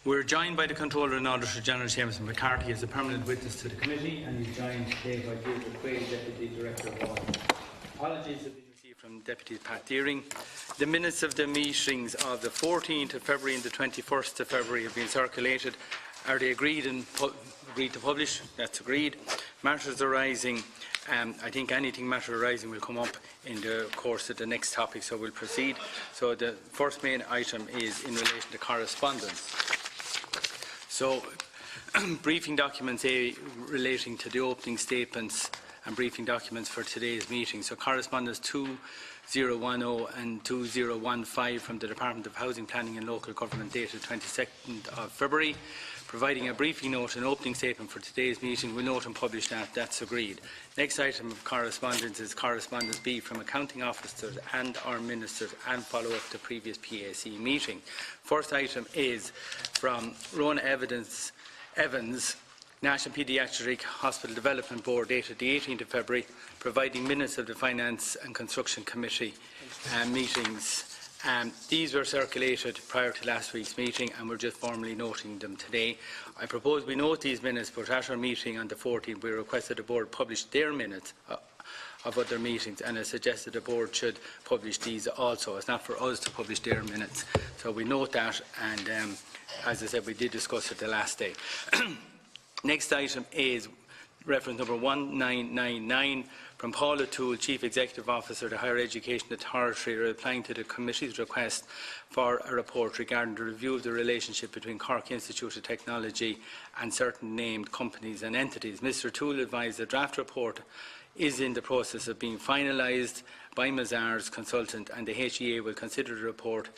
We're joined by the Controller and Auditor General, Seán McCarthy, as a permanent witness to the committee, and he's joined today by David Quaid, Deputy Director of Audit. Apologies have been received from Deputy Pat Deering. The minutes of the meetings of the 14th of February and the 21st of February have been circulated. Are they agreed and agreed to publish? That's agreed. Matters arising. I think anything matter arising will come up in the course of the next topic, so we'll proceed. So the first main item is in relation to correspondence. So, briefing documents A relating to the opening statements and briefing documents for today's meeting. So, correspondence 2010 and 2015 from the Department of Housing, Planning and Local Government dated 22nd of February, providing a briefing note and opening statement for today's meeting. We'll note and publish that. That's agreed. Next item of correspondence is correspondence B from accounting officers and our ministers and follow up the previous PAC meeting. First item is from Rona Evans, National Paediatric Hospital Development Board, dated the 18th of February, providing minutes of the Finance and Construction Committee meetings. These were circulated prior to last week's meeting and we're just formally noting them today. I propose we note these minutes, but at our meeting on the 14th we requested the Board publish their minutes of other meetings, and I suggested the Board should publish these also. It's not for us to publish their minutes. So we note that, and as I said, we did discuss it the last day. Next item is reference number 1999 from Paul O'Toole, Chief Executive Officer of the Higher Education Authority, replying to the Committee's request for a report regarding the review of the relationship between Cork Institute of Technology and certain named companies and entities. Mr. O'Toole advised the draft report is in the process of being finalised by Mazars consultant, and the HEA will consider the report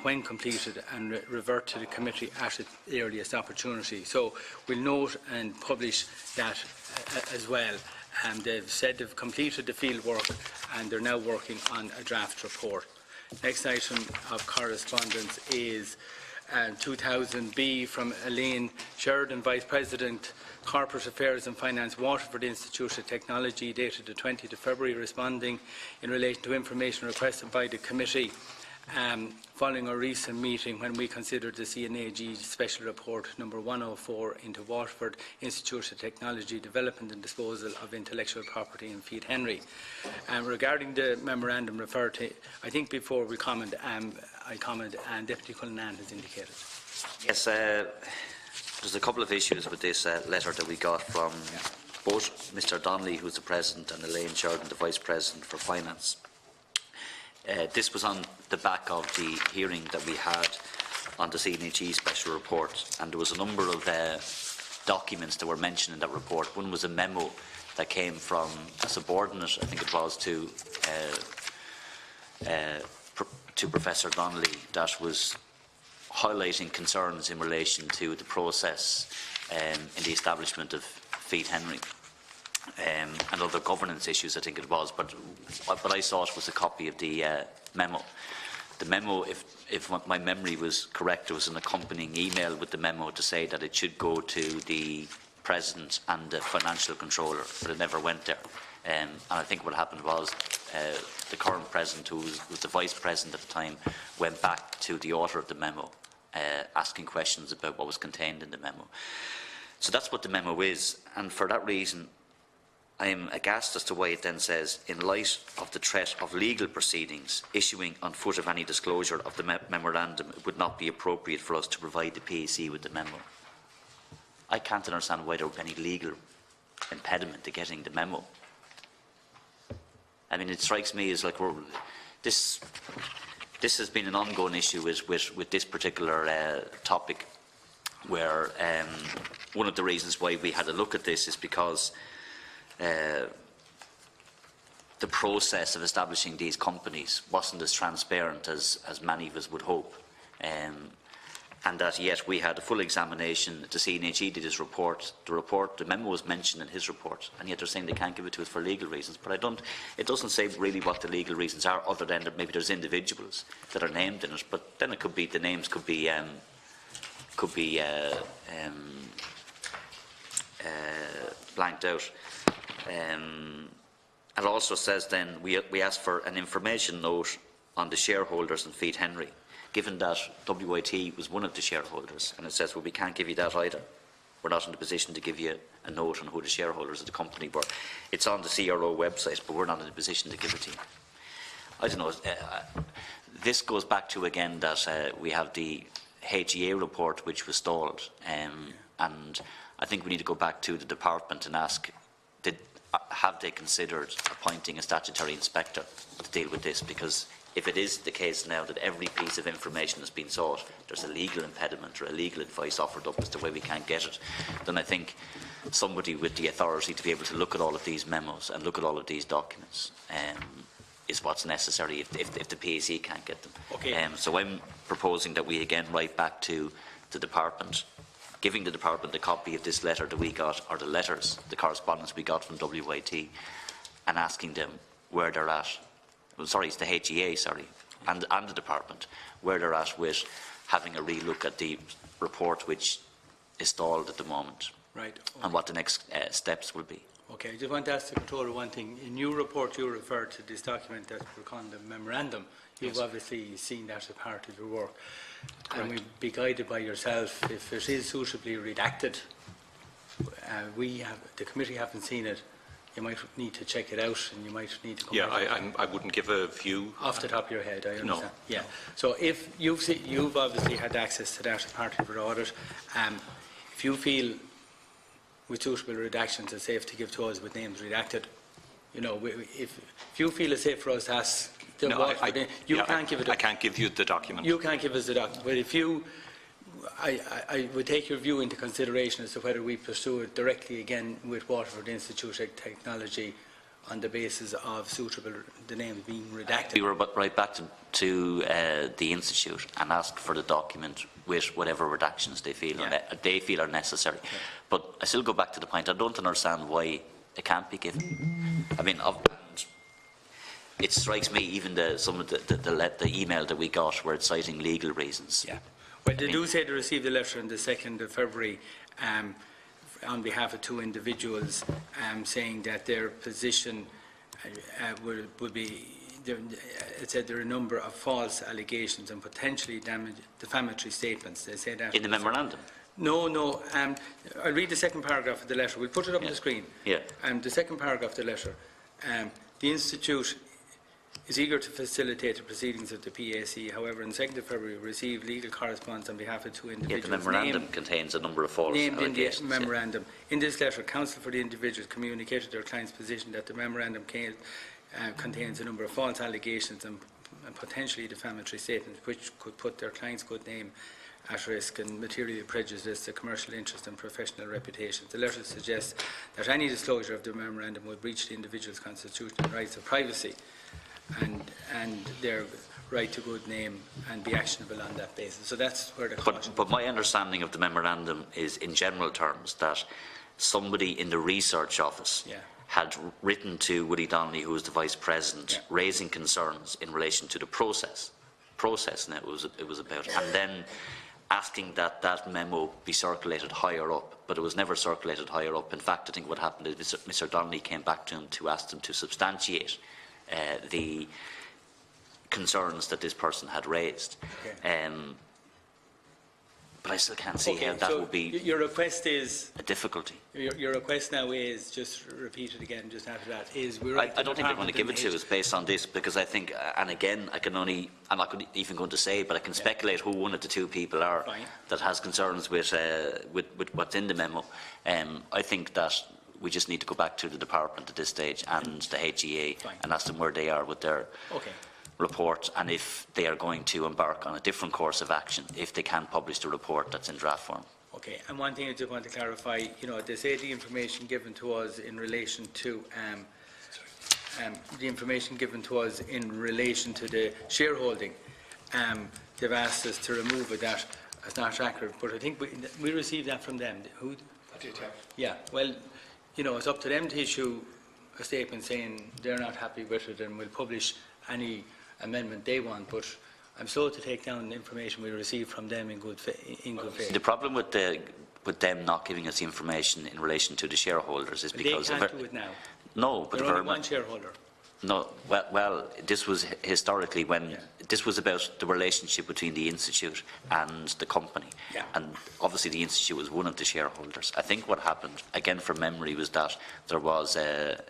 when completed and revert to the committee at its earliest opportunity. So we'll note and publish that as well. They've said they've completed the field work and they're now working on a draft report. Next item of correspondence is 2000B from Elaine Sheridan, Vice President, Corporate Affairs and Finance, Waterford Institute of Technology, dated the 20th of February, responding in relation to information requested by the committee following a recent meeting when we considered the CNAG Special Report number 104 into Waterford Institute of Technology Development and Disposal of Intellectual Property in Feet Henry. Regarding the memorandum referred to, I think before we comment, I comment, and Deputy Cullinane has indicated. Yes, there's a couple of issues with this letter that we got from both Mr. Donnelly, who is the President, and Elaine Sheridan, the Vice President for Finance. This was on the back of the hearing that we had on the CNHE Special Report, and there was a number of documents that were mentioned in that report. One was a memo that came from a subordinate, I think it was, to Professor Donnelly, that was highlighting concerns in relation to the process in the establishment of Feet Henry. And other governance issues, I think it was, but what I saw was a copy of the memo. The memo, if my memory was correct, there was an accompanying email with the memo to say that it should go to the President and the Financial Controller, but it never went there. And I think what happened was the current President, who was the Vice President at the time, went back to the author of the memo, asking questions about what was contained in the memo. So that's what the memo is, and for that reason, I am aghast as to why it then says, in light of the threat of legal proceedings issuing on foot of any disclosure of the memorandum, it would not be appropriate for us to provide the PAC with the memo. I can't understand why there would be any legal impediment to getting the memo. I mean, it strikes me as like this has been an ongoing issue with this particular topic, where one of the reasons why we had a look at this is because the process of establishing these companies wasn't as transparent as many of us would hope, and that yet we had a full examination. The CNHE did his report. The memo was mentioned in his report, and yet they're saying they can't give it to us for legal reasons. But it doesn't say really what the legal reasons are, other than that maybe there's individuals that are named in it. But then it could be the names could be blanked out. It also says then we asked for an information note on the shareholders in Feet Henry. given that WIT was one of the shareholders, and it says, well, we can't give you that either. We're not in a position to give you a note on who the shareholders of the company were. It's on the CRO website, but we're not in a position to give it to you. I don't know. This goes back to, again, that we have the HEA report, which was stalled, and I think we need to go back to the department and ask, have they considered appointing a statutory inspector to deal with this? Because if it is the case now that every piece of information has been sought, there's a legal impediment or a legal advice offered up as to why we can't get it, then I think somebody with the authority to be able to look at all of these memos and look at all of these documents is what's necessary if the PAC can't get them. Okay. So I'm proposing that we again write back to the department, giving the department a copy of this letter that we got, or the letters, the correspondence we got from WIT, and asking them where they're at. Well, sorry, it's the HEA, sorry, and the department, where they're at with having a re-look at the report which is stalled at the moment. Right. Okay. And what the next steps will be. Okay, I just want to ask the Controller one thing. In your report, you referred to this document that we're calling the memorandum. You've obviously seen that as part of your work. Correct. And we'd be guided by yourself. If it is suitably redacted, the committee haven't seen it. You might need to check it out, and you might need to come back. I wouldn't give a view. Off the top of your head, I understand. No. Yeah. So if you've obviously had access to that as part of your audit, if you feel with suitable redactions it's safe to give to us with names redacted, you know, if you feel it's safe for us to ask, can't give it. I can't give you the document. You can't give us the document, but if you, I would take your view into consideration as to whether we pursue it directly again with Waterford Institute of Technology on the basis of the names being redacted. We were right back to the Institute and ask for the document with whatever redactions they feel are necessary. Yeah. But I still go back to the point, I don't understand why it can't be given. I mean, it strikes me, even some of the email that we got where it's citing legal reasons. Yeah. Well, they do say they received a letter on the 2nd of February on behalf of 2 individuals saying that their position would be, it said there are a number of false allegations and potentially defamatory statements. They say that. In the memorandum? No. I'll read the second paragraph of the letter. We'll put it up on the screen. Yeah. The second paragraph of the letter. The Institute is eager to facilitate the proceedings of the PAC. However, on 2nd of February, we received legal correspondence on behalf of 2 individuals. Yeah, the memorandum contains a number of false allegations. In the memorandum. Yeah. In this letter, counsel for the individuals communicated their client's position that the memorandum contains a number of false allegations and potentially defamatory statements which could put their client's good name at risk and materially prejudice the commercial interest and professional reputation. The letter suggests that any disclosure of the memorandum would breach the individual's constitutional rights of privacy and their right to good name and be actionable on that basis. So that's where the caution. But my understanding of the memorandum is, in general terms, that somebody in the research office had written to Woody Donnelly, who was the Vice President, raising concerns in relation to the process now it was about, and then asking that memo be circulated higher up, but it was never circulated higher up. In fact, I think what happened is Mr. Donnelly came back to him to ask him to substantiate the concerns that this person had raised. Okay. But I still can't see how that would be. Your request is a difficulty. Your request now is, just repeat it again, just after that, is I don't think they're going to give it to us based on this, because I think, and again, I'm not even going to say, but I can speculate who one of the 2 people are that has concerns with what's in the memo. I think that we just need to go back to the department at this stage and the HEA and ask them where they are with their report, and if they are going to embark on a different course of action if they can publish the report that's in draft form. Okay, and one thing I just want to clarify, you know, they say the information given to us in relation to the shareholding, they've asked us to remove it. That is not accurate, but I think we received that from them. Who? Yeah, well, you know, it's up to them to issue a statement saying they're not happy with it and will publish any amendment they want, but I'm slow to take down the information we received from them in good faith. The problem with them not giving us the information in relation to the shareholders is because they can't do it now. No, but there's only one shareholder. No, well, this was historically when this was about the relationship between the institute and the company, and obviously the institute was one of the shareholders. I think what happened, again from memory, was that there was a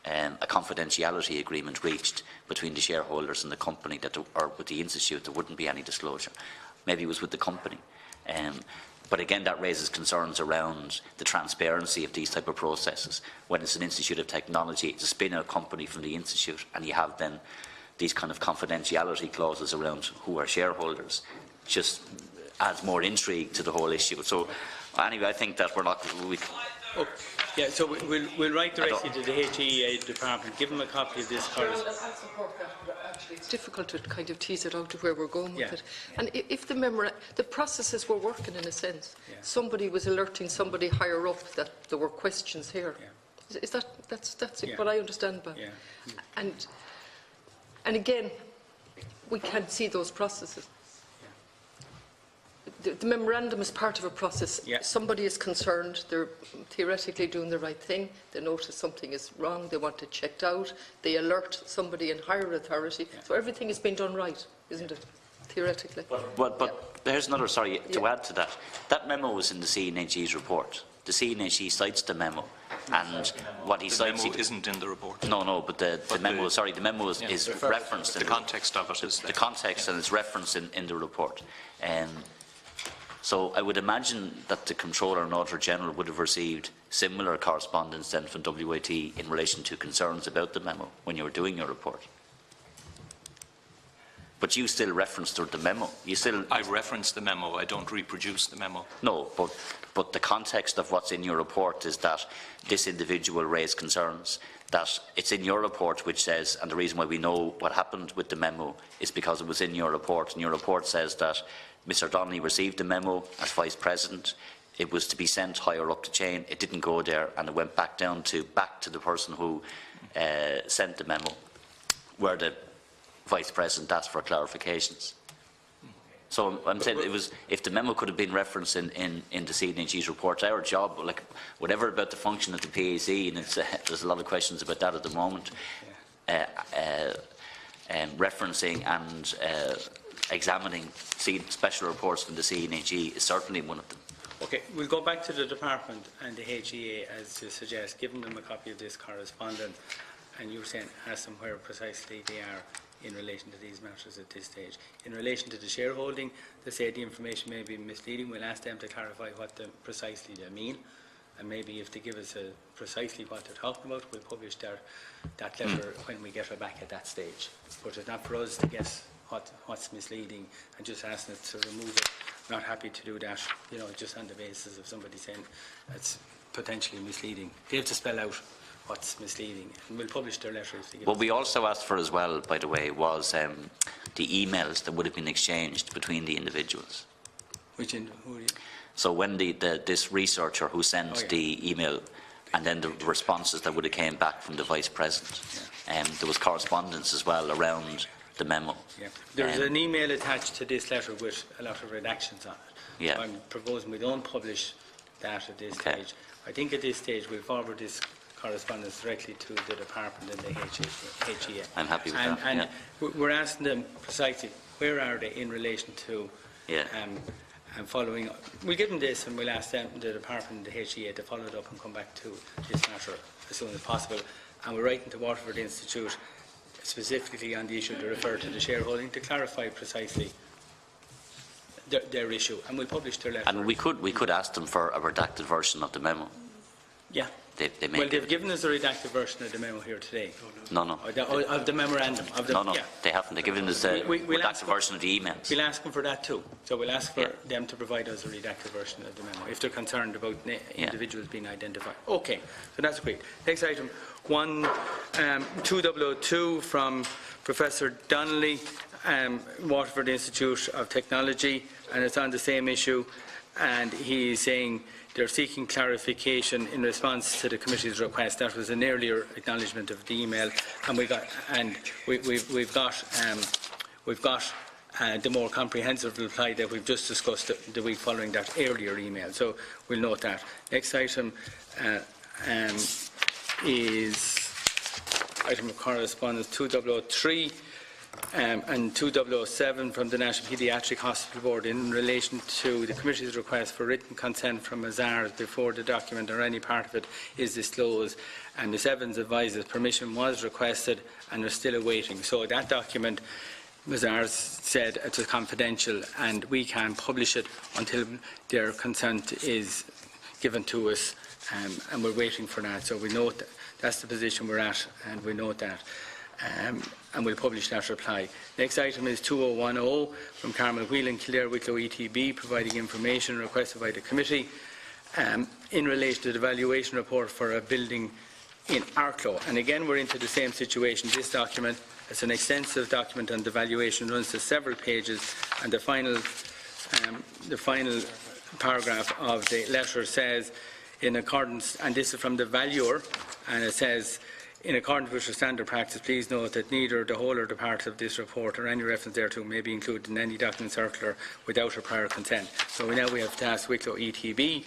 confidentiality agreement reached between the shareholders and the company, or with the institute, there wouldn't be any disclosure. Maybe it was with the company. But again, that raises concerns around the transparency of these type of processes. When it's an institute of technology, it's a spin-out company from the institute, and you have then these kind of confidentiality clauses around who are shareholders. Just adds more intrigue to the whole issue. So anyway, I think that we're not. Yeah, so we'll write directly to the HEA department, give them a copy of this correspondence. I support that, but actually it's difficult to kind of tease it out to where we're going with it. And if the processes were working in a sense, somebody was alerting somebody higher up that there were questions here. Is that's what I understand by. And again, we can't see those processes. The memorandum is part of a process. Somebody is concerned, they're theoretically doing the right thing, they notice something is wrong, they want it checked out, they alert somebody in higher authority. So everything has been done right, isn't it, theoretically? But there's another, sorry, to add to that. That memo was in the CNHE's report. The CNHE cites the memo, and what he cites... The memo isn't in the report. No, but the memo, sorry, the memo is referenced. The context of it is there. The context, and it's referenced in the report. So I would imagine that the Controller and Auditor General would have received similar correspondence then from WIT in relation to concerns about the memo when you were doing your report. But you still referenced the memo. I reference the memo. I don't reproduce the memo. No, but the context of what's in your report is that this individual raised concerns. That it's in your report which says, and the reason why we know what happened with the memo is because it was in your report, and your report says that Mr. Donnelly received the memo as Vice President. It was to be sent higher up the chain. It didn't go there, and it went back down to the person who sent the memo, where the Vice President asked for clarifications. So I'm saying it was, if the memo could have been referenced in the CNHE's report, our job, like whatever about the function of the PAC, and there's a lot of questions about that at the moment, referencing and examining special reports from the CNHE is certainly one of them. Okay, we'll go back to the department and the HEA as you suggest, giving them a copy of this correspondence, and you were saying ask them where precisely they are in relation to these matters at this stage. In relation to the shareholding, they say the information may be misleading. We'll ask them to clarify what precisely they mean, and maybe if they give us precisely what they're talking about, we'll publish that letter when we get her back at that stage. But it's not for us to guess what's misleading and just asking us to remove it. We're not happy to do that, you know, just on the basis of somebody saying it's potentially misleading. They have to spell out what's misleading, and we'll publish their letter if they give us. What we also asked for as well, by the way, was the emails that would have been exchanged between the individuals. Who are you? So when this researcher who sent the email, and then the responses that would have came back from the Vice President, there was correspondence as well around the memo. There's an email attached to this letter with a lot of redactions on it. So I'm proposing we don't publish that at this stage. I think at this stage we'll forward this correspondence directly to the department and the HEA. I'm happy with that. And we're asking them precisely where are they in relation to and following up. We'll give them this and we'll ask them, the department and the HEA, to follow it up and come back to this matter as soon as possible. And we're writing to Waterford Institute specifically on the issue to refer to the shareholding to clarify precisely their issue, and we'll publish their letter. And we could ask them for a redacted version of the memo. Yeah. They've given us a redacted version of the memo here today. No. Of the memorandum. No, they haven't. They've given us a redacted version of the emails. We'll ask them for that too. So we'll ask for them to provide us a redacted version of the memo if they're concerned about individuals being identified. Okay, so that's great. Next item, 2002 from Professor Donnelly, Waterford Institute of Technology, and it's on the same issue, and he's saying they're seeking clarification in response to the committee's request. That was an earlier acknowledgement of the email, and we've got the more comprehensive reply that we've just discussed the week following that earlier email. So we'll note that. Next item is item of correspondence 2003 and 2007 from the National Paediatric Hospital Board in relation to the committee's request for written consent from Mazars before the document or any part of it is disclosed, and Ms Evans advises permission was requested and are still awaiting. So that document, Mazars said it was confidential and we can't publish it until their consent is given to us, and we're waiting for that. So we note that that's the position we're at, and we note that. And we'll publish that reply. Next item is 2010 from Carmel Whelan, Kildare Wicklow ETB, providing information requested by the committee in relation to the valuation report for a building in Arklow. And again, we're into the same situation. This document, it's an extensive document, and the valuation runs to several pages, and the final paragraph of the letter says, in accordance, and this is from the valuer, and it says, in accordance with your standard practice, please note that neither the whole or the part of this report or any reference thereto may be included in any document circular without a prior consent. So now we have to ask Wicklow ETB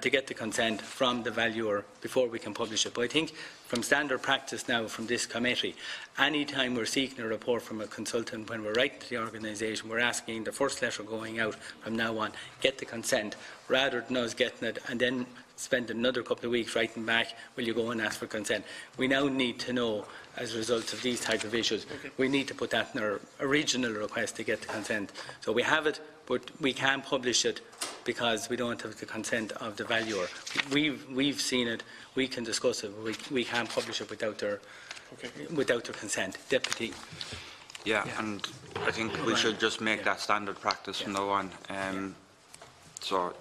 to get the consent from the valuer before we can publish it. But I think from standard practice now from this committee, any time we're seeking a report from a consultant, when we're writing to the organisation, we're asking the first letter going out from now on, get the consent, rather than us getting it and then spend another couple of weeks writing back, will you go and ask for consent? We now need to know, as a result of these type of issues, we need to put that in our original request to get the consent. So we have it, but we can't publish it because we don't have the consent of the valuer. We've seen it, we can discuss it, but we can't publish it without their consent. Deputy. Yeah, and I think we should just make that standard practice from now on. So,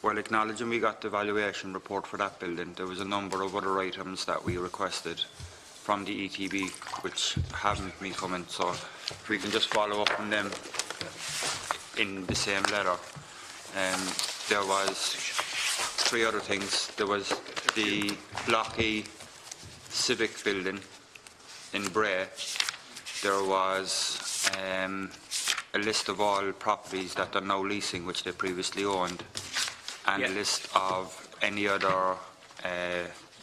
while acknowledging we got the valuation report for that building, there was a number of other items that we requested from the ETB which haven't been coming. So, if we can just follow up on them in the same letter. There was 3 other things. There was the Block E Civic building in Bray. There was a list of all properties that are now leasing which they previously owned, and a list of any other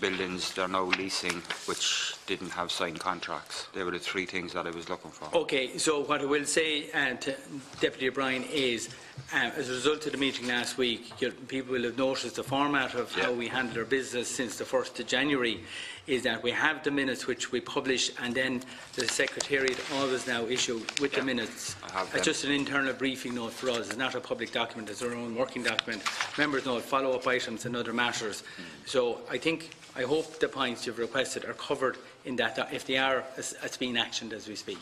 buildings they're now leasing which didn't have signed contracts. They were the 3 things that I was looking for. Okay, so what I will say to Deputy O'Brien is, as a result of the meeting last week, people will have noticed the format of how we handle our business since the 1st of January is that we have the minutes which we publish, and then the Secretariat always now issue with the minutes. It's just an internal briefing note for us. It's not a public document, it's our own working document. Members note follow-up items and other matters. So I hope the points you've requested are covered in that. If they are, it's being actioned as we speak.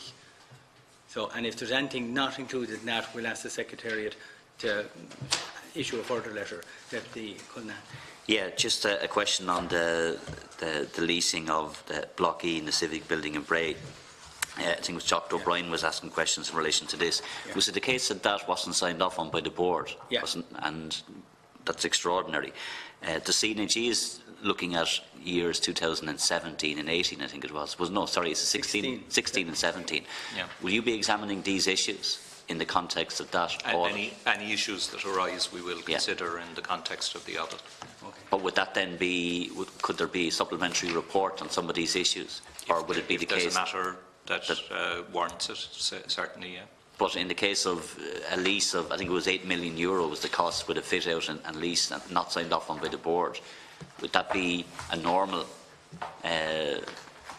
So, and if there's anything not included in that, we'll ask the Secretariat to issue a further letter. Deputy Cullinane. Yeah, just a question on the leasing of the Block E in the Civic building in Bray. I think it was Dr. O'Brien was asking questions in relation to this. Was it the case that that wasn't signed off on by the board? And that's extraordinary. The CNG is looking at years 2017 and 18, I think it was. No, sorry, it's 16 and 17. Yeah. Will you be examining these issues in the context of that audit? Any issues that arise we will consider in the context of the audit. Okay. But would that then be, could there be a supplementary report on some of these issues? Or would it be the case? If there's a matter that warrants it, certainly, yeah. But in the case of a lease of, I think it was €8 million was the cost with a fit out and lease and not signed off on by the board, would that be a normal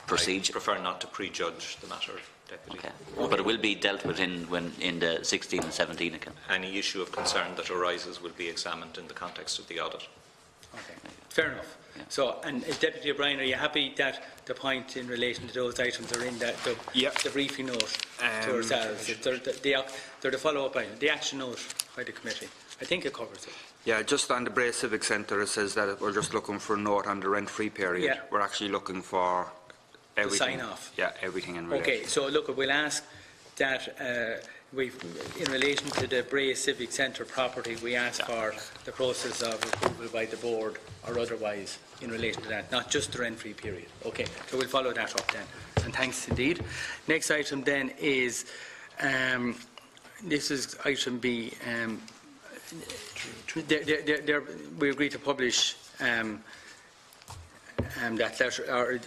procedure? I prefer not to prejudge the matter, Deputy. Okay. But it will be dealt with in the 16 and 17 account? Any issue of concern that arises will be examined in the context of the audit. Okay, fair enough. Yeah. So, and Deputy O'Brien, are you happy that the point in relation to those items are in that the briefing note to ourselves? They're the follow-up item, the action note by the committee. I think it covers it. Yeah, just on the Bray Civic Centre, it says that we're just looking for a note on the rent-free period. Yeah. We're actually looking for everything. The sign off. Yeah, everything in relation. Okay, so look, we'll ask that in relation to the Bray Civic Centre property, we ask for the process of approval by the board or otherwise in relation to that, not just the rent-free period. Okay, so we'll follow that up then. And thanks indeed. Next item then is, this is item B. We agreed to publish that letter.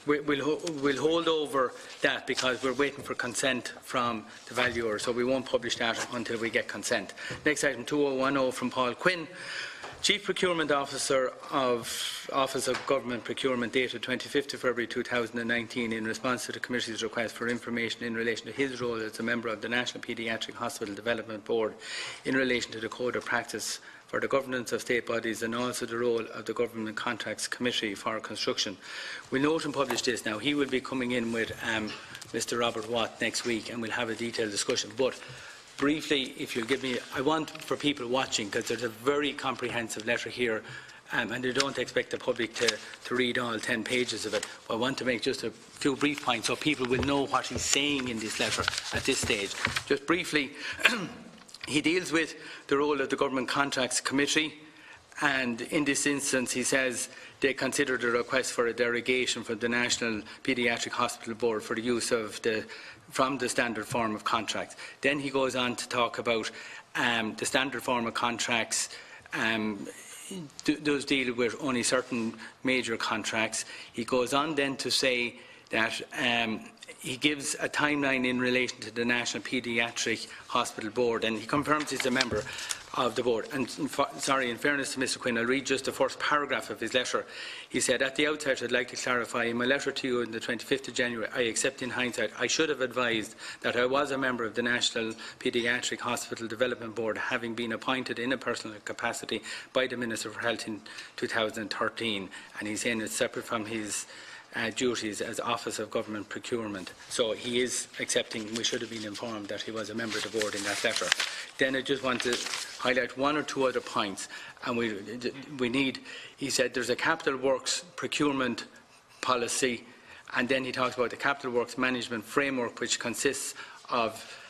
we'll hold over that because we're waiting for consent from the valuer, so we won't publish that until we get consent. Next item, 2010 from Paul Quinn. Chief Procurement Officer of Office of Government Procurement, dated 25th of February 2019, in response to the Committee's request for information in relation to his role as a member of the National Paediatric Hospital Development Board in relation to the Code of Practice for the governance of state bodies and also the role of the Government Contracts Committee for Construction. We'll note and publish this now. He will be coming in with Mr. Robert Watt next week, and we'll have a detailed discussion. But briefly, if you'll give me, I want for people watching, because there's a very comprehensive letter here, and they don't expect the public to read all 10 pages of it. I want to make just a few brief points so people will know what he's saying in this letter at this stage. Just briefly, he deals with the role of the Government Contracts Committee, and in this instance he says they considered a request for a derogation from the National Paediatric Hospital Board for the use of from the standard form of contracts. Then he goes on to talk about the standard form of contracts does deal with only certain major contracts. He goes on then to say that he gives a timeline in relation to the National Paediatric Hospital Board, and he confirms he's a member of the board. And in fairness to Mr. Quinn, I'll read just the first paragraph of his letter. He said, "At the outset, I'd like to clarify in my letter to you on the 25th of January, I accept in hindsight, I should have advised that I was a member of the National Paediatric Hospital Development Board, having been appointed in a personal capacity by the Minister for Health in 2013. And he's saying it's separate from his duties as Office of Government Procurement. So he is accepting, we should have been informed that he was a member of the board in that letter. Then I just want to highlight one or two other points. And we need, he said there's a capital works procurement policy, and then he talks about the capital works management framework, which consists of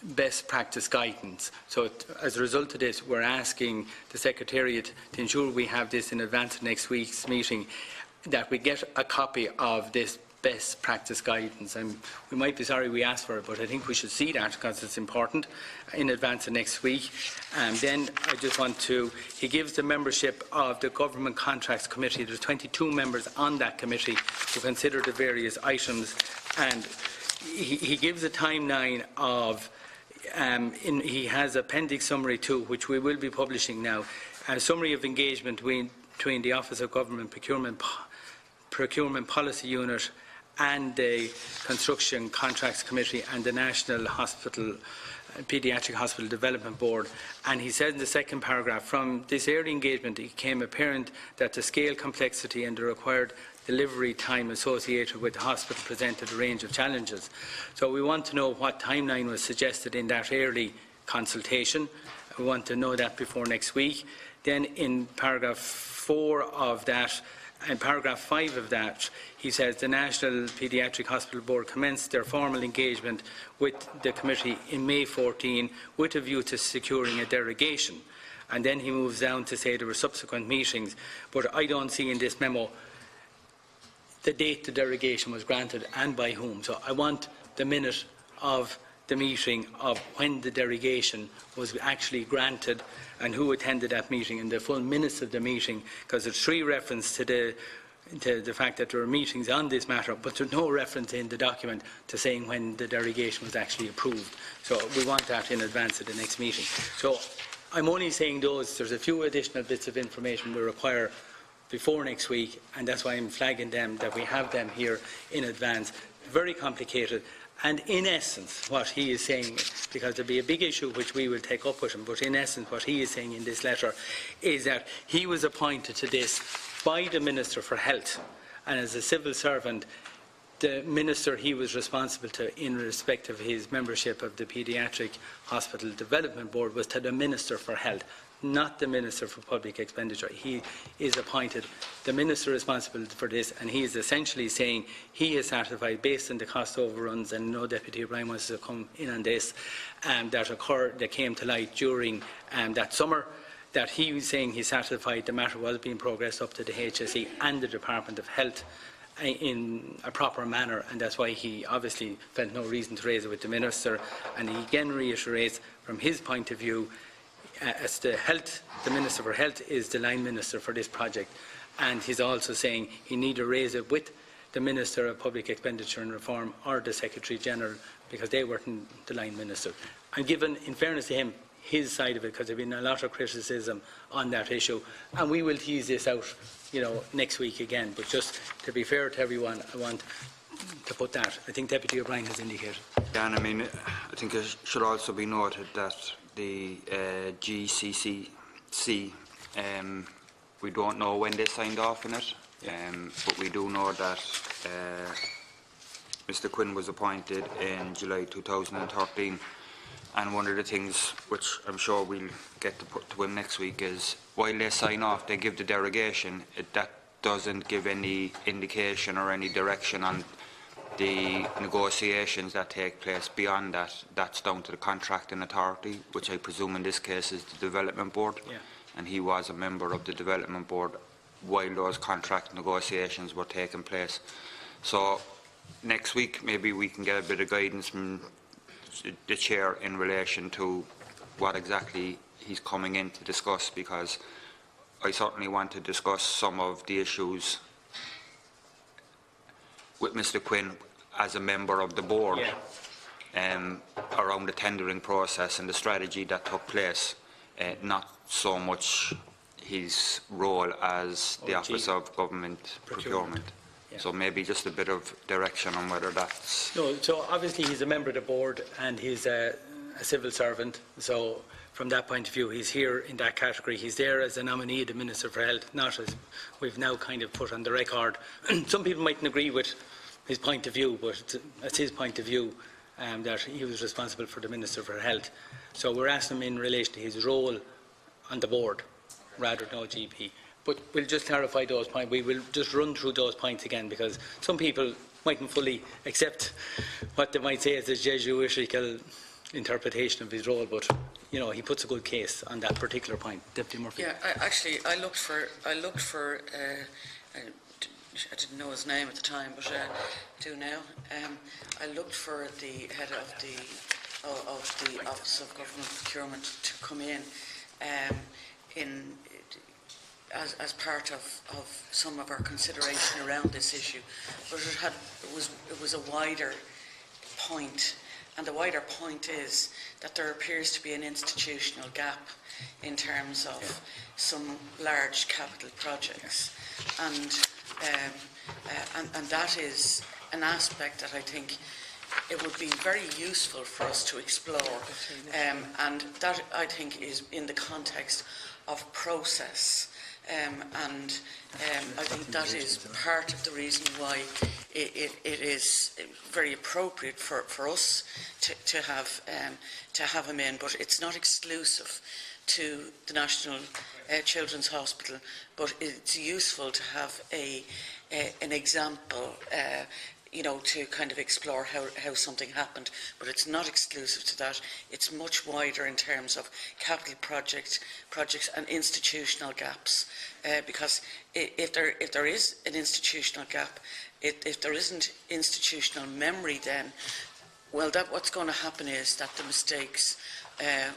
best practice guidance. So as a result of this, we're asking the Secretariat to ensure we have this in advance of next week's meeting, that we get a copy of this best practice guidance. And we might be sorry we asked for it, but I think we should see that because it's important in advance of next week. And then I just want to, he gives the membership of the Government Contracts Committee. There's 22 members on that committee who consider the various items, and he gives a timeline of, he has Appendix Summary 2, which we will be publishing now, a summary of engagement between the Office of Government Procurement Policy Unit and the Construction Contracts Committee and the National Paediatric Hospital Development Board. And he said in the second paragraph, from this early engagement it became apparent that the scale, complexity and the required delivery time associated with the hospital presented a range of challenges. So we want to know what timeline was suggested in that early consultation. We want to know that before next week. Then in paragraph 4 of that, and paragraph 5 of that, he says the National Paediatric Hospital Board commenced their formal engagement with the committee in May 14 with a view to securing a derogation. And then he moves down to say there were subsequent meetings, but I don't see in this memo the date the derogation was granted and by whom. So I want the minute of the meeting of when the derogation was actually granted and who attended that meeting, and the full minutes of the meeting, because there's 3 references to the fact that there were meetings on this matter, but there's no reference in the document to saying when the derogation was actually approved. So we want that in advance of the next meeting. So I'm only saying those. There's a few additional bits of information we require before next week, and that's why I'm flagging them, that we have them here in advance. Very complicated. And in essence, what he is saying, because there will be a big issue which we will take up with him, but in essence what he is saying in this letter is that he was appointed to this by the Minister for Health, and as a civil servant, the Minister he was responsible to in respect of his membership of the Paediatric Hospital Development Board was to the Minister for Health, not the Minister for Public Expenditure. He is appointed, the Minister responsible for this, and he is essentially saying he is satisfied, based on the cost overruns, and no Deputy O'Brien wants to come in on this, that came to light during that summer, that he was saying he's satisfied the matter was being progressed up to the HSE and the Department of Health in a proper manner, and that's why he obviously felt no reason to raise it with the Minister. And he again reiterates from his point of view, as the Minister for Health is the line minister for this project, and he's also saying he need to raise it with the Minister of Public Expenditure and Reform or the Secretary-General, because they weren't the line minister. And given, in fairness to him, his side of it, because there's been a lot of criticism on that issue, and we will tease this out, next week again. But just to be fair to everyone, I want to put that. I think Deputy O'Brien has indicated. Yeah, and I think it should also be noted that the GCCC, we don't know when they signed off on it, but we do know that Mr. Quinn was appointed in July 2013. And one of the things which I'm sure we'll get to put to him next week is, while they sign off, they give the derogation, that doesn't give any indication or any direction on the negotiations that take place beyond that. That's down to the contracting authority, which I presume in this case is the Development Board. Yeah. And he was a member of the Development Board while those contract negotiations were taking place. So next week maybe we can get a bit of guidance from the Chair in relation to what exactly he's coming in to discuss, because I certainly want to discuss some of the issues with Mr. Quinn as a member of the board, around the tendering process and the strategy that took place, not so much his role as the Office of Government Procurement. Yeah. So maybe just a bit of direction on whether that's... No, so obviously he's a member of the board and he's a civil servant. So from that point of view, he's here in that category. He's there as a nominee of the Minister for Health, not as we've now kind of put on the record. Some people mightn't agree with his point of view, but it's his point of view that he was responsible for the Minister for Health. So we're asking him in relation to his role on the board, rather than OGP. But we'll just clarify those points. We will just run through those points again, because some people mightn't fully accept what they might say as a Jesuitical interpretation of his role, but he puts a good case on that particular point. Deputy Murphy. Yeah, I looked for I didn't know his name at the time, but I do now. I looked for the head of the Office of Government Procurement to come in as part of some of our consideration around this issue, but it was a wider point, and the wider point is that there appears to be an institutional gap in terms of some large capital projects, and that is an aspect that I think it would be very useful for us to explore, and that I think is in the context of process. I think that is part of the reason why it is very appropriate for us to have him in, but it's not exclusive to the National Children's Hospital, but it's useful to have an example to kind of explore how something happened, but it's not exclusive to that. It's much wider in terms of capital projects and institutional gaps, because if there is an institutional gap, if there isn't institutional memory, then what's going to happen is that the mistakes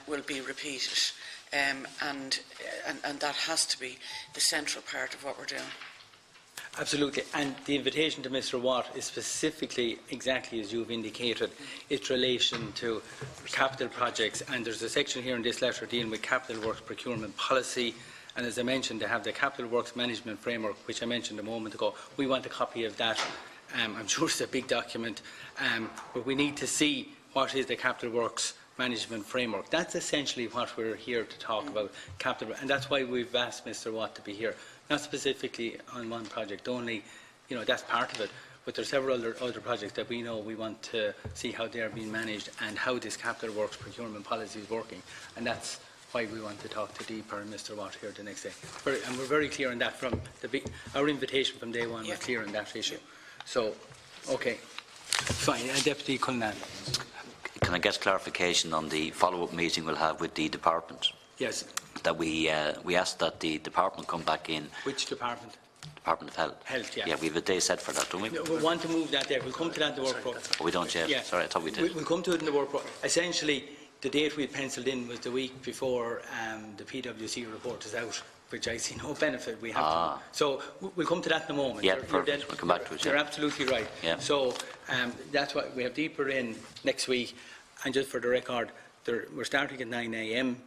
will be repeated, and that has to be the central part of what we're doing. Absolutely, and the invitation to Mr. Watt is specifically exactly as you've indicated. It's relation to capital projects, and there's a section here in this letter dealing with capital works procurement policy, and as I mentioned, they have the capital works management framework, which I mentioned a moment ago. We want a copy of that. I'm sure it's a big document, but we need to see what is the capital works management framework. That's essentially what we're here to talk about, capital, and that's why we've asked Mr. Watt to be here. Not specifically on one project only, that's part of it, but there are several other projects that we know we want to see how they are being managed and how this capital works procurement policy is working, and that's why we want to talk to Deeper and Mr. Watt here the next day. And we're very clear on that from our invitation from day one. We're clear on that issue. So, okay, fine. Deputy Cullinane. Can I get clarification on the follow-up meeting we'll have with the department? Yes. That we asked that the department come back in. Which department? Department of Health. Health, yeah. Yeah, we have a day set for that, don't we? No, we want to move that there. We'll come to that in the work programme. Oh, we don't yet? Yeah. Sorry, I thought we did. We'll come to it in the work programme. Essentially, the date we had penciled in was the week before the PwC report is out, which I see no benefit. We have to. So we'll come to that in a moment. Yeah, perfect. We'll come back to it. You're absolutely right. Yeah. So that's why we have deeper in next week. And just for the record, we're starting at 9 a.m.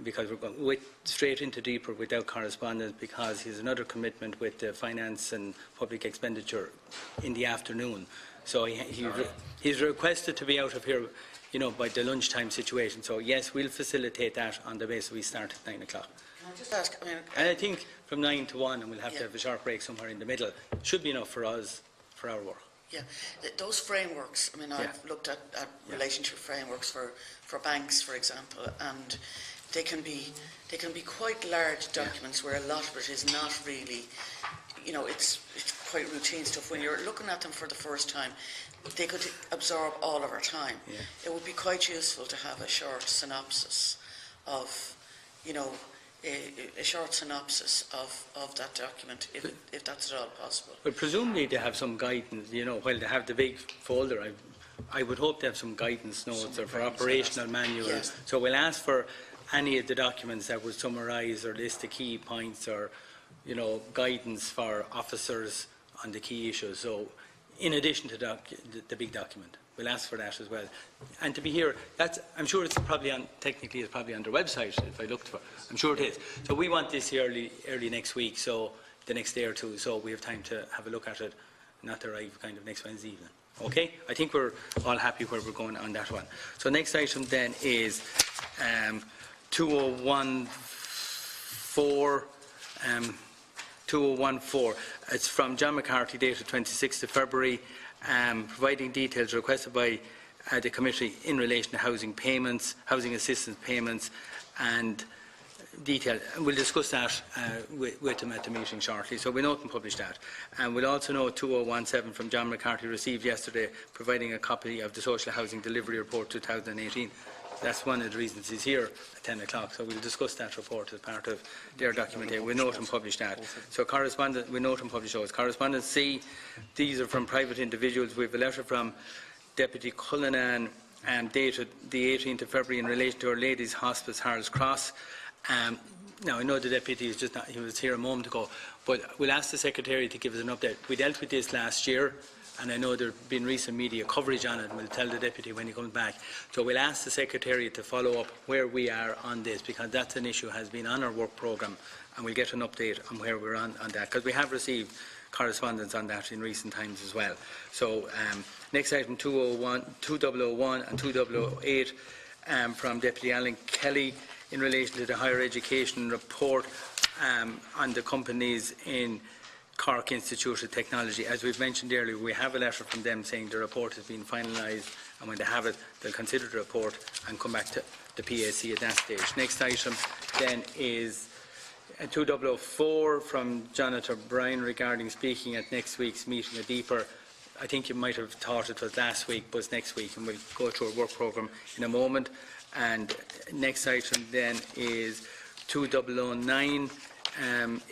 because we're going straight into deeper without correspondence, because he's another commitment with the finance and public expenditure in the afternoon. So he's requested to be out of here, you know, by the lunchtime situation. So yes, we'll facilitate that on the basis we start at 9 o'clock. Can I just ask, And I think from 9 to 1, and we'll have to have a short break somewhere in the middle, should be enough for us, for our work. yeah, those frameworks, I've looked at relationship frameworks for banks, for example, and they can be quite large documents where a lot of it is not really, you know, it's quite routine stuff. When you're looking at them for the first time, they could absorb all of our time. Yeah. It would be quite useful to have a short synopsis of, you know, a short synopsis of that document, if that's at all possible. But presumably they have some guidance, you know, while they have the big folder, I would hope they have some guidance notes or for operational manuals. Yes. So we'll ask for any of the documents that would summarise or list the key points, or, you know, guidance for officers on the key issues. So in addition to the big document, we'll ask for that as well. And to be here, I'm sure it's probably technically it's probably on their website if I looked for it. I'm sure it is. So we want this early next week, so the next day or two, so we have time to have a look at it, not to arrive kind of next Wednesday evening. Okay? I think we're all happy where we're going on that one. So next item then is 2014. It's from John McCarthy, dated 26th of February, providing details requested by the committee in relation to housing payments, housing assistance payments, and detail. And we'll discuss that with him at the meeting shortly. So we note and publish that. And we'll also note 2017 from John McCarthy, received yesterday, providing a copy of the Social Housing Delivery Report 2018. That's one of the reasons he's here at 10 o'clock. So we'll discuss that report as part of their documentation. We note and publish that. So correspondence, we note and publish those. Correspondence C, these are from private individuals. We have a letter from Deputy Cullinane dated the 18th of February in relation to Our Lady's Hospice, Harold's Cross. Now, I know the Deputy is just not, he was here a moment ago, but we'll ask the Secretary to give us an update. We dealt with this last year, and I know there has been recent media coverage on it, and we'll tell the Deputy when he comes back. So we'll ask the Secretary to follow up where we are on this, because that's an issue that has been on our work programme, and we'll get an update on where we're on that, because we have received correspondence on that in recent times as well. So next item, 2001 and 2008 from Deputy Alan Kelly in relation to the higher education report on the companies in Cork Institute of Technology. As we've mentioned earlier, we have a letter from them saying the report has been finalised, and when they have it, they'll consider the report and come back to the PAC at that stage. Next item then is 2004 from Jonathan Bryan regarding speaking at next week's meeting at Deeper. I think you might have thought it was last week, but it's next week, and we'll go through our work programme in a moment. And next item then is 2009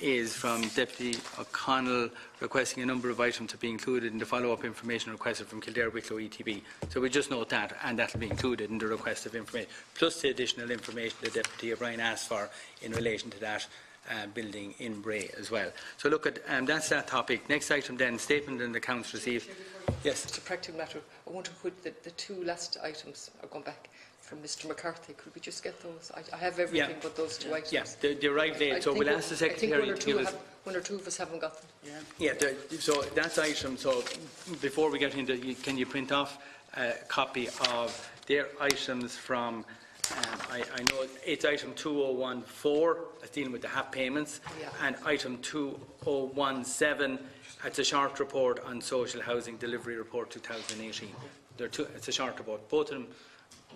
is from Deputy O'Connell, requesting a number of items to be included in the follow-up information requested from Kildare Wicklow ETB. So we just note that, and that will be included in the request of information, plus the additional information that Deputy O'Brien asked for in relation to that building in Bray as well. So look at that's that topic. Next item then, statement and accounts received. Yes. It's a practical matter. I wonder could the two last items are going back from Mr. McCarthy. Could we just get those? I have everything but those two items. Yes, they arrived late, so we'll ask the Secretary to give us. One or two of us haven't got them. So that's item. So before we get into, can you print off a copy of their items from? I know it's item 2014, that's dealing with the HAP payments, and item 2017, it's a short report on Social Housing Delivery Report 2018. It's a short report. Both of them,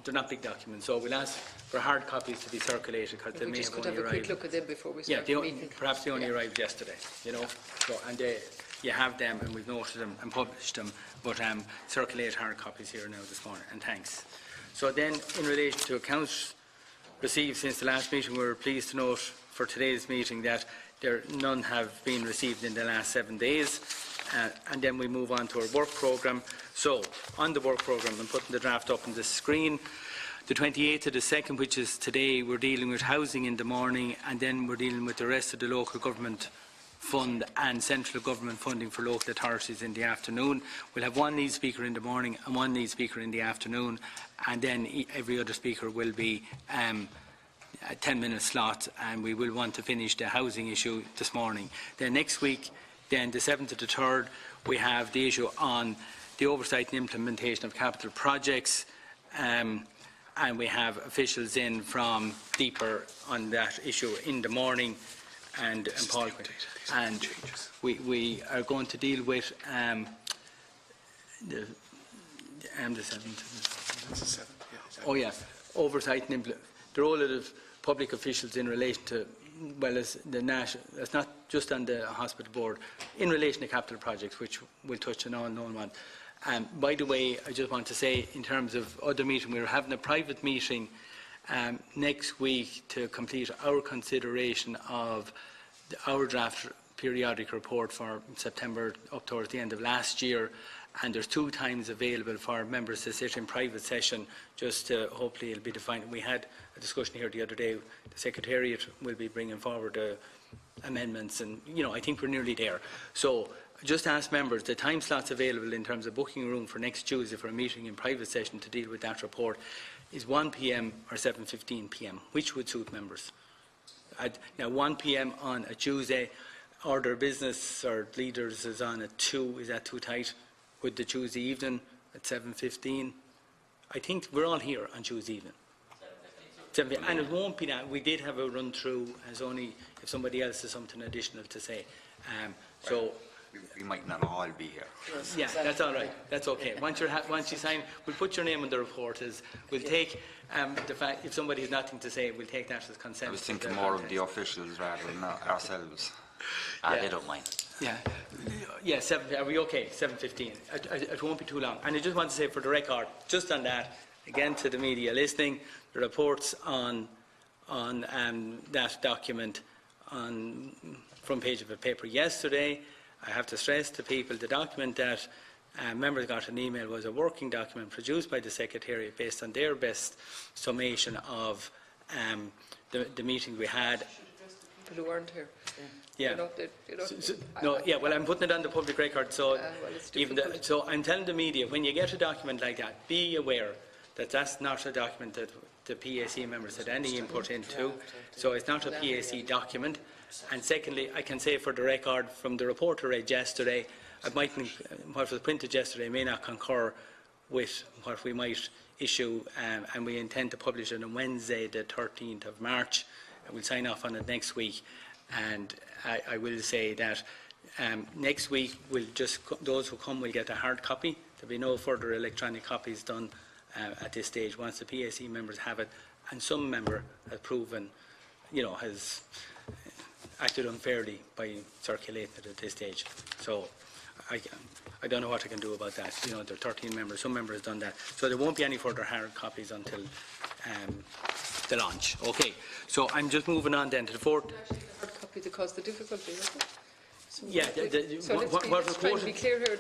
they're not big documents, so we'll ask for hard copies to be circulated, because they may have only arrived. We just could have a quick look at them before we start the meeting. Perhaps they only arrived yesterday, you know. So, and you have them, and we've noted them and published them, but circulate hard copies here now this morning, and thanks. So then, in relation to accounts received since the last meeting, we were pleased to note for today's meeting that none have been received in the last 7 days. And then we move on to our work programme. So, on the work programme, I'm putting the draft up on the screen. The 28th of the 2nd, which is today, we're dealing with housing in the morning, and then we're dealing with the rest of the local government fund and central government funding for local authorities in the afternoon. We'll have one lead speaker in the morning and one lead speaker in the afternoon, and then every other speaker will be a 10-minute slot, and we will want to finish the housing issue this morning. Then next week, then the 7th of the 3rd, we have the issue on the oversight and implementation of capital projects, and we have officials in from Deeper on that issue in the morning, and Paul. And we are going to deal with the 7th. Oh yeah, oversight and the role of the public officials in relation to, well, as the national, it's not just on the hospital board, in relation to capital projects, which we'll touch on all known one. By the way, I just want to say, in terms of other meeting, we're having a private meeting next week to complete our consideration of our draft periodic report for September up towards the end of last year, and there's 2 times available for members to sit in private session, just to, hopefully it'll be defined. We had a discussion here the other day. The Secretariat will be bringing forward amendments, and I think we're nearly there. So just ask members, the time slots available in terms of booking a room for next Tuesday for a meeting in private session to deal with that report is 1 p.m. or 7:15 p.m, which would suit members. Now 1 p.m. on a Tuesday, order of business or leaders is on at 2, is that too tight? Would the Tuesday evening at 7:15? I think we're all here on Tuesday evening. 7:15, and it won't be that. We did have a run through, as only if somebody else has something additional to say. So we might not all be here. yeah, that's all right. That's okay. Once you sign, we'll put your name on the report. We'll take the fact, if somebody has nothing to say, we'll take that as consent. I was thinking more of the officials rather than ourselves. They don't mind. Yeah, 7, are we okay? 7:15. It won't be too long. And I just want to say for the record, just on that, again to the media listening, the reports on that document on front page of a paper yesterday. I have to stress to people the document that members got an email was a working document produced by the Secretariat based on their best summation of the meeting we had. People who weren't here. Yeah. Well, I'm putting it on the public record, so so I'm telling the media, when you get a document like that, be aware that that's not a document that the PAC members had any input into. So it's not a PAC document. And secondly, I can say for the record, from the report I read yesterday, what was printed yesterday may not concur with what we might issue, and we intend to publish it on Wednesday, the 13th of March. We'll sign off on it next week. And I will say that next week, those who come will get a hard copy. There'll be no further electronic copies done at this stage once the PAC members have it, and some member has proven, has acted unfairly by circulating it at this stage. So I don't know what I can do about that. There are 13 members. Some member has done that. So there won't be any further hard copies until the launch. Okay. So I'm just moving on then to the fourth. Hard copy that caused the difficulty, was it? Yeah. Let's try to be clear here.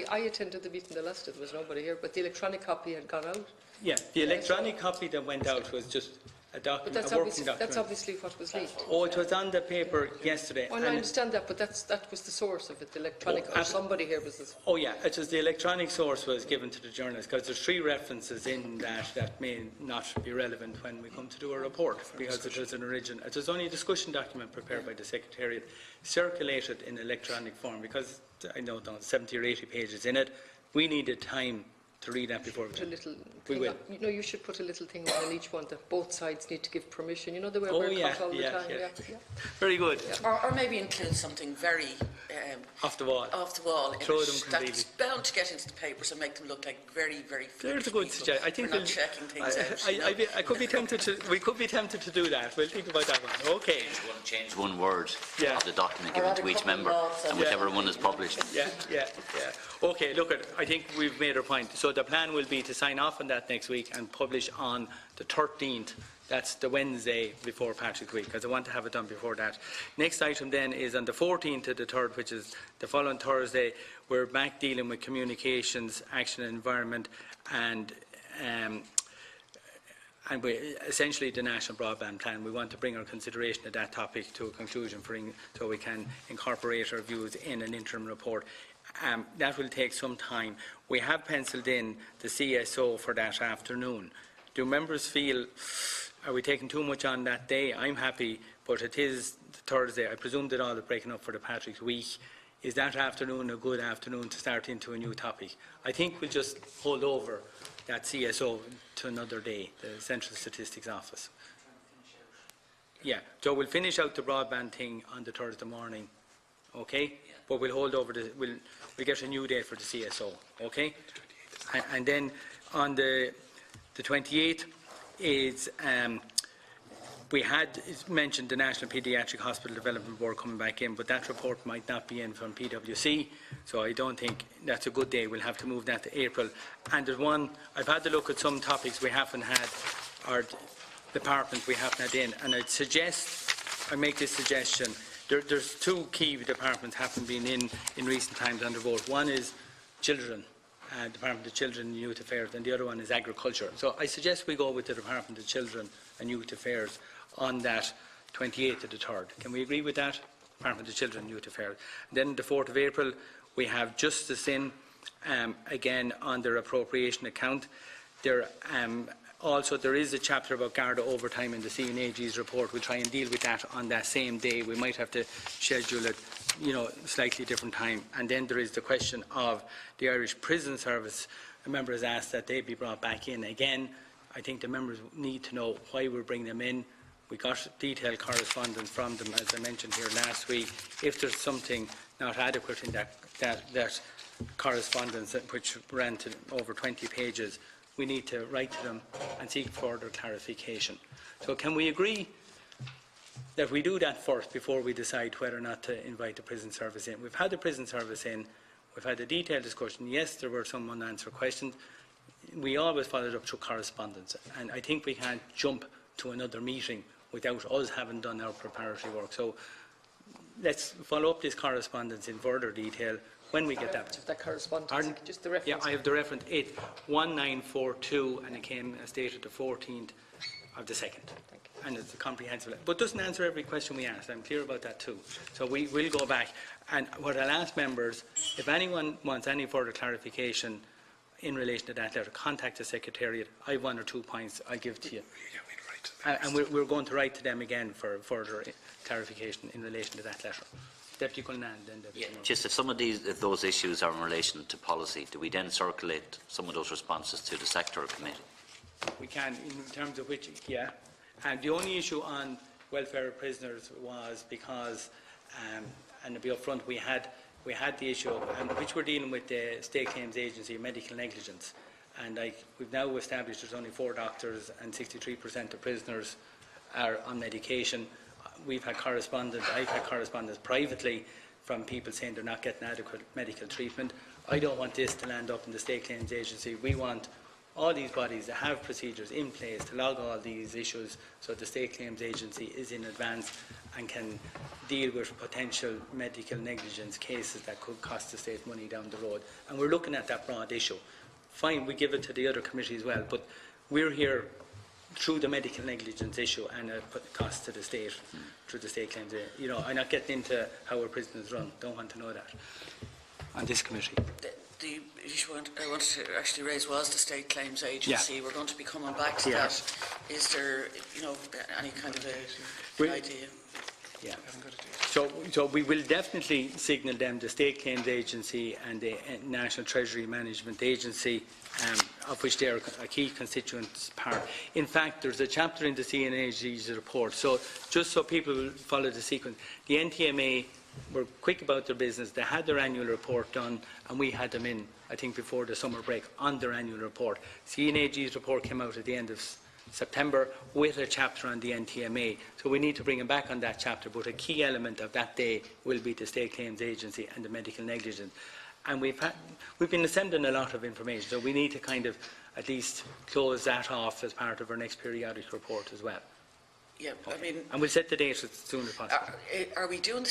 I attended the meeting the last day. There was nobody here, but the electronic copy had gone out. Yeah, the electronic copy that went out was just a document, a working document. That's obviously what was leaked. Oh, it was on the paper yesterday. Well, I understand that, but that was the source of it, the electronic, or somebody here was this. Oh yeah, it was the electronic source was given to the journalists, because there's 3 references in that may not be relevant when we come to do a report, because it was an original, it was only a discussion document prepared by the Secretariat, circulated in electronic form, because I know there are 70 or 80 pages in it. We needed time to read that before we will. You should put a little thing on each one that both sides need to give permission. The way we're cut all the time. Yeah. Very good. Yeah. Or maybe include something very off the wall. That's bound to get into the papers and make them look like very, very. There's a good suggestion. I think we're not checking things out. I could be tempted to. We could be tempted to do that. We'll think about that one. Okay. Change one word of the document given to each member, and whichever one is published. Yeah. Okay. Look, I think we've made our point. So the plan will be to sign off on that next week and publish on the 13th. That's the Wednesday before Patrick's Week, because I want to have it done before that. Next item then is on the 14th to the 3rd, which is the following Thursday. We're back dealing with communications, action and environment, and and essentially the National Broadband Plan. We want to bring our consideration of that topic to a conclusion so we can incorporate our views in an interim report. That will take some time. We have penciled in the CSO for that afternoon. Do members feel, are we taking too much on that day? I'm happy, but it is Thursday. I presume that all is breaking up for the Patrick's Week. Is that afternoon a good afternoon to start into a new topic? I think we'll just hold over that CSO to another day, the Central Statistics Office. Yeah, so we'll finish out the broadband thing on the Thursday morning, okay? Yeah. But we'll hold over we'll get a new date for the CSO, okay? And then on the 28th is we had mentioned the National Paediatric Hospital Development Board coming back in, but that report might not be in from PwC, so I don't think that's a good day. We'll have to move that to April. And there's one, I've had a look at some topics we haven't had, or departments we haven't had in, and I'd suggest, I make this suggestion, there's two key departments haven't been in recent times under vote. One is children, Department of Children and Youth Affairs, and the other one is agriculture. So I suggest we go with the Department of Children and Youth Affairs on that 28th of the 3rd. Can we agree with that? Department of Children and Youth Affairs. And then the 4th of April, we have Justice in, again on their appropriation account. Also, there is a chapter about Garda overtime in the CNAG's report. We'll try and deal with that on that same day. We might have to schedule it, slightly different time. And then there is the question of the Irish Prison Service. A member has asked that they be brought back in again. I think the members need to know why we're bringing them in. We got detailed correspondence from them, as I mentioned here last week. If there's something not adequate in that correspondence, which ran to over 20 pages, we need to write to them and seek further clarification. So can we agree that we do that first before we decide whether or not to invite the prison service in? We've had the prison service in, we've had a detailed discussion. Yes, there were some unanswered questions. We always followed up through correspondence, and I think we can't jump to another meeting without us having done our preparatory work. So let's follow up this correspondence in further detail when we get that. That correspondence, Pardon? Just the reference. Yeah, I have the reference. It's 1942, and it came as dated the 14th of the 2nd. And it's a comprehensive, but doesn't answer every question we asked. I'm clear about that too. So we will go back. And what I'll ask members, if anyone wants any further clarification in relation to that letter, contact the Secretariat. I have 1 or 2 points I'll give to you. And we're going to write to them again for further clarification in relation to that letter. Deputy Cullinane, then Deputy Moore. Just if some of those issues are in relation to policy, do we then circulate some of those responses to the sector committee? We can, in terms of which, yeah. And the only issue on welfare of prisoners was because, and to be upfront, we had the issue which we're dealing with the State Claims Agency, medical negligence. And we've now established there's only 4 doctors and 63% of prisoners are on medication. We've had correspondence, I've had correspondence privately from people saying they're not getting adequate medical treatment. I don't want this to land up in the State Claims Agency. We want all these bodies to have procedures in place to log all these issues so the State Claims Agency is in advance and can deal with potential medical negligence cases that could cost the state money down the road. And we're looking at that broad issue. Fine, we give it to the other committee as well, but we're here through the medical negligence issue and put costs to the state through the State Claims. I'm not getting into how our prisons run. Don't want to know that on this committee. The issue I wanted to actually raise was the State Claims Agency. Yeah. We're going to be coming back to that. Is there, any kind of an idea? Yeah. So we will definitely signal them, the State Claims Agency and the National Treasury Management Agency, of which they are a key constituent part. In fact, there's a chapter in the CNAG's report. So just so people will follow the sequence, the NTMA were quick about their business. They had their annual report done, and we had them in, I think, before the summer break on their annual report. CNAG's report came out at the end of September with a chapter on the NTMA. So we need to bring them back on that chapter, but a key element of that day will be the State Claims Agency and the medical negligence. And we've been assembling a lot of information, so we need to kind of at least close that off as part of our next periodic report as well. Yeah, okay. I mean, and we'll set the date as soon as possible. Are we doing the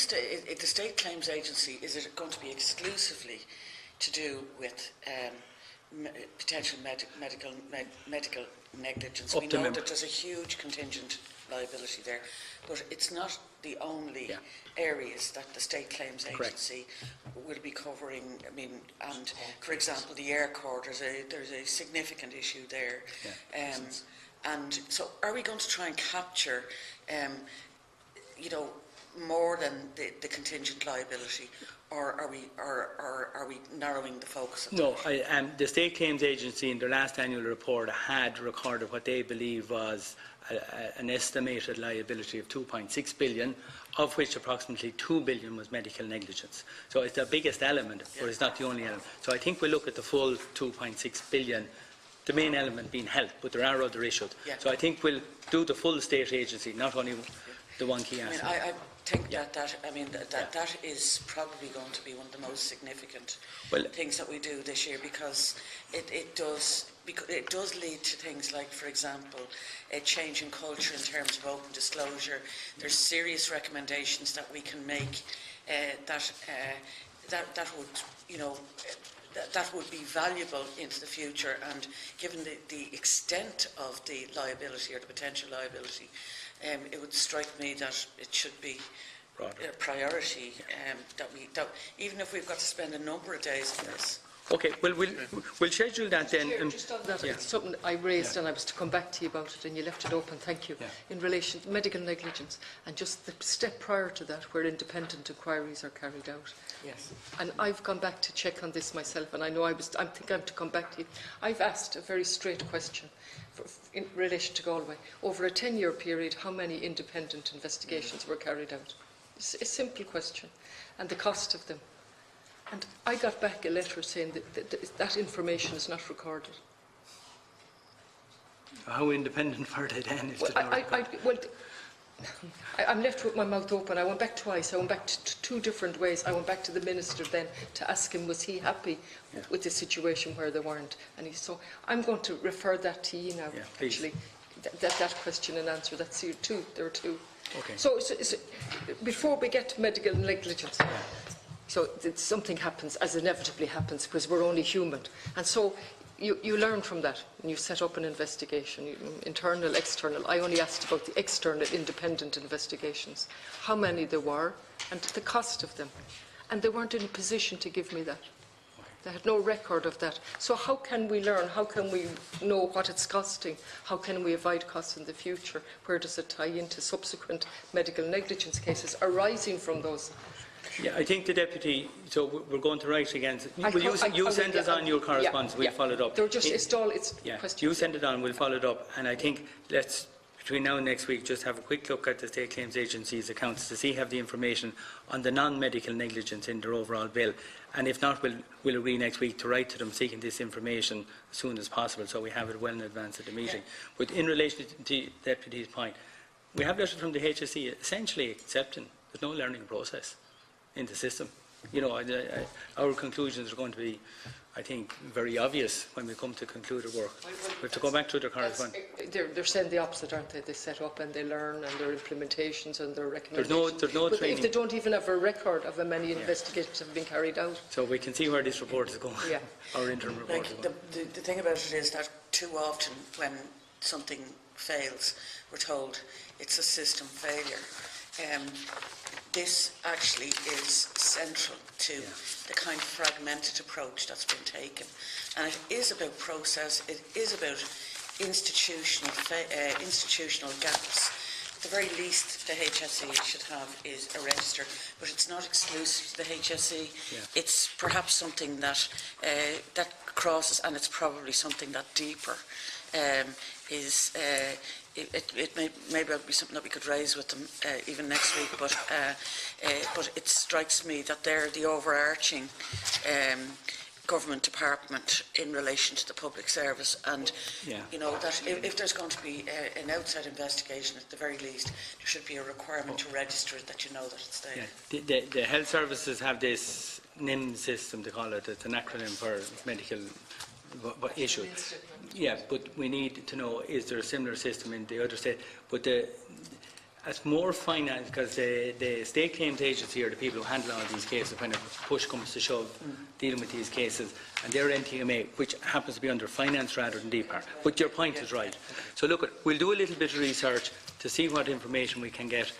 State Claims Agency? Is it going to be exclusively to do with potential medical negligence. Up We to know member. that there's a huge contingent liability there, but it's not the only areas that the State Claims Agency will be covering. I mean, and for example, the Air Corps, there's a significant issue there. And so, are we going to try and capture, you know, more than the contingent liability, or are we narrowing the focus? No, the State Claims Agency in their last annual report had recorded what they believe was an estimated liability of 2.6 billion, of which approximately 2 billion was medical negligence. So it's the biggest element, but it's not the only element. So I think we'll look at the full 2.6 billion, the main element being health, but there are other issues. So I think we'll do the full state agency, not only the one key aspect. I think that is probably going to be one of the most significant things that we do this year, because it does lead to things like, for example, a change in culture in terms of open disclosure. There's serious recommendations that we can make that would, you know, that would be valuable into the future, and given the extent of the liability or the potential liability, it would strike me that it should be a priority, that even if we've got to spend a number of days on this. Okay, well, we'll schedule that then. Chair, just on that, it's something I raised and I was to come back to you about it, and you left it open, thank you, in relation to medical negligence, and just the step prior to that where independent inquiries are carried out. Yes. And I've gone back to check on this myself, and I know I think I'm to come back to you. I've asked a very straight question in relation to Galway. Over a 10-year period, how many independent investigations were carried out? It's a simple question, and the cost of them. And I got back a letter saying that information is not recorded. How independent were they then? If I'm left with my mouth open. I went back twice. I went back to two different ways. I went back to the minister then to ask him, was he happy with the situation where they weren't? And so I'm going to refer that to you now, actually, that question and answer. That's you too. There are two. Okay. So before we get to medical negligence, so something happens, as inevitably happens, because we're only human. And so you learn from that, and you set up an investigation, internal, external. I only asked about the external independent investigations, how many there were, and the cost of them. And they weren't in a position to give me that. They had no record of that. So how can we learn? How can we know what it's costing? How can we avoid costs in the future? Where does it tie into subsequent medical negligence cases arising from those? Yeah, I think the deputy. So we're going to write again. Will you send us on your correspondence? We'll follow it up. They're just it's questions. You send it on. We'll follow it up. And I think let's between now and next week just have a quick look at the State Claims Agency's accounts to see have the information on the non-medical negligence in their overall bill. And if not, we'll agree next week to write to them seeking this information as soon as possible, so we have it well in advance of the meeting. But in relation to the deputy's point, we have letters from the HSE essentially accepting there's no learning process in the system. You know, our conclusions are going to be, I think, very obvious when we come to conclude our work. We have to go back to their correspondence. They're saying the opposite, aren't they? They set up and they learn, and their implementations and their recommendations. There's no but training. if they don't even have a record of how many investigations have been carried out. So we can see where this report is going. Our interim report is going. The thing about it is that too often when something fails, we're told it's a system failure. This actually is central to the kind of fragmented approach that's been taken. And it is about process, it is about institutional gaps. At the very least the HSE should have is a register, but it's not exclusive to the HSE. It's perhaps something that, that crosses, and it's probably something that deeper is it may well be something that we could raise with them even next week, but it strikes me that they're the overarching government department in relation to the public service, and you know that if there's going to be an outside investigation, at the very least there should be a requirement to register it, that you know that it's there. The health services have this NIM system, they call it. It's an acronym for medical issue. Yeah, but we need to know, is there a similar system in the other state? But as more finance, because the state claims agency are the people who handle all these cases when push comes to shove, dealing with these cases, and they're NTMA, which happens to be under finance rather than DPAR. But your point is right. So look, we'll do a little bit of research to see what information we can get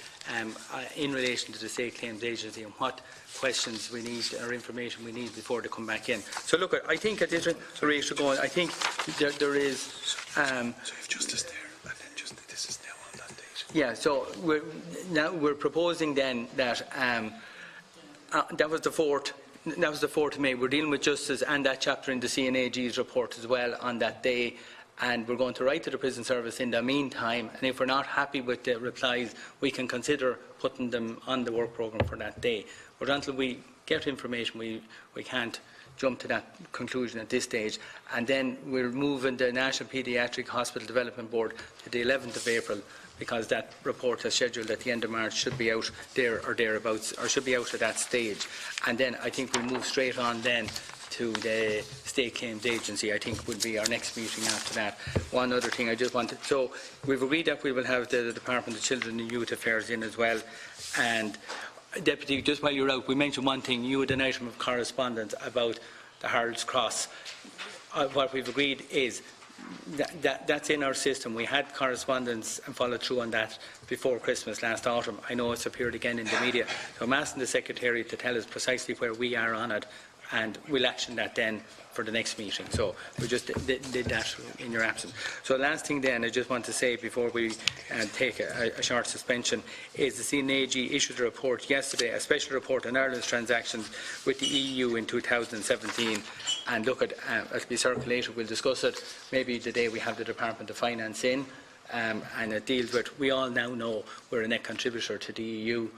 in relation to the state claims agency and what questions we need or information we need before they come back in. So look, I think at this rate we're going, I think there is... so if justice there, and then just this is now on that date. Yeah, so we're proposing then that that was the 4th. That was the 4th of May. We're dealing with justice and that chapter in the CNAG's report as well on that day. And we're going to write to the prison service in the meantime, and if we're not happy with the replies, we can consider putting them on the work programme for that day. But until we get information, we can't jump to that conclusion at this stage. And then we're moving the National Paediatric Hospital Development Board to the 11th of April, because that report is scheduled at the end of March, should be out there or thereabouts, or should be out at that stage. And then I think we'll move straight on then to the State Claims Agency. I think will be our next meeting after that. One other thing I just wanted, so we've agreed that we will have the Department of Children and Youth Affairs in as well. And Deputy, just while you're out, we mentioned one thing, you had an item of correspondence about the Harold's Cross. What we've agreed is that's in our system. We had correspondence and followed through on that before Christmas last autumn. I know it's appeared again in the media. So I'm asking the Secretary to tell us precisely where we are on it, and we'll action that then for the next meeting. So we just did that in your absence. So last thing then I just want to say before we take a short suspension is the CNAG issued a report yesterday, a special report on Ireland's transactions with the EU in 2017, and look at it'll be circulated. We'll discuss it maybe the day we have the Department of Finance in, and it deals with, we all now know we're a net contributor to the EU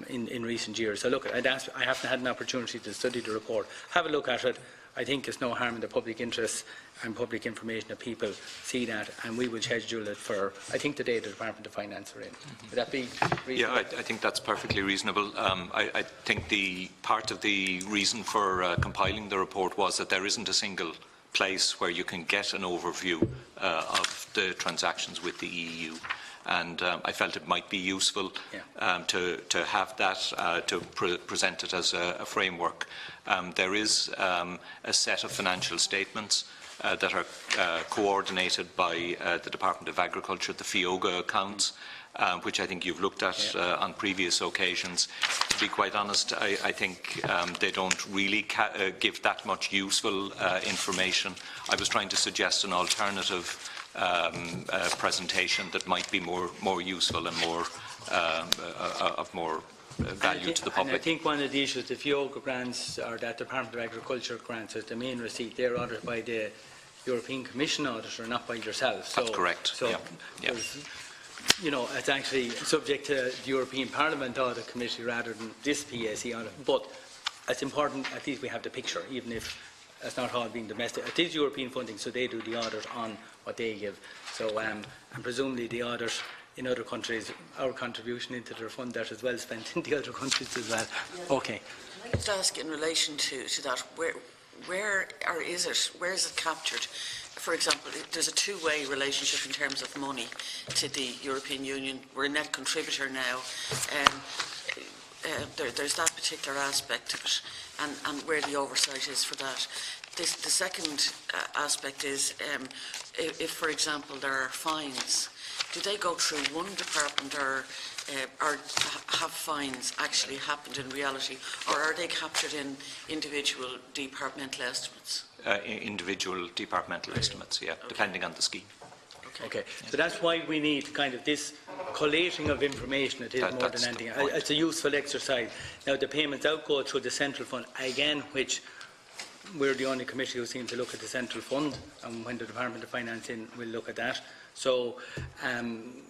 in recent years. So look, I haven't had an opportunity to study the report. Have a look at it. I think it's no harm in the public interest and public information that people see that, and we will schedule it for, I think, the day the Department of Finance are in. Would that be reasonable? Yeah, I think that's perfectly reasonable. I think the part of the reason for compiling the report was that there isn't a single place where you can get an overview of the transactions with the EU. And I felt it might be useful to have that, to present it as a framework. There is a set of financial statements that are coordinated by the Department of Agriculture, the FIOGA accounts, which I think you've looked at on previous occasions. To be quite honest, I think they don't really give that much useful information. I was trying to suggest an alternative presentation that might be more useful and more of more value to the public. And I think one of the issues, the FIOGA grants, or that Department of Agriculture grants, is the main receipt. They're audited by the European Commission auditor, not by yourself. So, that's correct. So, you know, it's actually subject to the European Parliament Audit Committee rather than this PAC audit. But it's important, at least we have the picture, even if it's not all being domestic. It is European funding, so they do the audit on what they give. So, and presumably the audit in other countries, our contribution into their fund that is well spent in the other countries as well. Okay. Can I just ask in relation to that, where is it captured? For example, there's a two-way relationship in terms of money to the European Union. We're a net contributor now. There's that particular aspect of it, and where the oversight is for that. The second aspect is, if, for example, there are fines, do they go through one department, or have fines actually happened in reality, or are they captured in individual departmental estimates? Individual departmental estimates, yeah, depending on the scheme. Okay, so that's why we need kind of this collating of information. It is more than anything. It's a useful exercise. Now, the payments out go through the central fund, again, which we're the only committee who seem to look at the central fund, and when the Department of Finance in, we'll look at that. So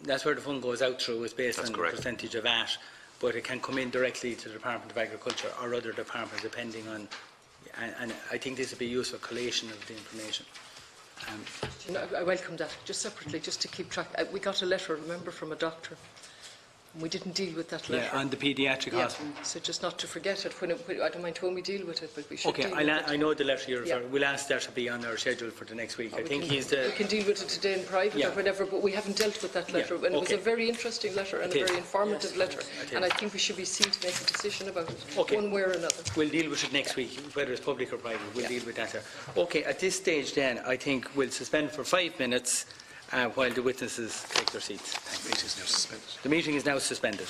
that's where the fund goes out through, is based on the percentage of VAT, but it can come in directly to the Department of Agriculture or other departments, depending on, and I think this would be useful collation of the information. I welcome that, just separately, just to keep track. We got a letter, remember, from a doctor We didn't deal with that letter. Yeah, on the paediatric hospital. So just not to forget it. I don't mind when we deal with it, but we should Okay, deal with it. I know the letter you're Yeah. referring. We'll ask that to be on our schedule for the next week. I think he's the... We can deal with it today in private Yeah. or whatever, but we haven't dealt with that letter. Yeah, And it was okay. a very interesting letter and It a is. very informative letter. It And is. I think we should be seen to make a decision about it, Okay. one way or another. We'll deal with it next week, whether it's public or private. We'll deal with that there. Okay, at this stage then, I think we'll suspend for 5 minutes while the witnesses take their seats. The meeting is now suspended. The meeting is now suspended.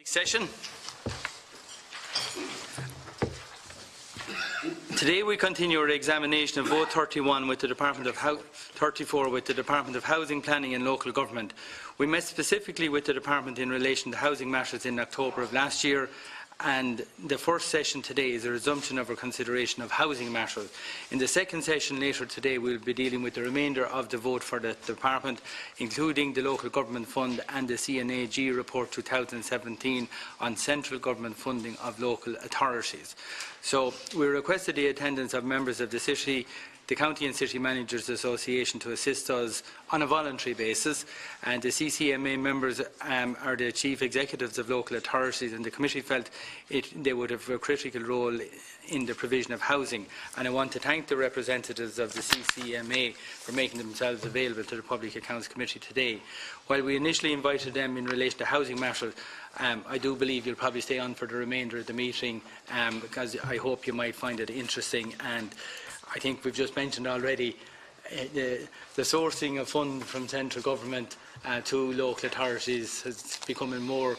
Session. Today we continue our examination of vote 31 with the Department of 34 with the Department of Housing, Planning and Local Government. We met specifically with the Department in relation to housing matters in October of last year, and the first session today is a resumption of our consideration of housing matters. In the second session later today we will be dealing with the remainder of the vote for the Department, including the Local Government Fund and the CNAG Report 2017 on central government funding of local authorities. So we requested the attendance of members of the City, the County and City Managers Association to assist us on a voluntary basis, and the CCMA members are the chief executives of local authorities, and the committee felt they would have a critical role in the provision of housing. And I want to thank the representatives of the CCMA for making themselves available to the Public Accounts Committee today. While we initially invited them in relation to housing matters, I do believe you'll probably stay on for the remainder of the meeting because I hope you might find it interesting. And I think we've just mentioned already the sourcing of funds from central government to local authorities has become more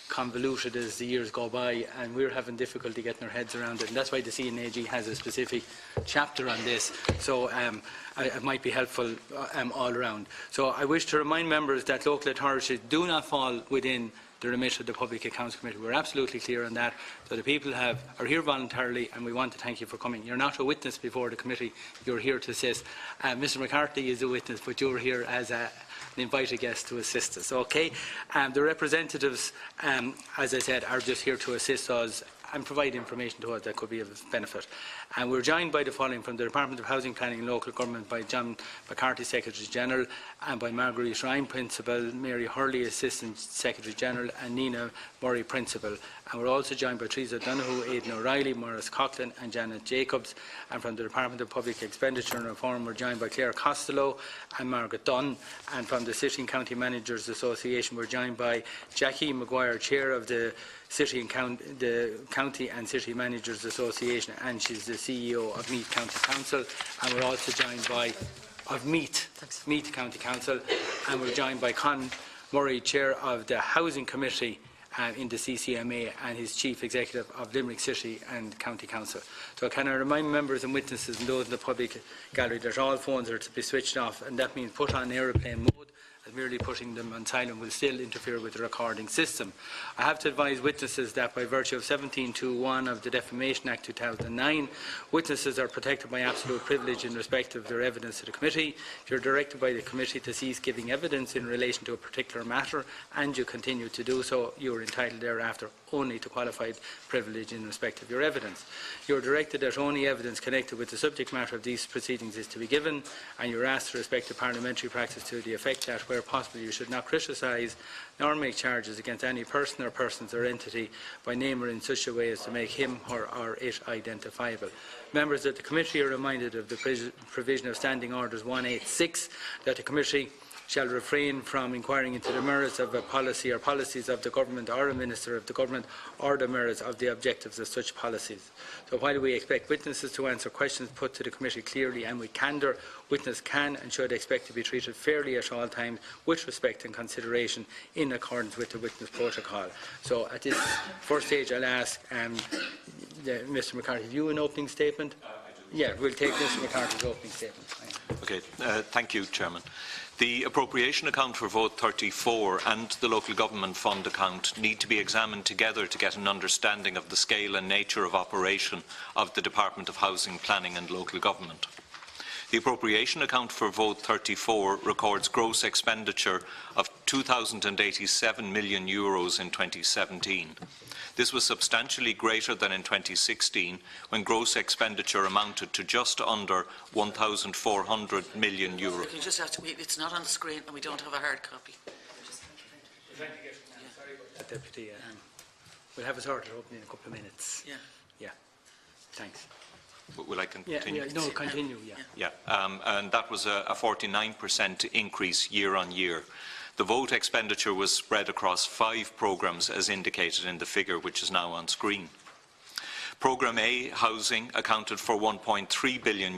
convoluted as the years go by, and we're having difficulty getting our heads around it, and that's why the CNAG has a specific chapter on this, so it might be helpful all around. So I wish to remind members that local authorities do not fall within the remit of the Public Accounts Committee. We're absolutely clear on that. So the people are here voluntarily, and we want to thank you for coming. You're not a witness before the committee, you're here to assist. Mr McCarthy is a witness, but you're here as an invited guest to assist us. Okay? The representatives, as I said, are just here to assist us and provide information to us that could be of benefit. And we're joined by the following: from the Department of Housing, Planning and Local Government by John McCarthy, Secretary General, and by Marguerite Ryan, Principal, Mary Hurley, Assistant Secretary General, and Nina Murray, Principal. And we're also joined by Teresa Donoghue, Aidan O'Reilly, Maurice Coughlin and Janet Jacobs. And from the Department of Public Expenditure and Reform, we're joined by Claire Costello and Margaret Dunn. And from the City and County Managers Association, we're joined by Jackie Maguire, Chair of the City and County and City Managers Association, and she's the CEO of Meath County Council. And we're also joined by Meath County Council, and we're joined by Con Murray, Chair of the Housing Committee in the CCMA, and his Chief Executive of Limerick City and County Council. So can I remind members and witnesses and those in the public gallery that all phones are to be switched off, and that means put on aeroplane mode, as merely putting them on silent will still interfere with the recording system. I have to advise witnesses that by virtue of 17(2)(1) of the Defamation Act 2009, witnesses are protected by absolute privilege in respect of their evidence to the committee. If you're directed by the committee to cease giving evidence in relation to a particular matter and you continue to do so, you are entitled thereafter only to qualified privilege in respect of your evidence. You are directed that only evidence connected with the subject matter of these proceedings is to be given, and you are asked to respect the parliamentary practice to the effect that, where possible, you should not criticise nor make charges against any person or persons or entity by name or in such a way as to make him or it identifiable. Members of the committee are reminded of the provision of Standing Orders 186 that the committee shall refrain from inquiring into the merits of a policy or policies of the government or a minister of the government, or the merits of the objectives of such policies. So while we expect witnesses to answer questions put to the committee clearly and with candour, witness can and should expect to be treated fairly at all times with respect and consideration in accordance with the witness protocol. So at this first stage I'll ask Mr McCarthy, have you an opening statement? I do. Yeah, we'll take Mr McCarthy's opening statement. Okay, thank you, Chairman. The appropriation account for vote 34 and the local government fund account need to be examined together to get an understanding of the scale and nature of operation of the Department of Housing, Planning and Local Government. The appropriation account for vote 34 records gross expenditure of €2,087 million in 2017. This was substantially greater than in 2016, when gross expenditure amounted to just under €1,400 million. You just have to, it's not on the screen and we don't have a hard copy. Sorry about that, Deputy. We'll have a sort of opening in a couple of minutes. Yeah. Yeah. Thanks. Will I continue? No, continue. Yeah. And that was a 49% increase year on year. The vote expenditure was spread across 5 programmes as indicated in the figure which is now on screen. Programme A, Housing, accounted for €1.3 billion,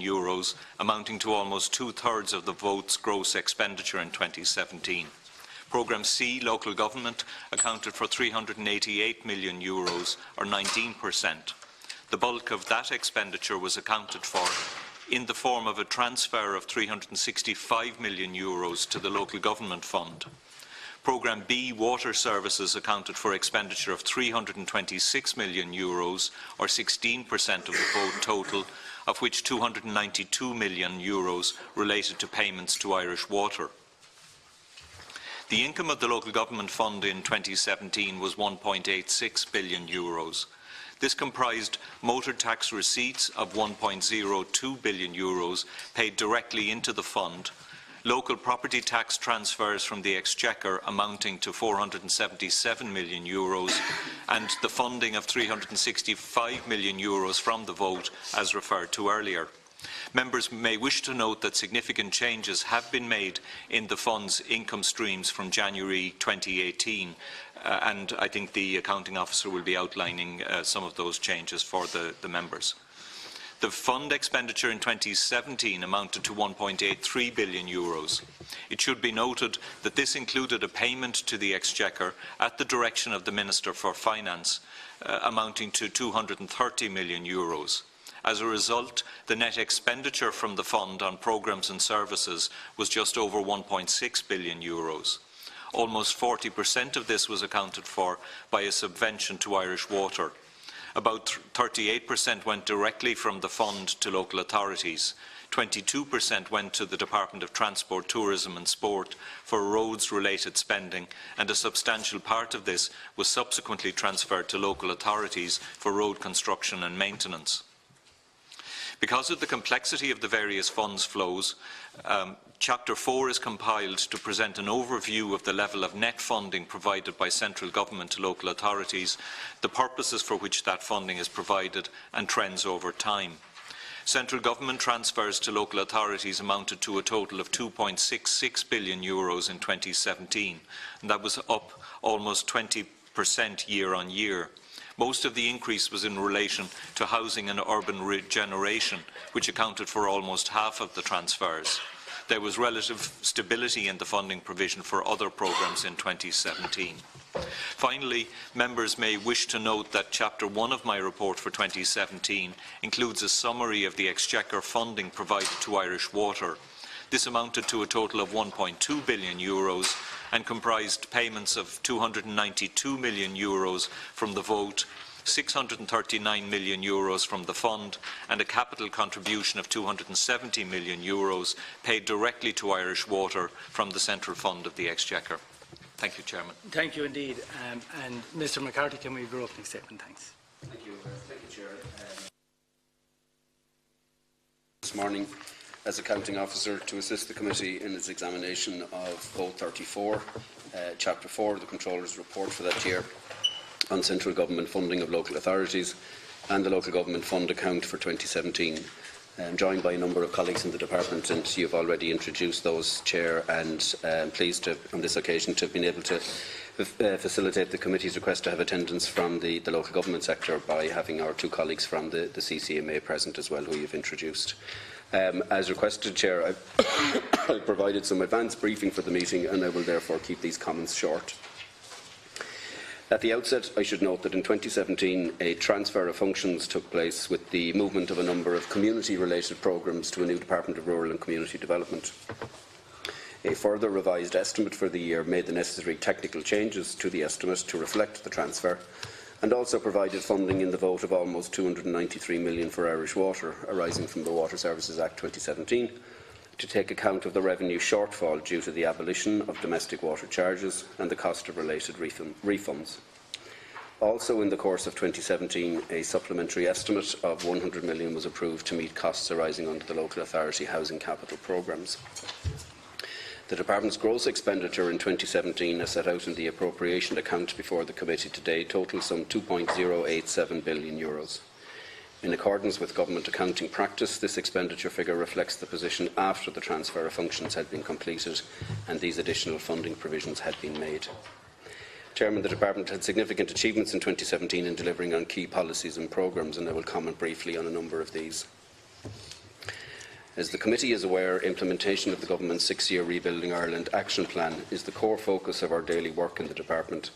amounting to almost 2/3 of the vote's gross expenditure in 2017. Programme C, Local Government, accounted for €388 million, or 19%. The bulk of that expenditure was accounted for in the form of a transfer of €365 million to the Local Government Fund. Programme B, Water Services, accounted for expenditure of €326 million, or 16% of the total, of which €292 million related to payments to Irish Water. The income of the Local Government Fund in 2017 was €1.86 billion. This comprised motor tax receipts of €1.02 billion paid directly into the fund, local property tax transfers from the Exchequer amounting to €477 million, and the funding of €365 million from the vote, as referred to earlier. Members may wish to note that significant changes have been made in the fund's income streams from January 2018, and I think the accounting officer will be outlining some of those changes for the members. The fund expenditure in 2017 amounted to €1.83 billion. It should be noted that this included a payment to the Exchequer at the direction of the Minister for Finance, amounting to €230 million. As a result, the net expenditure from the fund on programmes and services was just over €1.6 billion. Almost 40% of this was accounted for by a subvention to Irish Water. About 38% went directly from the fund to local authorities. 22% went to the Department of Transport, Tourism and Sport for roads-related spending, and a substantial part of this was subsequently transferred to local authorities for road construction and maintenance. Because of the complexity of the various funds flows, Chapter 4 is compiled to present an overview of the level of net funding provided by central government to local authorities, the purposes for which that funding is provided, and trends over time. Central government transfers to local authorities amounted to a total of €2.66 billion in 2017, and that was up almost 20% year on year. Most of the increase was in relation to housing and urban regeneration, which accounted for almost half of the transfers. There was relative stability in the funding provision for other programmes in 2017. Finally, members may wish to note that Chapter 1 of my report for 2017 includes a summary of the Exchequer funding provided to Irish Water. This amounted to a total of €1.2 billion and comprised payments of €292 million from the vote, €639 million from the fund, and a capital contribution of €270 million paid directly to Irish Water from the Central Fund of the Exchequer. Thank you, Chairman. Thank you indeed. And Mr. McCarthy, can we have your opening statement? Thanks. Thank you, Chair. This morning, as Accounting Officer, to assist the Committee in its examination of Vote 34, Chapter 4 of the Controller's report for that year on central government funding of local authorities and the Local Government Fund account for 2017. I'm joined by a number of colleagues in the Department, and you have already introduced those, Chair, and I'm pleased to, on this occasion, to have been able to facilitate the Committee's request to have attendance from the local government sector by having our two colleagues from the CCMA present as well, who you've introduced. As requested, Chair, I provided some advance briefing for the meeting, and I will therefore keep these comments short. At the outset, I should note that in 2017, a transfer of functions took place with the movement of a number of community-related programmes to a new Department of Rural and Community Development. A further revised estimate for the year made the necessary technical changes to the estimate to reflect the transfer, and also provided funding in the vote of almost €293 million for Irish Water, arising from the Water Services Act 2017, to take account of the revenue shortfall due to the abolition of domestic water charges and the cost of related refunds. Also, in the course of 2017, a supplementary estimate of €100 million was approved to meet costs arising under the local authority housing capital programmes. The Department's gross expenditure in 2017, as set out in the appropriation account before the Committee today, totalled some €2.087 billion. In accordance with government accounting practice, this expenditure figure reflects the position after the transfer of functions had been completed and these additional funding provisions had been made. Chairman, the Department had significant achievements in 2017 in delivering on key policies and programmes, and I will comment briefly on a number of these. As the committee is aware, implementation of the Government's 6-year Rebuilding Ireland Action Plan is the core focus of our daily work in the Department,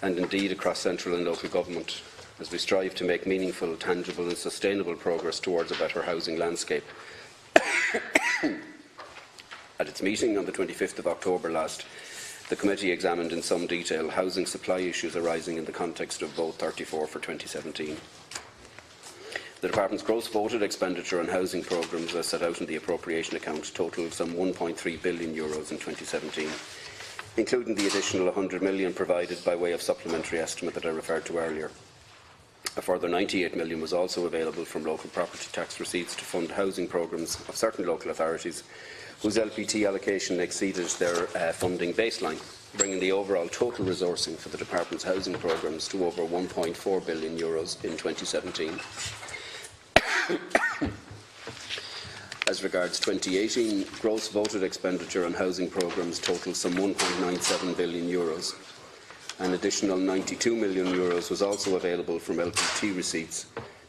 and indeed across central and local government, as we strive to make meaningful, tangible and sustainable progress towards a better housing landscape. At its meeting on the 25th of October last, the committee examined in some detail housing supply issues arising in the context of Vote 34 for 2017. The Department's gross voted expenditure on housing programmes, as set out in the appropriation account, totalled some €1.3 billion in 2017, including the additional €100 million provided by way of supplementary estimate that I referred to earlier. A further €98 million was also available from local property tax receipts to fund housing programmes of certain local authorities whose LPT allocation exceeded their funding baseline, bringing the overall total resourcing for the Department's housing programmes to over €1.4 billion in 2017. As regards 2018, gross voted expenditure on housing programmes totalled some €1.97 billion. An additional €92 million was also available from LPT receipts,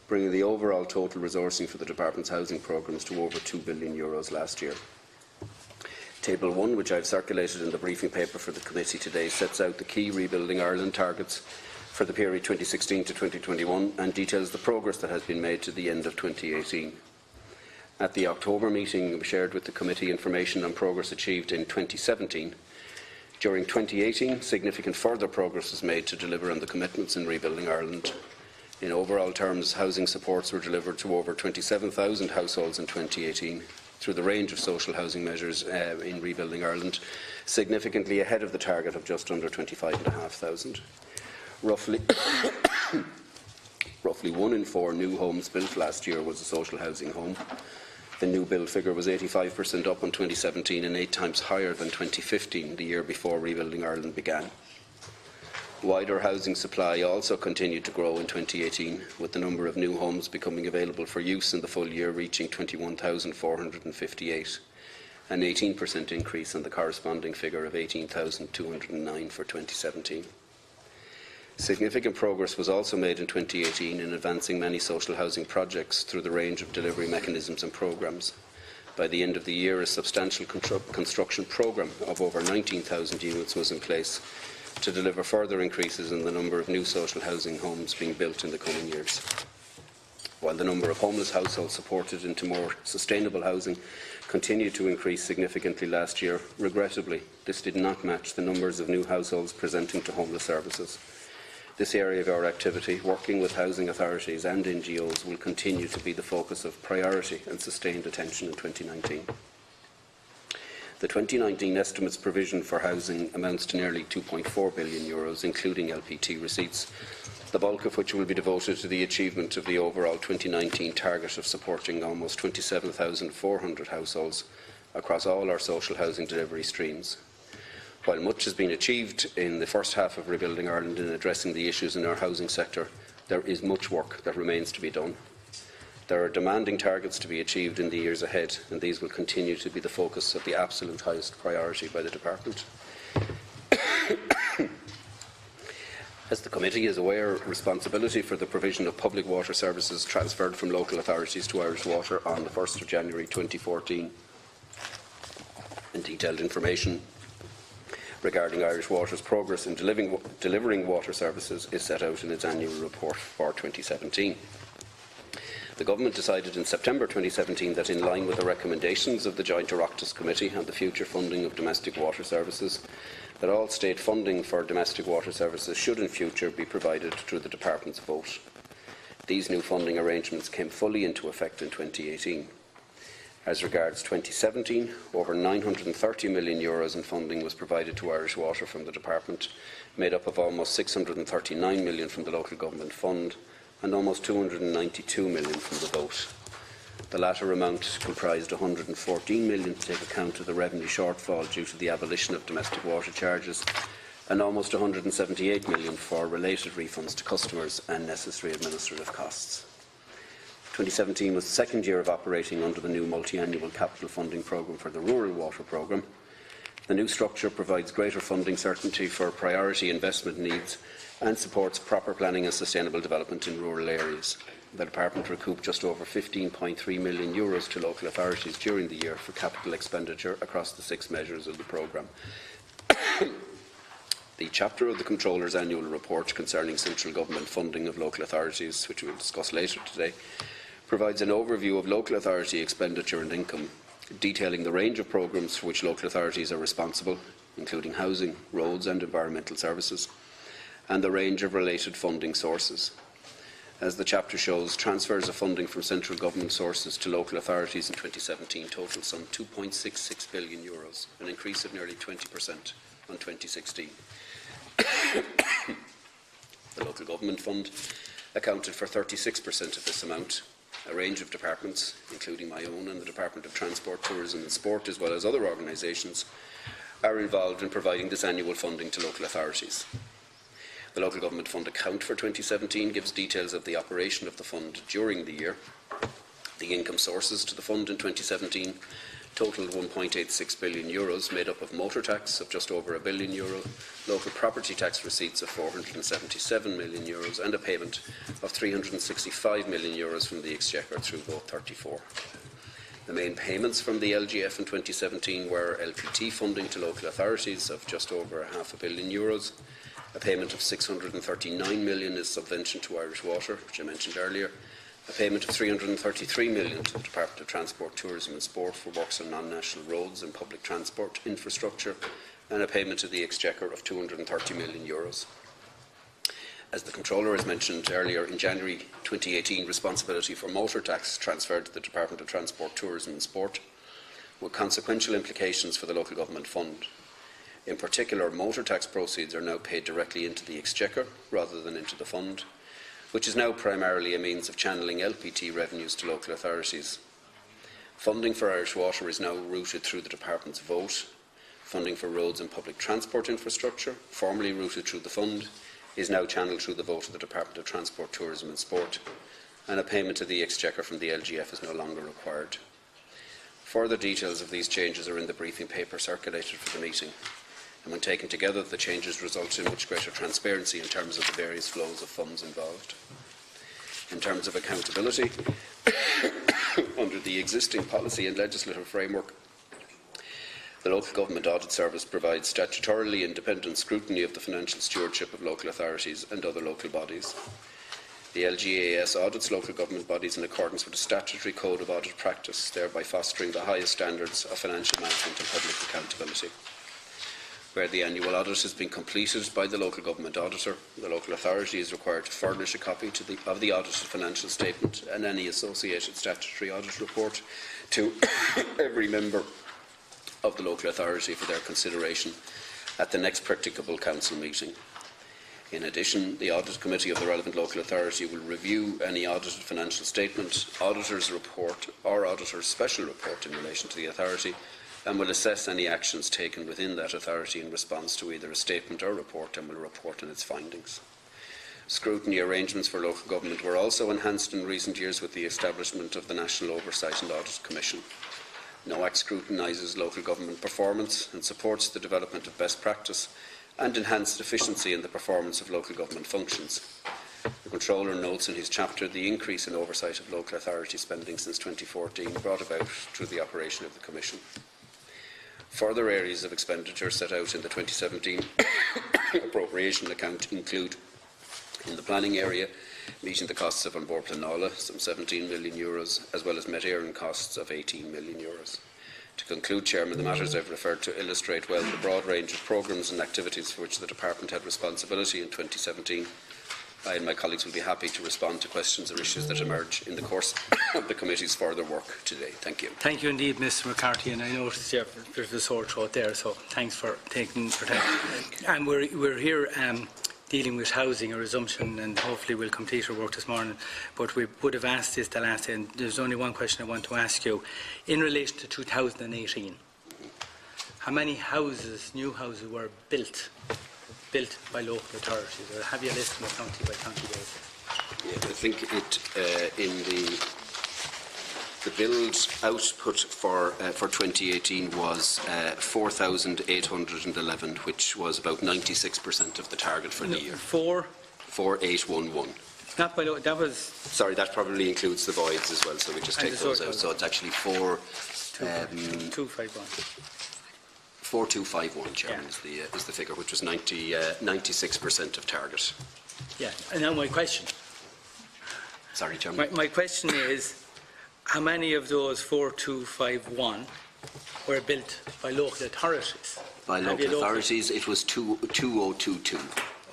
bringing the overall total resourcing for the Department's housing programmes to over €2 billion last year. Table 1, which I have circulated in the briefing paper for the committee today, sets out the key Rebuilding Ireland targets for the period 2016 to 2021 and details the progress that has been made to the end of 2018. At the October meeting, we shared with the committee information on progress achieved in 2017. During 2018, significant further progress was made to deliver on the commitments in Rebuilding Ireland. In overall terms, housing supports were delivered to over 27,000 households in 2018 through the range of social housing measures in Rebuilding Ireland, significantly ahead of the target of just under 25,500. Roughly 1 in 4 new homes built last year was a social housing home. The new build figure was 85% up on 2017 and 8 times higher than 2015, the year before Rebuilding Ireland began. Wider housing supply also continued to grow in 2018, with the number of new homes becoming available for use in the full year reaching 21,458, an 18% increase on the corresponding figure of 18,209 for 2017. Significant progress was also made in 2018 in advancing many social housing projects through the range of delivery mechanisms and programmes. By the end of the year, a substantial construction programme of over 19,000 units was in place to deliver further increases in the number of new social housing homes being built in the coming years. While the number of homeless households supported into more sustainable housing continued to increase significantly last year, regrettably, this did not match the numbers of new households presenting to homeless services. This area of our activity, working with housing authorities and NGOs, will continue to be the focus of priority and sustained attention in 2019. The 2019 estimates provision for housing amounts to nearly €2.4 billion, including LPT receipts, the bulk of which will be devoted to the achievement of the overall 2019 target of supporting almost 27,400 households across all our social housing delivery streams. While much has been achieved in the first half of Rebuilding Ireland in addressing the issues in our housing sector, there is much work that remains to be done. There are demanding targets to be achieved in the years ahead, and these will continue to be the focus of the absolute highest priority by the Department. As the committee is aware, responsibility for the provision of public water services transferred from local authorities to Irish Water on the 1st of January 2014. And detailed information regarding Irish Water's progress in delivering water services is set out in its annual report for 2017. The Government decided in September 2017 that, in line with the recommendations of the Joint Oireachtas Committee on the future funding of domestic water services, that all state funding for domestic water services should in future be provided through the Department's vote. These new funding arrangements came fully into effect in 2018. As regards 2017, over €930 million in funding was provided to Irish Water from the Department, made up of almost €639 million from the Local Government Fund and almost €292 million from the vote. The latter amount comprised €114 million to take account of the revenue shortfall due to the abolition of domestic water charges and almost €178 million for related refunds to customers and necessary administrative costs. 2017 was the second year of operating under the new multi-annual capital funding programme for the Rural Water Programme. The new structure provides greater funding certainty for priority investment needs and supports proper planning and sustainable development in rural areas. the Department recouped just over €15.3 million to local authorities during the year for capital expenditure across the 6 measures of the programme. The chapter of the Controller's annual report concerning central government funding of local authorities, which we will discuss later today, provides an overview of local authority expenditure and income, detailing the range of programmes for which local authorities are responsible, including housing, roads and environmental services, and the range of related funding sources. As the chapter shows, transfers of funding from central government sources to local authorities in 2017 totaled some €2.66 billion, an increase of nearly 20% on 2016. The Local Government Fund accounted for 36% of this amount. A range of departments, including my own and the Department of Transport, Tourism and Sport, as well as other organisations, are involved in providing this annual funding to local authorities. The Local Government Fund account for 2017 gives details of the operation of the fund during the year. The income sources to the fund in 2017 totaled €1.86 billion, made up of motor tax of just over €1 billion, local property tax receipts of €477 million, and a payment of €365 million from the Exchequer through Vote 34. The main payments from the LGF in 2017 were LPT funding to local authorities of just over €500 million, a payment of €639 million is subvention to Irish Water, which I mentioned earlier, a payment of €333 million to the Department of Transport, Tourism and Sport for works on non-national roads and public transport infrastructure, and a payment to the Exchequer of €230 million. As the Controller has mentioned earlier, in January 2018, responsibility for motor tax transferred to the Department of Transport, Tourism and Sport, with consequential implications for the Local Government Fund. In particular, motor tax proceeds are now paid directly into the Exchequer rather than into the fund, which is now primarily a means of channelling LPT revenues to local authorities. Funding for Irish Water is now routed through the Department's vote. Funding for roads and public transport infrastructure, formerly routed through the fund, is now channelled through the vote of the Department of Transport, Tourism and Sport, and a payment to the Exchequer from the LGF is no longer required. Further details of these changes are in the briefing paper circulated for the meeting, and when taken together, the changes result in much greater transparency in terms of the various flows of funds involved. In terms of accountability, under the existing policy and legislative framework, the Local Government Audit Service provides statutorily independent scrutiny of the financial stewardship of local authorities and other local bodies. The LGAS audits local government bodies in accordance with the statutory code of audit practice, thereby fostering the highest standards of financial management and public accountability. Where the annual audit has been completed by the local government auditor, the local authority is required to furnish a copy of the audited financial statement and any associated statutory audit report to every member of the local authority for their consideration at the next practicable council meeting. In addition, the audit committee of the relevant local authority will review any audited financial statement, auditor's report or auditor's special report in relation to the authority, and will assess any actions taken within that authority in response to either a statement or report, and will report on its findings. Scrutiny arrangements for local government were also enhanced in recent years with the establishment of the National Oversight and Audit Commission. NOAC scrutinises local government performance and supports the development of best practice and enhanced efficiency in the performance of local government functions. The Controller notes in his chapter the increase in oversight of local authority spending since 2014 brought about through the operation of the Commission. Further areas of expenditure set out in the 2017 appropriation account include, in the planning area, meeting the costs of An Bord Pleanála, some €17 million, as well as Met Éireann costs of €18 million. To conclude, Chairman, the matters I've referred to illustrate well the broad range of programmes and activities for which the Department had responsibility in 2017. I and my colleagues will be happy to respond to questions or issues that emerge in the course of the Committee's further work today. Thank you. Thank you indeed, Mr McCarthy, and I noticed there's a sore throat there, so thanks for taking your time. And we're here dealing with housing, a resumption, and hopefully we'll complete our work this morning. But we would have asked this the last day, and there's only one question I want to ask you. In relation to 2018, how many houses, new houses, were built by local authorities, or have you a list on a county by county basis? Yeah, I think it in the build output for 2018 was 4,811, which was about 96% of the target for the year. 4811. Not by that was Sorry, that probably includes the voids as well, so we just And take the those sort out. code. So it's actually 251. 4251, Chairman, Yeah. is the figure, which was 96% of target. Yeah. And now my question. Sorry, Chairman. My question is, how many of those 4251 were built by local authorities? By Have you local authorities, it was 2022.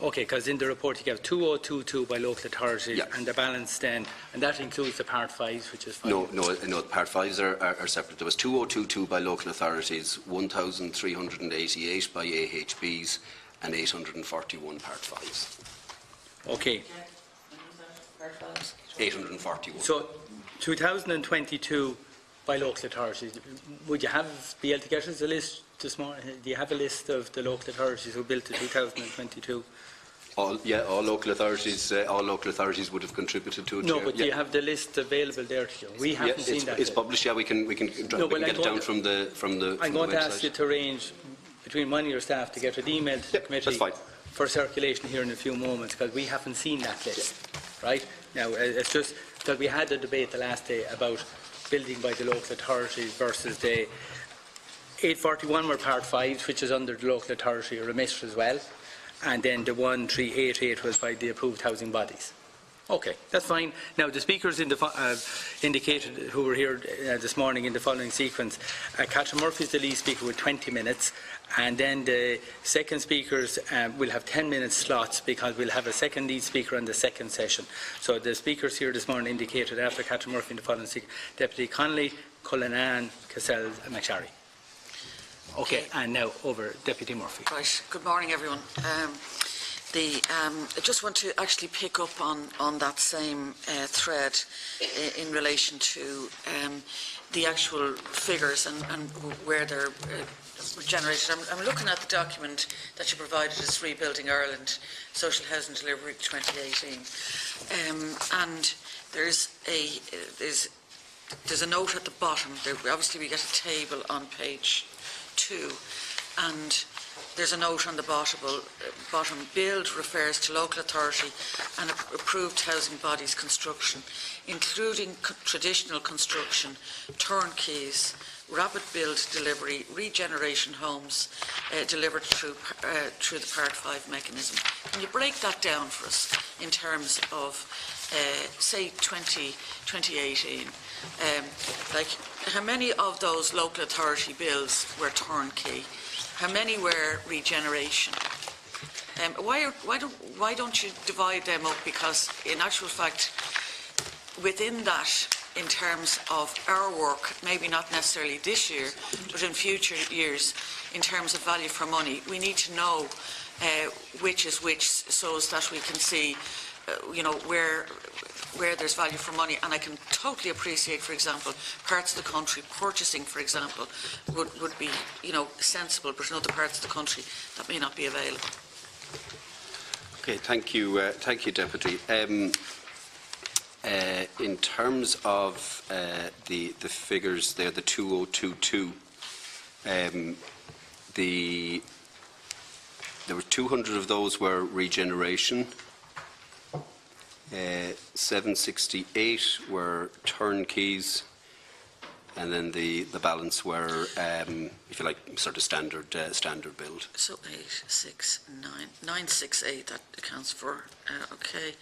Okay, because in the report you have 2022 by local authorities, Yeah. and the balance then, and that includes the Part 5s, which is 5. No, Part 5s are separate. There was 2022 by local authorities, 1,388 by AHBs, and 841 Part 5s. Okay, 841. so 2022 by local authorities. Would you be able to get us a list this morning? Do you have a list of the local authorities who built the 2022? All local authorities would have contributed to it. No, Chair. but do you have the list available there to you? We haven't seen that. It's yet. published. Yeah, we can get it down from the I'm going to website. ask you to arrange between one of your staff to get an email to the committee that's fine. for circulation here in a few moments, because we haven't seen that list. Right? Now, it's just that we had a debate the last day about building by the local authorities versus the 841 were Part 5s, which is under the local authority remit as well, and then the 1388 was by the approved housing bodies. Okay, that's fine. Now, the speakers indicated who were here this morning in the following sequence. Catherine Murphy is the lead speaker with 20 minutes, and then the second speakers will have 10-minute slots, because we'll have a second lead speaker on the second session. So the speakers here this morning indicated after Catherine Murphy in the following sequence, Deputy Connolly, Cullinane, Cassells and MacSharry. Okay, and now over Deputy Murphy. Right. Good morning, everyone. I just want to actually pick up on that same thread in relation to the actual figures and where they're generated. I'm looking at the document that you provided as Rebuilding Ireland, Social Housing Delivery 2018, and there's a note at the bottom. Obviously, we get a table on page 2, and there's a note on the bottom. Build refers to local authority and approved housing bodies construction, including traditional construction, turnkeys, rapid build delivery, regeneration homes delivered through the Part 5 mechanism. Can you break that down for us in terms of, say, 2018? Like, how many of those local authority bills were turnkey? How many were regeneration? Why don't you divide them up? Because in actual fact, within that, in terms of our work, maybe not necessarily this year, but in future years, in terms of value for money, we need to know which is which, so as that we can see, where there's value for money. And I can totally appreciate, for example, parts of the country purchasing, for example, would be, sensible, but in other parts of the country that may not be available. Okay, thank you, Deputy. In terms of the figures there, the 2022, there were 200 of those were regeneration. 768 were turnkeys, and then the balance were, if you like, sort of standard build. So 968, that accounts for. Okay,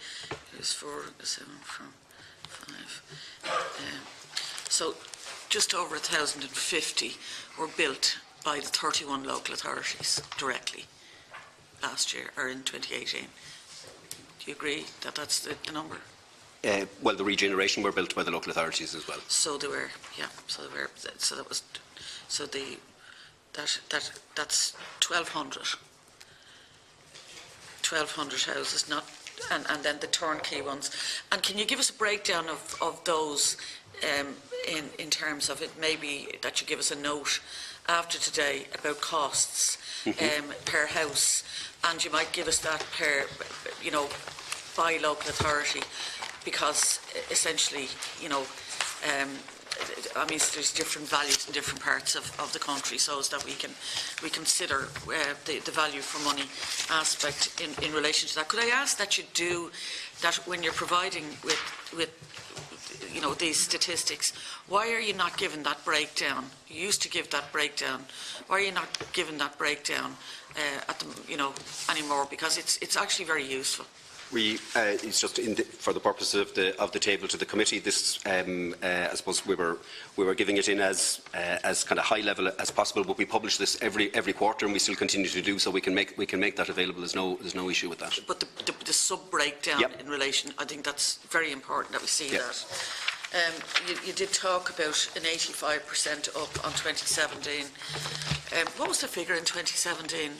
here's 4, 7 from 5. So just over 1,050 were built by the 31 local authorities directly last year, or in 2018. Do you agree that that's the number? Well, the regeneration were built by the local authorities as well. So they were, yeah. So they were. So that was. So that's 1,200. 1,200 houses, not, and then the turnkey ones. And can you give us a breakdown of those in terms of it? Maybe that you give us a note after today about costs per house, and you might give us that per, by local authority, because essentially, I mean, there's different values in different parts of the country, so as that we consider the value for money aspect in relation to that. Could I ask that you do that when you're providing with you know, these statistics? Why are you not given that breakdown? You used to give that breakdown. Why are you not given that breakdown you know, anymore? Because it's actually very useful. It's just for the purpose of the table to the committee. This, I suppose, we were giving it in as kind of high level as possible, but we publish this every quarter, and we still continue to do so. We can make that available. There's no issue with that. But the sub breakdown in relation, I think that's very important that we see that. You did talk about an 85% up on 2017. What was the figure in 2017?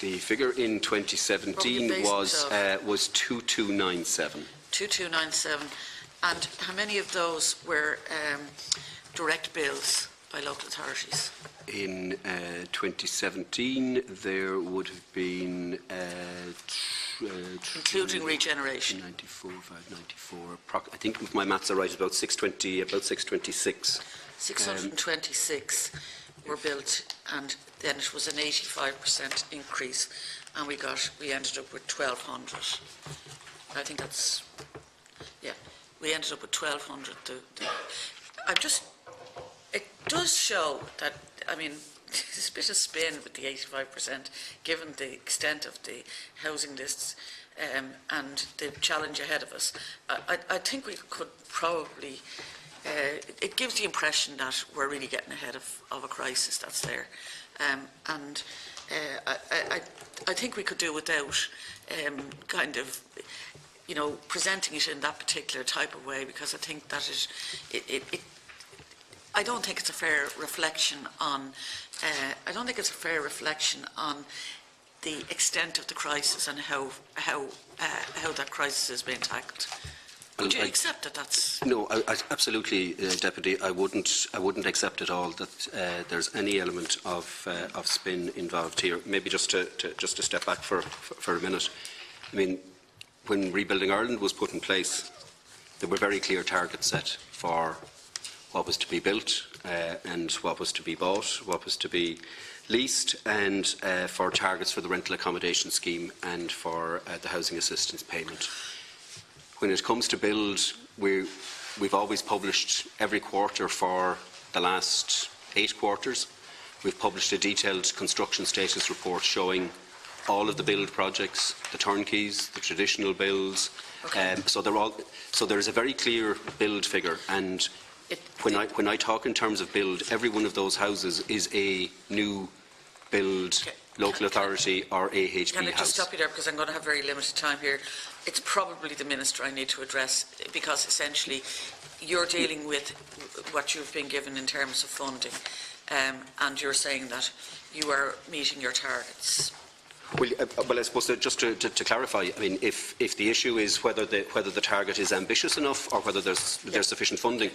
The figure in 2017 was 2297. 2297. And how many of those were direct bills by local authorities? In 2017, there would have been... including regeneration. 94, 594. I think if my maths are right, about 626. 626 were built, and then it was an 85% increase, and we ended up with 1,200. I think that's, yeah, we ended up with 1,200. It does show that, I mean, there's a bit of spin with the 85%, given the extent of the housing lists and the challenge ahead of us. I think we could probably, it gives the impression that we're really getting ahead of a crisis that's there. And I think we could do without kind of, you know, presenting it in that particular type of way, because I think that I don't think it's a fair reflection on. I don't think it's a fair reflection on the extent of the crisis and how that crisis is being tackled. Would you accept that that's... No, absolutely, Deputy. I wouldn't accept at all that there's any element of spin involved here. Maybe just to step back for a minute. I mean, when Rebuilding Ireland was put in place, there were very clear targets set for what was to be built and what was to be bought, what was to be leased, and for targets for the rental accommodation scheme and for the housing assistance payment. When it comes to build, we've always published every quarter for the last 8 quarters. We've published a detailed construction status report showing all of the build projects, the turnkeys, the traditional builds. Okay. So there is a very clear build figure, and when I talk in terms of build, every one of those houses is a new build, local authority or AHB house. Can I just stop you there, because I'm going to have very limited time here. It's probably the Minister I need to address, because essentially you're dealing with what you've been given in terms of funding, and you're saying that you are meeting your targets. Well, I suppose just to clarify, I mean, if the issue is whether the target is ambitious enough or whether there's sufficient funding,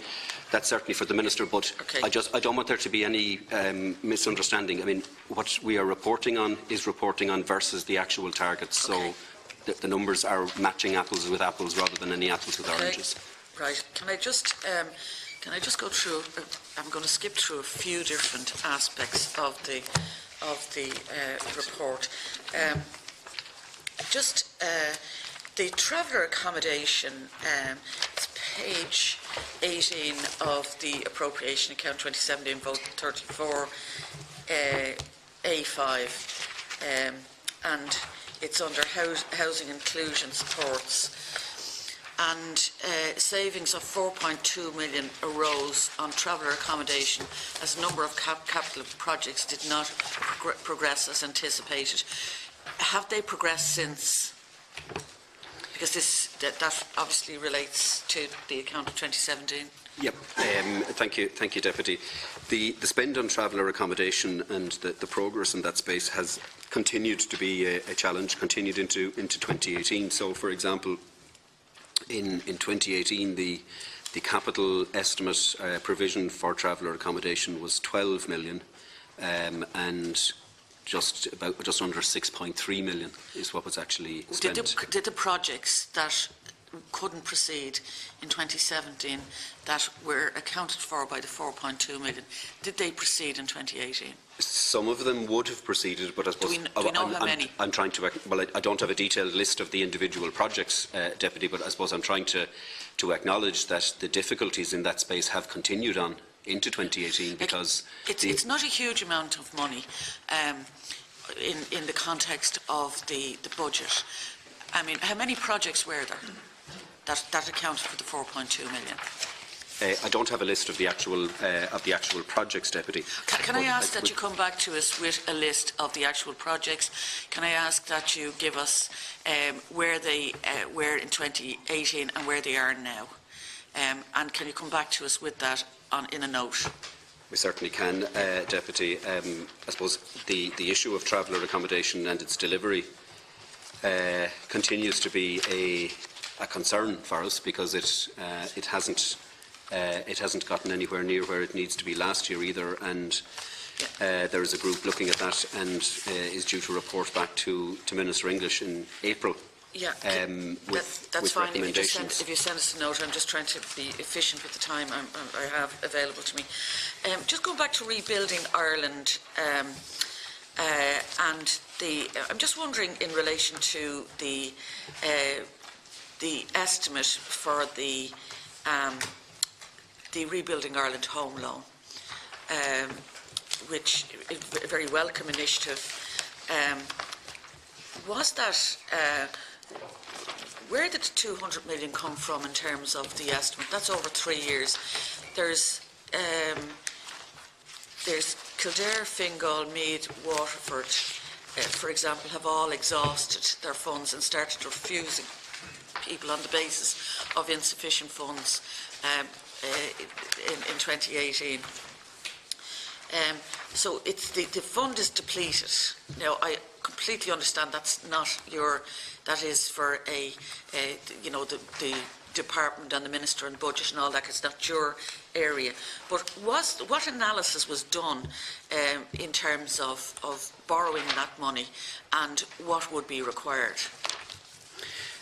that's certainly for the Minister. But okay. I don't want there to be any misunderstanding. I mean, what we are reporting on is reporting on versus the actual targets. Okay. So the numbers are matching apples with apples rather than any apples with oranges. Right. Can I just go through? I'm going to skip through a few different aspects of the report. The traveller accommodation, it's page 18 of the appropriation account 2017, vote 34, A5, and it's under housing inclusion supports. And savings of 4.2 million arose on traveller accommodation as a number of capital projects did not progress as anticipated. Have they progressed since? Because that obviously relates to the account of 2017. Yep. Thank you, Deputy. The spend on traveller accommodation and the progress in that space has continued to be a challenge, continued into 2018. So, for example, in 2018, the capital estimate provision for traveller accommodation was 12 million, and just under 6.3 million is what was actually spent. Did the projects that couldn't proceed in 2017 that were accounted for by the 4.2 million, did they proceed in 2018? Some of them would have proceeded, but I suppose do we know how many? I'm trying to. Well, I don't have a detailed list of the individual projects, Deputy, but I suppose I'm trying to acknowledge that the difficulties in that space have continued on into 2018 because it's not a huge amount of money in the context of the budget. I mean, how many projects were there that accounted for the 4.2 million? I don't have a list of the actual projects, Deputy. Can I ask that you come back to us with a list of the actual projects? Can I ask that you give us where they were in 2018 and where they are now? And can you come back to us with that in a note? We certainly can, Deputy. I suppose the issue of traveller accommodation and its delivery continues to be a concern for us because it hasn't gotten anywhere near where it needs to be last year either, and there is a group looking at that and is due to report back to Minister English in April. Yeah, that's fine. If you send us a note, I'm just trying to be efficient with the time I have available to me. Just going back to Rebuilding Ireland, and I'm just wondering in relation to the estimate for the Rebuilding Ireland home loan, which is a very welcome initiative. Was that where did the 200 million come from in terms of the estimate? That's over 3 years. There's Kildare, Fingal, Meath, Waterford, for example, have all exhausted their funds and started refusing people on the basis of insufficient funds in 2018. So it's the fund is depleted. Now, I completely understand that's not that is for the department and the minister and budget and all that. It's not your area. But what analysis was done in terms of borrowing that money and what would be required?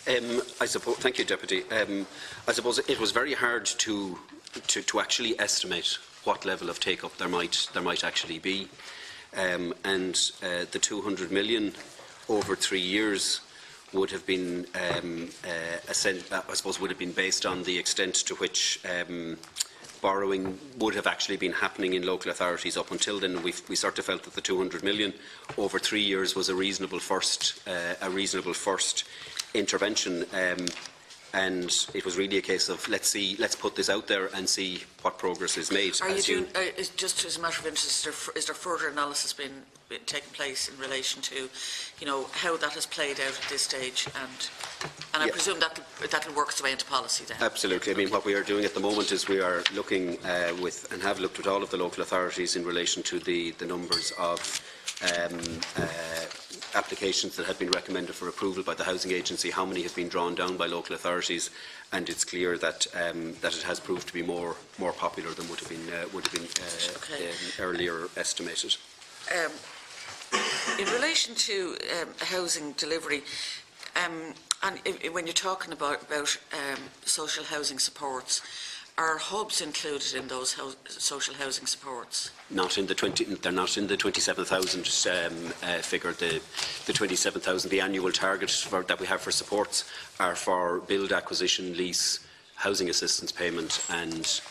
I suppose. Thank you, Deputy. I suppose it was very hard to actually estimate what level of take-up there might actually be, and the 200 million over 3 years would have been, I suppose, would have been based on the extent to which borrowing would have actually been happening in local authorities. Up until then, we sort of felt that the 200 million over 3 years was a reasonable first intervention. And it was really a case of let's put this out there and see what progress is made. Just as a matter of interest, is there further analysis been taking place in relation to, how that has played out at this stage? And I presume that'll work its way into policy then. Absolutely. I mean, what we are doing at the moment is we are looking with and have looked with all of the local authorities in relation to the numbers of applications that have been recommended for approval by the housing agency, how many have been drawn down by local authorities, and it's clear that that it has proved to be more popular than would have been earlier estimated. In relation to housing delivery, and when you're talking about social housing supports, are hubs included in those social housing supports? Not in the they're not in the 27,000 figure. The 27,000, the annual target that we have for supports are for build, acquisition, lease, housing assistance payment, and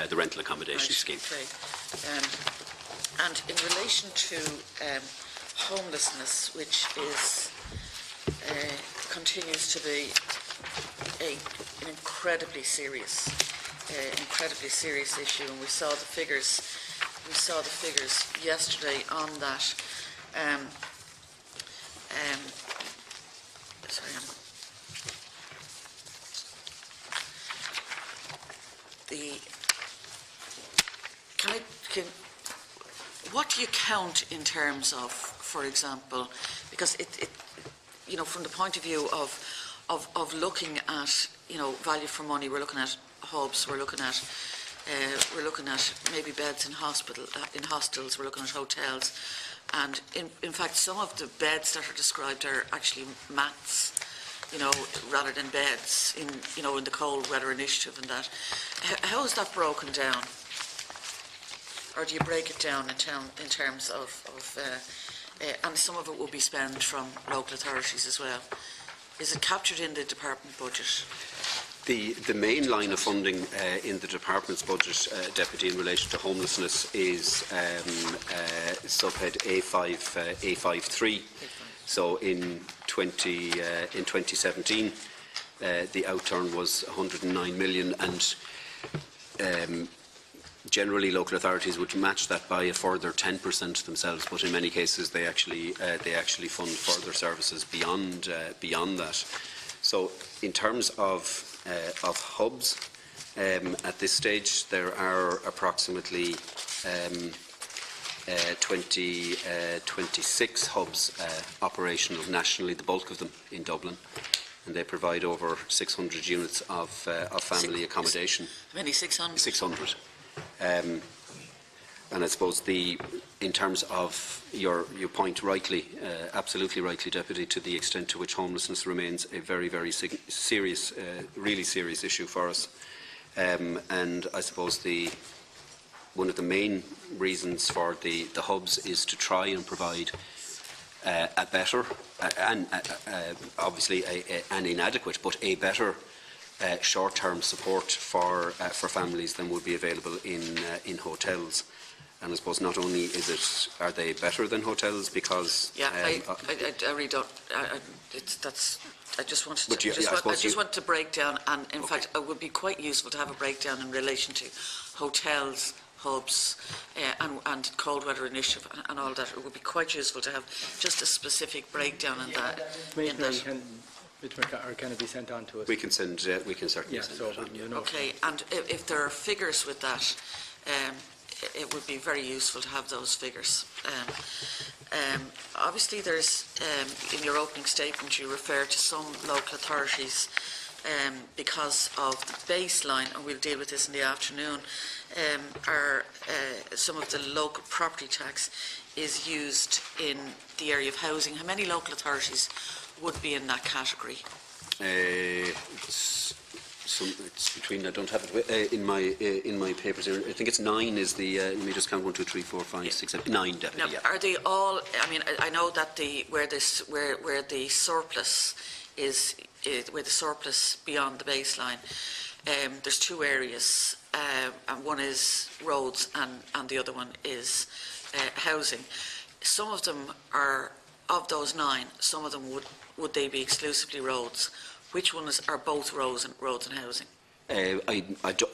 the rental accommodation scheme. Okay. And in relation to homelessness, which is continues to be an incredibly serious issue, and we saw the figures yesterday on that. What do you count in terms of, for example, because from the point of view of looking at value for money, we're looking at hubs, we're looking at maybe beds in hostels, we're looking at hotels, and in fact some of the beds that are described are actually mats. you know, rather than beds in, you know, in the cold weather initiative and that. How is that broken down? Or do you break it down in terms of and some of it will be spent from local authorities as well. Is it captured in the department budget? The main line of funding in the department's budget, Deputy, in relation to homelessness is subhead A53. So in 2017, the outturn was 109 million, and generally local authorities would match that by a further 10% themselves, but in many cases they actually fund further services beyond that. So in terms of hubs, at this stage there are approximately 26 hubs operational nationally, the bulk of them in Dublin, and they provide over 600 units of family accommodation. How many? 600? 600. And I suppose in terms of your point rightly, absolutely rightly, Deputy, to the extent to which homelessness remains a very, very serious, really serious issue for us. And I suppose one of the main reasons for the hubs is to try and provide a better, and obviously an inadequate, but a better short-term support for families than would be available in hotels. And I suppose not only are they better than hotels because I really don't. I just wanted to break down, and in fact, it would be quite useful to have a breakdown in relation to hotels, hubs, and cold weather initiative and all that. It would be quite useful to have just a specific breakdown in that. Can it be sent on to us? We can certainly send it on. Okay, and if there are figures with that, it would be very useful to have those figures. Obviously, there's in your opening statement you refer to some local authorities because of the baseline, and we'll deal with this in the afternoon. Some of the local property tax is used in the area of housing. How many local authorities would be in that category? It's between, I don't have it in my papers here. I think it's 9 is the, let me just count 1, 2, 3, 4, 5, 6, 7, 9 Deputy. Now, are they all, I mean, I know that where the surplus is where the surplus beyond the baseline, there's two areas, and one is roads and the other one is housing. Some of them are, of those 9, some of them would they be exclusively roads? Which ones are both roads and housing? I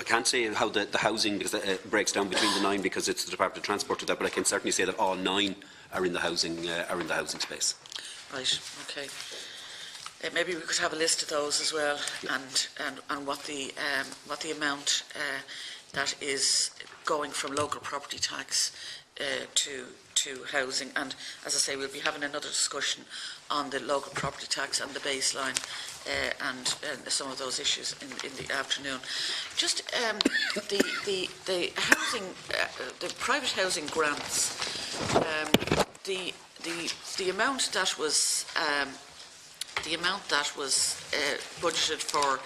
can't say how the housing, because it breaks down between the 9 because it's the Department of Transport to that, but I can certainly say that all 9 are in the housing space. Right. Okay. Maybe we could have a list of those as well, yeah. and what the amount that is going from local property tax to housing. And as I say, we'll be having another discussion on the local property tax and the baseline and some of those issues in the afternoon. Just the housing, the private housing grants, the amount that was budgeted for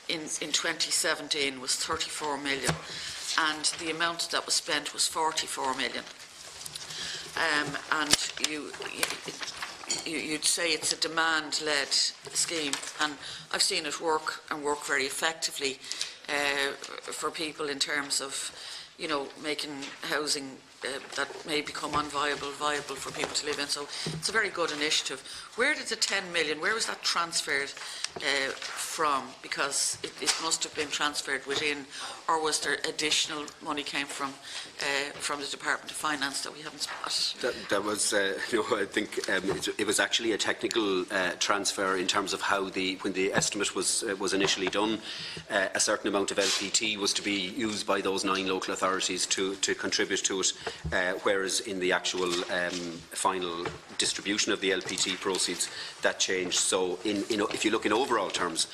in 2017 was 34 million, and the amount that was spent was 44 million. And you'd say it's a demand-led scheme, and I've seen it work very effectively for people in terms of, you know, making housing that may become unviable, viable for people to live in. So it's a very good initiative. Where did the 10 million, where was that transferred from? Because it must have been transferred within, or was there additional money came from the Department of Finance that we haven't spent? That was, I think it was actually a technical transfer in terms of how when the estimate was initially done, a certain amount of LPT was to be used by those 9 local authorities to contribute to it, whereas in the actual final distribution of the LPT proceeds, that changed. So if you look in overall terms,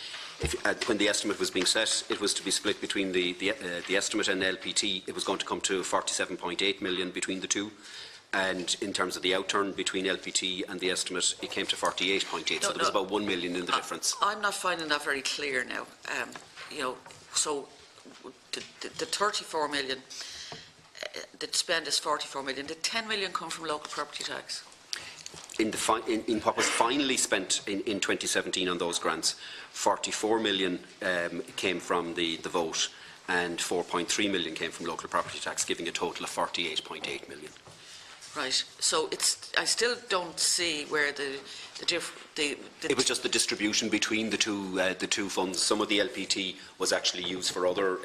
when the estimate was being set, it was to be split between the estimate and the LPT. It was going to come to 47.8 million between the two. And in terms of the outturn between LPT and the estimate, it came to 48.8, so there was about 1 million in the difference. I'm not finding that very clear now. So the 34 million, the spend is 44 million. Did 10 million come from local property tax? In what was finally spent in 2017 on those grants, 44 million came from the vote, and 4.3 million came from local property tax, giving a total of 48.8 million. Right. So I still don't see where it was just the distribution between the two funds. Some of the LPT was actually used for other.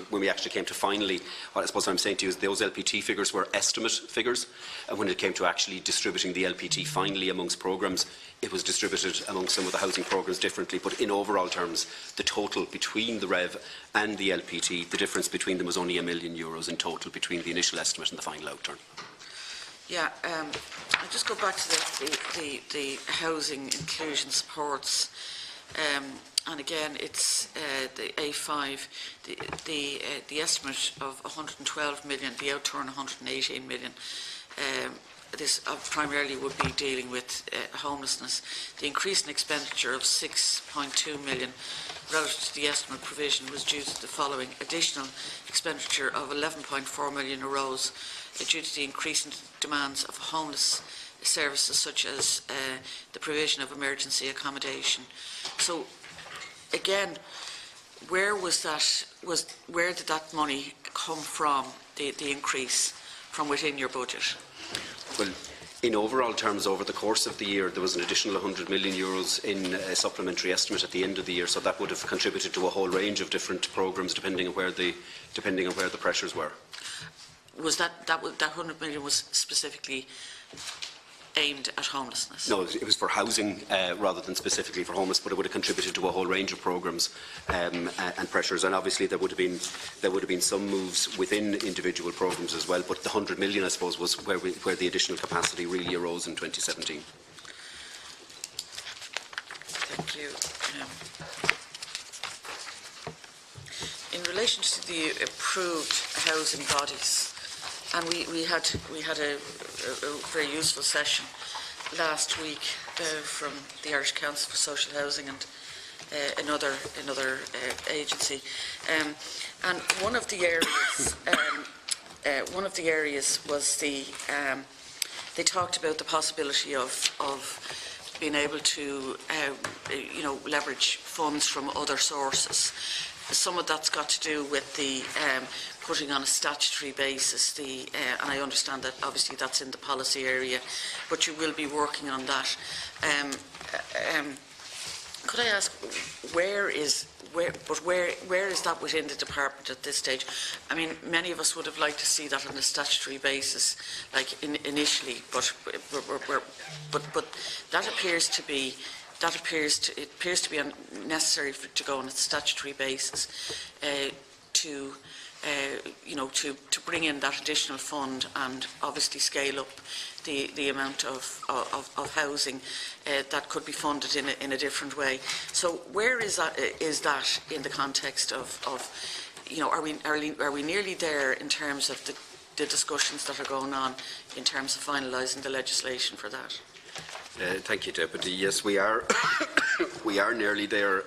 When we actually came to finally, I suppose what I'm saying to you is those LPT figures were estimate figures, and when it came to actually distributing the LPT finally amongst programmes, it was distributed among some of the housing programmes differently. But in overall terms, the total between the REV and the LPT, the difference between them was only €1 million in total between the initial estimate and the final outturn. Yeah, I'll just go back to the housing inclusion supports, and again it's the A5, the estimate of 112 million, the outturn 118 million. This primarily would be dealing with homelessness. The increase in expenditure of 6.2 million relative to the estimate provision was due to the following: additional expenditure of 11.4 million arose due to the increasing demands of homeless services such as the provision of emergency accommodation. So again, where did that money come from, the increase from within your budget? Well, in overall terms, over the course of the year, there was an additional €100 million in a supplementary estimate at the end of the year, so that would have contributed to a whole range of different programmes depending on where the pressures were. Was that 100 million was specifically aimed at homelessness? No, it was for housing rather than specifically for homeless, but it would have contributed to a whole range of programmes and pressures. And obviously there would have been some moves within individual programmes as well. But the 100 million, I suppose, was where the additional capacity really arose in 2017. Thank you. In relation to the approved housing bodies, and we had a very useful session last week from the Irish Council for Social Housing and another agency, and one of the areas was they talked about the possibility of being able to leverage funds from other sources. Some of that's got to do with the putting on a statutory basis, and I understand that obviously that's in the policy area, but you will be working on that. Could I ask, where is that within the department at this stage? I mean, many of us would have liked to see that on a statutory basis, like initially, but that appears to be. It appears to be necessary to go on a statutory basis to bring in that additional fund and obviously scale up the amount of housing that could be funded in a different way. So where is that in the context of are we nearly there in terms of the discussions that are going on in terms of finalising the legislation for that? Thank you, Deputy. Yes, we are. We are nearly there.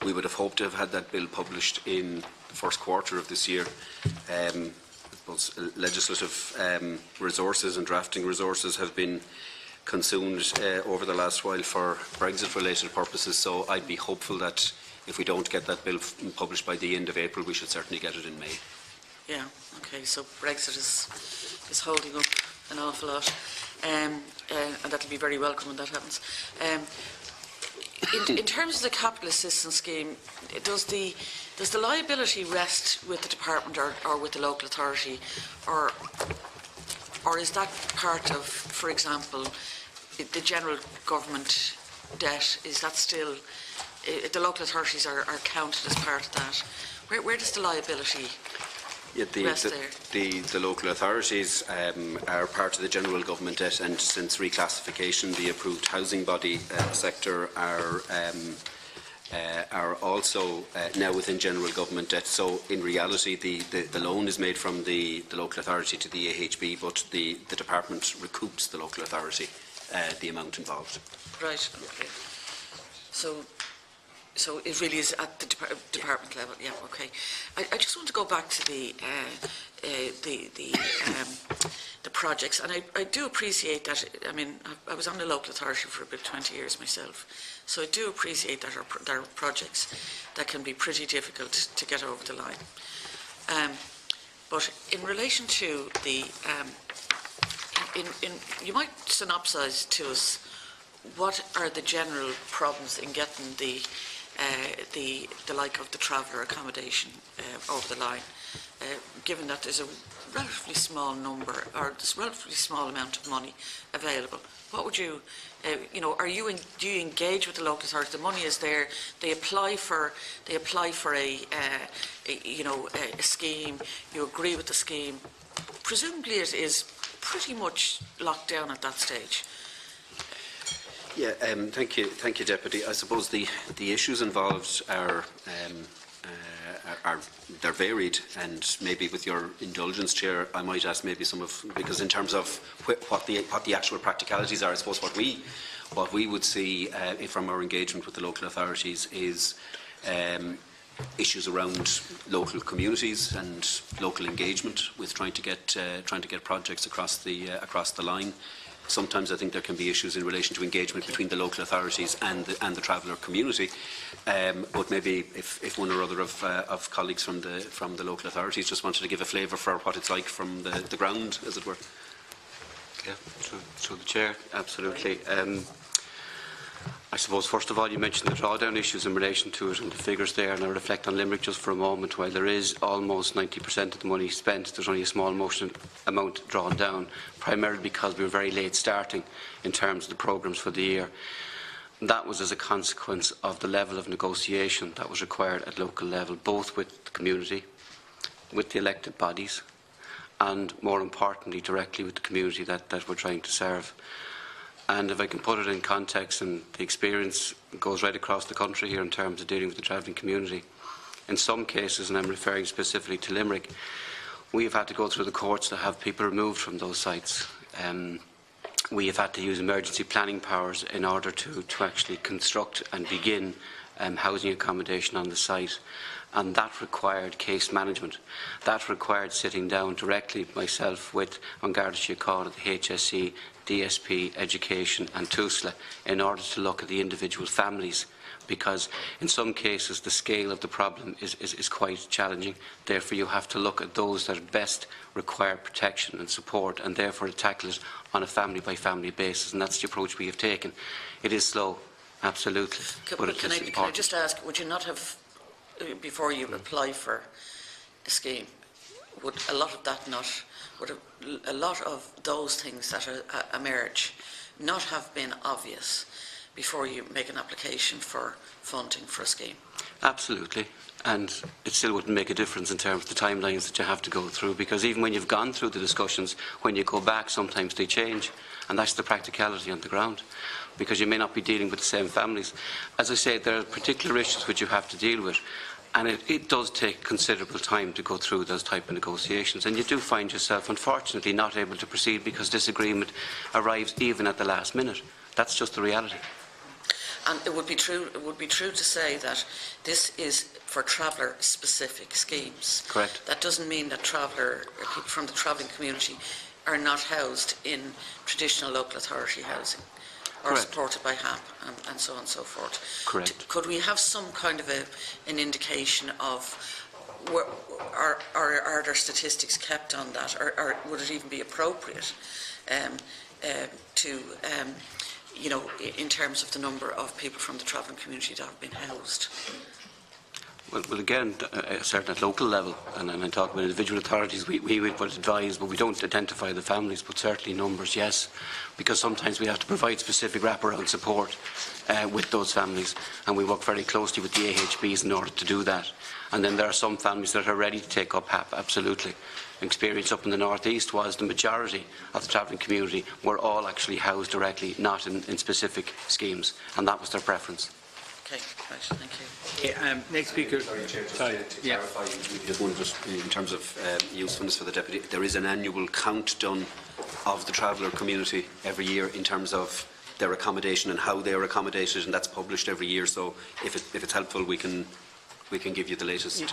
We would have hoped to have had that bill published in the first quarter of this year. I suppose legislative resources and drafting resources have been consumed over the last while for Brexit-related purposes. So I'd be hopeful that if we don't get that bill published by the end of April, we should certainly get it in May. Yeah. Okay. So Brexit is holding up an awful lot. And that will be very welcome when that happens. In terms of the capital assistance scheme, does the liability rest with the department or with the local authority, or is that part of, for example, the general government debt? Is that still the local authorities are counted as part of that? Where does the liability? Yeah, the local authorities are part of the general government debt, and since reclassification, the approved housing body sector are are also now within general government debt. So in reality, the loan is made from the local authority to the AHB, but the department recoups the local authority the amount involved. Right. Okay. So it really is at the department level. Yeah. Okay. I just want to go back to the projects, and I do appreciate that. I mean, I was on the local authority for about 20 years myself, so I do appreciate that there are projects that can be pretty difficult to get over the line. But in relation to the, you might synopsise to us what are the general problems in getting the like of the traveller accommodation over the line, given that there's a relatively small number, or there's a relatively small amount of money available. What would you, do you engage with the local authority? The money is there. They apply for a scheme. You agree with the scheme. Presumably, it is pretty much locked down at that stage. Yeah, thank you, Deputy. I suppose the issues involved are they're varied, and maybe with your indulgence, Chair, I might ask maybe some of, because in terms of what the actual practicalities are, I suppose what we would see from our engagement with the local authorities is issues around local communities and local engagement with trying to get projects across the line. Sometimes I think there can be issues in relation to engagement between the local authorities and the traveller community. But maybe if one or other of colleagues from the local authorities just wanted to give a flavour for what it's like from the ground, as it were. Yeah, through the Chair, absolutely. I suppose, first of all, you mentioned the drawdown issues in relation to it and the figures there, and I'll reflect on Limerick just for a moment. While there is almost 90% of the money spent, there's only a small amount drawn down, primarily because we were very late starting in terms of the programmes for the year. That was as a consequence of the level of negotiation that was required at local level, both with the community, with the elected bodies, and more importantly, directly with the community that we're trying to serve. And if I can put it in context, and the experience goes right across the country here in terms of dealing with the travelling community, in some cases, and I'm referring specifically to Limerick, we have had to go through the courts to have people removed from those sites. We have had to use emergency planning powers in order to actually construct and begin housing accommodation on the site. And that required case management. That required sitting down directly myself with An Garda Síochána, the HSE, DSP, Education and TUSLA in order to look at the individual families, because in some cases the scale of the problem is quite challenging. Therefore you have to look at those that best require protection and support, and therefore to tackle it on a family by family basis, and that's the approach we have taken. It is slow, absolutely, but it is important. Can I just ask, would you not have, before you apply for a scheme, would a lot of that not, would a lot of those things that emerge not have been obvious before you make an application for funding for a scheme? Absolutely, and it still wouldn't make a difference in terms of the timelines that you have to go through, because even when you've gone through the discussions, when you go back, sometimes they change, and that's the practicality on the ground, because you may not be dealing with the same families. As I say, there are particular issues which you have to deal with, and it does take considerable time to go through those type of negotiations, and you do find yourself, unfortunately, not able to proceed because disagreement arrives even at the last minute. That's just the reality. And it would be true to say that this is for traveller-specific schemes. Correct. That doesn't mean that people from the travelling community are not housed in traditional local authority housing, or Correct. Supported by HAP and so on and so forth. Correct. Could we have some kind of an indication of are there statistics kept on that, or would it even be appropriate to in terms of the number of people from the travelling community that have been housed? Well, again, certainly at local level, and I'm talking about individual authorities, we would advise, but we don't identify the families, but certainly numbers, yes, because sometimes we have to provide specific wraparound support with those families, and we work very closely with the AHBs in order to do that. And then there are some families that are ready to take up HAP, absolutely. Experience up in the northeast was the majority of the travelling community were all actually housed directly, not in specific schemes, and that was their preference. Okay, right, thank you. Okay, next speaker. Sorry. Yeah. Just one, just in terms of usefulness for the deputy, there is an annual count done of the traveller community every year in terms of their accommodation and how they are accommodated, and that's published every year. So, if it's helpful, we can give you the latest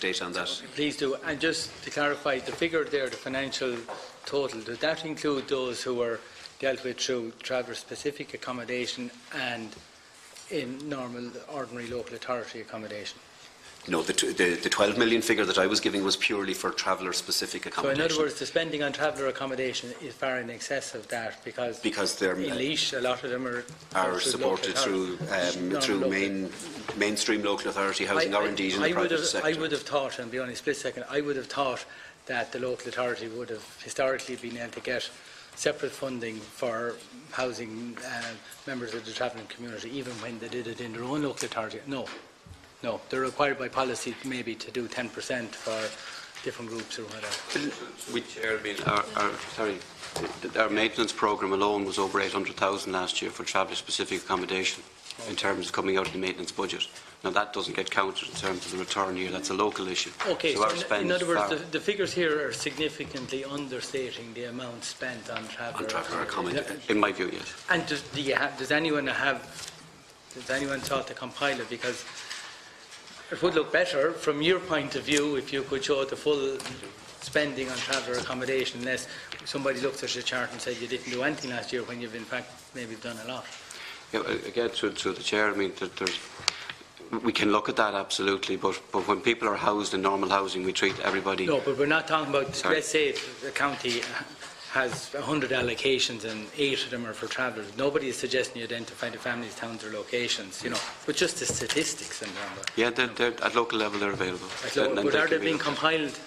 data on that. Please do. And just to clarify, the figure there, the financial total, does that include those who were dealt with through traveller-specific accommodation and in normal, ordinary local authority accommodation? No, the 12 million figure that I was giving was purely for traveller-specific accommodation. So, in other words, the spending on traveller accommodation is far in excess of that because they're in Laois, a lot of them are supported through mainstream local authority housing, or indeed in the private sector. I would have thought, and beyond a split second, I would have thought that the local authority would have historically been able to get separate funding for housing members of the travelling community, even when they did it in their own local authority. No, they're required by policy maybe to do 10% for different groups or whatever. Our maintenance programme alone was over 800,000 last year for traveller-specific accommodation in terms of coming out of the maintenance budget. Now that doesn't get counted in terms of the return year, that's a local issue. Okay, so in other words, the figures here are significantly understating the amount spent on traveller accommodation. In my view, yes. And does anyone thought to compile it? Because it would look better from your point of view if you could show the full spending on traveller accommodation, unless somebody looked at the chart and said you didn't do anything last year when you've in fact maybe done a lot. Yeah, again, through the chair, I mean, we can look at that absolutely, but when people are housed in normal housing, we treat everybody. No, but we're not talking about. Sorry. Let's say the county has 100 allocations and 8 of them are for travellers. Nobody is suggesting you identify the families, towns or locations, but just the statistics and that. Yeah, they're at local level, they're available. But are they being compiled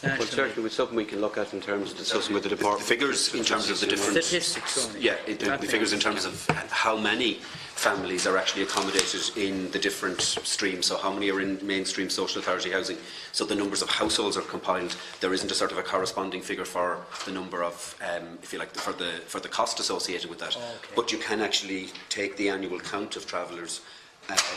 nationally? Well, certainly with something we can look at in terms of discussing with the department. The figures in terms of the different statistics only. Yeah, the figures in terms of how many families are actually accommodated in the different streams. So how many are in mainstream social authority housing? So the numbers of households are compiled. There isn't a sort of a corresponding figure for the number of, if you like, for the cost associated with that. Oh, okay. But you can actually take the annual count of travellers.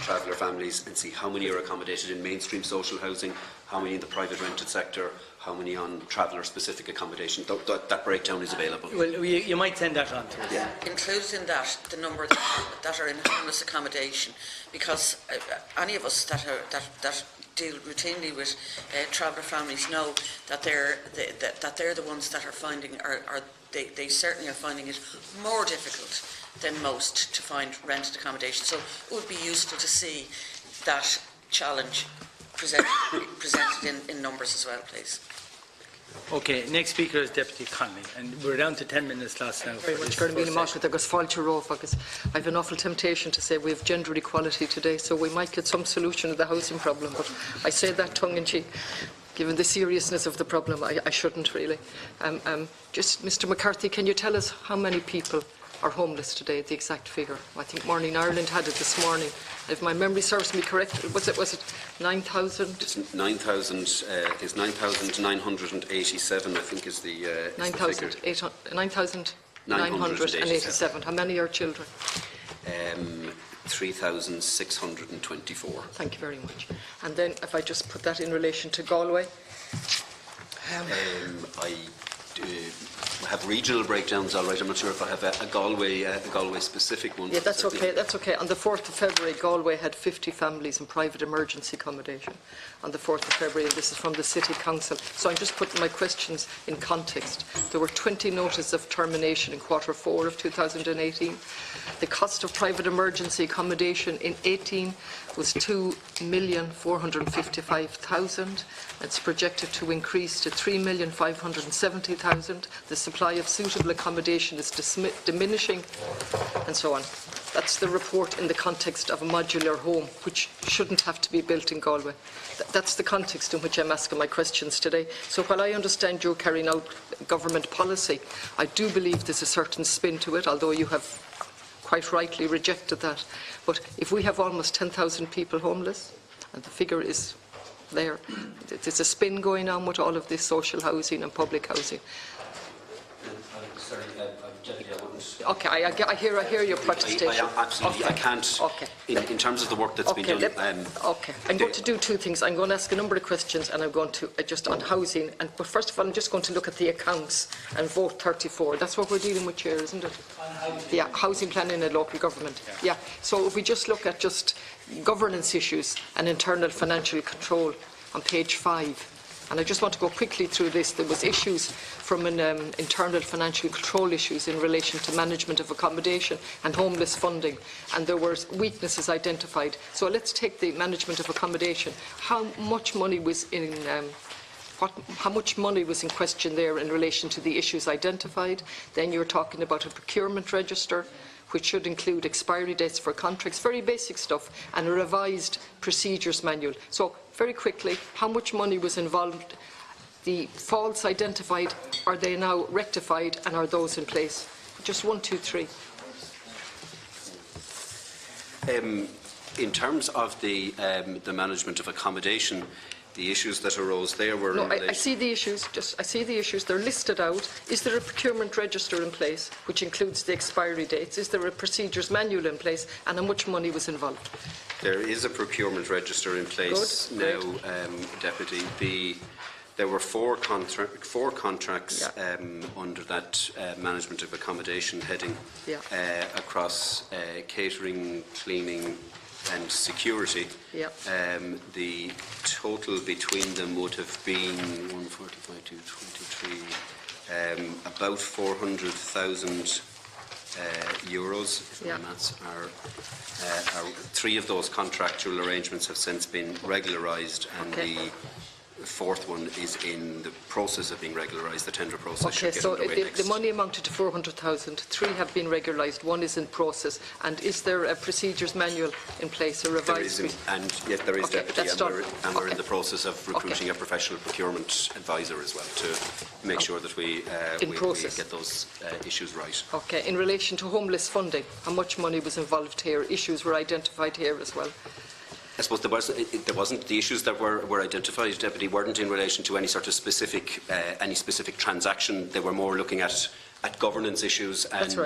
Traveller families and see how many are accommodated in mainstream social housing, how many in the private rented sector, how many on traveller-specific accommodation. That breakdown is available. Well, you might send that on to us. Yeah. Includes in that the number that are in homeless accommodation, because any of us that deal routinely with traveller families know that they're the ones that are finding they certainly are finding it more difficult than most to find rented accommodation. So it would be useful to see that challenge presented in numbers as well, please. Okay, next speaker is Deputy Connolly, and we're down to 10 minutes last now. Very much, because I have an awful temptation to say we have gender equality today, so we might get some solution to the housing problem, but I say that tongue-in-cheek. Given the seriousness of the problem, I shouldn't really. Just, Mr. McCarthy, can you tell us how many people are homeless today, the exact figure? I think Morning Ireland had it this morning. If my memory serves me correct, was it 9,000? It's 9,000. Is 9,987. I think is the 9,987. How many are children? 3,624. Thank you very much. And then, if I just put that in relation to Galway. I have regional breakdowns, all right. I'm not sure if I have a Galway specific one. Yeah, that's okay. That's okay. On the 4th of February, Galway had 50 families in private emergency accommodation. On the 4th of February, and this is from the City Council. So I'm just putting my questions in context. There were 20 notices of termination in Q4 of 2018. The cost of private emergency accommodation in 18 was $2,455,000. It's projected to increase to $3,570,000. The supply of suitable accommodation is diminishing, and so on. That's the report in the context of a modular home, which shouldn't have to be built in Galway. That's the context in which I'm asking my questions today. So while I understand you're carrying out government policy, I do believe there's a certain spin to it, although you have quite rightly rejected that. But if we have almost 10,000 people homeless, and the figure is there, there's a spin going on with all of this social housing and public housing. Sorry, Deputy, I wouldn't Okay, I hear your protestation. Absolutely, okay. I can't. Okay. In terms of the work that's been done. Okay, I'm going to do two things. I'm going to ask a number of questions, and I'm going to just on housing. But first of all, I'm just going to look at the accounts and vote 34. That's what we're dealing with here, isn't it? Yeah, housing planning and local government. Yeah. So if we just look at just governance issues and internal financial control on page 5. And I just want to go quickly through this. There was issues from an internal financial control issues in relation to management of accommodation and homeless funding, and there were weaknesses identified. So let's take the management of accommodation. How much money was in how much money was in question there in relation to the issues identified? Then you're talking about a procurement register, which should include expiry dates for contracts, very basic stuff, and a revised procedures manual. So, very quickly, how much money was involved? The faults identified, are they now rectified, and are those in place? Just 1, 2, 3. In terms of the management of accommodation, the issues that arose there were... No, I see the issues. I see the issues. They're listed out. Is there a procurement register in place, which includes the expiry dates? Is there a procedures manual in place? And how much money was involved? There is a procurement register in place now, Deputy. There were four contracts under that management of accommodation heading across catering, cleaning and security. The total between them would have been 145 to 23, about 400,000 euros. If my maths are 3 of those contractual arrangements have since been regularised, and the fourth one is in the process of being regularised. The tender process should get underway next. The money amounted to 400,000. 3 have been regularised. 1 is in process. And is there a procedures manual in place, a revised? There is, there is, Deputy, and we're in the process of recruiting a professional procurement advisor as well to make sure that we get those issues right. Okay. In relation to homeless funding, how much money was involved here? Issues were identified here as well. I suppose there wasn't the issues that were identified, Deputy, weren't in relation to any sort of specific transaction. They were more looking at governance issues and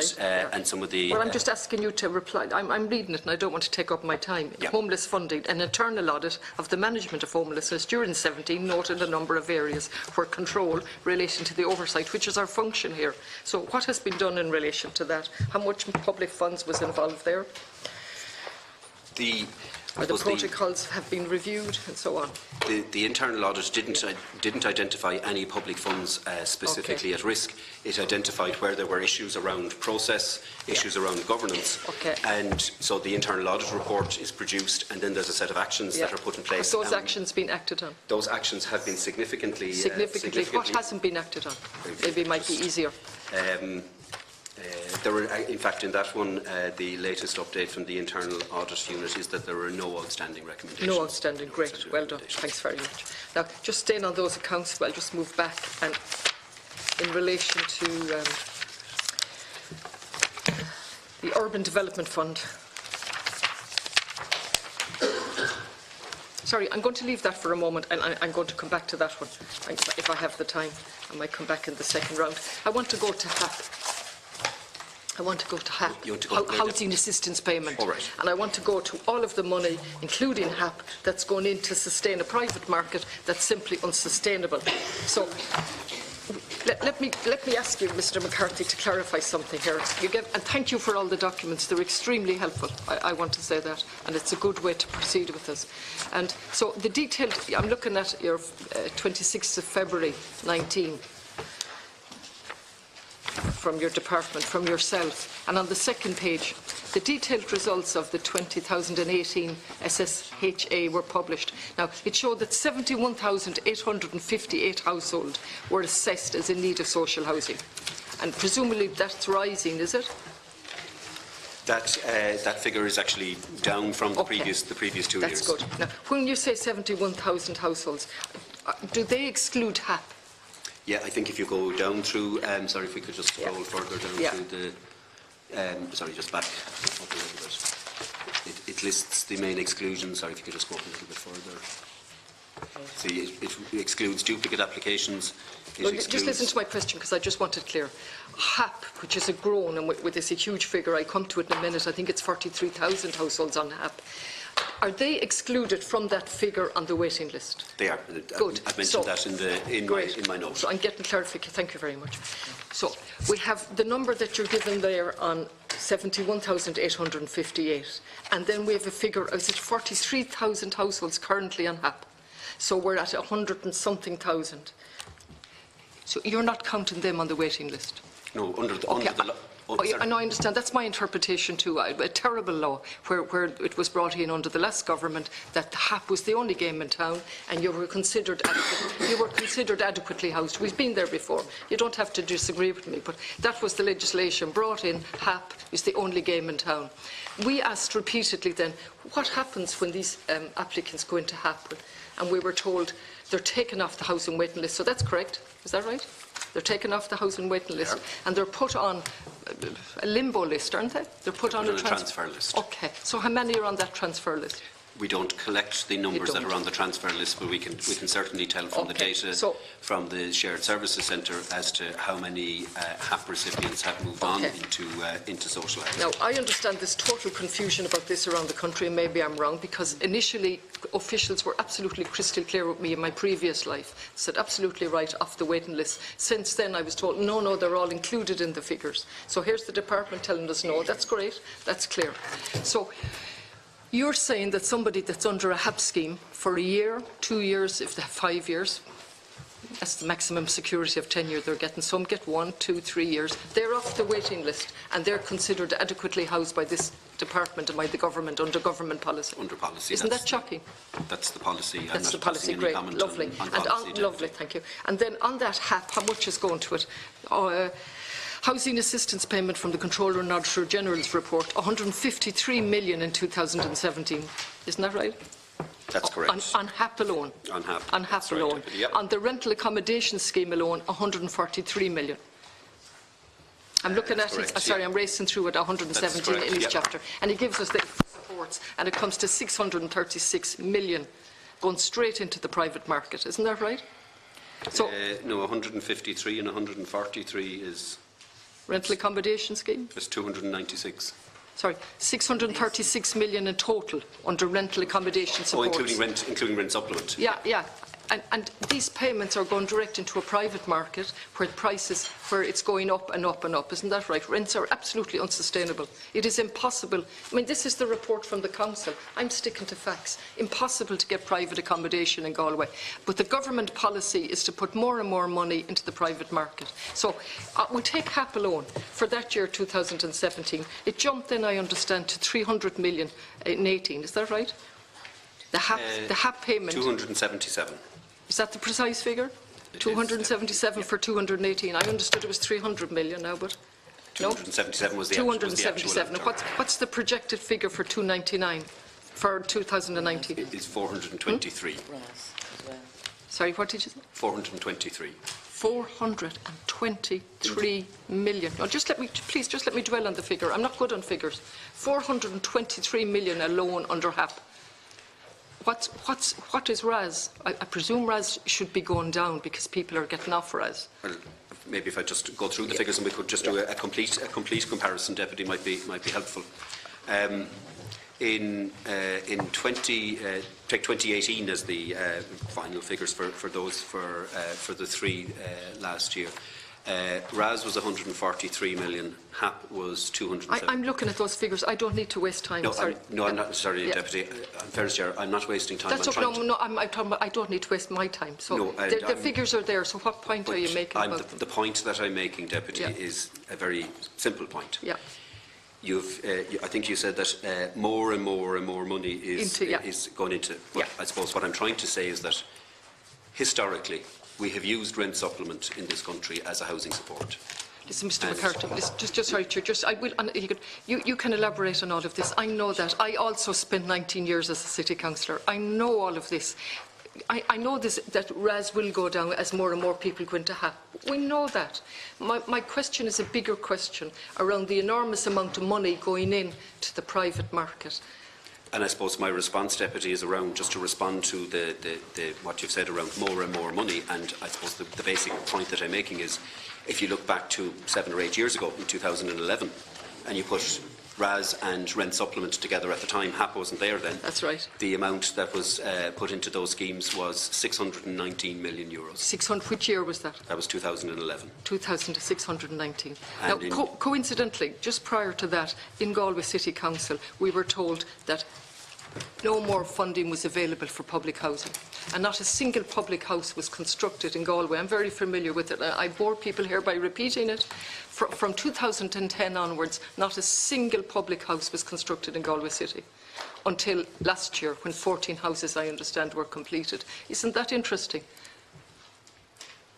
and some of the... Well, I'm just asking you to reply. I'm reading it and I don't want to take up my time. Homeless funding, an internal audit of the management of homelessness during 17 noted a number of areas where control relation to the oversight, which is our function here. So what has been done in relation to that? How much public funds was involved there? The protocols have been reviewed and so on. The internal audit didn't identify any public funds specifically at risk. It identified where there were issues around process, issues around governance, and so the internal audit report is produced, and then there's a set of actions that are put in place. Have those actions been acted on? Those actions have been significantly. What hasn't been acted on? Maybe it might be easier. There were, in fact, in that one, the latest update from the internal audit unit is that there were no outstanding recommendations. No outstanding, great, well done, thanks very much. Now, just staying on those accounts, I'll just move back, and in relation to the Urban Development Fund. Sorry, I'm going to leave that for a moment, and I'm going to come back to that one. If I have the time, I might come back in the second round. I want to go to HAP. Housing Assistance Payment. And I want to go to all of the money, including HAP, that's going in to sustain a private market that's simply unsustainable. So let me ask you, Mr. McCarthy, to clarify something here. And thank you for all the documents. They're extremely helpful. I want to say that. And it's a good way to proceed with this. And so the detailed, I'm looking at your 26th of February 19. From your department, from yourself, and on the second page, the detailed results of the 2018 SSHA were published. Now, it showed that 71,858 households were assessed as in need of social housing, and presumably that's rising, is it? That figure is actually down from the previous 2 years. That's good. Now, when you say 71,000 households, do they exclude HAP? Yeah, I think if you go down through, sorry, if we could just scroll further down through the, sorry, just back up a little bit. It lists the main exclusions. Sorry, if you could just go up a little bit further. See, it excludes duplicate applications. Well, just listen to my question, because I just want it clear. HAP, which has grown, and with this a huge figure, I come to it in a minute, I think it's 43,000 households on HAP. Are they excluded from that figure on the waiting list? They are. Good. I've mentioned that in my note. So I'm getting clarification. Thank you very much. So we have the number that you're given there on 71,858, and then we have a figure, is it 43,000 households currently on HAP? So we're at 100 and something thousand. So you're not counting them on the waiting list? No, under the law. I understand. That's my interpretation too. A terrible law where it was brought in under the last government that the HAP was the only game in town, and you were considered adequately housed. We've been there before. You don't have to disagree with me, but that was the legislation brought in. HAP is the only game in town. We asked repeatedly then, what happens when these applicants go into HAP? And we were told they're taken off the housing waiting list. So that's correct. Is that right? They're taken off the housing waiting list, and they're put on a limbo list, aren't they? They're put on a transfer list. Okay. So how many are on that transfer list? We don't collect the numbers that are on the transfer list, but we can certainly tell from the data from the Shared Services Centre as to how many HAP recipients have moved on into social housing. Now, I understand there's total confusion about this around the country, and maybe I'm wrong, because initially officials were absolutely crystal clear with me in my previous life, said absolutely right, off the waiting list. Since then I was told, no, they're all included in the figures. So here's the department telling us, no, that's great, that's clear. So you're saying that somebody that's under a HAP scheme for a year, 2 years, if they have 5 years, that's the maximum security of tenure they're getting. Some get 1, 2, 3 years. They're off the waiting list, and they're considered adequately housed by this department and by the government under government policy. Under policy. Isn't that shocking? That's the policy. That's the policy. Great, lovely. Lovely, thank you. And then on that HAP, how much is going to it? Housing assistance payment from the Controller and Auditor General's report, 153 million in 2017. Isn't that right? That's correct. On HAP alone? On HAP. On HAP alone. Right, yep. On the rental accommodation scheme alone, 143 million. I'm looking at it, sorry, I'm racing through it, 117 in each chapter. And it gives us the supports, and it comes to 636 million going straight into the private market. Isn't that right? So, no, 153 and 143 is... Rental accommodation scheme? It's 296. Sorry, 636 million in total under rental accommodation support. Including rent supplement. Yeah. And these payments are going direct into a private market where it's going up and up and up. Isn't that right? Rents are absolutely unsustainable. It is impossible. I mean, this is the report from the council. I'm sticking to facts. Impossible to get private accommodation in Galway. But the government policy is to put more and more money into the private market. So we take HAP alone for that year, 2017. It jumped then, I understand, to 300 million in 18. Is that right? The HAP payment. 277. Is that the precise figure? 277 for 218. I understood it was 300 million now, but 277 was the 277. What's the projected figure for 299 for 2019? It is 423. Sorry, what did you say? 423. 423 million. Now, please just let me dwell on the figure. I'm not good on figures. 423 million alone under HAP. What is RAS? I presume RAS should be going down because people are getting off RAS. Well, maybe if I just go through the figures and we could just do a complete comparison, Deputy, might be helpful. In 2018 as the final figures for the three last year. RAS was 143 million, HAP was 270. I'm looking at those figures. I don't need to waste time. No, sorry. I'm not. Sorry, Deputy. Fairness, Chair, I'm not wasting time. That's okay. I'm talking about. I don't need to waste my time. So the figures are there. So what point are you making about them? The point that I'm making, Deputy, is a very simple point. Yeah. I think you said that more and more money is going into. But I suppose what I'm trying to say is that historically, we have used rent supplement in this country as a housing support. Listen, Mr. McCarthy, sorry, you can elaborate on all of this. I know that. I also spent 19 years as a city councillor. I know all of this. I know that RAS will go down as more and more people go into HAP. We know that. My question is a bigger question around the enormous amount of money going in to the private market. And I suppose my response, Deputy, is around just to respond to what you've said around more and more money. And I suppose the basic point that I'm making is, if you look back to 7 or 8 years ago, in 2011, and you put RAS and rent supplement together at the time, HAP wasn't there then. That's right. The amount that was put into those schemes was €619 million. 600. Which year was that? That was 2011. 2,619. And Now, coincidentally, just prior to that, in Galway City Council, we were told that no more funding was available for public housing, and not a single public house was constructed in Galway. I'm very familiar with it. I bore people here by repeating it. From 2010 onwards, not a single public house was constructed in Galway City until last year, when 14 houses, I understand, were completed. Isn't that interesting?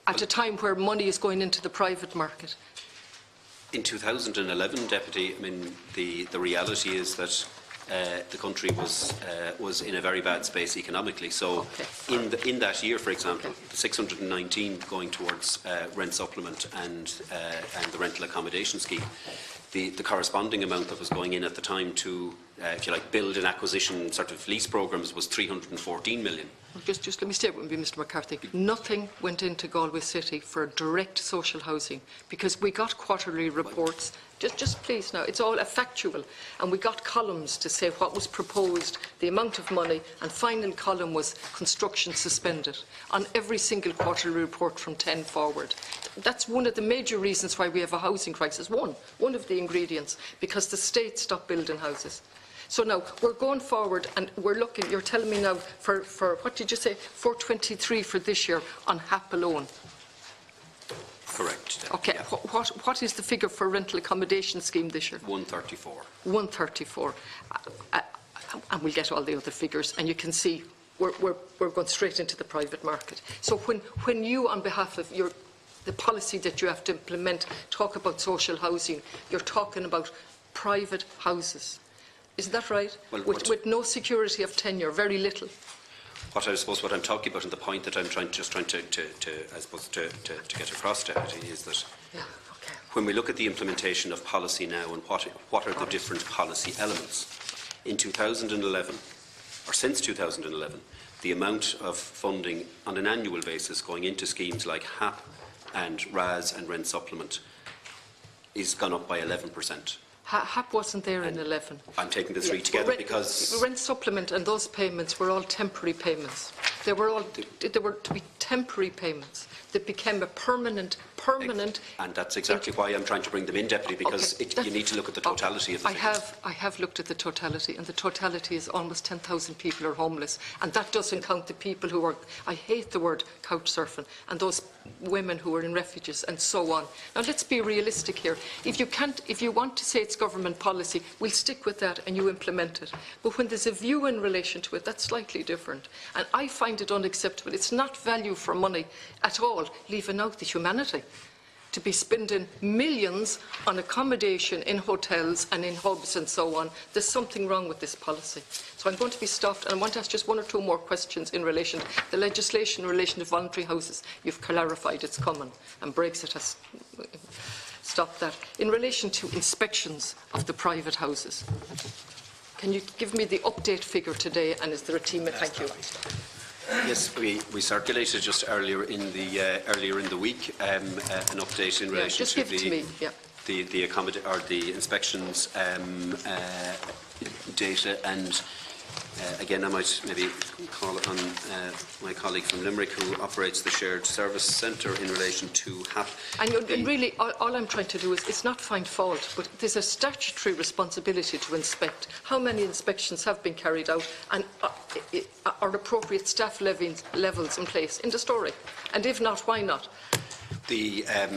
At a time where money is going into the private market. In 2011, Deputy, I mean, the reality is that the country was in a very bad space economically. So in that year, for example, the 619 going towards rent supplement and the rental accommodation scheme, the corresponding amount that was going in at the time to, if you like, build and acquisition sort of lease programmes was 314 million. Just let me stay with you, Mr McCarthy. Nothing went into Galway City for direct social housing, because we got quarterly reports. Just please now, it's all a factual, and we got columns to say what was proposed, the amount of money, and final column was construction suspended on every single quarterly report from 10 forward. That's one of the major reasons why we have a housing crisis. One of the ingredients, because the state stopped building houses. So now we're going forward, and we're looking. You're telling me now for what did you say? 423 for this year on HAP alone. Correct. Okay. Yeah. What is the figure for rental accommodation scheme this year? 134. 134. And we'll get all the other figures, and you can see we're going straight into the private market. So when you, on behalf of the policy that you have to implement, talk about social housing, you're talking about private houses. Isn't that right? Well, with no security of tenure, very little. What I'm talking about, and the point that I'm trying to get across, Deputy, is that when we look at the implementation of policy now and what are the different policy elements, in 2011, or since 2011, the amount of funding on an annual basis going into schemes like HAP and RAS and rent supplement is gone up by 11%. HAP wasn't there in 11. I'm taking the three together because rent supplement and those payments were all temporary payments. They were to be temporary payments that became a permanent. And that's exactly why I'm trying to bring them in, Deputy, because you need to look at the totality of the figures. I have looked at the totality, and the totality is almost 10,000 people are homeless, and that doesn't count the people who are, I hate the word couch surfing, and those women who are in refuges and so on. Now let's be realistic here. If you want to say it's government policy, we'll stick with that and you implement it. But when there's a view in relation to it, that's slightly different. And I find it unacceptable. It's not value for money at all, leaving out the humanity. To be spending millions on accommodation in hotels and in hubs and so on, there's something wrong with this policy. So I'm going to be stopped, and I want to ask just one or two more questions in relation to the legislation in relation to voluntary houses. You've clarified it's coming, and Brexit has stopped that. In relation to inspections of the private houses, can you give me the update figure today, and is there a team? Thank you. Yes, we circulated just earlier in the week an update in relation just to give it to me. Yeah. the inspections data, and again I might maybe call on my colleague from Limerick who operates the shared service centre in relation to HAP. And really, all I'm trying to do is, it's not find fault, but there's a statutory responsibility to inspect. How many inspections have been carried out, and are appropriate staff levels in place in the story? And if not, why not? I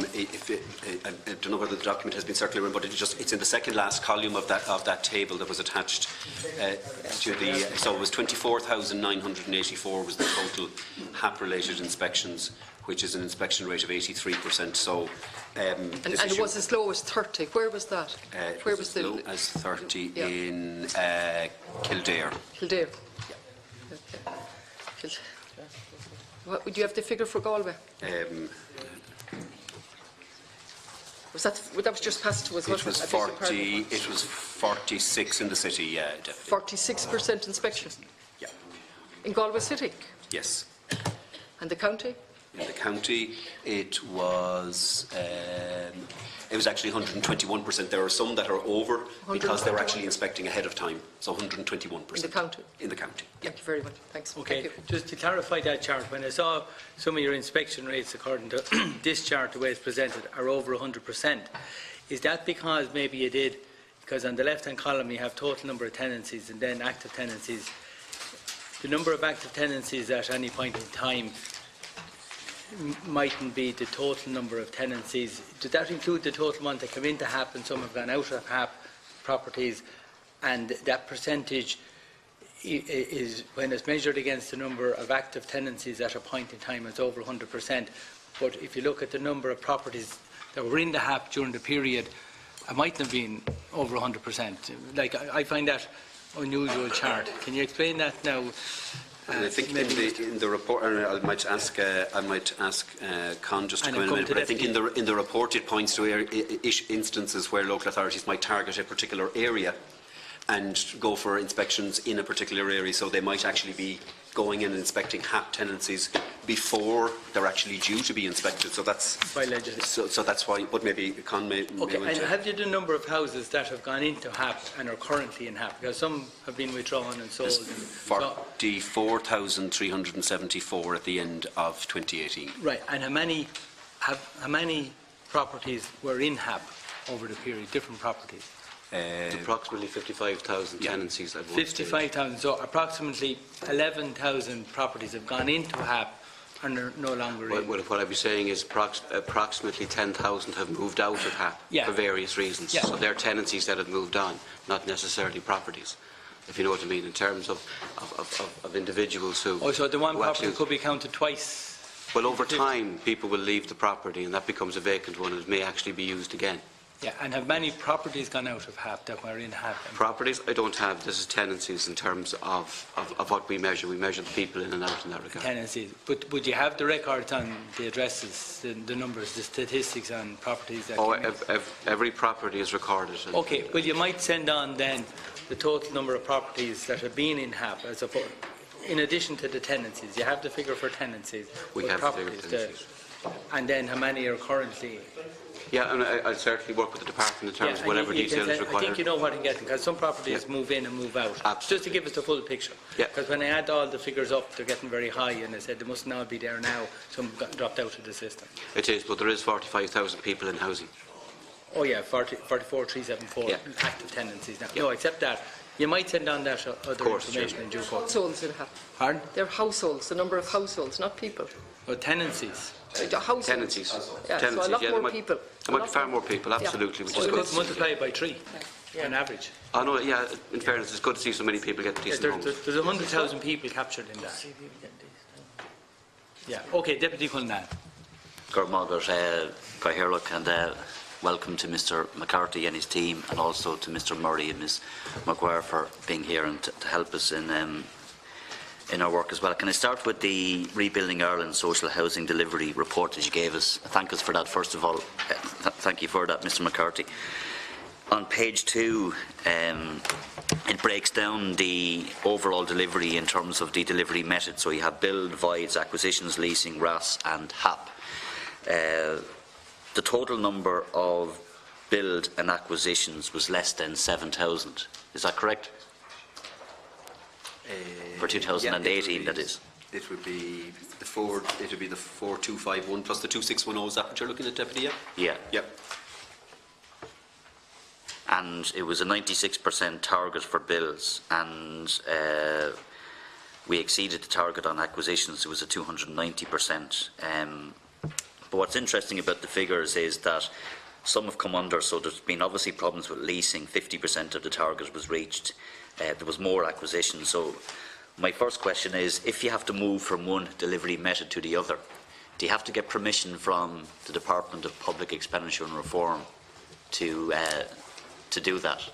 don't know whether the document has been circulated, but it's in the second last column of that table that was attached to the. So it was 24,984 was the total HAP-related inspections, which is an inspection rate of 83%. So, and it was as low as 30. Where was that? Where was as low as 30 in Kildare. Kildare. Yeah. Okay. Do you have the figure for Galway? That was just passed to us, It wasn't was it? it was 46 in the city, yeah, Deputy. 46% inspection Yeah. in Galway City. Yes. And the county? In the county, it was actually 121%. There are some that are over because they were actually inspecting ahead of time. So 121%. In the county? In the county. Thank you very much. Thanks. Okay, Thank you. just to clarify that chart, when I saw some of your inspection rates according to this chart, the way it's presented, are over 100%, is that because maybe you did, because on the left-hand column you have total number of tenancies and then active tenancies. The number of active tenancies at any point in time mightn't be the total number of tenancies. Does that include the total amount that come into HAP and some have gone out of HAP properties, and that percentage is, when it's measured against the number of active tenancies at a point in time, it's over 100%. But if you look at the number of properties that were in the HAP during the period, it mightn't have been over 100%. Like, I find that unusual chart. Can you explain that now? And I think in the report, and I might ask Con just to come in a minute, but I think in the report it points to instances where local authorities might target a particular area and go for inspections in a particular area, so they might actually be going in and inspecting HAP tenancies before they're actually due to be inspected. So that's by legislation. So that's why. But maybe Con may. Okay, and have you the number of houses that have gone into HAP and are currently in HAP? Because some have been withdrawn and sold. 44,374 at the end of 2018. Right, and how many properties were in HAP over the period? Different properties. Approximately 55,000 tenancies at one stage. 55,000, so approximately 11,000 properties have gone into HAP and are no longer in. What I'd be saying is approximately 10,000 have moved out of HAP for various reasons. Yeah. So they're tenancies that have moved on, not necessarily properties, if you know what I mean, in terms of individuals who... Oh, so the one property could be counted twice? Well, over time, people will leave the property and that becomes a vacant one and it may actually be used again. Yeah, and have many properties gone out of HAP that were in HAP? Properties, I don't have. This is tenancies in terms of what we measure. We measure the people in and out in that regard. Tenancies. But would you have the records on the addresses, the numbers, the statistics on properties that every property is recorded. Okay, well, you might send on then the total number of properties that have been in HAP, as opposed, in addition to the tenancies. You have the figure for tenancies. We have the figure for tenancies. And then how many are currently... Yeah, and I'll certainly work with the department in terms of whatever detail is required. I think you know what I'm getting, because some properties move in and move out. Absolutely. Just to give us the full picture. Yeah. Because when I add all the figures up, they're getting very high, and I said they must not be there now. Some got dropped out of the system. It is, but there is 45,000 people in housing. Oh yeah, 44,374 active tenancies now. No, except that. You might send on that other information in due course. Households in HAP. Pardon? They're households, the number of households, not people. Well, tenancies. Households. Tenancies. Yeah, Tenancies. so a lot more people. There might be far more people, absolutely. Which is Well, good. could multiply it by 3 on average. Oh, no, yeah, in fairness, it's good to see so many people get decent homes. There's 100,000 people captured in that. Yeah, okay, Deputy Cullinane. Gormagat, Gairlock, and welcome to Mr McCarthy and his team, and also to Mr Murray and Ms Maguire for being here and to help us in our work as well. Can I start with the Rebuilding Ireland Social Housing Delivery report that you gave us? Thank us for that, first of all. Thank you for that, Mr McCarthy. On page 2, it breaks down the overall delivery in terms of the delivery method. So you have build, voids, acquisitions, leasing, RAS and HAP. The total number of build and acquisitions was less than 7,000. Is that correct? For 2018, that is. It would be the 4251 plus the 2610. Is that what you're looking at, Deputy? Yeah. Yep. And it was a 96% target for builds, and we exceeded the target on acquisitions. It was a 290%. But what's interesting about the figures is that some have come under, so there's been obviously problems with leasing. 50% of the target was reached. There was more acquisition. So my first question is, if you have to move from one delivery method to the other, do you have to get permission from the Department of Public Expenditure and Reform to do that?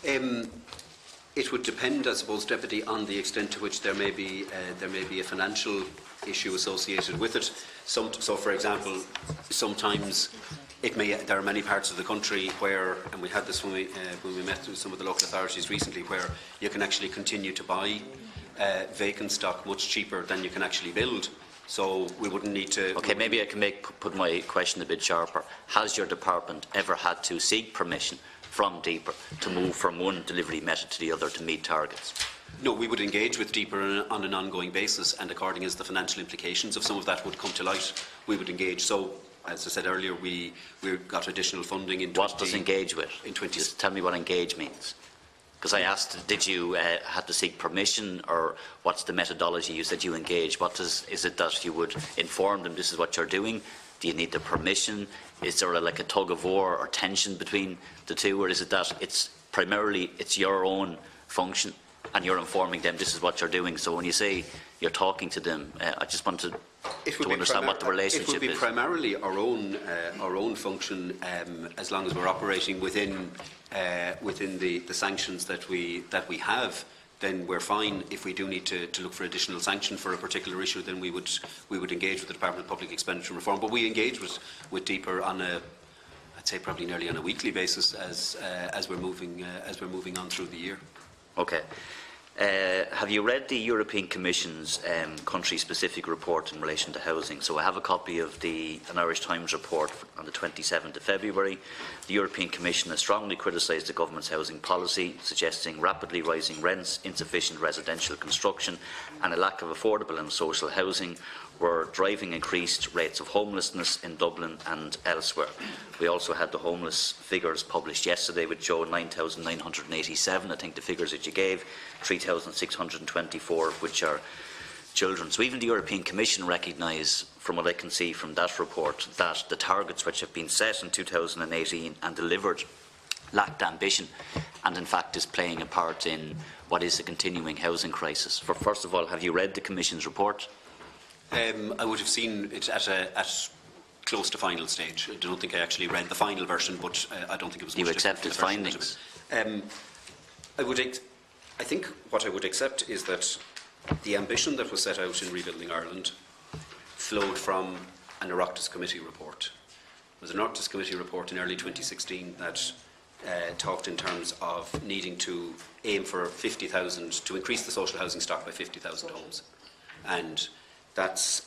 It would depend, I suppose, Deputy, on the extent to which there may be a financial issue associated with it. So, for example, sometimes There are many parts of the country where, and we had this when we met with some of the local authorities recently, where you can actually continue to buy vacant stock much cheaper than you can actually build. So we wouldn't need to... Okay, maybe I can put my question a bit sharper. Has your department ever had to seek permission from Deeper to move from one delivery method to the other to meet targets? No, we would engage with Deeper on an ongoing basis, and according as the financial implications of some of that would come to light, we would engage. So, as I said earlier, we got additional funding in... What does engage with? In 20... Just tell me what engage means. Because I asked, did you have to seek permission, or what's the methodology? You said you engage. Is it that you would inform them this is what you're doing? Do you need the permission? Is there like a tug of war or tension between the two, or is it that it's primarily your own function and you're informing them this is what you're doing? So when you say you're talking to them, I just want to understand what the relationship is. It would be primarily our own function, as long as we're operating within the sanctions that we have. Then we're fine. If we do need to look for additional sanction for a particular issue, then we would engage with the Department of Public Expenditure Reform. But we engage with Deeper on I'd say probably nearly on a weekly basis as we're moving on through the year. Okay. Have you read the European Commission's country-specific report in relation to housing? So I have a copy of an Irish Times report on the 27th of February. The European Commission has strongly criticised the government's housing policy, suggesting rapidly rising rents, insufficient residential construction and a lack of affordable and social housing were driving increased rates of homelessness in Dublin and elsewhere. We also had the homeless figures published yesterday, which showed 9,987, I think the figures that you gave, 3,624 of which are children. So even the European Commission recognise, from what I can see from that report, that the targets which have been set in 2018 and delivered lacked ambition, and in fact is playing a part in what is a continuing housing crisis. First of all, have you read the Commission's report? I would have seen it at close to final stage. I don't think I actually read the final version, but I don't think it was. You accepted findings? I think what I would accept is that the ambition that was set out in Rebuilding Ireland flowed from an Oireachtas committee report. There was an Oireachtas committee report in early 2016 that talked in terms of needing to aim for 50,000, to increase the social housing stock by 50,000 homes. And that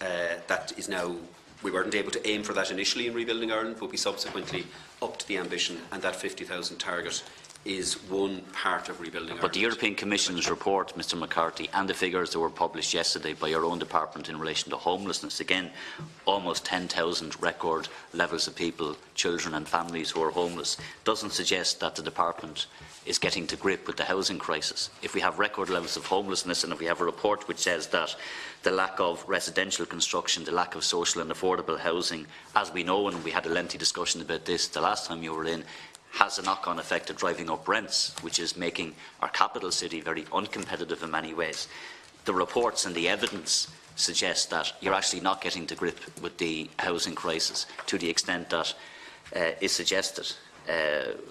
is now, we weren't able to aim for that initially in Rebuilding Ireland, but we subsequently upped the ambition, and that 50,000 target is one part of Rebuilding Ireland. But the European Commission's report, Mr McCarthy, and the figures that were published yesterday by your own department in relation to homelessness, again, almost 10,000 record levels of people, children and families who are homeless, doesn't suggest that the department is getting to grip with the housing crisis. If we have record levels of homelessness, and if we have a report which says that the lack of residential construction, the lack of social and affordable housing, as we know, and we had a lengthy discussion about this the last time you were in, has a knock-on effect of driving up rents, which is making our capital city very uncompetitive in many ways. The reports and the evidence suggest that you're actually not getting to grip with the housing crisis to the extent that is suggested.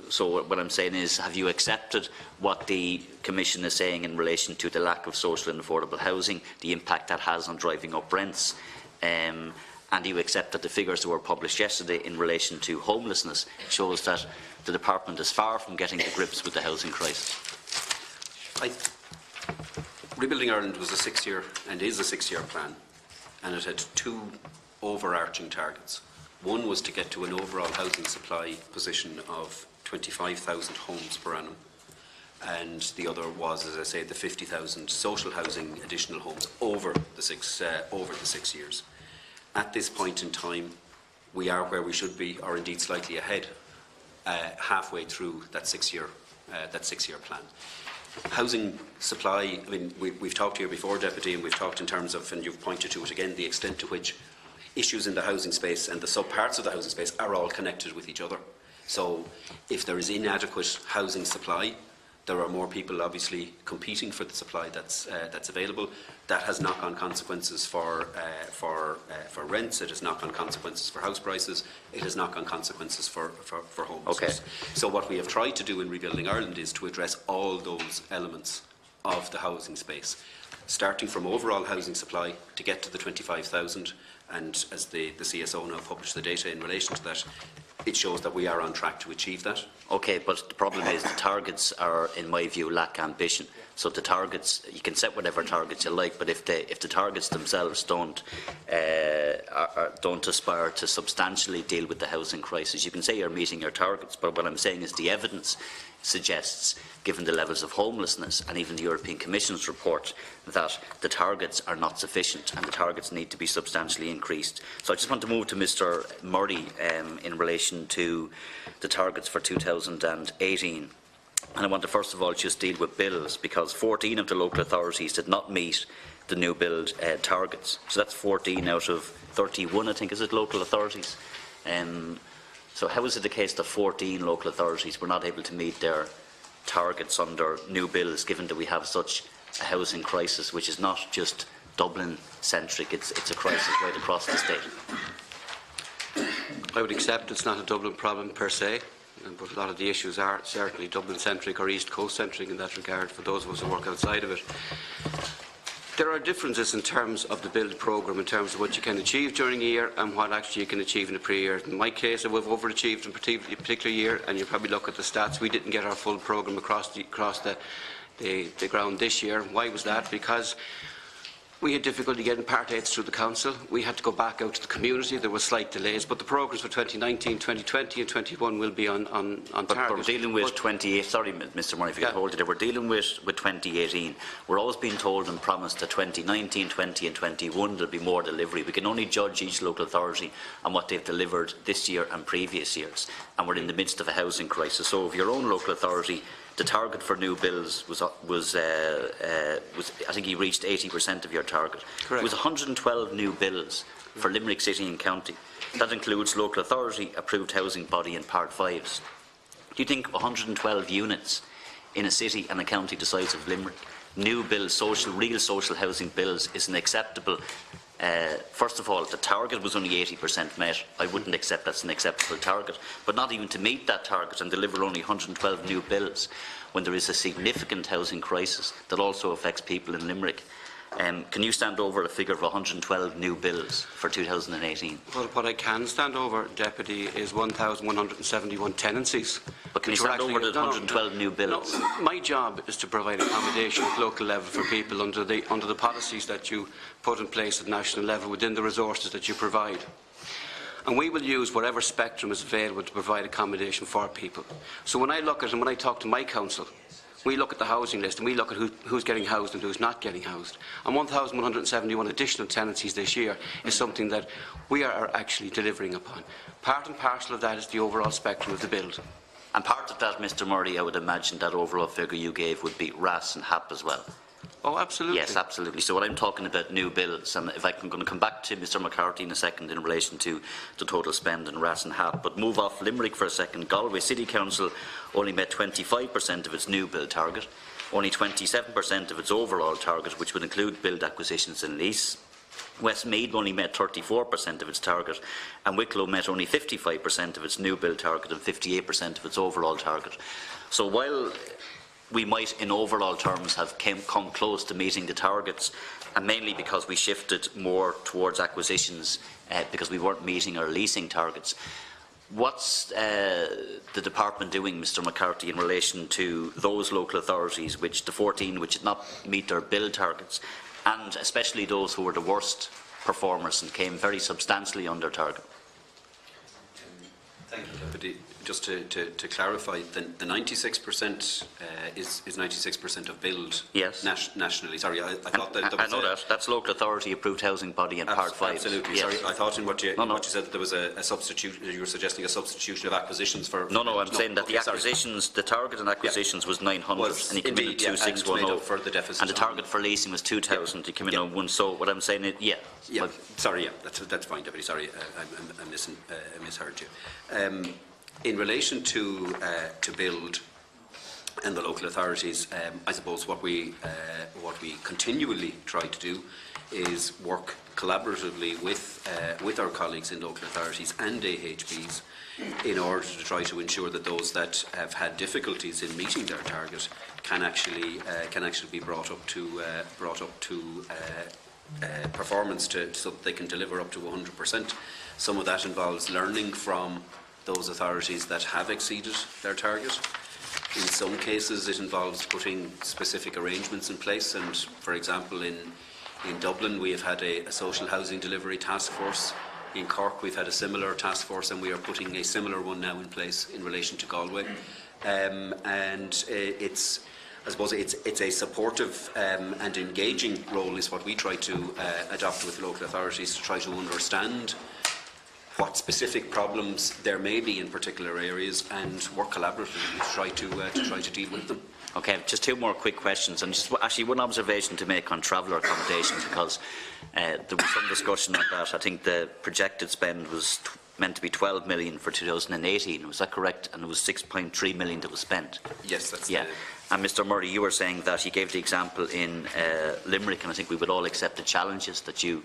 So what I'm saying is, have you accepted what the Commission is saying in relation to the lack of social and affordable housing, the impact that has on driving up rents, and do you accept that the figures that were published yesterday in relation to homelessness shows that the Department is far from getting to grips with the housing crisis? Rebuilding Ireland was a 6-year and is a 6-year plan, and it had two overarching targets. One was to get to an overall housing supply position of 25,000 homes per annum, and the other was, as I say, the 50,000 social housing additional homes over the 6 years. At this point in time, we are where we should be, or indeed slightly ahead, halfway through that 6-year plan. Housing supply, I mean, we've talked here before, Deputy, and we've talked in terms of, and you've pointed to it again, the extent to which issues in the housing space and the sub-parts of the housing space are all connected with each other. So if there is inadequate housing supply, there are more people obviously competing for the supply that's available. That has knock-on consequences for rents. It has knock-on consequences for house prices. It has knock-on consequences for homelessness. Okay. So what we have tried to do in Rebuilding Ireland is to address all those elements of the housing space, starting from overall housing supply to get to the 25,000. And as the CSO now published the data in relation to that, it shows that we are on track to achieve that. Okay, but the problem is the targets are, in my view, lack ambition. So the targets, you can set whatever targets you like, but if the targets themselves don't aspire to substantially deal with the housing crisis, you can say you're meeting your targets. But what I'm saying is the evidence suggests, given the levels of homelessness and even the European Commission's report, that the targets are not sufficient and the targets need to be substantially increased. So I just want to move to Mr Murray in relation to the targets for 2018. And I want to first of all just deal with bills, because 14 of the local authorities did not meet the new build targets. So that's 14 out of 31, I think, is it, local authorities? So how is it the case that 14 local authorities were not able to meet their targets under new bills, given that we have such a housing crisis, which is not just Dublin-centric, it's a crisis right across the state? I would accept it's not a Dublin problem per se, but a lot of the issues are certainly Dublin-centric or East Coast-centric in that regard for those of us who work outside of it. There are differences in terms of the build programme, in terms of what you can achieve during a year and what actually you can achieve in a pre-year. In my case, we've overachieved in a particular year, and you probably look at the stats, we didn't get our full programme across the ground this year. Why was that? Because we had difficulty getting Part 8s through the Council. We had to go back out to the community. There were slight delays, but the programmes for 2019, 2020 and 2021 will be on target. But we're dealing with 28, sorry Mr Murray, if you could hold it there, we're dealing with 2018. We're always being told and promised that 2019, 20 and 21 there'll be more delivery. We can only judge each local authority on what they've delivered this year and previous years, and we're in the midst of a housing crisis. So if your own local authority, the target for new bills was I think you reached 80% of your target. Correct. It was 112 new bills for Limerick City and County. That includes local authority approved housing body and Part 5s. Do you think 112 units in a city and a county the size of Limerick, new bills, real social housing bills, is an acceptable? First of all, the target was only 80% met. I wouldn't accept that's an acceptable target. But not even to meet that target and deliver only 112 new bills when there is a significant housing crisis that also affects people in Limerick. Can you stand over a figure of 112 new bills for 2018? Well, what I can stand over, Deputy, is 1,171 tenancies. But can you stand over the 112 new bills? No, my job is to provide accommodation at local level for people under the policies that you put in place at national level within the resources that you provide. And we will use whatever spectrum is available to provide accommodation for people. So when I look at and when I talk to my council, we look at the housing list and we look at who's getting housed and who's not getting housed. And 1,171 additional tenancies this year is something that we are actually delivering upon. Part and parcel of that is the overall spectrum of the build. And part of that, Mr Murray, I would imagine that overall figure you gave would be RAS and HAP as well. Oh, absolutely. Yes, absolutely. So what I'm talking about new bills, and if I'm going to come back to Mr McCarthy in a second in relation to the total spend and RAS and HAP, but move off Limerick for a second. Galway City Council only met 25% of its new build target, only 27% of its overall target, which would include build acquisitions and lease. Westmeath only met 34% of its target, and Wicklow met only 55% of its new build target and 58% of its overall target. So while we might, in overall terms, have come close to meeting the targets, and mainly because we shifted more towards acquisitions because we weren't meeting our leasing targets. What's the department doing, Mr McCarthy, in relation to those local authorities, the 14 which did not meet their build targets, and especially those who were the worst performers and came very substantially under target? Thank you, Deputy. Just to clarify, the 96% is 96% of build. Yes. Nationally. Sorry, I thought that. I know that. That's local authority approved housing body and Part 5. Absolutely. Yes. Sorry, I thought in what you said that there was a substitute. You were suggesting a substitution of acquisitions for. No, I'm saying that the acquisitions, the target on acquisitions was 900, and you came in at 2,610. For the deficit. And the target for leasing was 2,000. You came in on one. So what I'm saying is, Sorry, that's fine, Deputy. Sorry, I misheard you. In relation to build and the local authorities, I suppose what we continually try to do is work collaboratively with our colleagues in local authorities and AHBs in order to try to ensure that those that have had difficulties in meeting their target can actually be brought up to performance so that they can deliver up to 100%. Some of that involves learning from those authorities that have exceeded their target. In some cases, it involves putting specific arrangements in place, and, for example, in Dublin, we have had a social housing delivery task force. In Cork, we've had a similar task force, and we are putting a similar one now in place in relation to Galway. I suppose it's a supportive and engaging role is what we try to adopt with local authorities, to try to understand what specific problems there may be in particular areas and work collaboratively to try to deal with them. Okay, just two more quick questions, and just actually one observation to make on traveller accommodation, because there was some discussion on that. I think the projected spend was meant to be 12 million for 2018. Was that correct? And it was 6.3 million that was spent. Yes, that's And Mr. Murray, you were saying that you gave the example in Limerick, and I think we would all accept the challenges that you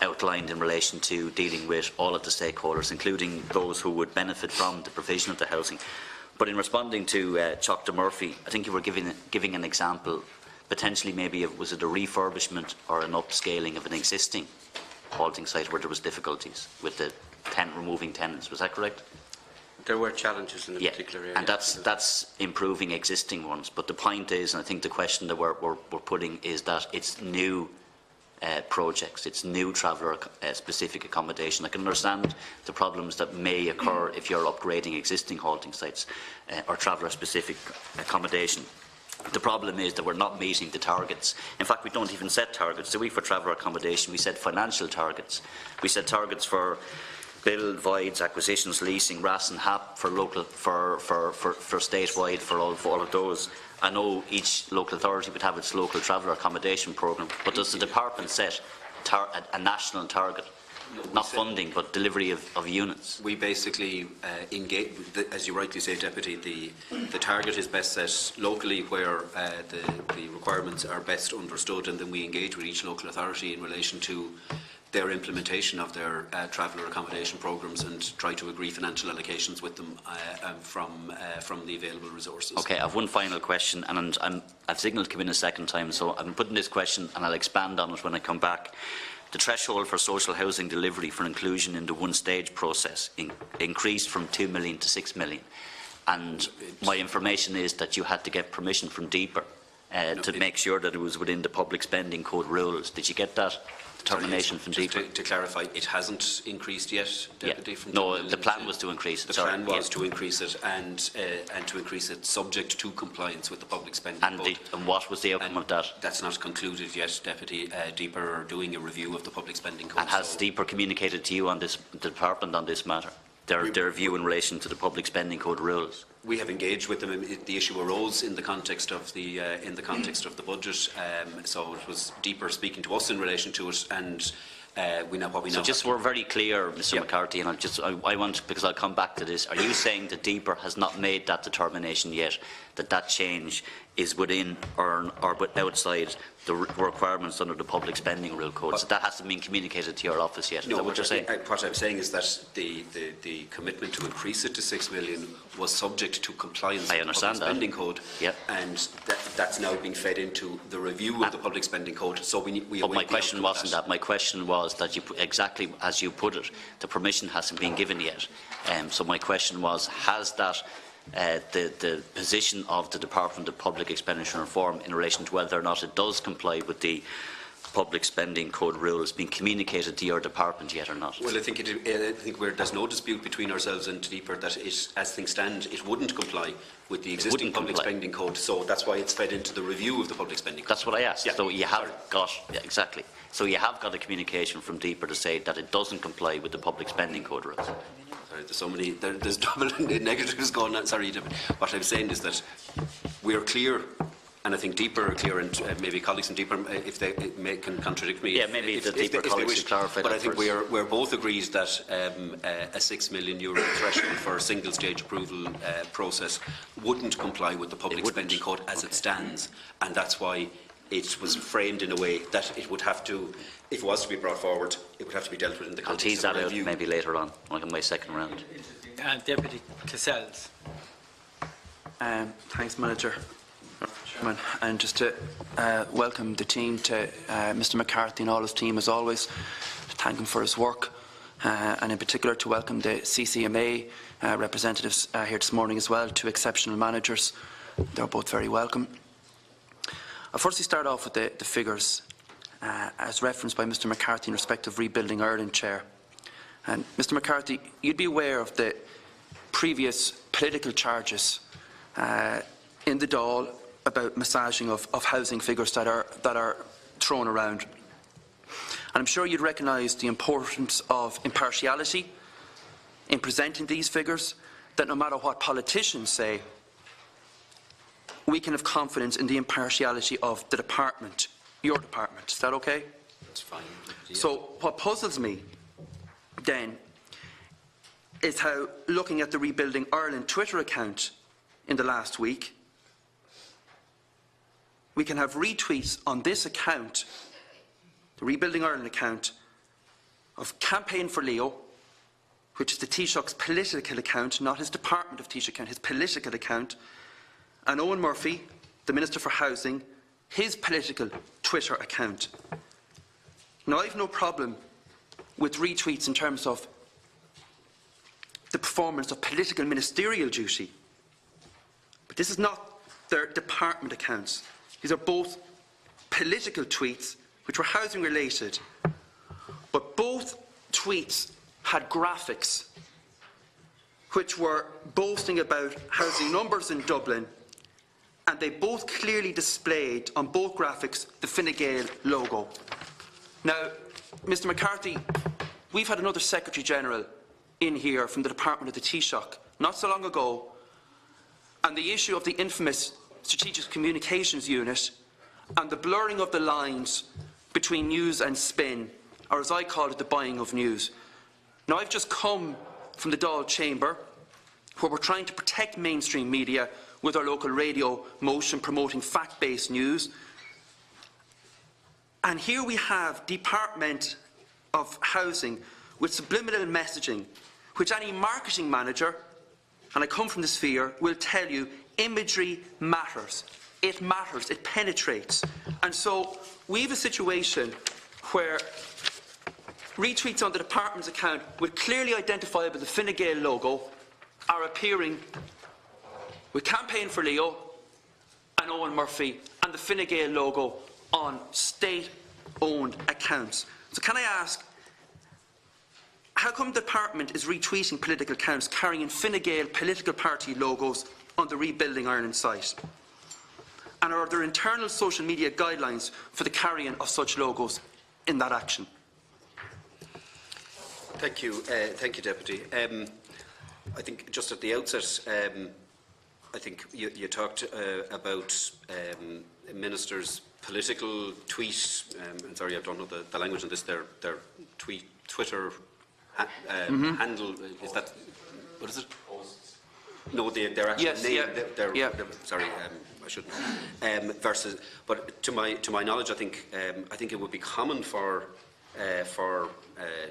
outlined in relation to dealing with all of the stakeholders, including those who would benefit from the provision of the housing. But in responding to Dr. Murphy, I think you were giving an example, potentially maybe was it a refurbishment or an upscaling of an existing halting site where there was difficulties with the removing tenants. Was that correct? There were challenges in a particular area. And that's improving existing ones. But the point is, and I think the question that we're putting is that it's new projects, it's new traveller specific accommodation. I can understand the problems that may occur if you're upgrading existing halting sites or traveller specific accommodation. The problem is that we're not meeting the targets. In fact, we don't even set targets, do we, for traveller accommodation? We set financial targets. We set targets for build, voids, acquisitions, leasing, RAS and HAP for local, for statewide, for all of those. I know each local authority would have its local traveller accommodation programme, but does the department set a national target? Not funding, but delivery of units. We basically engage, as you rightly say, Deputy, the target is best set locally where the requirements are best understood, and then we engage with each local authority in relation to their implementation of their traveller accommodation programmes and try to agree financial allocations with them from the available resources. Okay, I have one final question, and I've signalled to come in a second time, so I'm putting this question and I'll expand on it when I come back. The threshold for social housing delivery for inclusion in the one-stage process increased from 2 million to 6 million. And my information is that you had to get permission from DEPR to make sure that it was within the public spending code rules. Did you get that determination from DEPR? To clarify, it hasn't increased yet, Deputy. From no, the plan was to increase it. The plan was to increase it, and to increase it subject to compliance with the public spending code. And what was the outcome of that? That's not concluded yet, Deputy. DEPR are doing a review of the public spending code. And has DEPR communicated to you on this, the department, on this matter? Their view in relation to the public spending code rules. We have engaged with them. The issue arose in the context of the budget. So it was DEPR speaking to us in relation to it, and we know what we know. So just we're very clear, Mr. McCarthy, and I want, because I'll come back to this. Are you saying that DEPR has not made that determination yet, that change is within or outside the requirements under the public spending rule code? So that hasn't been communicated to your office yet. Is that what you're saying? What I'm saying is that the commitment to increase it to 6 million was subject to compliance with the public spending code, and that's now being fed into the review of the public spending code. So but my question wasn't that. My question was that exactly as you put it, the permission hasn't been given yet. So my question was, has that the position of the Department of Public Expenditure and Reform in relation to whether or not it does comply with the public spending code rules been communicated to your department yet or not? Well, I think there's no dispute between ourselves and DEPR that as things stand, it wouldn't comply with the existing public spending code. So that's why it's fed into the review of the public spending code. That's what I asked. Yeah. So you have got exactly. So you have got a communication from DEPR to say that it doesn't comply with the public spending code rules. There's so many. There's double negatives going on. Sorry, what I'm saying is that we are clear, and I think DEPR are clear, and maybe colleagues from DEPR, if they can contradict me. Yeah, maybe the DEPR colleagues should clarify. But I think we're both agreed that a €6 million threshold for a single stage approval process wouldn't comply with the public spending code as it stands, and that's why it was framed in a way that it would have to, if it was to be brought forward, it would have to be dealt with in the context of review. I'll tease that out maybe later on, like in my second round. Deputy Cassells. Thanks, Manager. Chairman, and just to welcome the team, to Mr. McCarthy and all his team as always, to thank him for his work. and in particular to welcome the CCMA representatives here this morning as well, two exceptional managers. They're both very welcome. I'll firstly start off with the figures as referenced by Mr McCarthy in respect of Rebuilding Ireland, Chair. And Mr McCarthy, you'd be aware of the previous political charges in the Dáil about massaging of housing figures that are thrown around. And I'm sure you'd recognise the importance of impartiality in presenting these figures, that no matter what politicians say, we can have confidence in the impartiality of the department, your department. Is that okay? That's fine. Yeah. So what puzzles me then is how, looking at the Rebuilding Ireland Twitter account in the last week, we can have retweets on this account, the Rebuilding Ireland account, of Campaign for Leo, which is the Taoiseach's political account, not his Department of Taoiseach account, his political account, and Owen Murphy, the Minister for Housing, his political Twitter account. Now, I have no problem with retweets in terms of the performance of political ministerial duty, but this is not their department accounts. These are both political tweets which were housing related, but both tweets had graphics which were boasting about housing numbers in Dublin, and they both clearly displayed on both graphics the Fine Gael logo. Now, Mr McCarthy, we've had another Secretary-General in here from the Department of the Taoiseach not so long ago, and the issue of the infamous Strategic Communications Unit and the blurring of the lines between news and spin, or as I call it, the buying of news. Now, I've just come from the Dáil Chamber, where we're trying to protect mainstream media with our local radio motion promoting fact-based news. And here we have Department of Housing with subliminal messaging, which any marketing manager, and I come from the sphere, will tell you imagery matters. It matters, it penetrates. And so we have a situation where retweets on the department's account with clearly identifiable the Fine Gael logo are appearing with Campaign for Leo and Owen Murphy and the Fine Gael logo on state-owned accounts. So can I ask, how come the department is retweeting political accounts carrying Fine Gael political party logos on the Rebuilding Ireland site? And are there internal social media guidelines for the carrying of such logos in that action? Thank you, Deputy. I think just at the outset, I think you talked about ministers' political tweets. And sorry, I don't know the language on this. Their Twitter handle, is that, what is it? No, their actual name. Sorry, I shouldn't. Versus, but to my knowledge, I think it would be common for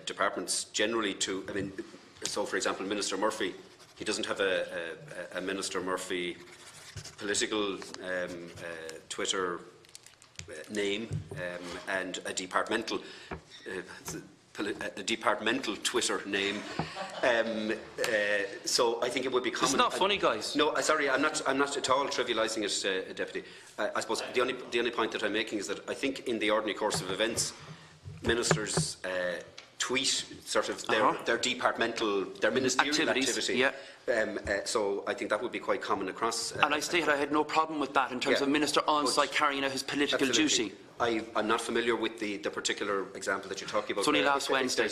departments generally to. I mean, so for example, Minister Murphy, he doesn't have a Minister Murphy political Twitter name and a departmental Twitter name. So I think it would be common. It's not funny, guys. No, sorry, I'm not at all trivialising it, Deputy. I suppose the only point that I'm making is that I think in the ordinary course of events, ministers tweet sort of their departmental, their ministerial activity. Yeah. So I think that would be quite common across. And I stated I had no problem with that in terms of Minister on-site carrying out his political duty. I'm not familiar with the particular example that you're talking about. It's only last Wednesday.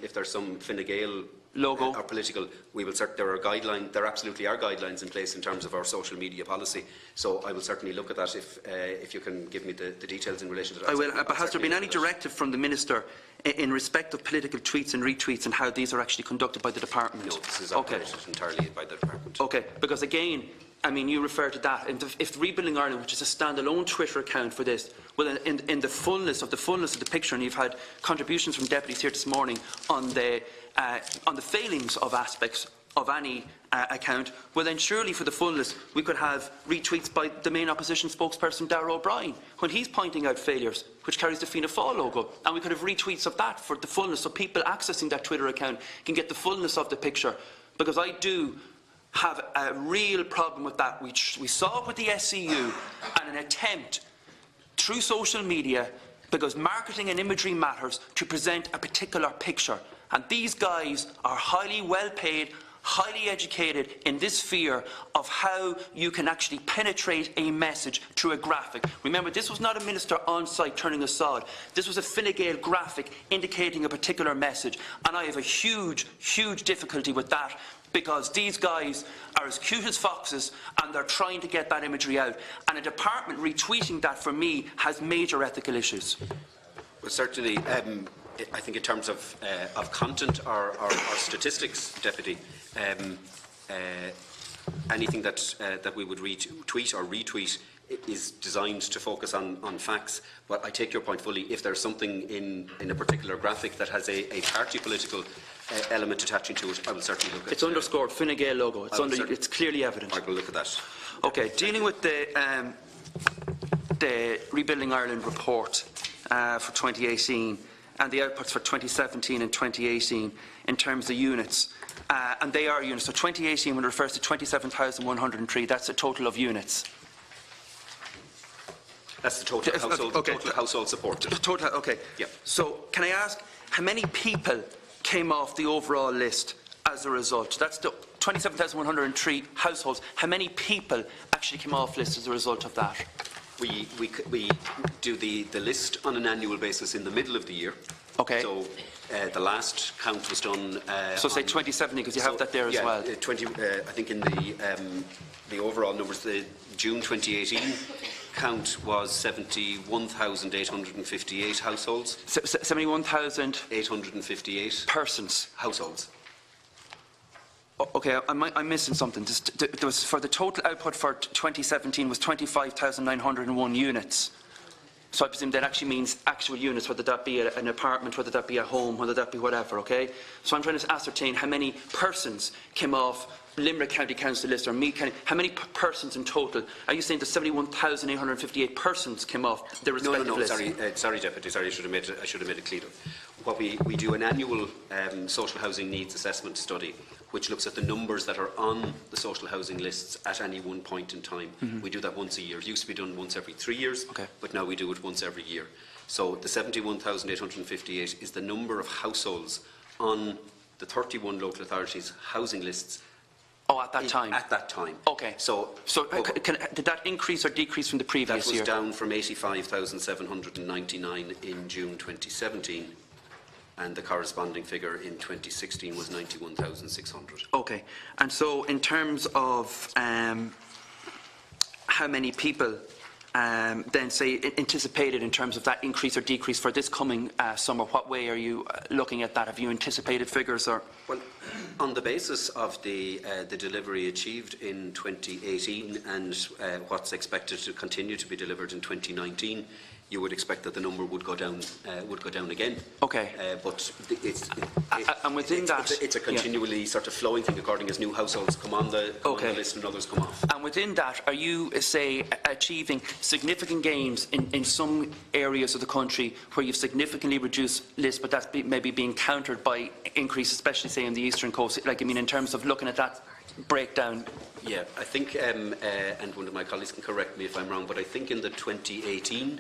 If there's some Fine Gael logo or political, we will there are guidelines. There absolutely are guidelines in place in terms of our social media policy. So I will certainly look at that if you can give me the details in relation to that. I will. But has there been any directive from the Minister in respect of political tweets and retweets and how these are actually conducted by the department? No, this is operated entirely by the department. Okay, because again, I mean, you refer to that. If Rebuilding Ireland, which is a standalone Twitter account for this, well, in the fullness of the picture, and you've had contributions from deputies here this morning on the failings of aspects of any account, well then surely for the fullness we could have retweets by the main opposition spokesperson Darragh O'Brien when he's pointing out failures which carries the Fianna Fáil logo, and we could have retweets of that for the fullness, so people accessing that Twitter account can get the fullness of the picture, because I do have a real problem with that. We saw it with the SCU and an attempt through social media, because marketing and imagery matters, to present a particular picture, and these guys are highly well paid, highly educated in this sphere of how you can actually penetrate a message through a graphic. Remember, this was not a minister on site turning a sod. This was a Fine Gael graphic indicating a particular message, and I have a huge, huge difficulty with that, because these guys are as cute as foxes and they're trying to get that imagery out, and a department retweeting that for me has major ethical issues. Well, certainly, I think in terms of content or statistics, Deputy, anything that we would tweet or retweet is designed to focus on facts. But I take your point fully. If there's something in a particular graphic that has a party political element attaching to it, I will certainly look at it. It's underscored Fine Gael logo. It's clearly evident. I will look at that. Okay, dealing with the Rebuilding Ireland report for 2018 and the outputs for 2017 and 2018 in terms of units. And they are units. So 2018, when it refers to 27,103, that's a total of units. That's the total household, okay. total household support. Total, okay. Yep. So can I ask, how many people came off the overall list as a result? That's the 27,103 households. How many people actually came off list as a result of that? We do the list on an annual basis in the middle of the year. Okay. So the last count was done. So say 2070, because you have that there as well. 20. I think in the overall numbers, the June 2018 count was 71,858 households. 71,858 persons. Households. Okay, I'm missing something. There was, for the total output for 2017 was 25,901 units. So I presume that actually means actual units, whether that be an apartment, whether that be a home, whether that be whatever, okay? So I'm trying to ascertain how many persons came off Limerick County Council list, or Meath County. How many persons in total? Are you saying that 71,858 persons came off the respective list? Sorry, Deputy. Sorry, I should have made it clearer. What we do an annual social housing needs assessment study, which looks at the numbers that are on the social housing lists at any one point in time. We do that once a year. It used to be done once every 3 years, but now we do it once every year. So the 71,858 is the number of households on the 31 local authorities' housing lists. Oh, at that time? At that time. Okay. So did that increase or decrease from the previous year? That was down from 85,799 in June 2017. And the corresponding figure in 2016 was 91,600. Okay. And so in terms of how many people then say anticipated in terms of that increase or decrease for this coming summer, what way are you looking at that? Have you anticipated figures? Or? Well, on the basis of the delivery achieved in 2018 and what's expected to continue to be delivered in 2019, you would expect that the number would go down again. Okay. But and within that, it's a continually sort of flowing thing according as new households come on the list and others come off. And within that, are you, say, achieving significant gains in some areas of the country where you've significantly reduced lists, but that's maybe being countered by increase, especially, say, in the eastern coast? Like, I mean, in terms of looking at that breakdown. Yeah, I think, and one of my colleagues can correct me if I'm wrong, but I think in the 2018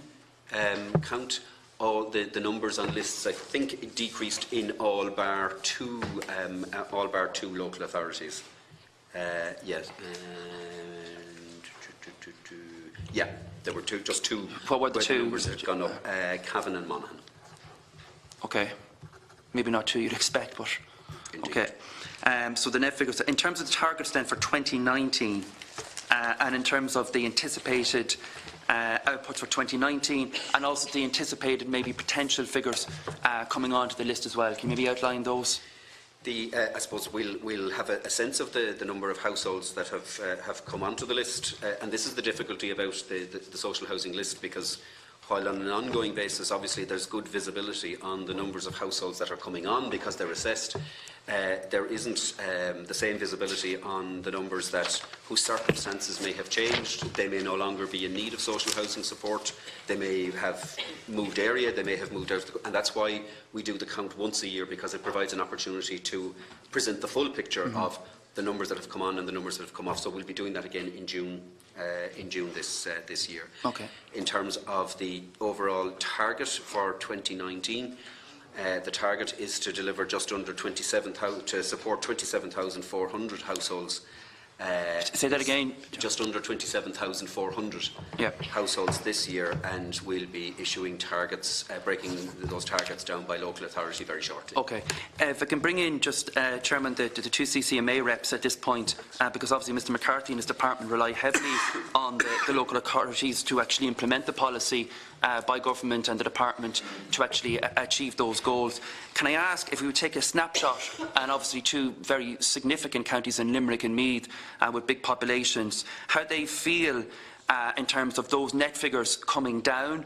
count, all the numbers on lists, I think, it decreased in all bar two local authorities. Yes. Yeah, there were just two. What were the two? The numbers had gone up, Cavan and Monaghan. Okay. Maybe not two you'd expect, but Indeed. okay. So the net figures, in terms of the targets then for 2019, and in terms of the anticipated outputs for 2019, and also the anticipated maybe potential figures coming onto the list as well. Can you maybe outline those? I suppose we'll have a sense of the number of households that have come onto the list, and this is the difficulty about the social housing list, because while on an ongoing basis, obviously, there's good visibility on the numbers of households that are coming on because they're assessed. there isn't the same visibility on the numbers whose circumstances may have changed. They may no longer be in need of social housing support. They may have moved area. They may have moved out. And that's why we do the count once a year, because it provides an opportunity to present the full picture of the numbers that have come on and the numbers that have come off. So we'll be doing that again in June this year. Okay. In terms of the overall target for 2019, the target is to deliver just under 27,000, to support 27,400 households. Say that again. Just under 27,400 households this year, and we'll be issuing targets, breaking those targets down by local authority very shortly. Okay. If I can bring in just, Chairman, the two CCMA reps at this point, because obviously Mr McCarthy and his department rely heavily on the local authorities to actually implement the policy by government and the department to actually achieve those goals. Can I ask, if we would take a snapshot, and obviously two very significant counties in Limerick and Meath with big populations, how they feel in terms of those net figures coming down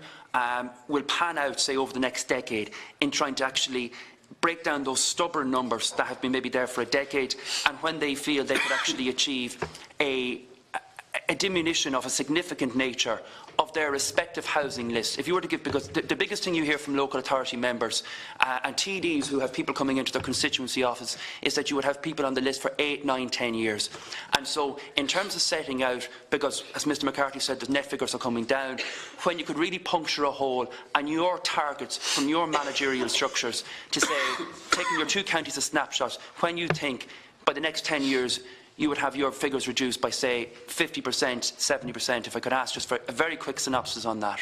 will pan out, say, over the next decade in trying to actually break down those stubborn numbers that have been maybe there for a decade, and when they feel they could actually achieve a diminution of a significant nature of their respective housing lists. If you were to give, because the biggest thing you hear from local authority members and TDs who have people coming into their constituency office is that you would have people on the list for 8, 9, 10 years. And so in terms of setting out, because as Mr McCarthy said, the net figures are coming down, when you could really puncture a hole and your targets from your managerial structures to say, taking your two counties a snapshot, when you think by the next 10 years you would have your figures reduced by, say, 50%, 70%, if I could ask just for a very quick synopsis on that.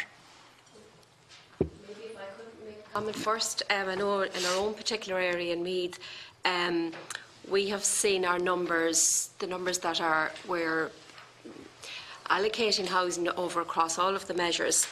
Maybe if I could make a comment first. I know in our own particular area in Meath, we have seen our numbers, the numbers that we're allocating housing over across all of the measures,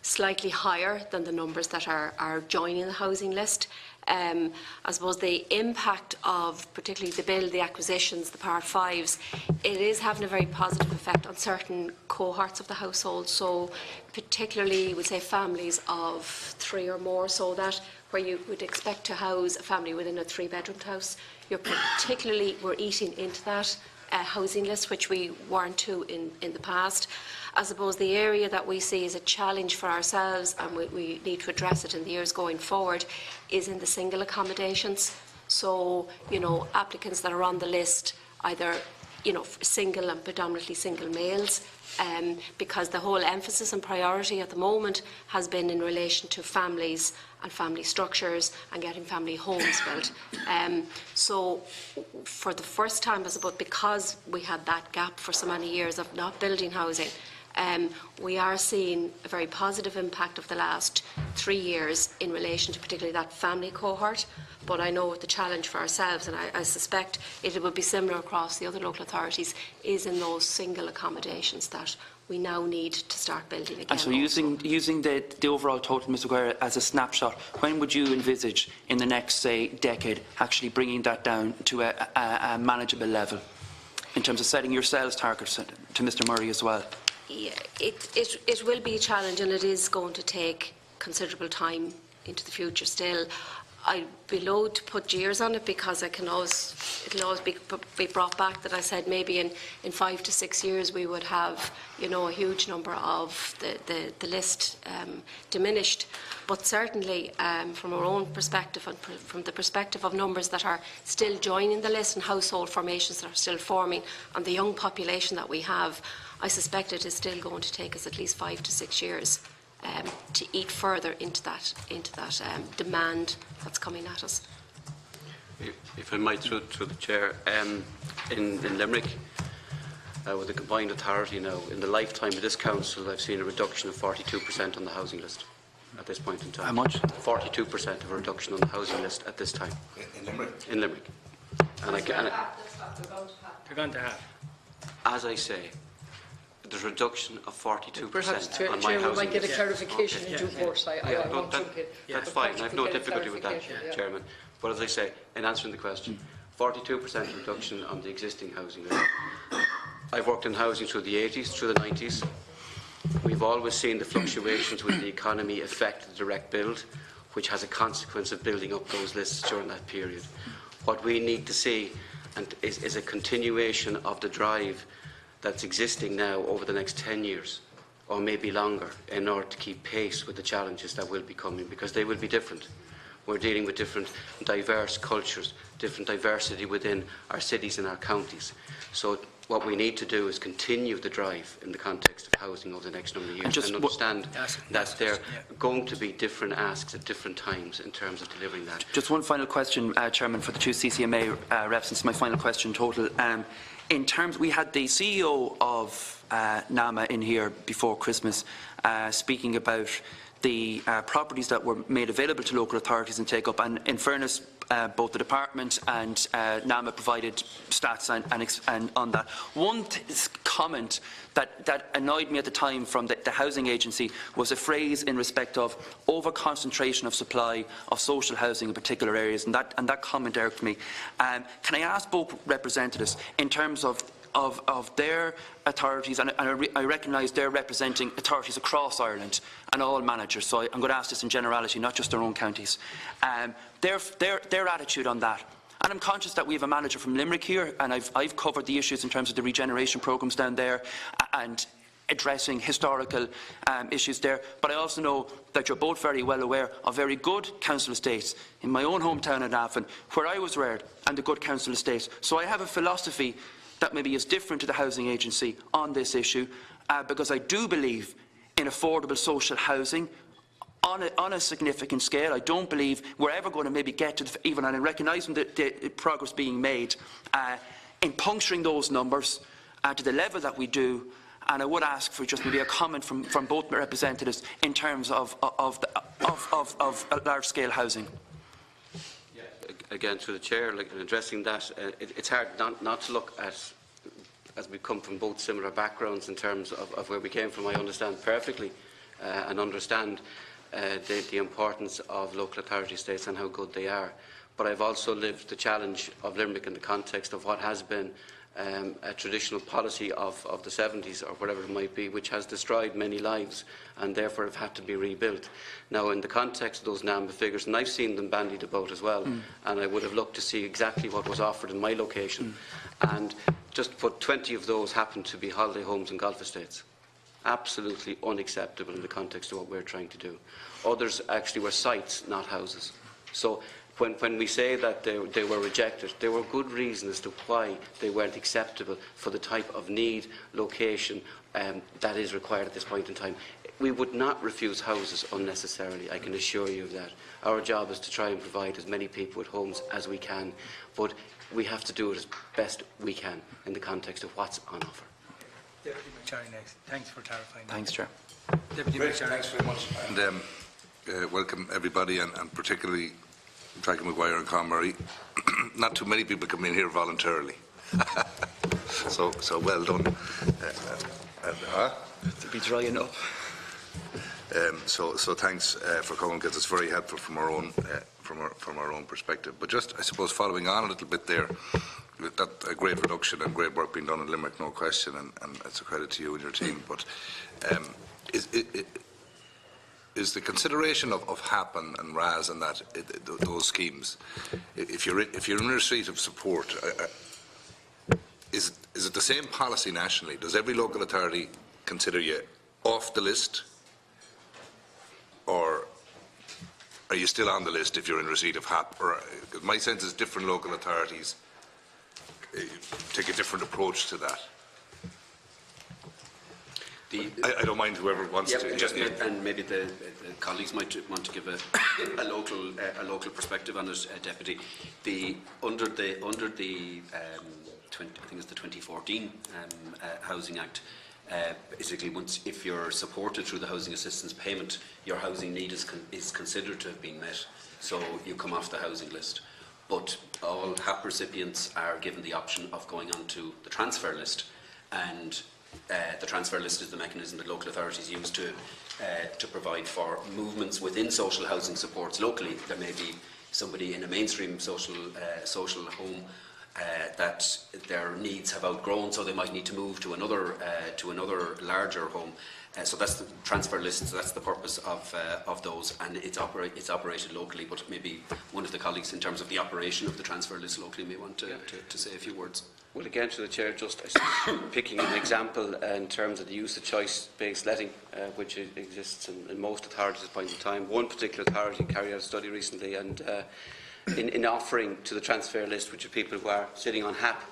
slightly higher than the numbers that are joining the housing list. I suppose the impact of particularly the bill, the acquisitions, the Part 5s, it is having a very positive effect on certain cohorts of the household. So particularly, we'd say families of 3 or more, so that where you would expect to house a family within a 3-bedroomed house, we're eating into that housing list, which we weren't to in the past. I suppose the area that we see as a challenge for ourselves, and we need to address it in the years going forward, is in the single accommodations. So, applicants that are on the list, either, single and predominantly single males, because the whole emphasis and priority at the moment has been in relation to families and family structures and getting family homes built. So for the first time, I suppose, because we had that gap for so many years of not building housing, we are seeing a very positive impact of the last 3 years in relation to particularly that family cohort. But I know the challenge for ourselves, and I suspect it will be similar across the other local authorities, is in those single accommodations that we now need to start building again. And so using the overall total, Mr Guerra, as a snapshot, when would you envisage in the next, say, decade actually bringing that down to a manageable level in terms of setting your sales targets to Mr Murray as well? Yeah, it will be a challenge, and it is going to take considerable time into the future still. I'd be loath to put years on it, because it'll always be brought back that I said maybe in 5 to 6 years we would have a huge number of the list diminished. But certainly from our own perspective and from the perspective of numbers that are still joining the list and household formations that are still forming and the young population that we have, I suspect it is still going to take us at least 5 to 6 years to eat further into that demand that's coming at us. If I might, through the Chair, in Limerick, with the combined authority now, in the lifetime of this council, I've seen a reduction of 42% on the housing list at this point in time. How much? 42% of a reduction on the housing list at this time. In Limerick? In Limerick. They're going to have. As I say, there's a reduction of 42% Perhaps, on my Chair, we housing might get a list. clarification in due course. That's fine. I have no difficulty with that, Chairman. But as I say, in answering the question, 42% reduction on the existing housing list. I've worked in housing through the 80s, through the 90s. We've always seen the fluctuations with the economy affect the direct build, which has a consequence of building up those lists during that period. What we need to see is a continuation of the drive that's existing now over the next 10 years, or maybe longer, in order to keep pace with the challenges that will be coming, because they will be different. We're dealing with different diverse cultures, different diversity within our cities and our counties. So what we need to do is continue the drive in the context of housing over the next number of years, and understand that there are going to be different asks at different times in terms of delivering that. Just one final question, Chairman, for the two CCMA reps. This is my final question total. In terms, we had the CEO of NAMA in here before Christmas speaking about the properties that were made available to local authorities and take up, and in fairness, both the department and NAMA provided stats and on that. One comment that annoyed me at the time from the housing agency was a phrase in respect of over-concentration of supply of social housing in particular areas, and that comment irked me. Can I ask both representatives, in terms of their authorities, and I recognise they're representing authorities across Ireland and all managers, so I'm going to ask this in generality, not just their own counties, their attitude on that. And I'm conscious that we have a manager from Limerick here, and I've covered the issues in terms of the regeneration programmes down there and addressing historical issues there, but I also know that you're both very well aware of very good council estates in my own hometown of Navan, where I was reared, and the good council estates. So I have a philosophy that maybe is different to the housing agency on this issue, because I do believe in affordable social housing on a significant scale. I don't believe we're ever going to maybe get to even, and I recognise the progress being made in puncturing those numbers to the level that we do. And I would ask for just maybe a comment from both representatives in terms of large-scale housing. Again, through the Chair, in addressing that, it's hard not to look at, as we come from both similar backgrounds in terms of where we came from. I understand perfectly and understand the importance of local authority estates and how good they are. But I've also lived the challenge of Limerick in the context of what has been a traditional policy of the 70s or whatever it might be, which has destroyed many lives and therefore have had to be rebuilt. Now, in the context of those NAMA figures, and I've seen them bandied about as well, and I would have looked to see exactly what was offered in my location, and just put 20 of those happened to be holiday homes and golf estates. Absolutely unacceptable in the context of what we're trying to do. Others actually were sites, not houses. So when we say that they were rejected, there were good reasons as to why they weren't acceptable for the type of need, location that is required at this point in time. We would not refuse houses unnecessarily, I can assure you of that. Our job is to try and provide as many people with homes as we can, but we have to do it as best we can in the context of what's on offer. Deputy MacSharry next. Thanks for clarifying. Thanks, Chair. Deputy MacSharry. Thanks very much. And welcome everybody, and particularly Dragon Maguire and Conmurray. Not too many people come in here voluntarily. so well done. To be drying up. So thanks for coming, because it's very helpful from our own from our own perspective. But just, I suppose, following on a little bit there, with that a great reduction and great work being done in Limerick, no question, and it's a credit to you and your team. But is the consideration of HAP and RAS and that those schemes, if you're in receipt of support, is it the same policy nationally? Does every local authority consider you off the list, or are you still on the list if you're in receipt of HAP? Or, my sense is different local authorities take a different approach to that. I don't mind whoever wants to. Just and maybe the colleagues might want to give a local perspective on it, Deputy. Under the I think it's the 2014 Housing Act. Basically, if you're supported through the housing assistance payment, your housing need is considered to have been met, so you come off the housing list. But all HAP recipients are given the option of going onto the transfer list, and the transfer list is the mechanism that local authorities use to provide for movements within social housing supports locally. There may be somebody in a mainstream social home that their needs have outgrown, so they might need to move to another larger home. So that's the transfer list. So that's the purpose of those, and it's operated locally. But maybe one of the colleagues, in terms of the operation of the transfer list locally, may want to say a few words. Well, again, to the Chair, just picking an example in terms of the use of choice-based letting, which exists in most authorities at this point in time. One particular authority carried out a study recently, and in offering to the transfer list, which are people who are sitting on HAP,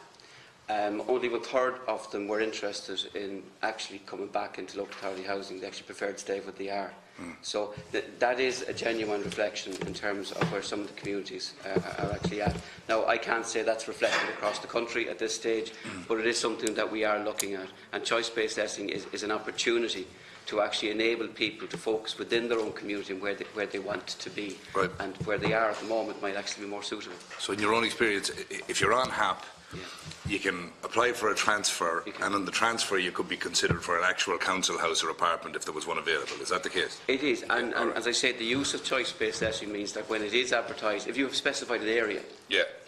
only 1/3 of them were interested in actually coming back into local authority housing. They actually preferred to stay where they are. So that is a genuine reflection in terms of where some of the communities are actually at. Now, I can't say that's reflected across the country at this stage, but it is something that we are looking at. And choice-based letting is an opportunity to actually enable people to focus within their own community and where they want to be. Right. And where they are at the moment might actually be more suitable. So in your own experience, if you're on HAP, you can apply for a transfer, and on the transfer you could be considered for an actual council house or apartment if there was one available. Is that the case? It is, and as I said, the use of choice-based letting means that when it is advertised, if you have specified an area,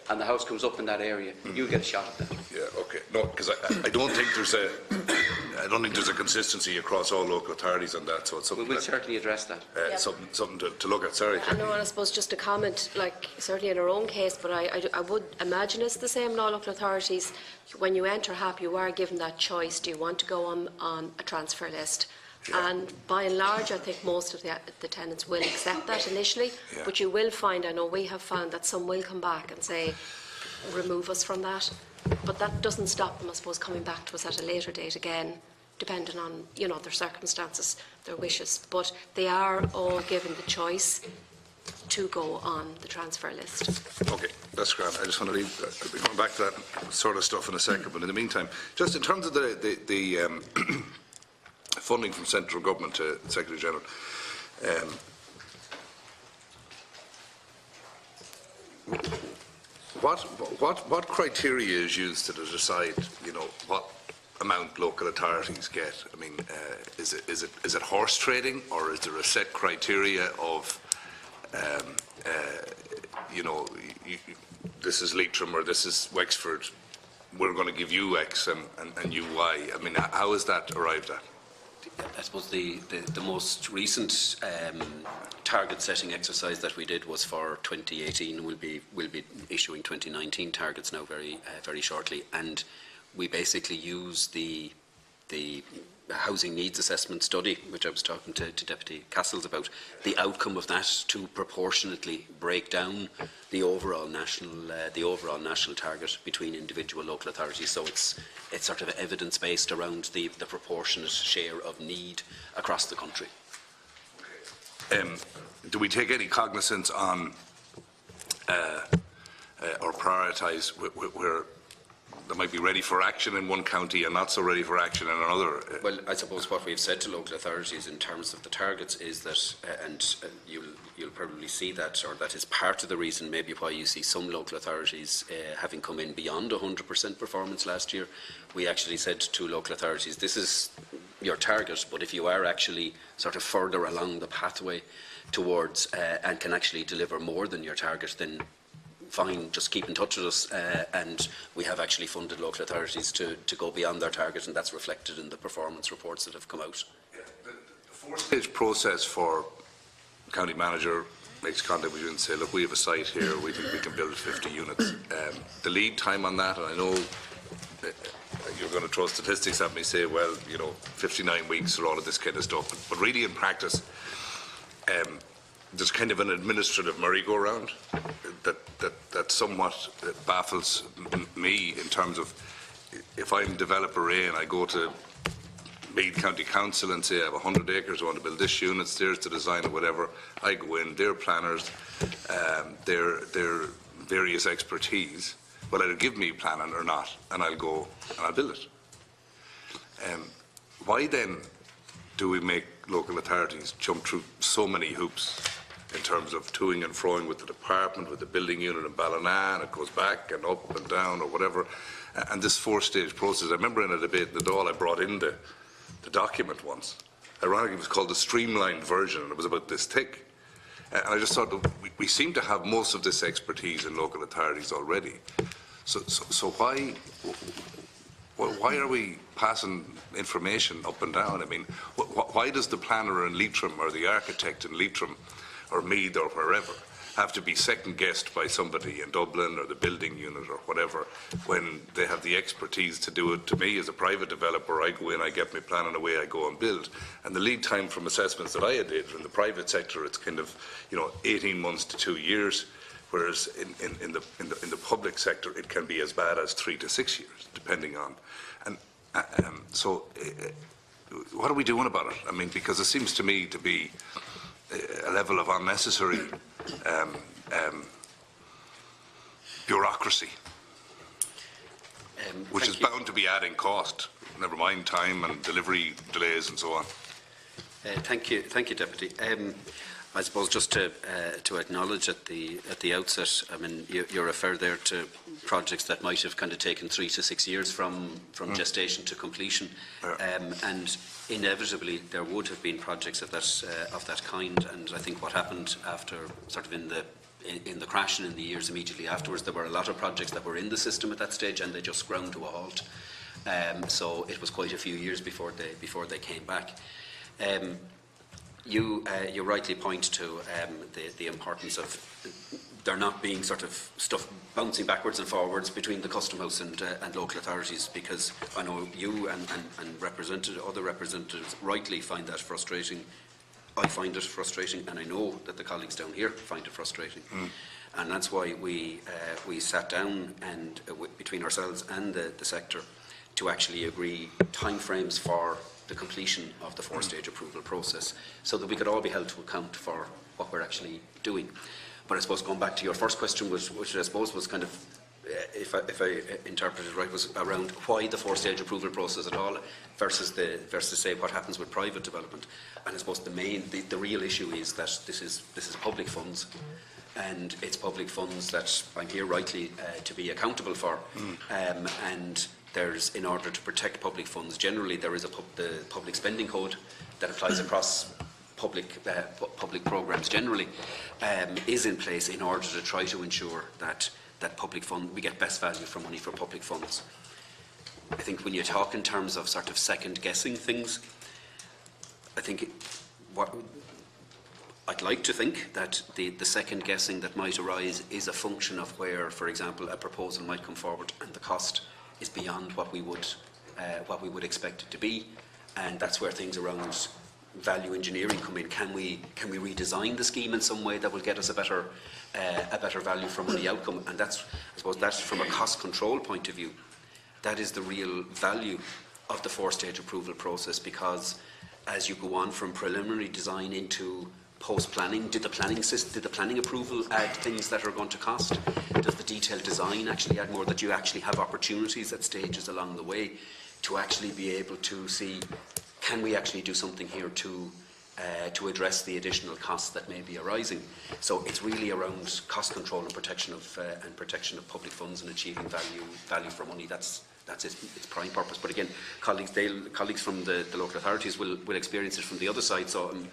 and the house comes up in that area, you get a shot at that. Yeah, okay. No, because I don't think there's a consistency across all local authorities on that. So it's something we'll certainly address that. Something to look at. Sorry. I know, and I suppose just a comment, like certainly in our own case, but I would imagine it's the same in all local authorities. When you enter HAP, you are given that choice. Do you want to go on a transfer list? And by and large, I think most of the tenants will accept that initially, but you will find, I know we have found, that some will come back and say, remove us from that. But that doesn't stop them, I suppose, coming back to us at a later date again, depending on, their circumstances, their wishes. But they are all given the choice to go on the transfer list. Okay, that's grand. I just want to leave. I'll be coming back to that sort of stuff in a second. But in the meantime, just in terms of the funding from central government to the Secretary General, what criteria is used to decide, what amount local authorities get? I mean, is it horse trading, or is there a set criteria of, this is Leitrim or this is Wexford, we're going to give you X and you Y? I mean, how is that arrived at? I suppose the most recent target setting exercise that we did was for 2018. We'll be issuing 2019 targets now very shortly, and we basically use the housing needs assessment study, which I was talking to Deputy Cassells about, the outcome of that to proportionately break down the overall national target between individual local authorities. So it's sort of evidence-based around the proportionate share of need across the country. Do we take any cognizance on or prioritise where they might be ready for action in one county and not so ready for action in another? Well, I suppose what we've said to local authorities in terms of the targets is that, and you'll probably see that, or that is part of the reason maybe why you see some local authorities having come in beyond 100% performance last year. We actually said to local authorities, this is your target, but if you are actually sort of further along the pathway towards and can actually deliver more than your target, then fine, just keep in touch with us, and we have actually funded local authorities to go beyond their target, and that's reflected in the performance reports that have come out. Yeah, the four-stage process for county manager makes contact with you and say, look, we have a site here, we think we can build 50 units. The lead time on that, and I know you're going to throw statistics at me, say, well, 59 weeks or all of this kind of stuff, but really in practice, there's kind of an administrative merry-go-round that somewhat baffles me in terms of, if I'm developer A and I go to Meath County Council and say I have 100 acres, I want to build this unit, there's the design or whatever, I go in, their planners, their various expertise, will either give me planning or not, and I'll go and I'll build it. Why then do we make local authorities jump through so many hoops in terms of toing and froing with the department, with the building unit in Ballinane, it goes back and up and down or whatever, and this four-stage process? I remember in a debate in the Dáil I brought in the document once. Ironically, it was called the streamlined version, and it was about this thick. And I just thought that we seem to have most of this expertise in local authorities already. So why are we passing information up and down? I mean, why does the planner in Leitrim or the architect in Leitrim or Meath or wherever have to be second-guessed by somebody in Dublin or the building unit or whatever when they have the expertise to do it? To me, as a private developer, I go in, I get my plan, and away I go and build. And the lead time from assessments that I did in the private sector, it's kind of 18 months to 2 years. Whereas in the public sector, it can be as bad as 3 to 6 years, depending on. And so, what are we doing about it? I mean, because it seems to me to be a level of unnecessary bureaucracy, which is bound to be adding cost. Never mind time and delivery delays and so on. Thank you, Deputy. I suppose just to acknowledge at the outset, I mean, you refer there to projects that might have kind of taken 3 to 6 years from gestation to completion, and inevitably there would have been projects of that kind. And I think what happened after, sort of in the crash and in the years immediately afterwards, there were a lot of projects that were in the system at that stage, and they just ground to a halt. So it was quite a few years before they came back. You rightly point to the importance of there not being sort of stuff bouncing backwards and forwards between the Custom House and local authorities, because I know you and other representatives rightly find that frustrating. I find it frustrating, and I know that the colleagues down here find it frustrating. And that's why we sat down and between ourselves and the sector to actually agree timeframes for the completion of the four-stage approval process, so that we could all be held to account for what we're actually doing. But I suppose going back to your first question, which I suppose was kind of, if I interpreted right, was around why the four-stage approval process at all versus say what happens with private development. And I suppose the real issue is that this is public funds, and it's public funds that I'm here rightly to be accountable for, and there's, in order to protect public funds, generally there is the public spending code that applies across public programmes generally, is in place in order to try to ensure that public fund, we get best value for money for public funds. I think when you talk in terms of sort of second guessing things, I think I'd like to think that the second guessing that might arise is a function of where, for example, a proposal might come forward and the cost is beyond what we would expect it to be, and that's where things around value engineering come in. Can we redesign the scheme in some way that will get us a better value for money outcome? And I suppose that's from a cost control point of view. That is the real value of the four-stage approval process, because as you go on from preliminary design into post-planning, did the planning approval add things that are going to cost? Does the detailed design actually add more, that you actually have opportunities at stages along the way to actually be able to see, can we actually do something here to address the additional costs that may be arising? So it's really around cost control and protection of public funds and achieving value for money. That's its prime purpose. But again, colleagues from the local authorities will experience it from the other side. So I'm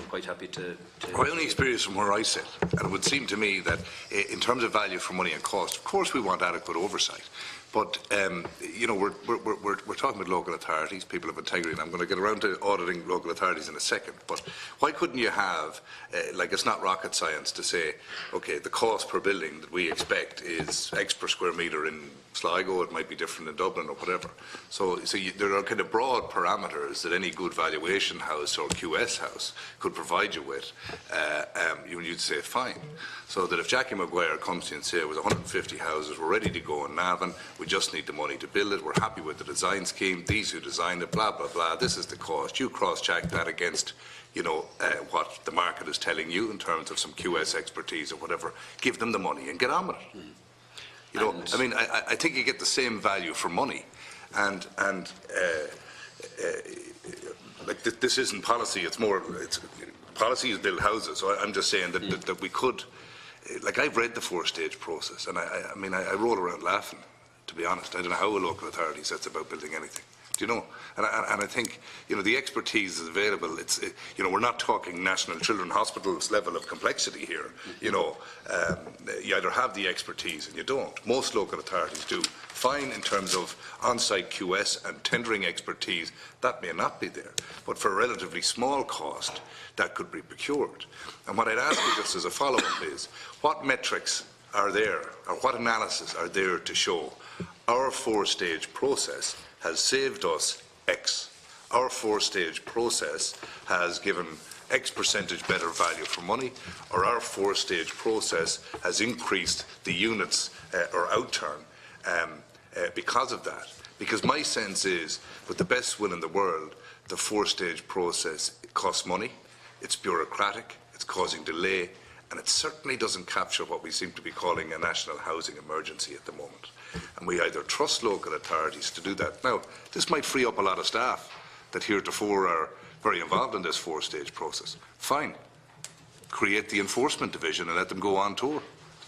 quite happy to... I only experience from where I sit, and it would seem to me that in terms of value for money and cost, of course we want adequate oversight. But, we're talking about local authorities, people of integrity, and I'm going to get around to auditing local authorities in a second. But why couldn't you have, it's not rocket science to say, okay, the cost per building that we expect is X per square metre in Sligo, it might be different in Dublin or whatever. So there are kind of broad parameters that any good valuation house or QS house could provide you with. You'd say fine. So that if Jackie Maguire comes to you and say it was 150 houses, we're ready to go in Navan, we just need the money to build it, we're happy with the design scheme, these who designed it, blah, blah, blah, this is the cost. You cross-check that against what the market is telling you in terms of some QS expertise or whatever. Give them the money and get on with it. I think you get the same value for money, and this isn't policy. It's policy is build houses. So I'm just saying that we could, I've read the four-stage process, and I roll around laughing to be honest. I don't know how a local authority sets about building anything. Do you know? And I think, you know, the expertise is available. You know, we're not talking National Children's Hospitals level of complexity here. You know, you either have the expertise and you don't. Most local authorities do. Fine in terms of on-site QS and tendering expertise, that may not be there. But for a relatively small cost, that could be procured. And what I'd ask you just as a follow-up is, what metrics are there, or what analysis are there to show our four-stage process has saved us X. Our four-stage process has given X percentage better value for money, or our four-stage process has increased the units or outturn because of that. Because my sense is, with the best will in the world, the four-stage process costs money, it's bureaucratic, it's causing delay, and it certainly doesn't capture what we seem to be calling a national housing emergency at the moment. And we either trust local authorities to do that. Now, this might free up a lot of staff that heretofore are very involved in this four-stage process. Fine. Create the enforcement division and let them go on tour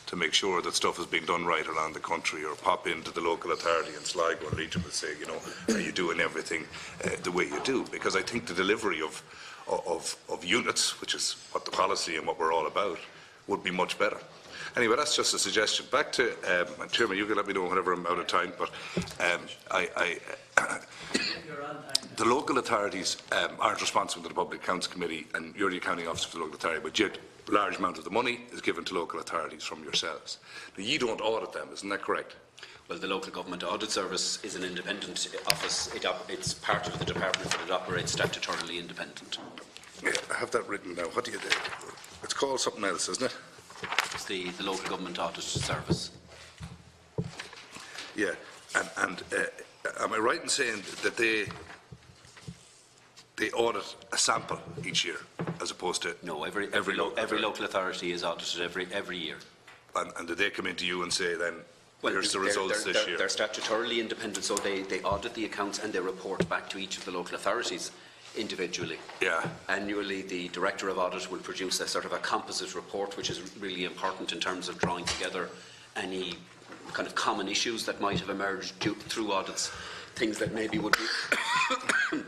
to make sure that stuff is being done right around the country, or pop into the local authority in Sligo and Leitrim and say, you know, are you doing everything the way you do? Because I think the delivery of units, which is what the policy and what we're all about, would be much better. Anyway, that's just a suggestion. Back to Chairman, you can let me know whenever I'm out of time. But the local authorities aren't responsible to the Public Accounts Committee, and you're the accounting officer for the local authority. But yet, a large amount of the money is given to local authorities from yourselves. Now, you don't audit them, isn't that correct? Well, the Local Government Audit Service is an independent office. It's part of the department, but it operates statutorily independent. Yeah, I have that written down. What do you do? It's called something else, isn't it? It's the Local Government Audit Service. Yeah, and am I right in saying that they audit a sample each year, as opposed to no? Every local authority is audited every year. And do they come into you and say then, well, here's the results this year? They're statutorily independent, so they audit the accounts and they report back to each of the local authorities individually. Yeah. Annually, the Director of Audit will produce a sort of a composite report, which is really important in terms of drawing together any kind of common issues that might have emerged through audits, things that maybe would be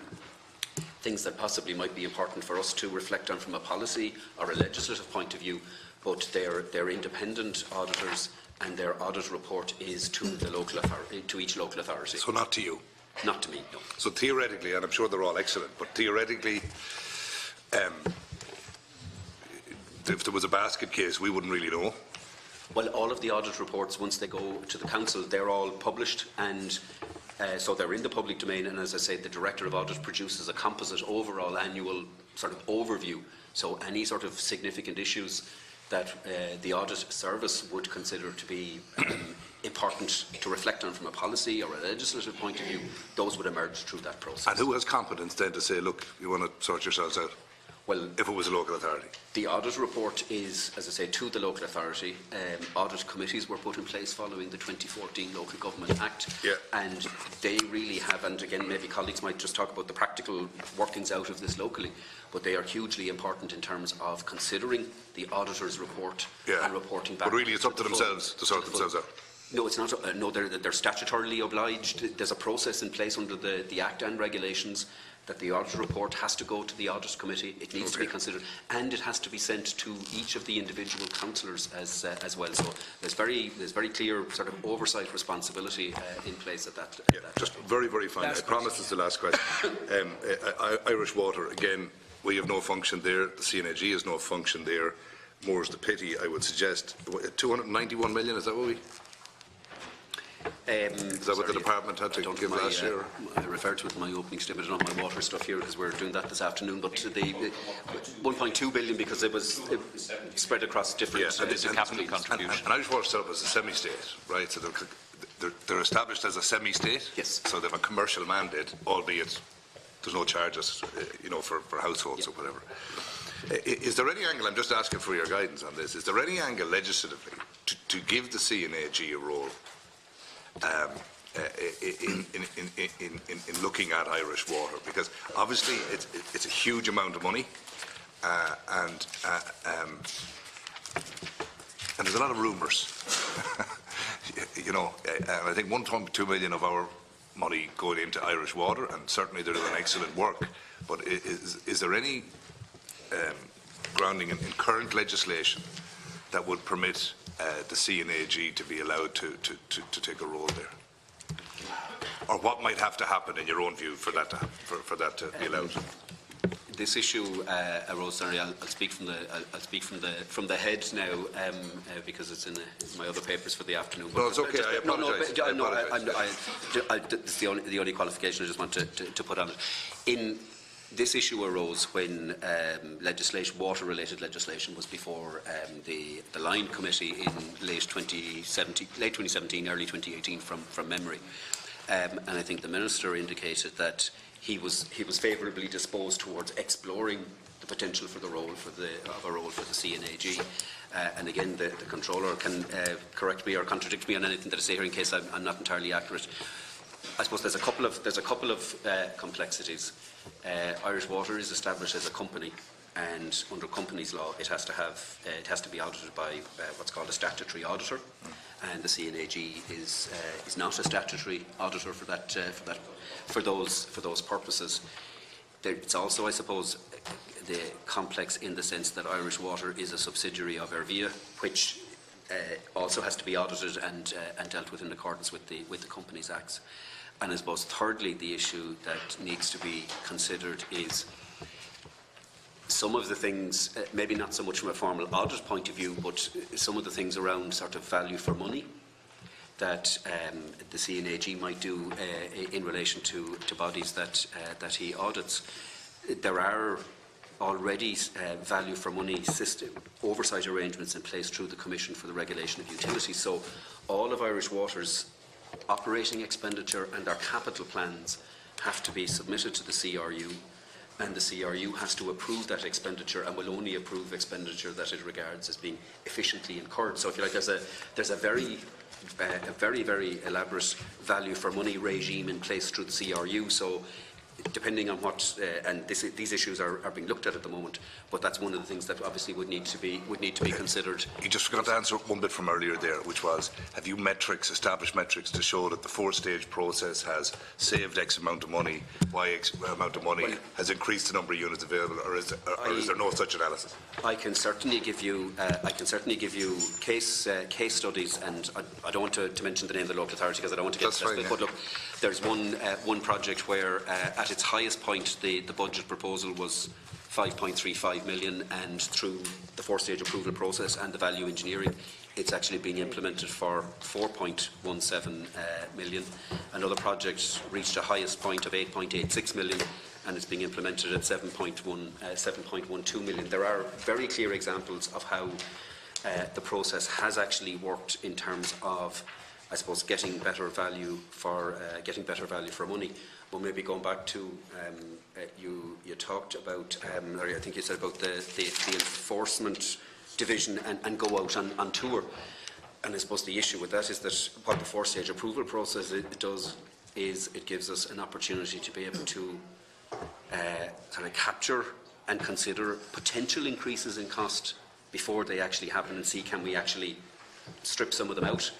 things that possibly might be important for us to reflect on from a policy or a legislative point of view. But they're independent auditors, and their audit report is to the local authority, to each local authority. So not to you? Not to me, no. So theoretically, and I'm sure they're all excellent, but theoretically, if there was a basket case, we wouldn't really know. Well, all of the audit reports, once they go to the council, they're all published, and so they're in the public domain. And as I say, the Director of Audit produces a composite overall annual sort of overview. So any sort of significant issues that the audit service would consider to be important to reflect on from a policy or a legislative point of view, those would emerge through that process. And who has competence then to say, look, you want to sort yourselves out? Well, if it was a local authority. The audit report is, as I say, to the local authority. Audit committees were put in place following the 2014 Local Government Act, and they really have, and again, maybe colleagues might just talk about the practical workings out of this locally, but they are hugely important in terms of considering the auditor's report and reporting back. But really, it's up to themselves to sort themselves out. No, it's not. No, they're statutorily obliged. There's a process in place under the Act and regulations that the audit report has to go to the audit committee. It needs to be considered, and it has to be sent to each of the individual councillors as well. So there's very clear sort of oversight responsibility in place at that. Just very, very fine. I promise it's the last question. Irish Water, again, we have no function there. The CNAG has no function there. More's the pity, I would suggest. 291 million, is that what we... is that what the department had to give last year? I referred to it in my opening statement. I don't have my water stuff here because we're doing that this afternoon. But the 1.2 billion, because it was spread across different capital contributions. And Irish Water set up as a semi-state, right? So they're established as a semi-state. Yes. So they have a commercial mandate, albeit there's no charges, you know, for households or whatever. Is there any angle? I'm just asking for your guidance on this. Is there any angle legislatively to give the CNAG a role? In looking at Irish Water, because obviously it's a huge amount of money, and there's a lot of rumours. you know, and I think 1.2 million of our money going into Irish Water, and certainly they're doing excellent work. But is there any grounding in current legislation that would permit the CNAG to be allowed to take a role there? Or what might have to happen, in your own view, for that to be allowed? This issue arose. Sorry, I'll speak from the head now because it's in my other papers for the afternoon. No, it's okay. I apologise. This is the only qualification I just want to put on it. This issue arose when water-related legislation was before the Line Committee in late 2017, early 2018, from memory. And I think the Minister indicated that he was favourably disposed towards exploring the potential for a role for the CNAG. And again, the Controller can correct me or contradict me on anything that I say here in case I'm not entirely accurate. I suppose there's a couple of complexities. Irish Water is established as a company, and under companies law, it has to be audited by what's called a statutory auditor, and the CNAG is not a statutory auditor for those purposes. It's also, I suppose, the complex in the sense that Irish Water is a subsidiary of Ervia, which also has to be audited and dealt with in accordance with the Companies Acts. And I suppose, thirdly, the issue that needs to be considered is some of the things, maybe not so much from a formal audit point of view, but some of the things around sort of value for money that the CNAG might do in relation to bodies that he audits. There are already value for money system oversight arrangements in place through the Commission for the Regulation of Utilities. So all of Irish Water's operating expenditure and our capital plans have to be submitted to the CRU, and the CRU has to approve that expenditure and will only approve expenditure that it regards as being efficiently incurred. So if you like, there's a very elaborate value for money regime in place through the CRU. So depending on what these issues are being looked at the moment, but that's one of the things that obviously would need to be considered. You just forgot to answer one bit from earlier there, which was, have you established metrics to show that the four-stage process has saved X amount of money, Y X amount of money, has increased the number of units available, or is there no such analysis? I can certainly give you case studies, and I don't want to mention the name of the local authority because I don't want to get specific. Yeah. But look, there's one project where at its highest point the budget proposal was 5.35 million, and through the four-stage approval process and the value engineering, it's actually being implemented for 4.17 million. Another project reached a highest point of 8.86 million, and it's being implemented at 7.12 million. There are very clear examples of how the process has actually worked in terms of, I suppose, getting better value for money. Well, maybe going back to you talked about, or I think you said about the enforcement division and go out on tour. And I suppose the issue with that is that what the four-stage approval process does is it gives us an opportunity to be able to kind of capture and consider potential increases in cost before they actually happen, and see can we actually strip some of them out.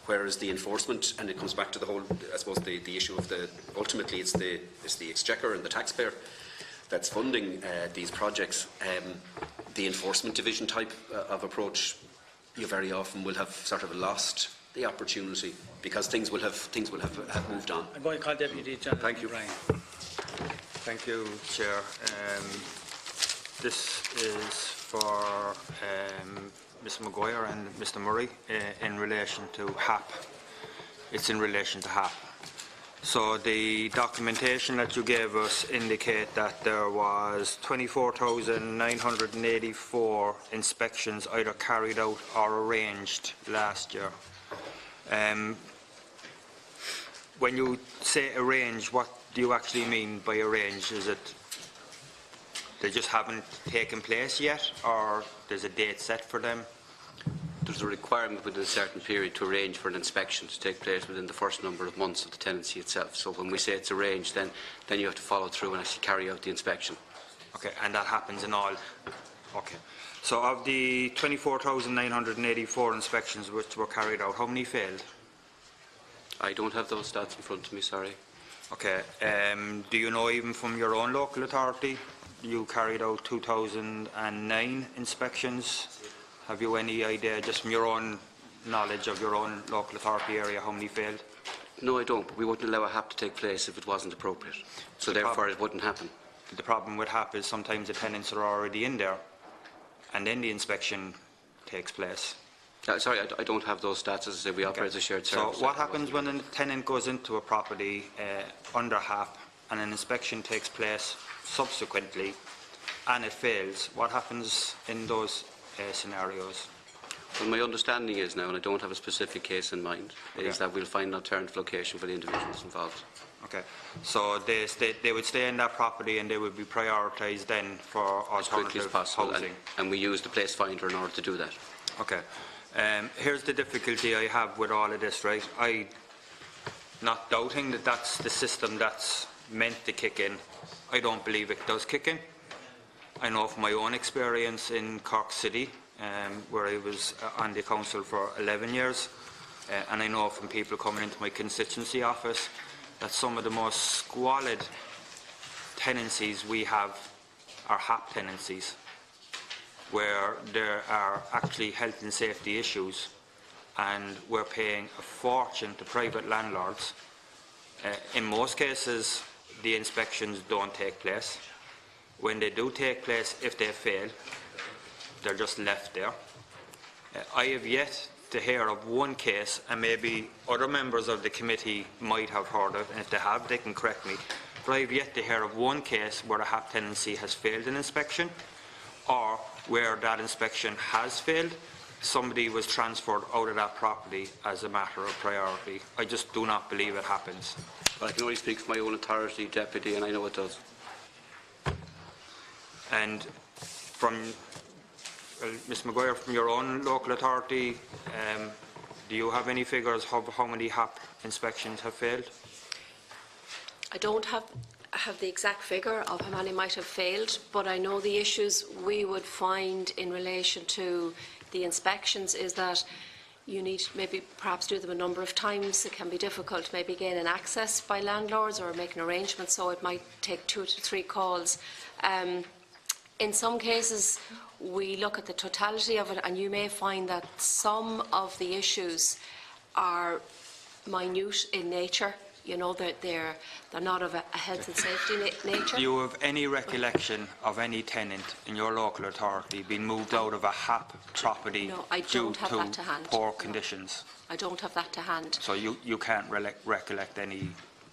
Whereas the enforcement, and it comes back to the whole, I suppose, the issue of ultimately it's the exchequer and the taxpayer that's funding these projects. The enforcement division type of approach, you very often will have sort of lost the opportunity because things will have moved on. I'm going to call Deputy General. Thank you. Ryan. Thank you, Chair. This is for Mr Maguire and Mr Murray in relation to HAP. It's in relation to HAP. So the documentation that you gave us indicate that there was 24,984 inspections either carried out or arranged last year. When you say arrange, what do you actually mean by arrange? Is it they just haven't taken place yet, or there's a date set for them? There's a requirement within a certain period to arrange for an inspection to take place within the first number of months of the tenancy itself. So when we say it's arranged, then you have to follow through and actually carry out the inspection. Okay, and that happens in all. Okay. So of the 24,984 inspections which were carried out, how many failed? I don't have those stats in front of me, sorry. Okay. Do you know, even from your own local authority, you carried out 2009 inspections? Have you any idea, just from your own knowledge of your own local authority area, how many failed? No, I don't, but we wouldn't allow a HAP to take place if it wasn't appropriate. So therefore it wouldn't happen. The problem with HAP is sometimes the tenants are already in there, and then the inspection takes place. Sorry, I don't have those stats. As I say, we operate as a shared service. So what happens when a tenant goes into a property under HAP and an inspection takes place subsequently and it fails? What happens in those scenarios? Well, my understanding is now, and I don't have a specific case in mind, is that we'll find an alternative location for the individuals involved. Okay, so they would stay in that property and they would be prioritised then for alternative housing. And we use the place finder in order to do that. Okay. Here's the difficulty I have with all of this, right? I'm not doubting that that's the system that's meant to kick in. I don't believe it does kick in. I know from my own experience in Cork City, where I was on the council for 11 years, and I know from people coming into my constituency office that some of the most squalid tenancies we have are HAP tenancies, where there are actually health and safety issues, and we're paying a fortune to private landlords. In most cases, the inspections don't take place. When they do take place, if they fail, they're just left there. I have yet to hear of one case, and maybe other members of the committee might have heard of, and if they have, they can correct me, but I have yet to hear of one case where a HAP tenancy has failed an inspection, or where that inspection has failed, somebody was transferred out of that property as a matter of priority. I just do not believe it happens. But I can only speak for my own authority, Deputy, and I know it does. And from Ms Maguire, from your own local authority, do you have any figures of how many HAP inspections have failed? I don't have the exact figure of how many might have failed, but I know the issues we would find in relation to the inspections is that you need maybe perhaps do them a number of times. It can be difficult, maybe gaining access by landlords or making arrangements, so it might take 2 to 3 calls. In some cases, we look at the totality of it, and you may find that some of the issues are minute in nature. You know, they're not of a health and safety nature. Do you have any recollection of any tenant in your local authority being moved out of a HAP property no, I don't have that to hand. Poor conditions? I don't have that to hand. So you can't recollect any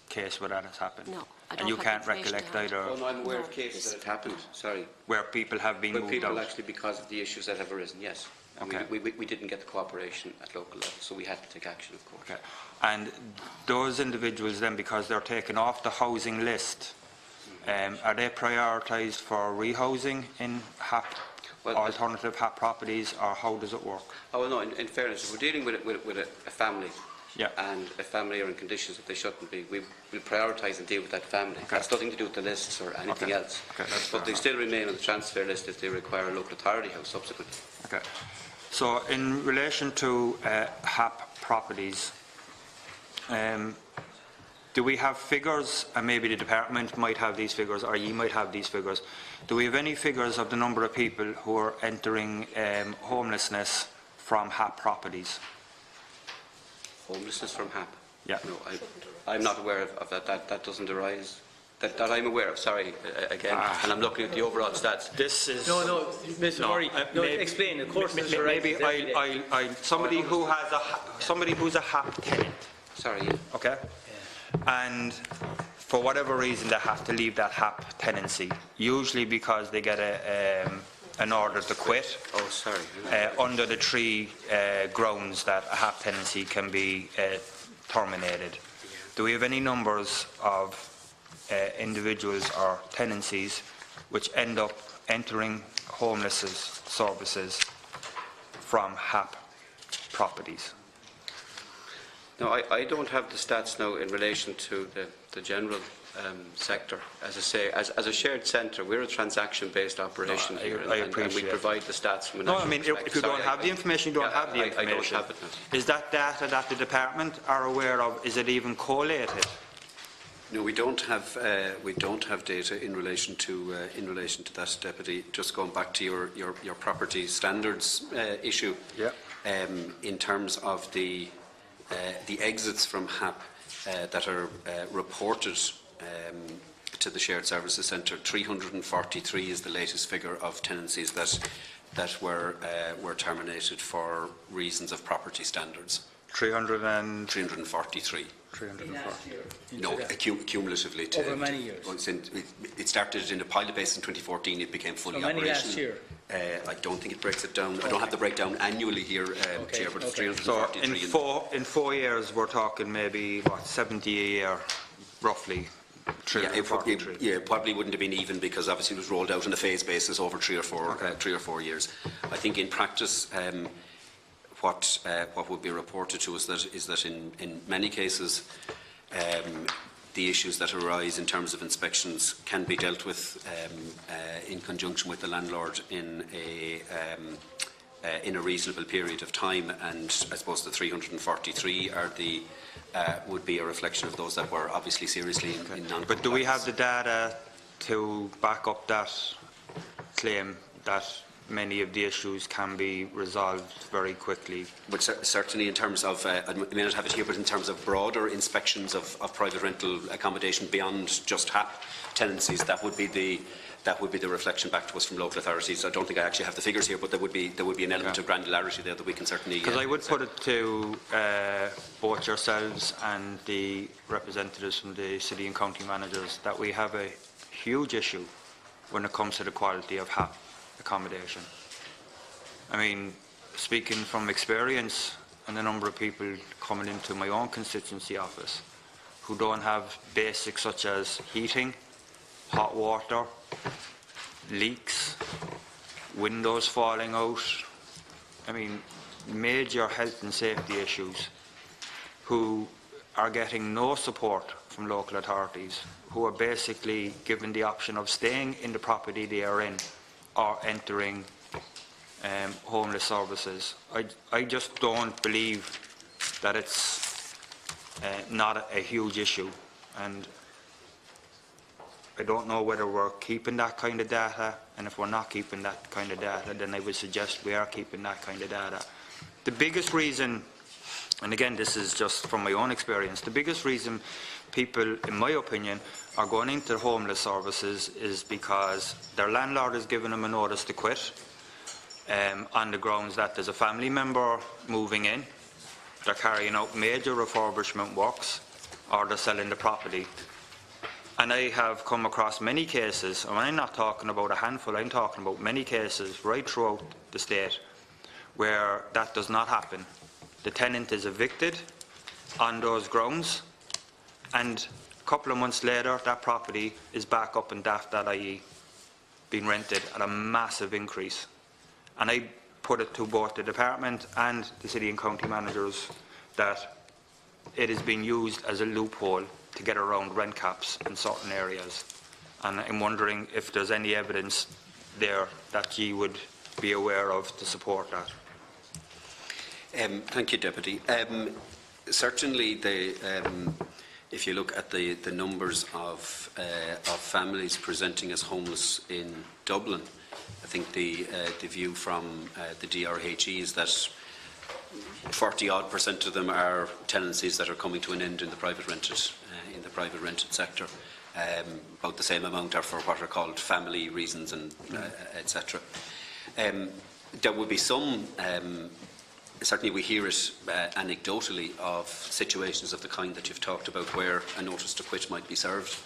case where that has happened? No, I don't. And you can't recollect either? Well, no, I'm aware of cases that have happened, sorry. Where people have been moved out? Actually, because of the issues that have arisen, yes. Okay. We didn't get the cooperation at local level, so we had to take action, of course. Okay. And those individuals then, because they're taken off the housing list, are they prioritised for rehousing in HAP, alternative HAP properties, or how does it work? Oh, well, no, in fairness, if we're dealing with a family, yeah, and a family are in conditions that they shouldn't be, we'll prioritise and deal with that family. Okay. That's nothing to do with the lists or anything else. Okay, but they still remain on the transfer list if they require a local authority house subsequently. Okay. So in relation to HAP properties, do we have figures, and maybe the department might have these figures, or you might have these figures, do we have any figures of the number of people who are entering homelessness from HAP properties? Homelessness from HAP? Yeah. No, I'm not aware of that. That doesn't arise. That I'm aware of, sorry, again, and I'm looking at the overall stats. This is... No, Mr. Murray, explain, of course, maybe somebody who has somebody who's a HAP tenant. Sorry. Yeah. Okay. Yeah. And for whatever reason, they have to leave that HAP tenancy, usually because they get an order to quit. Oh, sorry. Under the 3 grounds that a HAP tenancy can be terminated. Do we have any numbers of individuals or tenancies which end up entering homeless services from HAP properties? No, I don't have the stats now in relation to the the general sector. As I say, as a shared centre, we're a transaction-based operation here, and we provide the stats from a national perspective. If you don't have the information, you don't have the information. I don't have it now. Is that data that the department are aware of? Is it even collated? No, we don't have data in relation to that, Deputy. Just going back to your property standards issue. Yeah. In terms of the exits from HAP that are reported to the Shared Services Centre, 343 is the latest figure of tenancies that were terminated for reasons of property standards. 343. 340. No, cumulatively. Over many years. It started in a pilot base in 2014. It became fully operational. Last year? I don't think it breaks it down. I don't have the breakdown annually here, Chair, but it's 343. So in 4 years, we're talking maybe, what, 70 a year, roughly? It probably wouldn't have been even, because obviously it was rolled out on a phase basis over 3 or 4 years. I think in practice, what would be reported to us is that in many cases the issues that arise in terms of inspections can be dealt with in conjunction with the landlord in a reasonable period of time, and I suppose the 343 would be a reflection of those that were obviously seriously in non-compliance. But do we have the data to back up that claim that many of the issues can be resolved very quickly? But certainly in terms of, I may not have it here, but in terms of broader inspections of private rental accommodation beyond just HAP tenancies, that would be the reflection back to us from local authorities. I don't think I actually have the figures here, but there would be an element of granularity there that we can certainly. Because I would put it to both yourselves and the representatives from the city and county managers that we have a huge issue when it comes to the quality of HAP accommodation. I mean, speaking from experience and the number of people coming into my own constituency office who don't have basics such as heating, hot water, leaks, windows falling out, I mean, major health and safety issues, who are getting no support from local authorities, who are basically given the option of staying in the property they are in or entering homeless services. I just don't believe that it's not a huge issue, and I don't know whether we're keeping that kind of data, and if we're not keeping that kind of data, then I would suggest we are keeping that kind of data. The biggest reason, and again this is just from my own experience, the biggest reason people, in my opinion, are going into homeless services is because their landlord has given them a notice to quit on the grounds that there's a family member moving in, they're carrying out major refurbishment works, or they're selling the property. And I have come across many cases, and I'm not talking about a handful, I'm talking about many cases right throughout the state where that does not happen. The tenant is evicted on those grounds, and a couple of months later that property is back up in daft.ie being rented at a massive increase. And I put it to both the department and the city and county managers that it is being used as a loophole to get around rent caps in certain areas. And I'm wondering if there's any evidence there that you would be aware of to support that. Thank you, Deputy. Certainly, if you look at the numbers of families presenting as homeless in Dublin, I think the view from the DRHE is that 40-odd% of them are tenancies that are coming to an end in the private rented sector. About the same amount are for what are called family reasons, and etc. There will be some. Certainly we hear it anecdotally of situations of the kind that you've talked about where a notice to quit might be served,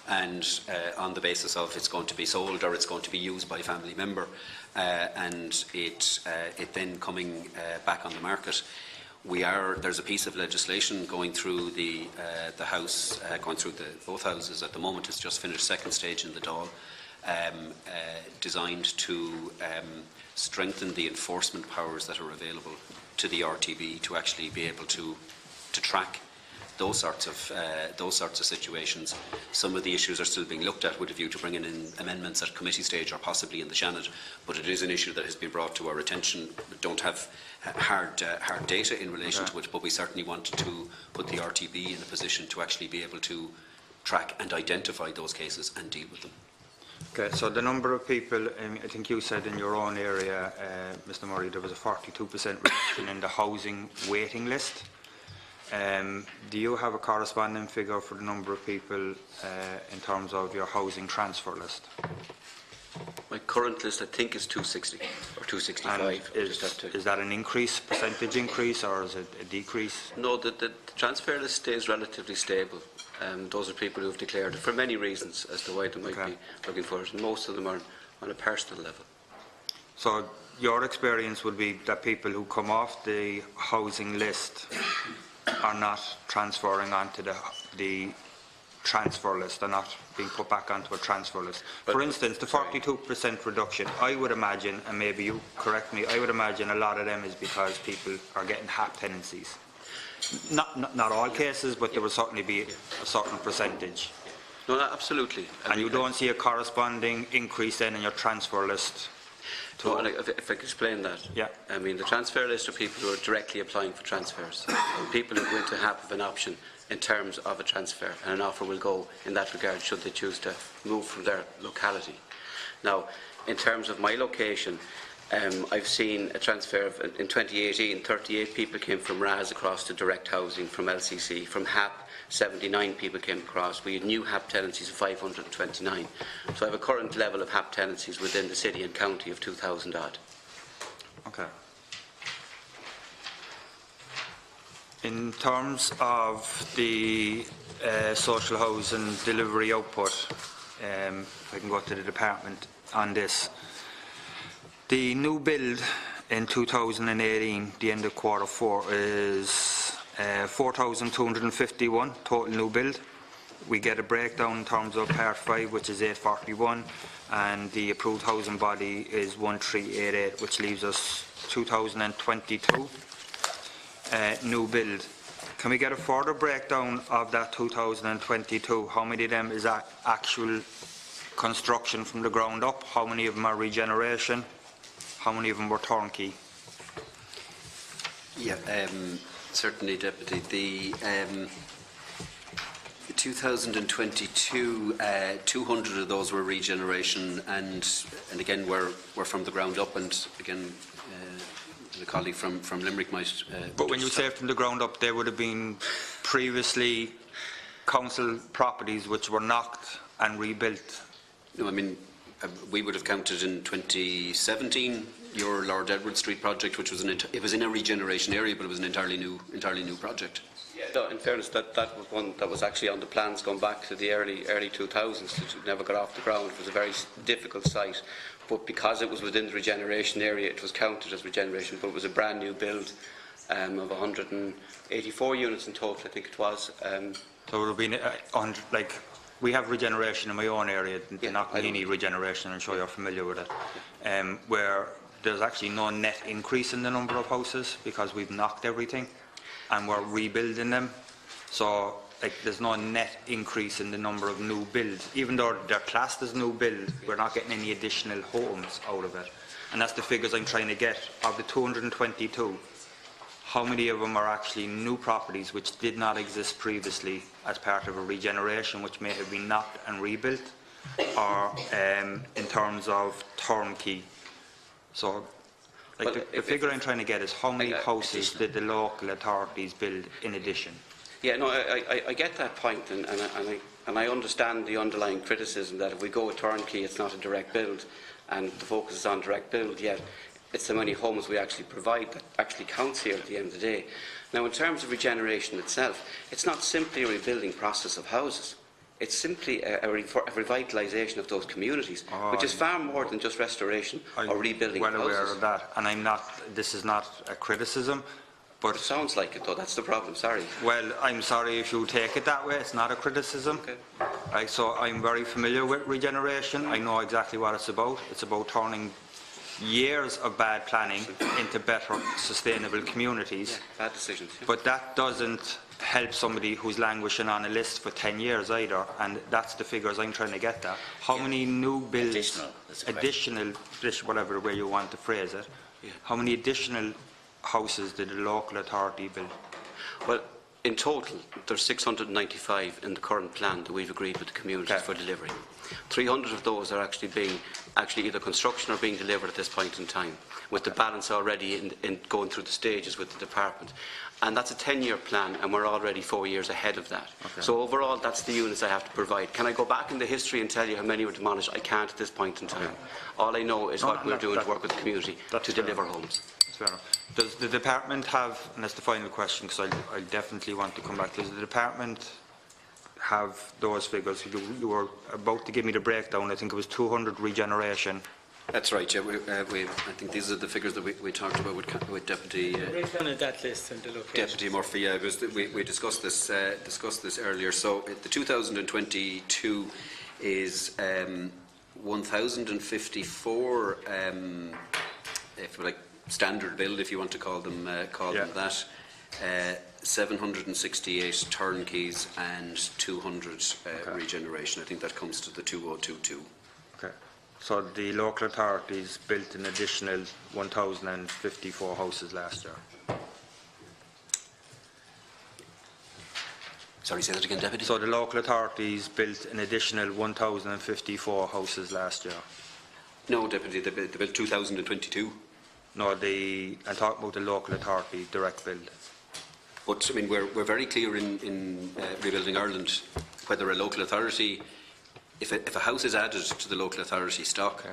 and on the basis of it's going to be sold or it's going to be used by a family member, and it then coming back on the market. There's a piece of legislation going through the House, going through both houses at the moment. It's just finished second stage in the Dáil, designed to strengthen the enforcement powers that are available to the RTB to actually be able to track those sorts of situations. Some of the issues are still being looked at with a view to bringing in amendments at committee stage or possibly in the Seanad, but it is an issue that has been brought to our attention. We don't have hard data in relation to it, but we certainly wanted to put the RTB in a position to actually be able to track and identify those cases and deal with them. Okay, so the number of people, I think you said in your own area, Mr. Murray, there was a 42% reduction in the housing waiting list. Do you have a corresponding figure for the number of people in terms of your housing transfer list? My current list, I think, is 260 or 265. Is that an increase, percentage increase, or is it a decrease? No, the transfer list stays relatively stable. Those are people who have declared it for many reasons as to why they might be looking for it, and most of them are on a personal level. So your experience would be that people who come off the housing list are not transferring onto the transfer list, they're not being put back onto a transfer list. For instance, the 42% reduction, I would imagine, and maybe you correct me, I would imagine a lot of them is because people are getting HAP tenancies. Not all cases, but there will certainly be a certain percentage. No, absolutely. And you don't see a corresponding increase then in your transfer list? No, and if I could explain that. Yeah. I mean, the transfer list are people who are directly applying for transfers. People who go into HAP have an option in terms of a transfer, and an offer will go in that regard should they choose to move from their locality. Now, in terms of my location, I've seen a transfer of, in 2018, 38 people came from RAS across to direct housing from LCC. From HAP, 79 people came across. We had new HAP tenancies of 529. So I have a current level of HAP tenancies within the city and county of 2,000 odd. Okay. In terms of the social housing delivery output, if I can go to the department on this. The new build in 2018, the end of Q4, is 4,251 total new build. We get a breakdown in terms of Part 5, which is 841, and the approved housing body is 1388, which leaves us 2,022 new build. Can we get a further breakdown of that 2,022? How many of them is actual construction from the ground up? How many of them are regeneration? How many of them were turnkey? Yeah, certainly, Deputy. The 2022, 200 of those were regeneration, and again were from the ground up. And again, the colleague from Limerick might. But when you say from the ground up, they would have been previously council properties which were knocked and rebuilt. No, I mean, we would have counted in 2017 your Lord Edward Street project, which was it was in a regeneration area, but it was an entirely new project. Yeah, no, in fairness, that was one that was actually on the plans going back to the early 2000s. It never got off the ground. It was a very difficult site, but because it was within the regeneration area, it was counted as regeneration. But it was a brand new build of 184 units in total, I think it was. So it would have been 100, like. We have regeneration in my own area, the Knockmany regeneration, I'm sure you're familiar with it, where there's actually no net increase in the number of houses because we've knocked everything and we're rebuilding them. So there's no net increase in the number of new builds. Even though they're classed as new build, we're not getting any additional homes out of it. And that's the figures I'm trying to get. Of the 222, how many of them are actually new properties which did not exist previously as part of a regeneration, which may have been knocked and rebuilt, or in terms of turnkey? So the figure I'm trying to get is how many houses did the local authorities build in addition? Yeah, no, I get that point, and I understand the underlying criticism that if we go with turnkey, it's not a direct build, and the focus is on direct build, yet it's the many homes we actually provide that actually counts here at the end of the day. Now, in terms of regeneration itself, it's not simply a rebuilding process of houses. It's simply a revitalisation of those communities, which is far more than just restoration or rebuilding well houses. Aware of that, and this is not a criticism, but... It sounds like it, though. That's the problem. Sorry. Well, I'm sorry if you take it that way. It's not a criticism. Okay. So I'm very familiar with regeneration. I know exactly what it's about. It's about turning years of bad planning into better, sustainable communities. Yeah, bad decisions. Yeah. But that doesn't help somebody who's languishing on a list for 10 years either, and that's the figures I'm trying to get at. How many new builds, additional, whatever way you want to phrase it, how many additional houses did the local authority build? Well, in total, there's 695 in the current plan that we've agreed with the communities for delivery. 300 of those are actually either construction or being delivered at this point in time, with the balance already in going through the stages with the department. And that's a 10-year plan, and we're already 4 years ahead of that. So overall, that's the units I have to provide. Can I go back in the history and tell you how many were demolished? I can't at this point in time. All I know is what we're doing to work with the community to deliver homes. Fair enough. Does the department have, and that's the final question because I definitely want to come back, does the department have those figures? You were about to give me the breakdown. I think it was 200 regeneration. That's right, yeah. I think these are the figures that we talked about with Deputy that list and the Deputy Murphy. Yeah, we discussed this earlier. So the 2022 is 1,054, if like standard build, if you want to call them that. 768 turnkeys and 200 regeneration. I think that comes to the 2022. Okay. So the local authorities built an additional 1,054 houses last year. Sorry, say that again, Deputy. So the local authorities built an additional 1,054 houses last year. No, Deputy, they built 2,022. No, I'm talking about the local authority direct build. But I mean, we're very clear in Rebuilding Ireland, whether a local authority, if a house is added to the local authority stock,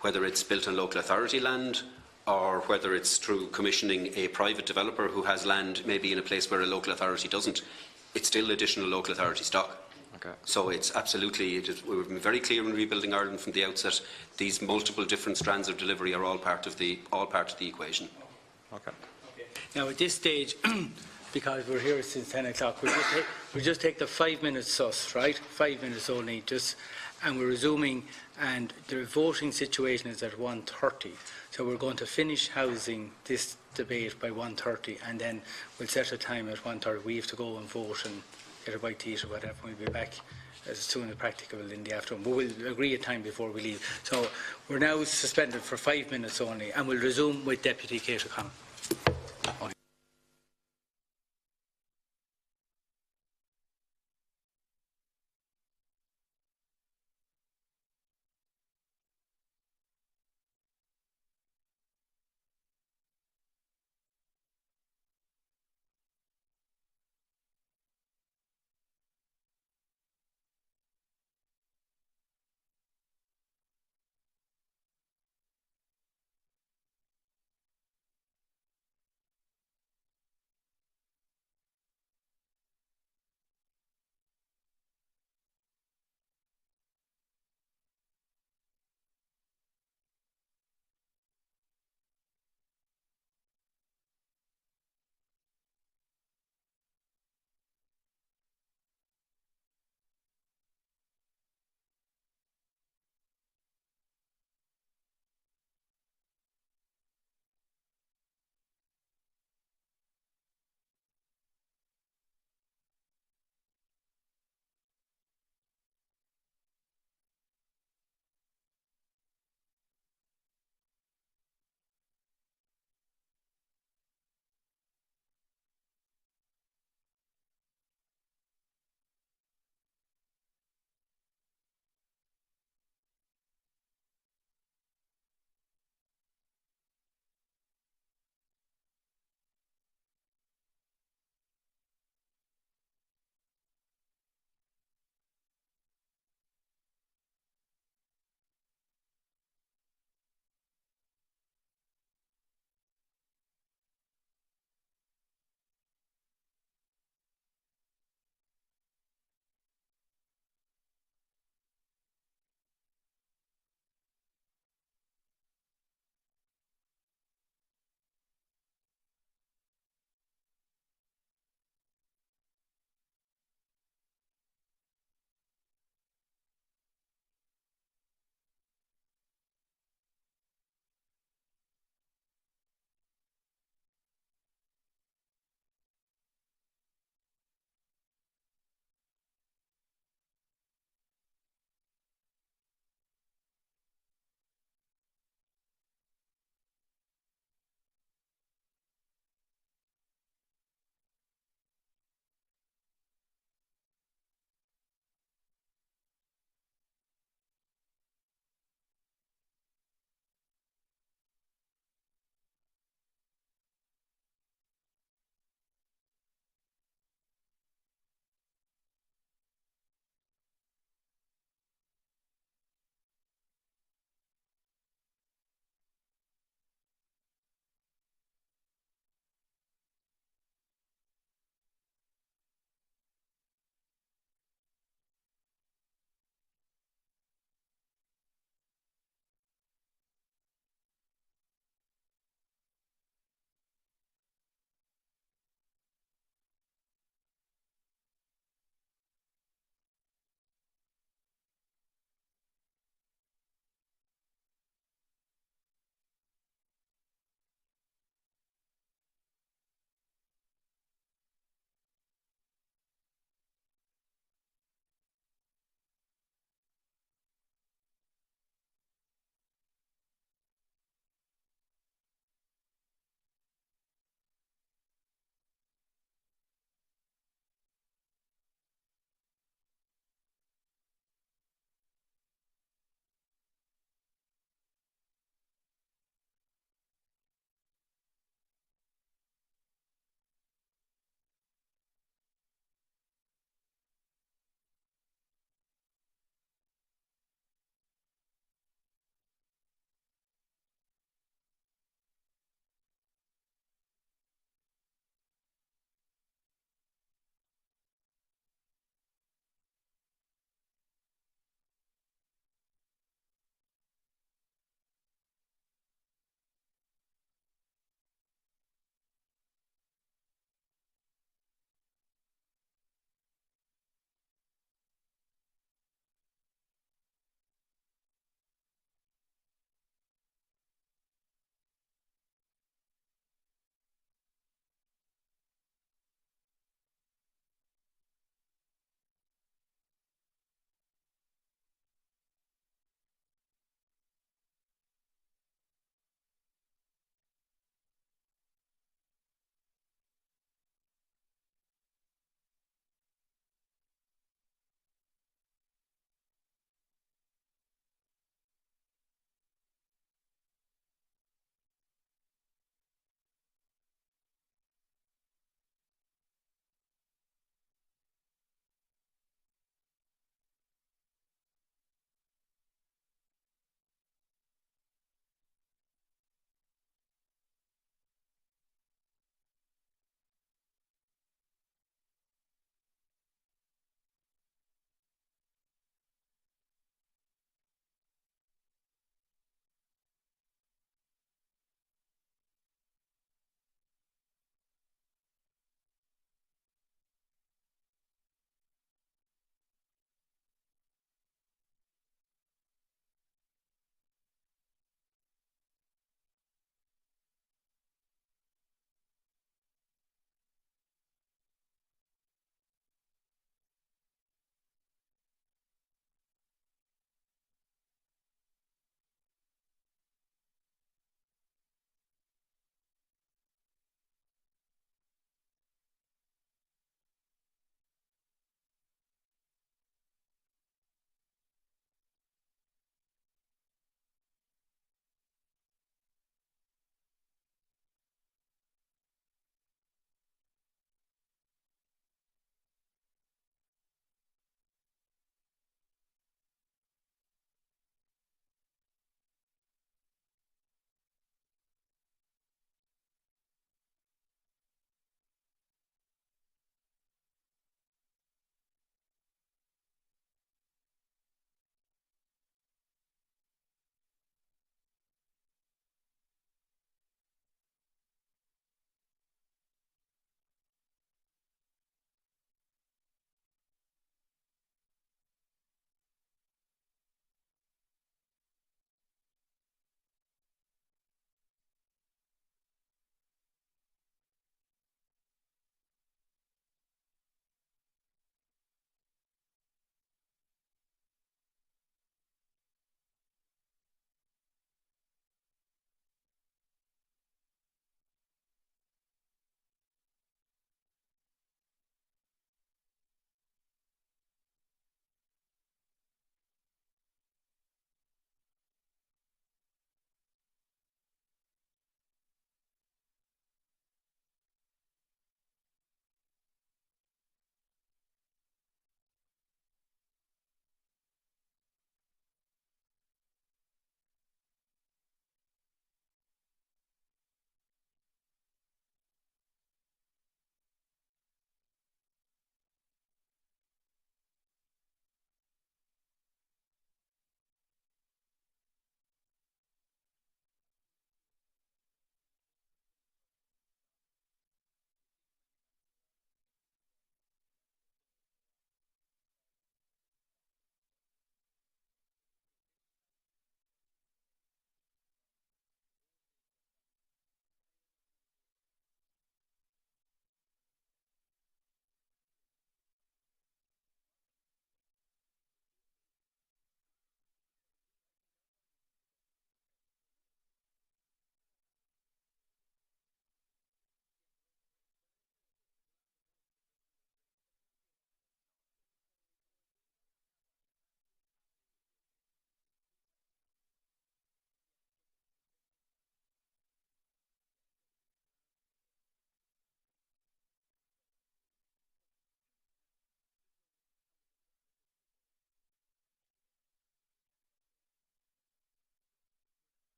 whether it's built on local authority land or whether it's through commissioning a private developer who has land maybe in a place where a local authority doesn't, it's still additional local authority stock. So it's absolutely, we've been very clear in Rebuilding Ireland from the outset. These multiple different strands of delivery are all part of the equation. Okay. Now at this stage, because we're here since 10 o'clock, we'll just take the 5 minutes sus, right? 5 minutes only, and we're resuming, and the voting situation is at 1:30. So we're going to finish housing this debate by 1:30, and then we'll set a time at 1:30. We have to go and vote and get a bite to eat or whatever. We'll be back as soon as practicable in the afternoon. But we'll agree a time before we leave. So we're now suspended for 5 minutes only, and we'll resume with Deputy Kate O'Connell.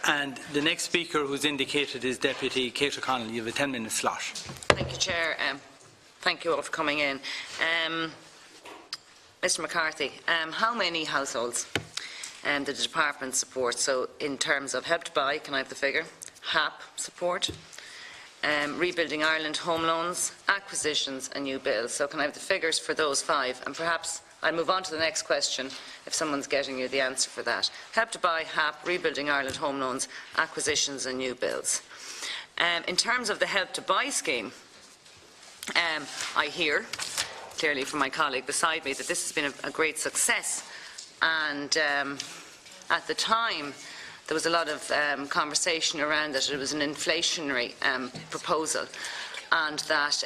And the next speaker who's indicated is Deputy Kate Connolly. You have a 10-minute slot. Thank you, Chair. Thank you all for coming in. Mr McCarthy, how many households did the Department support? So in terms of Help to Buy, can I have the figure? HAP support, Rebuilding Ireland home loans, acquisitions and new builds. So can I have the figures for those 5? And perhaps I'll move on to the next question if someone's getting you the answer for that. Help to Buy, HAP, Rebuilding Ireland home loans, acquisitions and new builds. In terms of the Help to Buy scheme, I hear clearly from my colleague beside me that this has been a great success, and at the time there was a lot of conversation around that it was an inflationary proposal, and that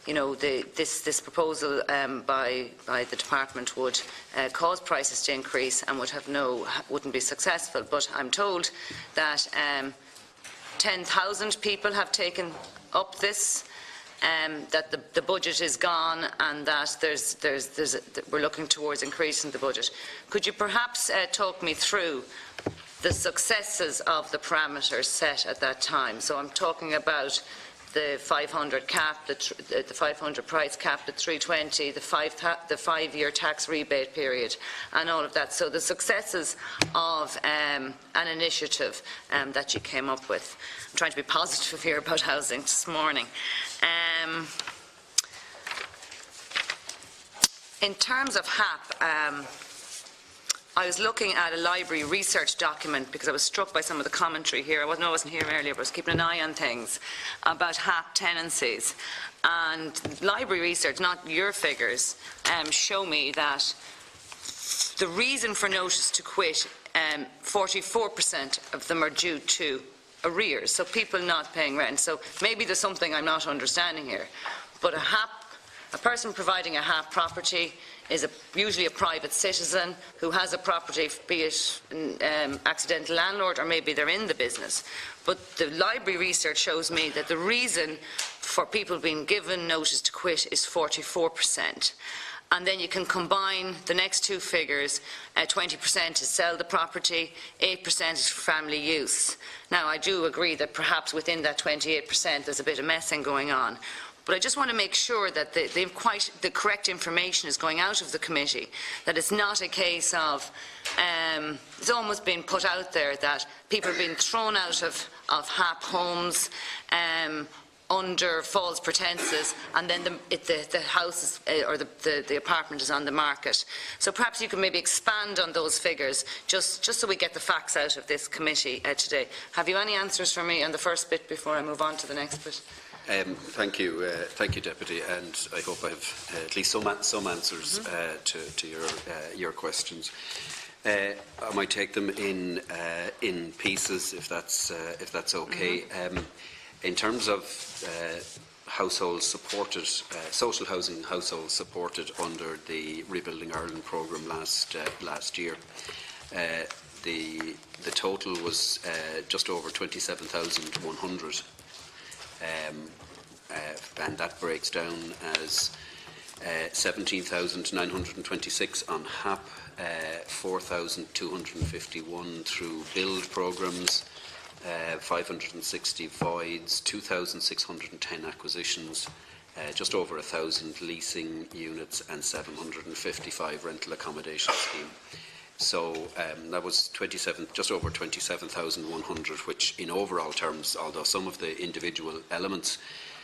you know, this proposal by the department would cause prices to increase and wouldn't be successful. But I'm told that 10,000 people have taken up this, that the budget is gone, and that we're looking towards increasing the budget. Could you perhaps talk me through the successes of the parameters set at that time? So I'm talking about the 500 cap, the 500 price cap at 320, the 5-year tax rebate period, and all of that. So the successes of an initiative that you came up with. I'm trying to be positive here about housing this morning. In terms of HAP, I was looking at a library research document because I was struck by some of the commentary here. I wasn't here earlier, but I was keeping an eye on things about HAP tenancies. And library research, not your figures, show me that the reason for notice to quit, 44% of them are due to arrears, so people not paying rent. So maybe there's something I'm not understanding here. But a person providing a HAP property is usually a private citizen who has a property, be it an accidental landlord or maybe they're in the business. But the library research shows me that the reason for people being given notice to quit is 44%. And then you can combine the next two figures, 20% to sell the property, 8% is for family use. Now, I do agree that perhaps within that 28% there's a bit of messing going on. But I just want to make sure that the correct information is going out of the committee, that it's not a case of, it's almost been put out there that people are being thrown out of HAP homes under false pretences, and then the house or the apartment is on the market. So perhaps you can maybe expand on those figures, just so we get the facts out of this committee today. Have you any answers for me on the first bit before I move on to the next bit? Thank you, Deputy, and I hope I have at least some answers to your questions. I might take them in pieces, if that's okay. In terms of households supported, social housing households supported under the Rebuilding Ireland programme last year, the total was just over 27,100. And that breaks down as 17,926 on HAP, 4,251 through build programmes, 560 voids, 2,610 acquisitions, just over 1,000 leasing units and 755 rental accommodation scheme. So that was just over 27,100, which in overall terms, although some of the individual elements,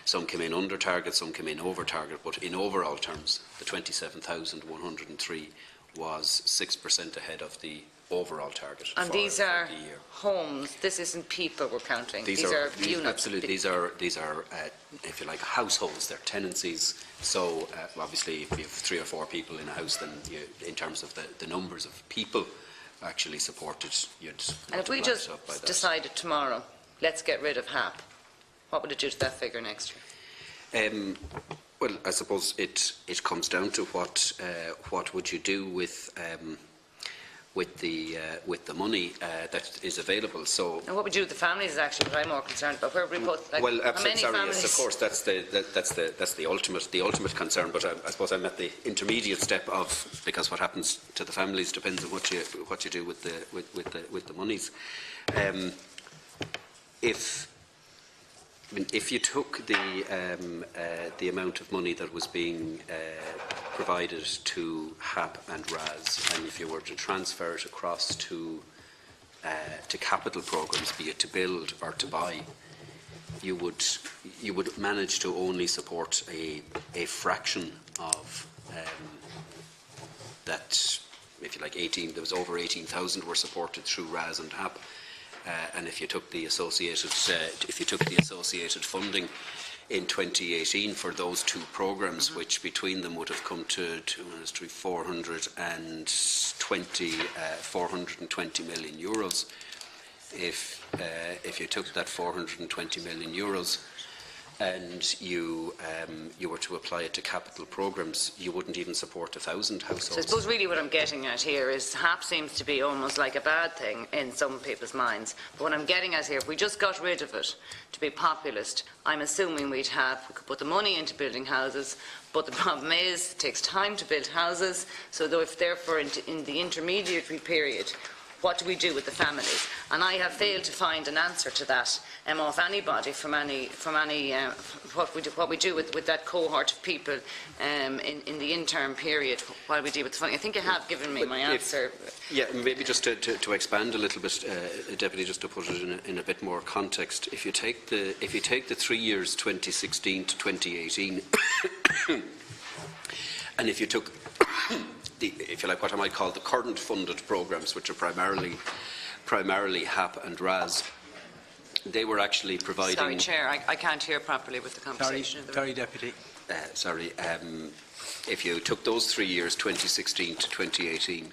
some came in under target, some came in over target, but in overall terms, the 27,103 was 6% ahead of the overall target. And these are homes. This isn't people we're counting. These are units. Absolutely, these are if you like, households. They're tenancies. So obviously, if you have 3 or 4 people in a house, then in terms of the numbers of people actually supported, you'd. And if we just decided tomorrow, let's get rid of HAP, what would it do to that figure next year? Well, I suppose it comes down to what would you do with with the money that is available. So, and what we do with the families is actually what I'm more concerned about. Where we put, like, well, how many sorry, families? yes, of course, that's the ultimate concern. But I suppose I'm at the intermediate step of, because what happens to the families depends on what you do with the monies. If you took the amount of money that was being provided to HAP and RAS, and if you were to transfer it across to capital programmes, be it to build or to buy, you would manage to only support a fraction of that. If you like, there was over 18,000 were supported through RAS and HAP. And if you took the associated funding in 2018 for those two programmes, which between them would have come to 420 million euros, if you took that 420 million euros and you were to apply it to capital programmes, you wouldn't even support 1,000 households. So I suppose really what I'm getting at here is HAP seems to be almost like a bad thing in some people's minds. But what I'm getting at here, if we just got rid of it to be populist, I'm assuming we could put the money into building houses. But the problem is it takes time to build houses. So though if therefore in the intermediary period, what do we do with the families? And I have failed to find an answer to that off anybody from what we do with that cohort of people in the interim period while we deal with the funding. I think you have given me my answer. Yeah, maybe just to expand a little bit, Deputy, just to put it in a bit more context. If you take the 3 years, 2016 to 2018, and if you took if you like, what I might call the current funded programmes, which are primarily HAP and RAS, they were actually providing... Sorry, Chair, I can't hear properly with the conversation. Sorry, Deputy. If you took those 3 years, 2016 to 2018,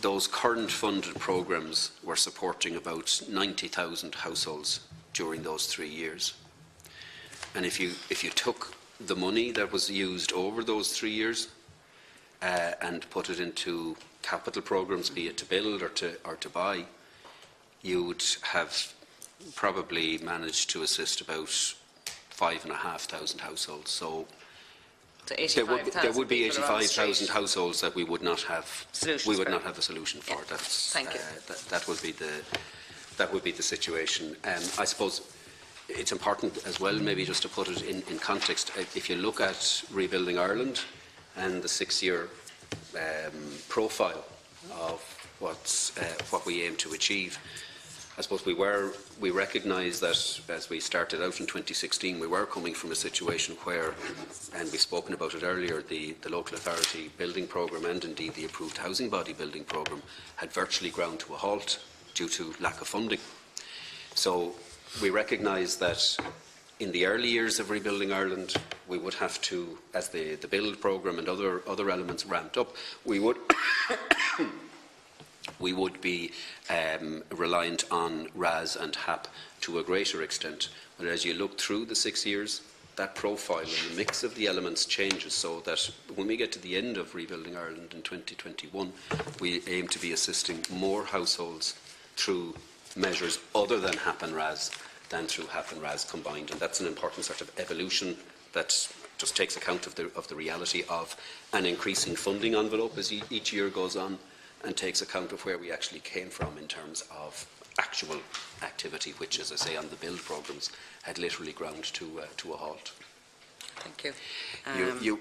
those current funded programmes were supporting about 90,000 households during those 3 years. And if you took the money that was used over those 3 years, and put it into capital programmes, be it to build or to buy, you would have probably managed to assist about 5,500 households. So there would be 85,000 households that we would not have. We would not have a solution for. Yeah. Thank you. That would be the situation. I suppose it's important as well, maybe just to put it in context. If you look at Rebuilding Ireland and the 6-year profile of what we aim to achieve, I suppose we recognise that as we started out in 2016, we were coming from a situation where, and we've spoken about it earlier, the local authority building programme and indeed the approved housing body building programme had virtually ground to a halt due to lack of funding. So we recognise that in the early years of Rebuilding Ireland, we would have to, as the build programme and other elements ramped up, we would be reliant on RAS and HAP to a greater extent. But as you look through the 6 years, that profile and the mix of the elements changes, so that when we get to the end of Rebuilding Ireland in 2021, we aim to be assisting more households through measures other than HAP and RAS than through HAP and RAS combined. And that's an important sort of evolution that just takes account of the reality of an increasing funding envelope as each year goes on, and takes account of where we actually came from in terms of actual activity, which, as I say, on the build programmes had literally ground to a halt. Thank you.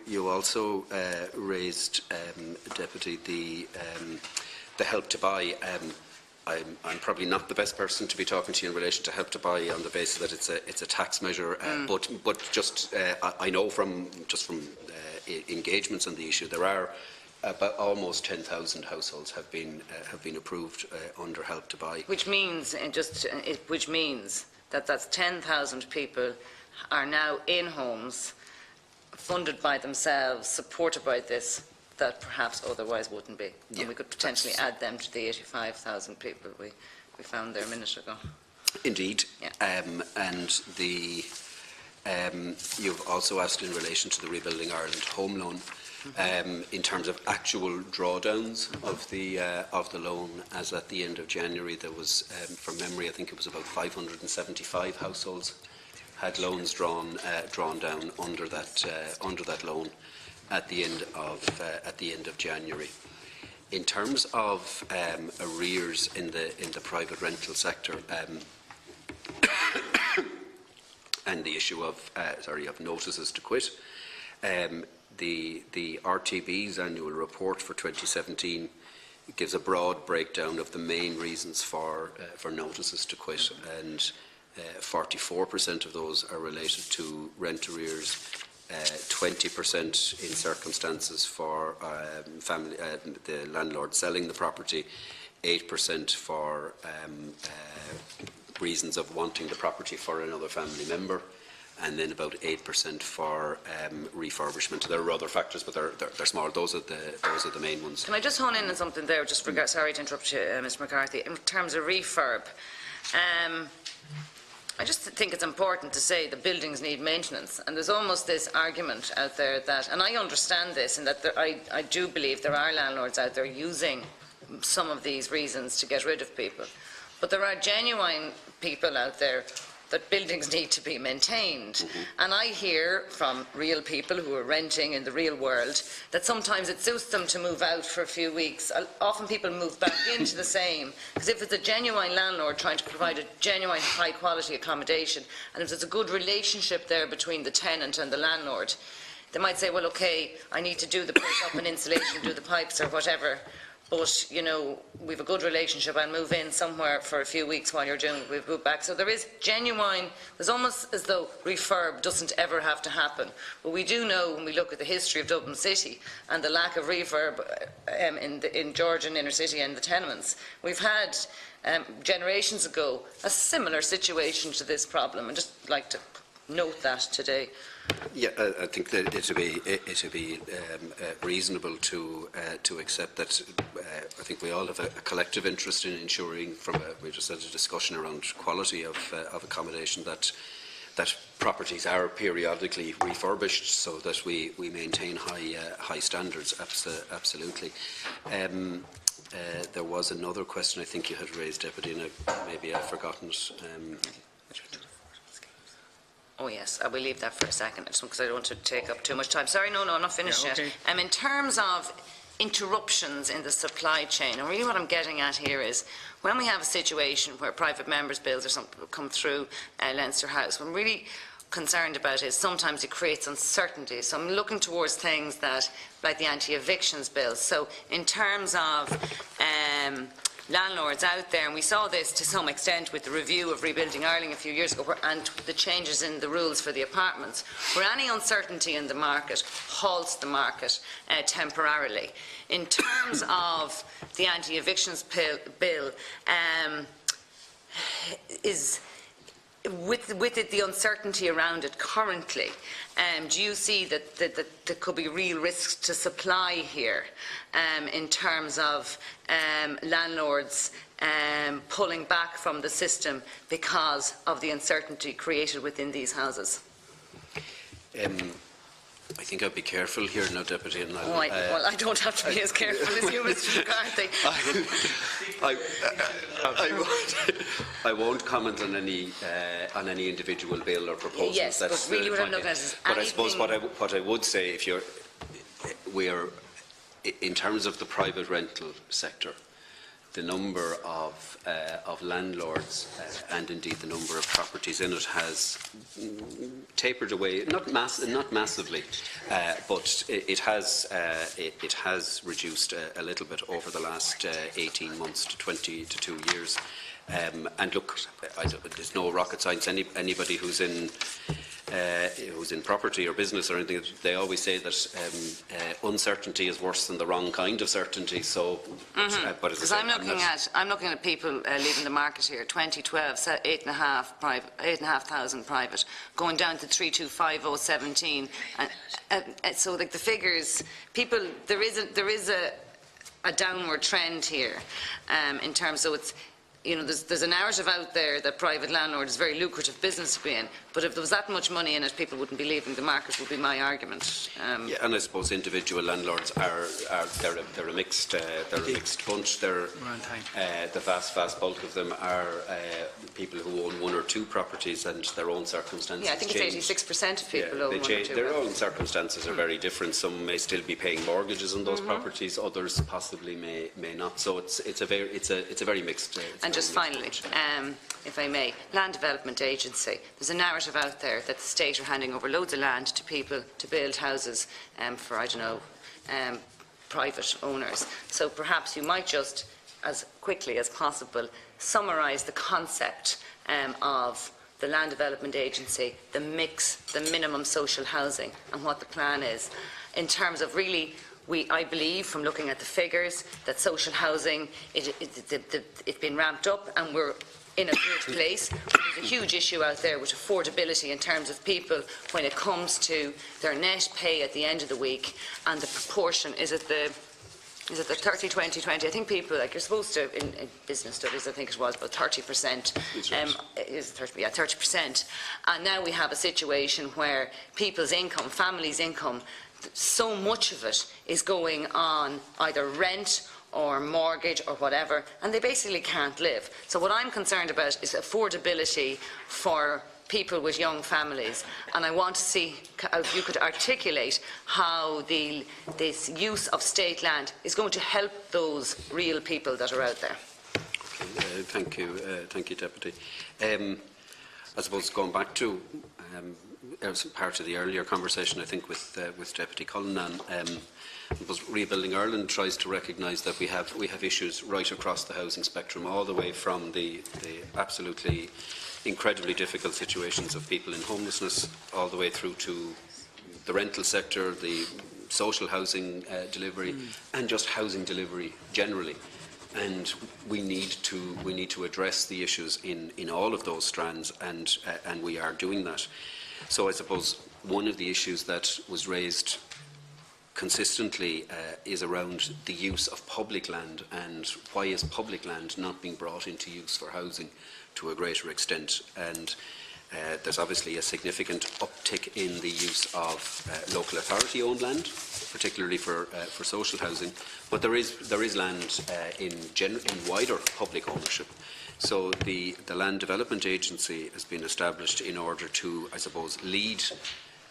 You also raised, Deputy, the Help to Buy. I'm probably not the best person to be talking to you in relation to Help to Buy on the basis that it's a tax measure, but just I know from engagements on the issue, there are about almost 10,000 households have been approved under Help to Buy, which means that that's 10,000 people are now in homes funded by themselves, supported by this, that perhaps otherwise wouldn't be. Yeah, and we could potentially add them to the 85,000 people we found there a minute ago. Indeed. Yeah. And the You've also asked in relation to the Rebuilding Ireland home loan, in terms of actual drawdowns of the loan. As at the end of January, there was, from memory, I think it was about 575 households had loans drawn down under that loan at the end of January. In terms of arrears in the private rental sector, and the issue of notices to quit, the RTB's annual report for 2017 gives a broad breakdown of the main reasons for notices to quit, and 44% of those are related to rent arrears, 20% in circumstances for the landlord selling the property, 8% for reasons of wanting the property for another family member, and then about 8% for refurbishment. There are other factors, but they're small. Those are the main ones. Can I just hone in on something there? Just sorry to interrupt you, Mr. McCarthy. In terms of refurb, I just think it's important to say that buildings need maintenance, and there's almost this argument out there that, and I understand this, and that I do believe there are landlords out there using some of these reasons to get rid of people, but there are genuine people out there that buildings need to be maintained. And I hear from real people who are renting in the real world that sometimes it suits them to move out for a few weeks. Often people move back into the same, because if it's a genuine landlord trying to provide a genuine high quality accommodation, and if there's a good relationship there between the tenant and the landlord, they might say, well, okay, I need to do the place up in insulation, do the pipes or whatever, but, you know, we've a good relationship, I'll move in somewhere for a few weeks while you're doing it, we'll move back. So there is genuine, there's almost as though refurb doesn't ever have to happen. But we do know, when we look at the history of Dublin City and the lack of refurb in Georgian inner city and the tenements, we've had generations ago a similar situation to this problem. I'd just like to note that today. Yeah, I think that it would be reasonable to accept that. I think we all have a collective interest in ensuring, we just had a discussion around quality of accommodation, that properties are periodically refurbished so that we maintain high standards. Absolutely. There was another question I think you had raised, Deputy, and maybe I've forgotten it. Oh yes, I will leave that for a second, just because I don't want to take up too much time. Sorry, no, I'm not finished yet. In terms of interruptions in the supply chain, and really what I'm getting at here is, when we have a situation where private members' bills or something come through Leinster House, what I'm really concerned about is sometimes it creates uncertainty. So I'm looking towards things that, like the anti-evictions bills. So in terms of landlords out there, and we saw this to some extent with the review of Rebuilding Ireland a few years ago, and the changes in the rules for the apartments, where any uncertainty in the market halts the market temporarily. In terms of the anti-evictions bill, with it, the uncertainty around it currently, do you see that there could be real risks to supply here in terms of landlords pulling back from the system because of the uncertainty created within these houses? I think I'd be careful here now, Deputy. And well, I don't have to be as careful as you, Mr. McCarthy. I won't comment on any individual bill or proposals. Yes, but really what I'm looking at is But I suppose what I would say, we are in terms of the private rental sector, the number of landlords and indeed the number of properties in it has tapered away, not massively, but it has reduced a little bit over the last 18 months to 22 years. And look, there's no rocket science. Anybody who's in property or business or anything, they always say that uncertainty is worse than the wrong kind of certainty. So, but as I say, I'm looking at people leaving the market here. 2012, 8,500 private, going down to 325,017. So, like the figures, people, there is a downward trend here in terms of you know, there's a narrative out there that private landlord is a very lucrative business to be in, but if there was that much money in it, people wouldn't be leaving the market, would be my argument. Yeah, and I suppose individual landlords they're a mixed bunch. The vast bulk of them are people who own one or two properties, and their own circumstances. Yeah, I think it's 86% of people own one or two. Their own circumstances are very different. Some may still be paying mortgages on those properties, others possibly may not. So it's a very mixed. And just finally, if I may, Land Development Agency. There's a narrative out there that the state are handing over loads of land to people to build houses for, I don't know, private owners. So perhaps you might just, as quickly as possible, summarise the concept of the Land Development Agency, the mix, the minimum social housing, and what the plan is in terms of really. I believe, from looking at the figures, that social housing, it's been ramped up and we're in a good place. There's a huge issue out there with affordability in terms of people when it comes to their net pay at the end of the week, and the proportion, is it the 30-20-20? I think people, like you're supposed to, in business studies, I think it was about 30%. Is 30, yeah, 30%. And now we have a situation where people's income, families' income, so much of it is going on either rent or mortgage or whatever, and they basically can't live. So what I'm concerned about is affordability for people with young families, and I want to see if you could articulate how this use of state land is going to help those real people that are out there. Okay, thank you, Deputy. I suppose going back to as part of the earlier conversation, I think with Deputy Cullinane, Rebuilding Ireland tries to recognise that we have issues right across the housing spectrum, all the way from the absolutely incredibly difficult situations of people in homelessness, all the way through to the rental sector, the social housing delivery, and just housing delivery generally. And we need to address the issues in all of those strands, and we are doing that. So I suppose one of the issues that was raised consistently is around the use of public land, and why is public land not being brought into use for housing to a greater extent. And there's obviously a significant uptick in the use of local authority-owned land, particularly for social housing, but there is land in wider public ownership. So the Land Development Agency has been established in order to, I suppose, lead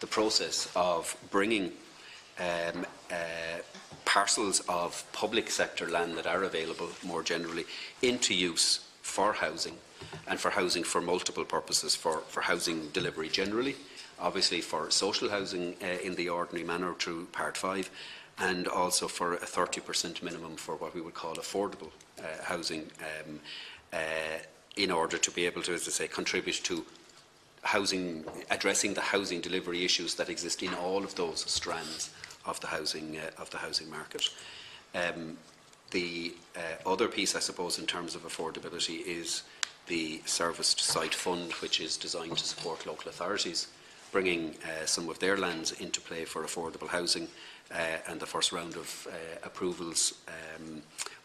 the process of bringing parcels of public sector land that are available more generally into use for housing, and for housing for multiple purposes, for housing delivery generally, obviously for social housing in the ordinary manner through Part 5, and also for a 30% minimum for what we would call affordable housing, in order to be able to, as I say, contribute to housing, addressing the housing delivery issues that exist in all of those strands of the housing market. The other piece, I suppose, in terms of affordability is the Serviced Site Fund, which is designed to support local authorities, bringing some of their lands into play for affordable housing, and the first round of approvals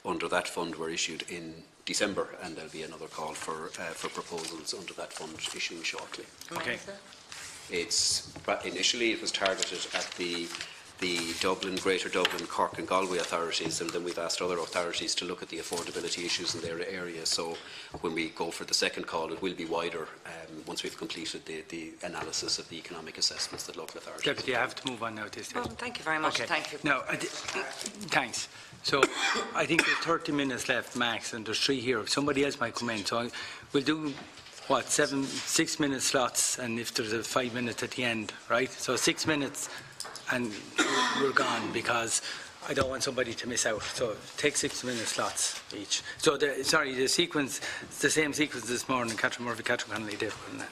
under that fund were issued in December, and there'll be another call for proposals under that fund issuing shortly. Okay. Initially it was targeted at the Dublin, Greater Dublin, Cork and Galway authorities, and then we've asked other authorities to look at the affordability issues in their area. So when we go for the second call, it will be wider once we've completed the analysis of the economic assessments that local authorities. Deputy, I have to move on now at this stage. Well, thank you very much. Okay. Thank you. Now, thanks. So I think there's 30 minutes left max, and there's 3 here. Somebody else might come in. So we'll do, what, 6-minute slots, and if there's a 5 minutes at the end, right? So 6 minutes and we're gone, because I don't want somebody to miss out. So take 6-minute slots each. So the sequence, it's the same sequence this morning. Catherine Murphy, Catherine Connolly did, wasn't it?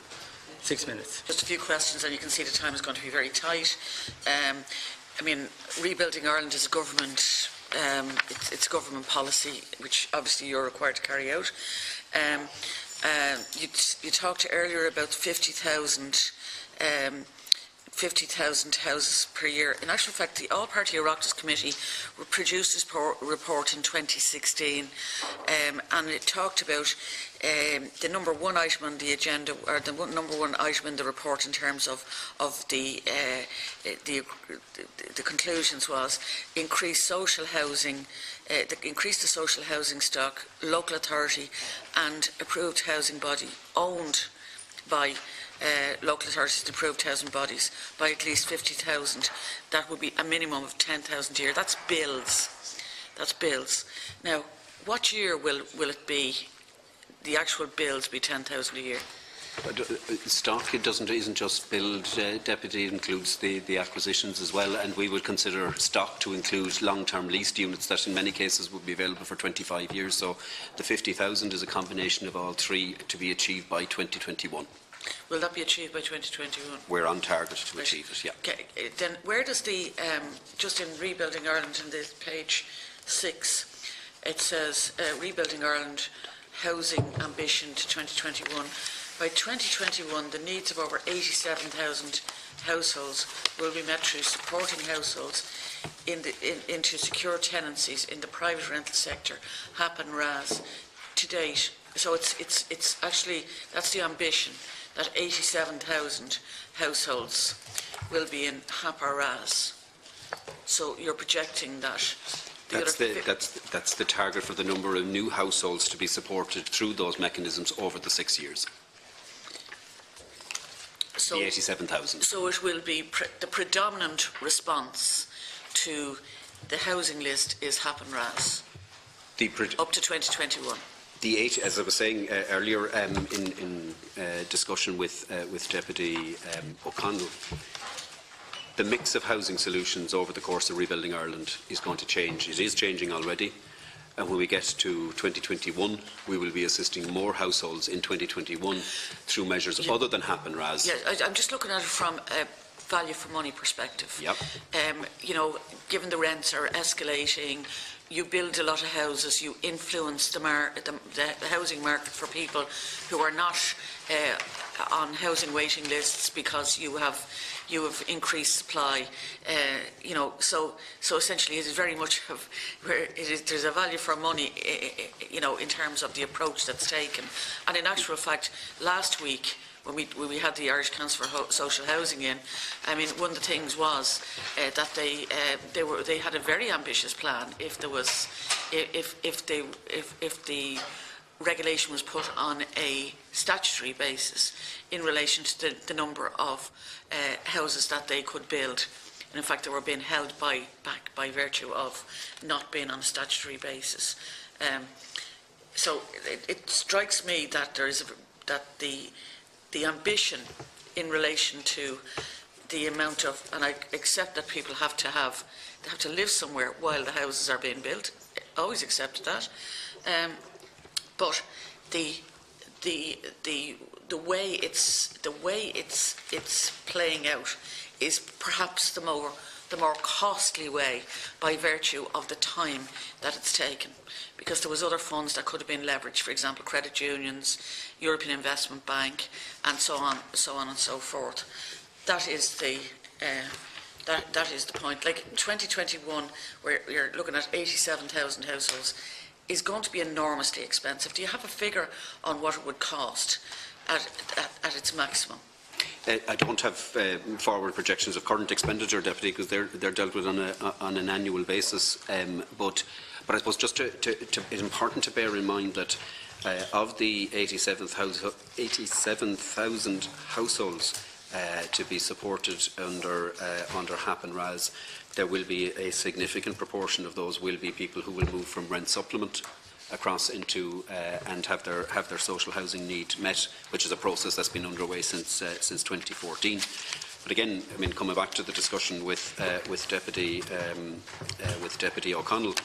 6 minutes. Just a few questions, and you can see the time is going to be very tight. I mean, Rebuilding Ireland is a government, it's government policy, which obviously you're required to carry out. You talked earlier about 50,000 50,000 houses per year. In actual fact, the All-Party Oireachtas Committee produced this report in 2016, and it talked about the number one item on the agenda, or the number one item in the report in terms of the conclusions was increase social housing, increase the social housing stock, local authority and approved housing body owned by local authorities and approved housing bodies by at least 50,000. That would be a minimum of 10,000 a year. That's bills. That's bills. Now, what year will it be? The actual bills be 10,000 a year? Stock, isn't just build, Deputy, it includes the acquisitions as well, and we would consider stock to include long-term leased units that in many cases would be available for 25 years. So the 50,000 is a combination of all three to be achieved by 2021. Will that be achieved by 2021? We're on target to achieve it, yeah. Okay. Then where does the, just in Rebuilding Ireland, in this page 6, it says Rebuilding Ireland housing ambition to 2021. By 2021, the needs of over 87,000 households will be met through supporting households into secure tenancies in the private rental sector, HAP and RAS, to date. So it's actually, that's the ambition, that 87,000 households will be in HAP or RAS. So you're projecting that. That's the target for the number of new households to be supported through those mechanisms over the 6 years. So, the 87,000. So it will be the predominant response to the housing list is HAP and RAS up to 2021. As I was saying earlier in discussion with Deputy O'Connell, the mix of housing solutions over the course of Rebuilding Ireland is going to change. It is changing already. And when we get to 2021, we will be assisting more households in 2021 through measures other than HAP and RAS. Yeah, I'm just looking at it from a value for money perspective. Yep. You know, given the rents are escalating, you build a lot of houses, you influence the housing market for people who are not on housing waiting lists because you have increased supply. You know, so essentially it is very much of where there's a value for money, you know, in terms of the approach that's taken. And in actual fact, last week, when we had the Irish Council for Social Housing in, I mean, one of the things was that they had a very ambitious plan. If the regulation was put on a statutory basis in relation to the number of houses that they could build, and in fact they were being held back by virtue of not being on a statutory basis. So it strikes me that the ambition in relation to the amount of, and I accept that people have to live somewhere while the houses are being built. I always accepted that, but the way it's playing out is perhaps the more costly way by virtue of the time that it's taken, because there was other funds that could have been leveraged, for example credit unions, European Investment Bank and so on and so forth. That is the point. Like 2021, where you're looking at 87,000 households, is going to be enormously expensive. Do you have a figure on what it would cost at its maximum? I don't have forward projections of current expenditure, Deputy, because they're dealt with on an annual basis. But I suppose just it's important to bear in mind that of the 87,000 households to be supported under HAP and RAS, there will be a significant proportion of those will be people who will move from rent supplement across into and have their social housing need met, which is a process that's been underway since 2014. But again, I mean, coming back to the discussion with Deputy O'Connell,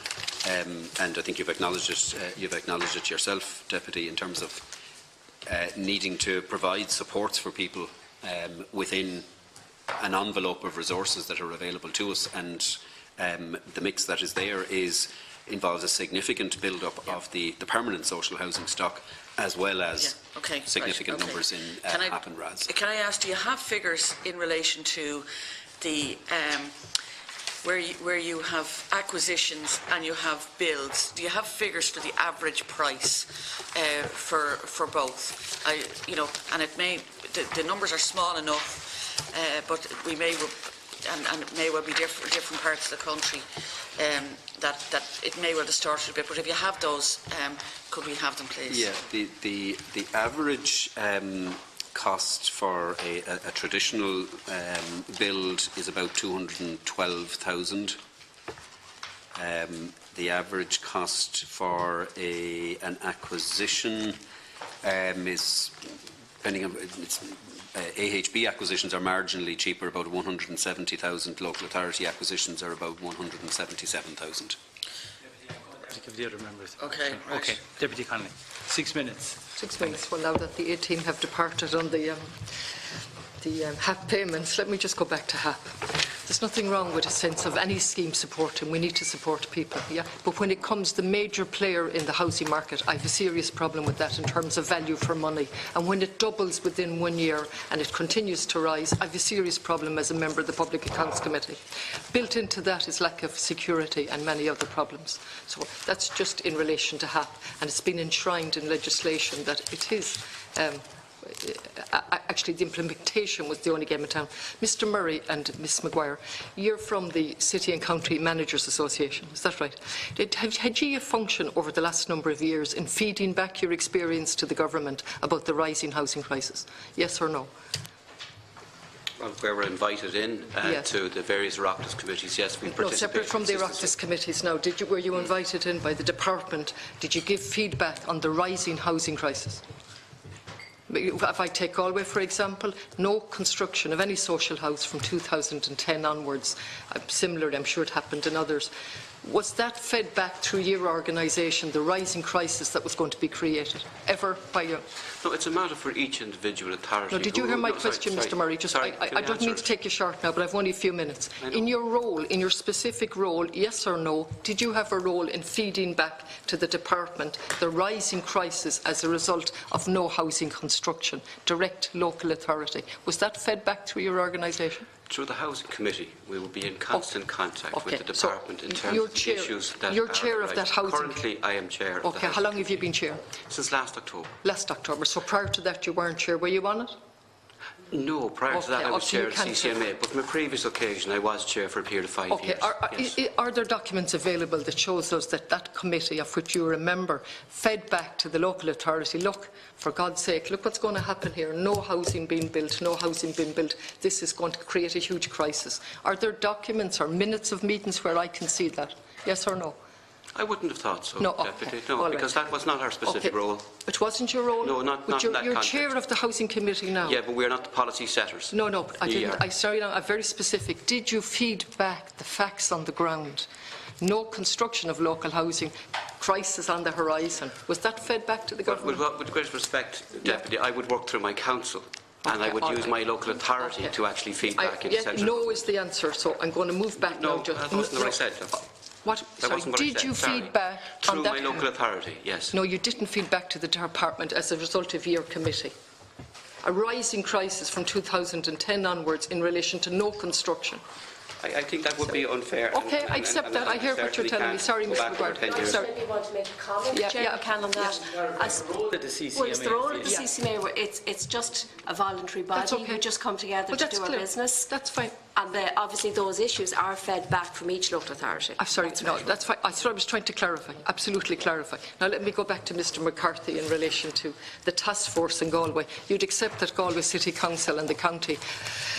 and I think you've acknowledged it yourself, Deputy, in terms of needing to provide supports for people within an envelope of resources that are available to us, and the mix that is there is involves a significant build-up of the permanent social housing stock, as well as significant numbers in HAP and RAS. Can I ask, do you have figures in relation to the where you have acquisitions and you have builds? Do you have figures for the average price for both? And it may the numbers are small enough, but we may and it may well be different parts of the country that it may well distort a bit. But if you have those, could we have them, please? Yeah, the average cost for a traditional build is about 212,000. The average cost for an acquisition is, depending on AHB acquisitions, are marginally cheaper, about 170,000. Local authority acquisitions are about 177,000. Give the other members. Okay. Right. Okay. Deputy Connolly, 6 minutes. 6 minutes. Well, now that the A-team have departed on the HAP payments, let me just go back to HAP. There's nothing wrong with a sense of any scheme supporting. We need to support people, yeah? But when it comes the major player in the housing market, I have a serious problem with that in terms of value for money. And when it doubles within 1 year and it continues to rise, I have a serious problem as a member of the Public Accounts Committee. Built into that is lack of security and many other problems. So that's just in relation to HAP. And it's been enshrined in legislation that it is actually the implementation was the only game in town. Mr Murray and Ms Maguire, you're from the City and County Managers Association, is that right? Had you a function over the last number of years in feeding back your experience to the government about the rising housing crisis? Yes or no? Well, where we're invited in to the various Oireachtas committees, yes, we participate. No, separate from the Oireachtas committees now. Were you invited in by the department? Did you give feedback on the rising housing crisis? If I take Galway, for example, no construction of any social house from 2010 onwards. Similarly, I'm sure it happened in others. Was that fed back through your organisation, the rising crisis that was going to be created, ever by you? No, it's a matter for each individual authority. No, did you hear my question, Mr Murray? I don't mean to take you short now, but I've only a few minutes. In your role, in your specific role, yes or no, did you have a role in feeding back to the department the rising crisis as a result of no housing construction, direct local authority? Was that fed back through your organisation? Through the Housing Committee, we will be in constant contact with the department in terms of the issues that you're chair of that housing. Currently, I am chair of the Okay, how long have you been chair? Since last October. Last October. So prior to that, you weren't chair. Were you on it? No, prior to that, I was chair of CCMA. But on my previous occasion, I was chair for a period of 5 years. Are there documents available that shows us that that committee, of which you were a member, fed back to the local authority, look, for God's sake, look what's going to happen here. No housing being built, no housing being built. This is going to create a huge crisis. Are there documents or minutes of meetings where I can see that? Yes or no? I wouldn't have thought so, no, Deputy. No, because that was not our specific role. It wasn't your role? No, not in that You're context. chair of the Housing Committee now. Yeah, but we're not the policy setters. No, but I didn't. I'm very specific. Did you feed back the facts on the ground? No construction of local housing, crisis on the horizon. Was that fed back to the government? With great respect, Deputy, I would work through my council. And I would use my local authority to actually feed back into central. No is the answer, so I'm going to move back now. No, that wasn't what I said. What? Sorry, did you feed back through my local authority? Yes. No, you didn't feed back to the department as a result of your committee. A rising crisis from 2010 onwards in relation to no construction. I think that would be unfair. Okay, I accept that. I hear what you're telling me. Sorry, Mr. McGuire. I maybe want to make a comment, Chair McCann, on that. It's the role of the CCMA. Well, it's the role of the CCMA where it's just a voluntary body. We just come together to do our business. That's fine. And obviously those issues are fed back from each local authority. I'm sorry, that's fine. I was trying to clarify, absolutely clarify. Now let me go back to Mr McCarthy in relation to the task force in Galway. You'd accept that Galway City Council and the county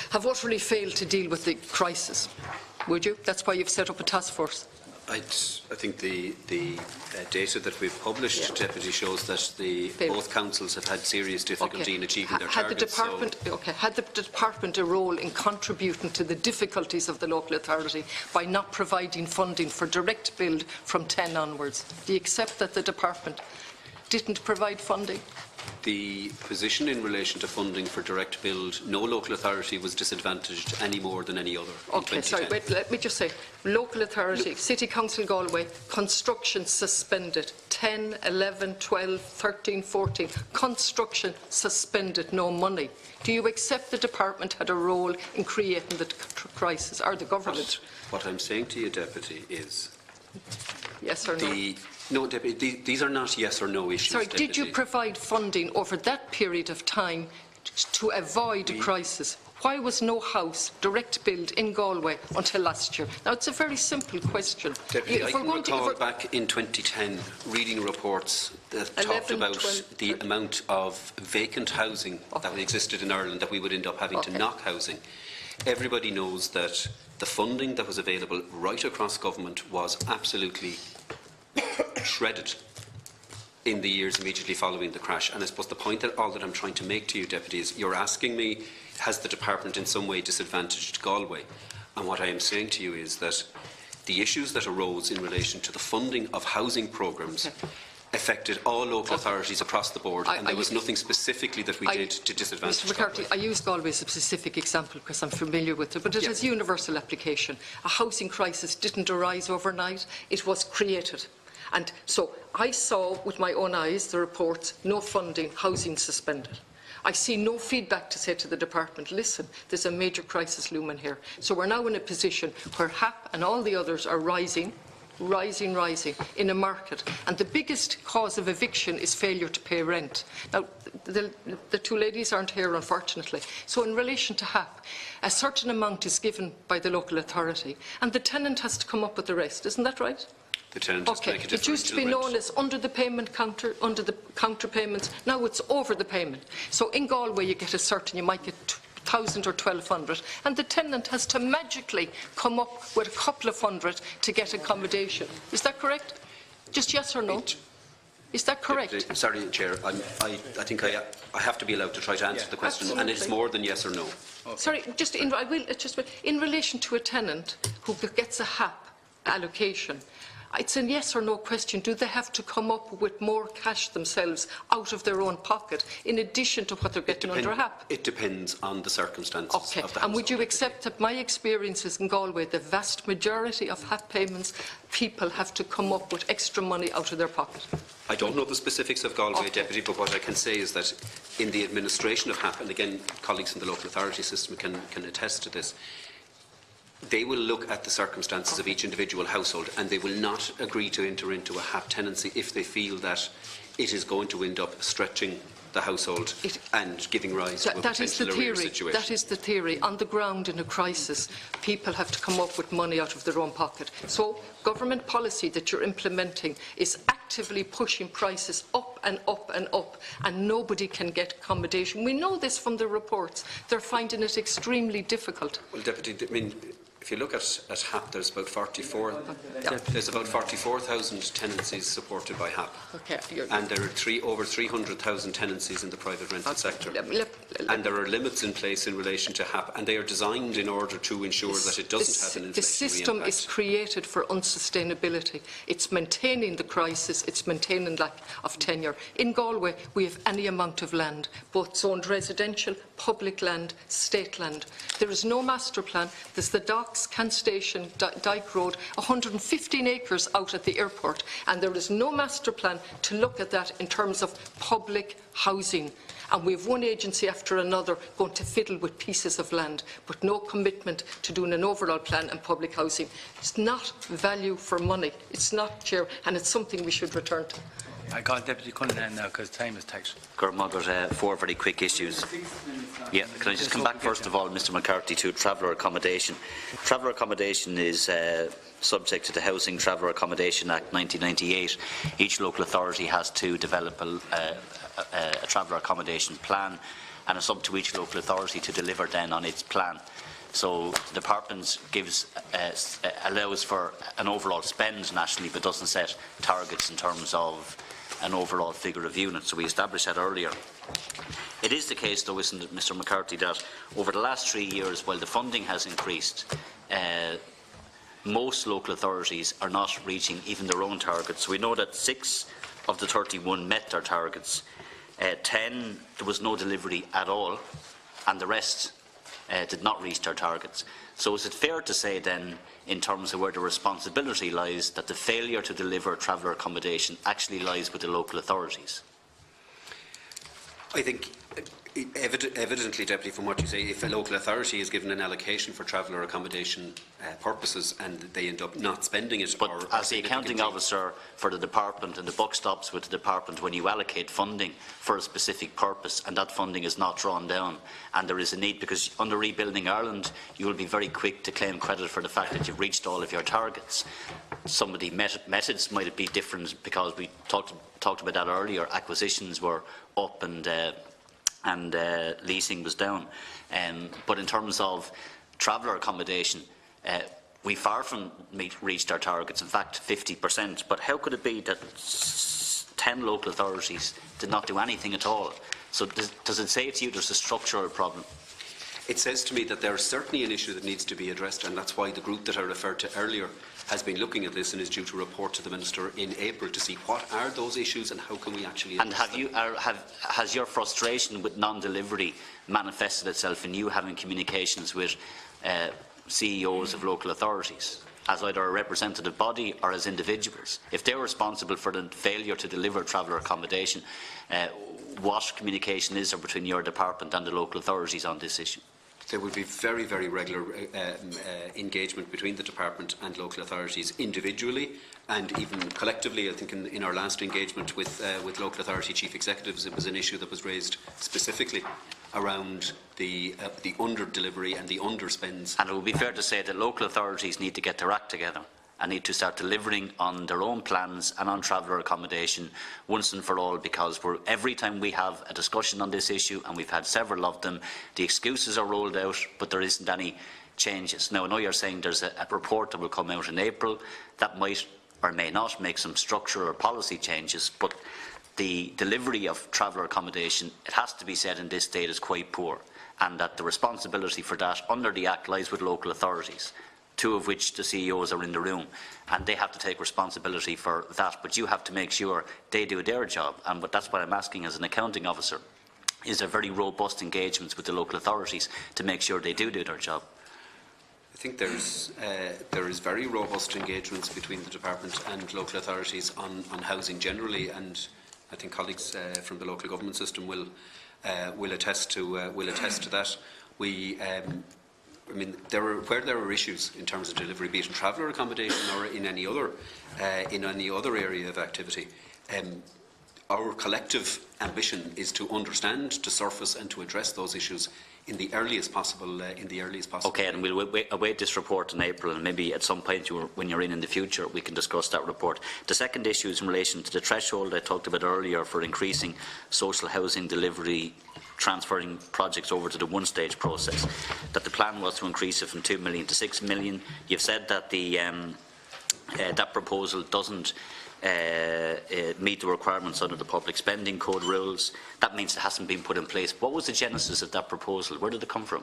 have utterly failed to deal with the crisis, would you? That's why you've set up a task force. I think the data that we've published, Deputy, shows that both councils have had serious difficulty in achieving their targets. Had the department a role in contributing to the difficulties of the local authority by not providing funding for direct build from 10 onwards? Do you accept that the department didn't provide funding? The position in relation to funding for direct build, no local authority was disadvantaged any more than any other. Okay, sorry, wait, let me just say, local authority, City Council Galway, construction suspended, 10, 11, 12, 13, 14, construction suspended, no money. Do you accept the department had a role in creating the crisis, or the government? What I'm saying to you, Deputy, is... Yes or no? No, Deputy, these are not yes or no issues. Sorry, Deputy. did you provide funding over that period of time to avoid a crisis? Why was no house direct build in Galway until last year? Now, it's a very simple question. Deputy, I can recall back in 2010 reading reports that talked about 12, the amount of vacant housing that existed in Ireland that we would end up having to knock housing. Everybody knows that the funding that was available right across government was absolutely shredded in the years immediately following the crash. And I suppose the point that all that I'm trying to make to you, Deputy, is you're asking me, has the department in some way disadvantaged Galway? And what I am saying to you is that the issues that arose in relation to the funding of housing programmes affected all local authorities across the board, and there was nothing specifically that we did to disadvantage Mr McCarthy, I use Galway as a specific example because I'm familiar with it, but it has universal application. A housing crisis didn't arise overnight, it was created. And so I saw with my own eyes the reports, no funding, housing suspended. I see no feedback to say to the department, listen, there's a major crisis looming here. So we're now in a position where HAP and all the others are rising in a market. And the biggest cause of eviction is failure to pay rent. Now, the two ladies aren't here, unfortunately. So in relation to HAP, a certain amount is given by the local authority, and the tenant has to come up with the rest. Isn't that right? The tenant has to make a differential It used to be known as under the payment counter, under the counter payments. Now it's over the payment. So in Galway you get a certain, you might get 1,000 or 1,200, and the tenant has to magically come up with a couple of hundred to get accommodation. Is that correct? Just yes or no? Is that correct? Sorry, Chair. I think I have to be allowed to try to answer the question, absolutely. and it's more than yes or no. Okay. Sorry, in relation to a tenant who gets a HAP allocation, it's a yes or no question. Do they have to come up with more cash themselves out of their own pocket in addition to what they're getting under HAP? It depends on the circumstances of the household. And would you accept that my experiences in Galway, the vast majority of HAP payments, people have to come up with extra money out of their pocket? I don't know the specifics of Galway, Deputy, but what I can say is that in the administration of HAP, and again, colleagues in the local authority system can attest to this, they will look at the circumstances of each individual household, and they will not agree to enter into a HAP tenancy if they feel that it is going to end up stretching the household and giving rise to a potential arrears situation. That is the theory. On the ground in a crisis, people have to come up with money out of their own pocket. So government policy that you're implementing is actively pushing prices up and up and up, and nobody can get accommodation. We know this from the reports. They're finding it extremely difficult. Well, Deputy, I mean, if you look at HAP, there's about 44,000 tenancies supported by HAP, and there are over 300,000 tenancies in the private rental sector. And there are limits in place in relation to HAP, and they are designed in order to ensure that it doesn't have an inflationary The system impact. is created for unsustainability. It's maintaining the crisis, it's maintaining lack of tenure. In Galway, we have any amount of land, both zoned residential, public land, state land. There is no master plan. There's the docks, Can Station, Dyke Road, 115 acres out at the airport, and there is no master plan to look at that in terms of public housing. And we have one agency after another going to fiddle with pieces of land, but no commitment to doing an overall plan and public housing. It's not value for money. It's not, Chair, and it's something we should return to. I call Deputy Cullinane now because time is tight. But 4 very quick issues. Yeah, can I just come back first of all, Mr McCarthy, to traveller accommodation. Traveller accommodation is subject to the Housing Traveller Accommodation Act 1998. Each local authority has to develop a traveller accommodation plan, and it's up to each local authority to deliver then on its plan. So the department allows for an overall spend nationally, but doesn't set targets in terms of an overall figure of units. So we established that earlier. It is the case, though, isn't it, Mr McCarthy, that over the last 3 years, while the funding has increased, most local authorities are not reaching even their own targets. So we know that 6 of the 31 met their targets. 10, there was no delivery at all, and the rest did not reach their targets. So is it fair to say then, in terms of where the responsibility lies, that the failure to deliver traveller accommodation actually lies with the local authorities? I think evidently, Deputy, from what you say, if a local authority is given an allocation for traveller accommodation purposes and they end up not spending it, but as the accounting officer for the department, and the buck stops with the department when you allocate funding for a specific purpose and that funding is not drawn down, and there is a need, because under Rebuilding Ireland you will be very quick to claim credit for the fact that you've reached all of your targets. Some of the methods might be different, because we talked about that earlier. Acquisitions were up and leasing was down. But in terms of traveller accommodation, we far from reached our targets, in fact 50%. But how could it be that 10 local authorities did not do anything at all? So does it say to you there's a structural problem? It says to me that there is certainly an issue that needs to be addressed, and that's why the group that I referred to earlier has been looking at this and is due to report to the Minister in April to see what are those issues and how can we actually address them. Has your frustration with non-delivery manifested itself in you having communications with CEOs of local authorities, as either a representative body or as individuals? If they're responsible for the failure to deliver traveller accommodation, what communication is there between your department and the local authorities on this issue? There would be very, very regular engagement between the department and local authorities individually and even collectively. I think in our last engagement with local authority chief executives, it was an issue that was raised specifically around the under-delivery and the underspends. And it would be fair to say that local authorities need to get their act together and need to start delivering on their own plans and on traveller accommodation once and for all, because every time we have a discussion on this issue, and we've had several of them, the excuses are rolled out, but there isn't any changes. Now, I know you're saying there's a report that will come out in April that might or may not make some structural or policy changes, but the delivery of traveller accommodation, it has to be said in this state, is quite poor, and that the responsibility for that under the Act lies with local authorities, two of which the CEOs are in the room, and they have to take responsibility for that. But you have to make sure they do their job, and that's what I'm asking as an accounting officer. Is there very robust engagements with the local authorities to make sure they do their job? I think there is very robust engagements between the department and local authorities on housing generally, and I think colleagues from the local government system will attest to that. I mean, where there are issues in terms of delivery, be it in traveller accommodation or in any other area of activity, our collective ambition is to understand, to surface, and to address those issues in the earliest possible. Okay, and we'll await this report in April, and maybe at some point when you're in the future, we can discuss that report. The second issue is in relation to the threshold I talked about earlier for increasing social housing delivery, transferring projects over to the one-stage process, that the plan was to increase it from 2 million to 6 million. You've said that that proposal doesn't meet the requirements under the Public Spending Code rules. That means it hasn't been put in place. What was the genesis of that proposal? Where did it come from?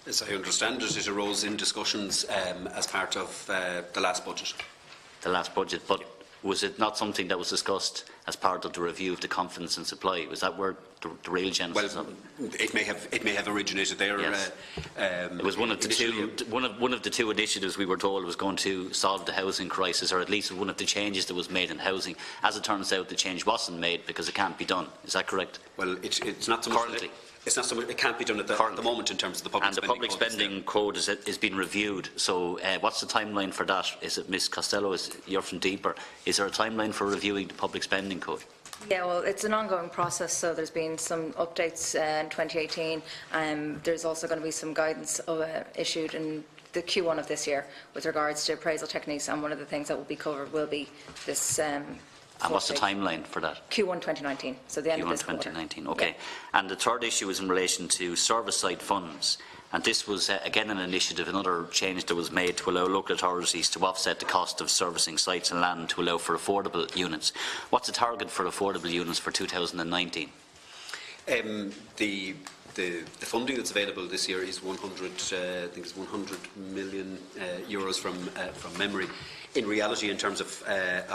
As I understand it, it arose in discussions as part of the last budget. The last budget, but was it not something that was discussed as part of the review of the confidence and supply? Was that where the real genesis of it? It may have originated there. Yes. It was one of the two initiatives we were told was going to solve the housing crisis, or at least one of the changes that was made in housing. As it turns out, the change wasn't made because it can't be done. Is that correct? Well, it's not so much. Currently. It's not so much. It can't be done at the moment in terms of the public spending code. And the public spending code is being reviewed. So, what's the timeline for that? Is it, Ms. Costello? You're from Deeper. Is there a timeline for reviewing the public spending code? Yeah, well, it's an ongoing process, so there's been some updates in 2018. There's also going to be some guidance issued in the Q1 of this year with regards to appraisal techniques, and one of the things that will be covered will be this. And what's the timeline for that? Q1 2019, so the end of this Q1 2019, quarter. okay. Yeah. And the third issue is in relation to service-side funds. And this was, again, an initiative, another change that was made to allow local authorities to offset the cost of servicing sites and land to allow for affordable units. What's the target for affordable units for 2019? The funding that's available this year is 100 million euros from memory. in reality, in terms of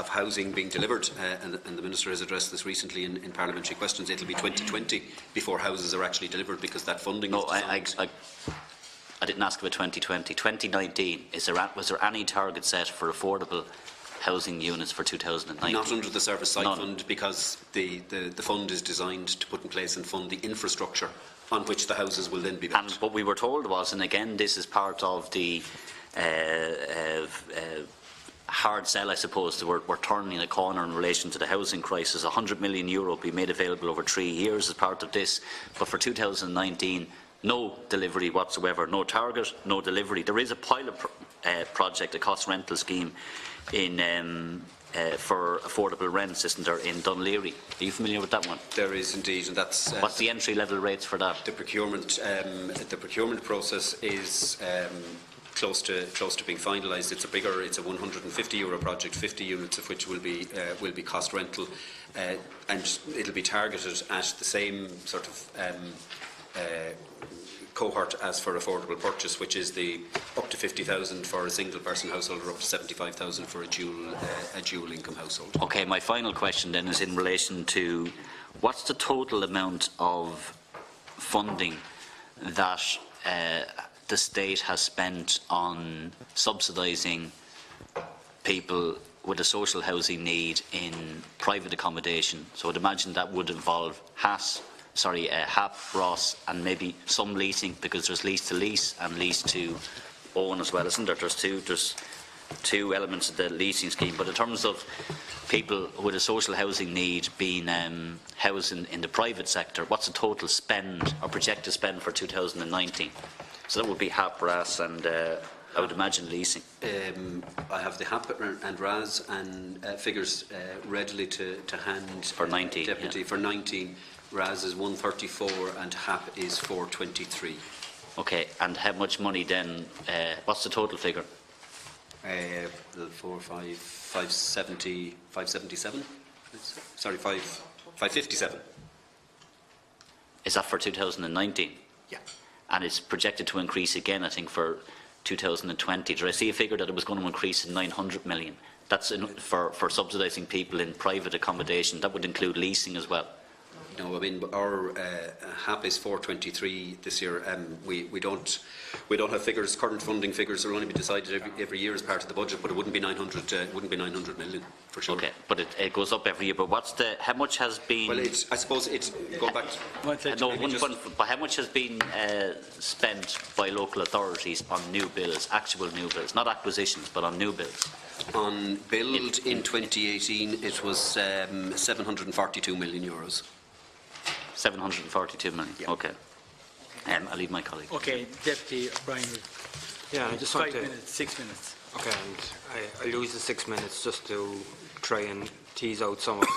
housing being delivered, and the Minister has addressed this recently in parliamentary questions, it will be 2020 before houses are actually delivered, because that funding is designed. I didn't ask about 2020. 2019, was there any target set for affordable housing units for 2019? Not under the Service Site Fund, because the fund is designed to put in place and fund the infrastructure on which the houses will then be built. And what we were told was, and again this is part of the hard sell, I suppose, we're turning a corner in relation to the housing crisis. €100 million will be made available over 3 years as part of this, but for 2019, no delivery whatsoever, no target, no delivery. There is a pilot project, a cost rental scheme for affordable rents, isn't there, in Dunleary? Are you familiar with that one? There is indeed, and that's what's the entry-level rates for that? The procurement process is close to being finalised. It's a €150 project, 50 units of which will be cost rental, and it'll be targeted at the same sort of cohort as for affordable purchase, which is the up to 50,000 for a single person household, or up to 75,000 for a dual income household. Okay, my final question then is in relation to what's the total amount of funding that the state has spent on subsidising people with a social housing need in private accommodation. So I'd imagine that would involve HAP, Ross, and maybe some leasing, because there's lease to lease and lease to own as well, isn't there? There's two elements of the leasing scheme. But in terms of people with a social housing need being housed in the private sector, what's the total spend or projected spend for 2019? So that would be HAP, RAS, and I would imagine leasing. I have the HAP and RAS and figures readily to hand. For 19, Deputy, yeah. For 19. RAS is 134 and HAP is 423. Okay, and how much money then? What's the total figure? 577. Sorry, 557. Is that for 2019? Yeah. And it's projected to increase again, I think, for 2020. Did I see a figure that it was going to increase in 900 million? That's for subsidising people in private accommodation. That would include leasing as well. No, I mean our HAP is 423 this year. We don't have figures. Current funding figures will only be decided every year as part of the budget, but it wouldn't be 900. Wouldn't be 900 million for sure. Okay, but it goes up every year. But how much has been? Well, I suppose it's going back. But how much has been spent by local authorities on new builds, actual new builds, not acquisitions, but on new builds? On build in 2018, it was 742 million euros. 742 million. Yeah. Okay. I'll leave my colleague. Okay, Deputy O'Brien. Yeah, I just 5 want to. minutes, 6 minutes. Okay, and I'll use the 6 minutes just to try and tease out some of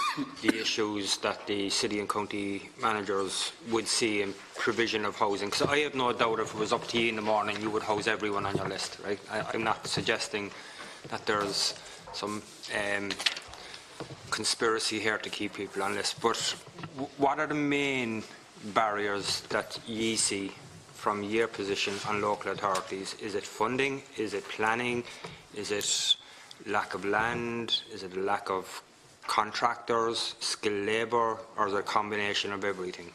the issues that the city and county managers would see in provision of housing. Because I have no doubt if it was up to you in the morning, you would house everyone on your list, right? I'm not suggesting that there's some conspiracy here to keep people on lists, but what are the main barriers that ye see from your position on local authorities? Is it funding? Is it planning? Is it lack of land? Is it a lack of contractors, skilled labour, or is it a combination of everything?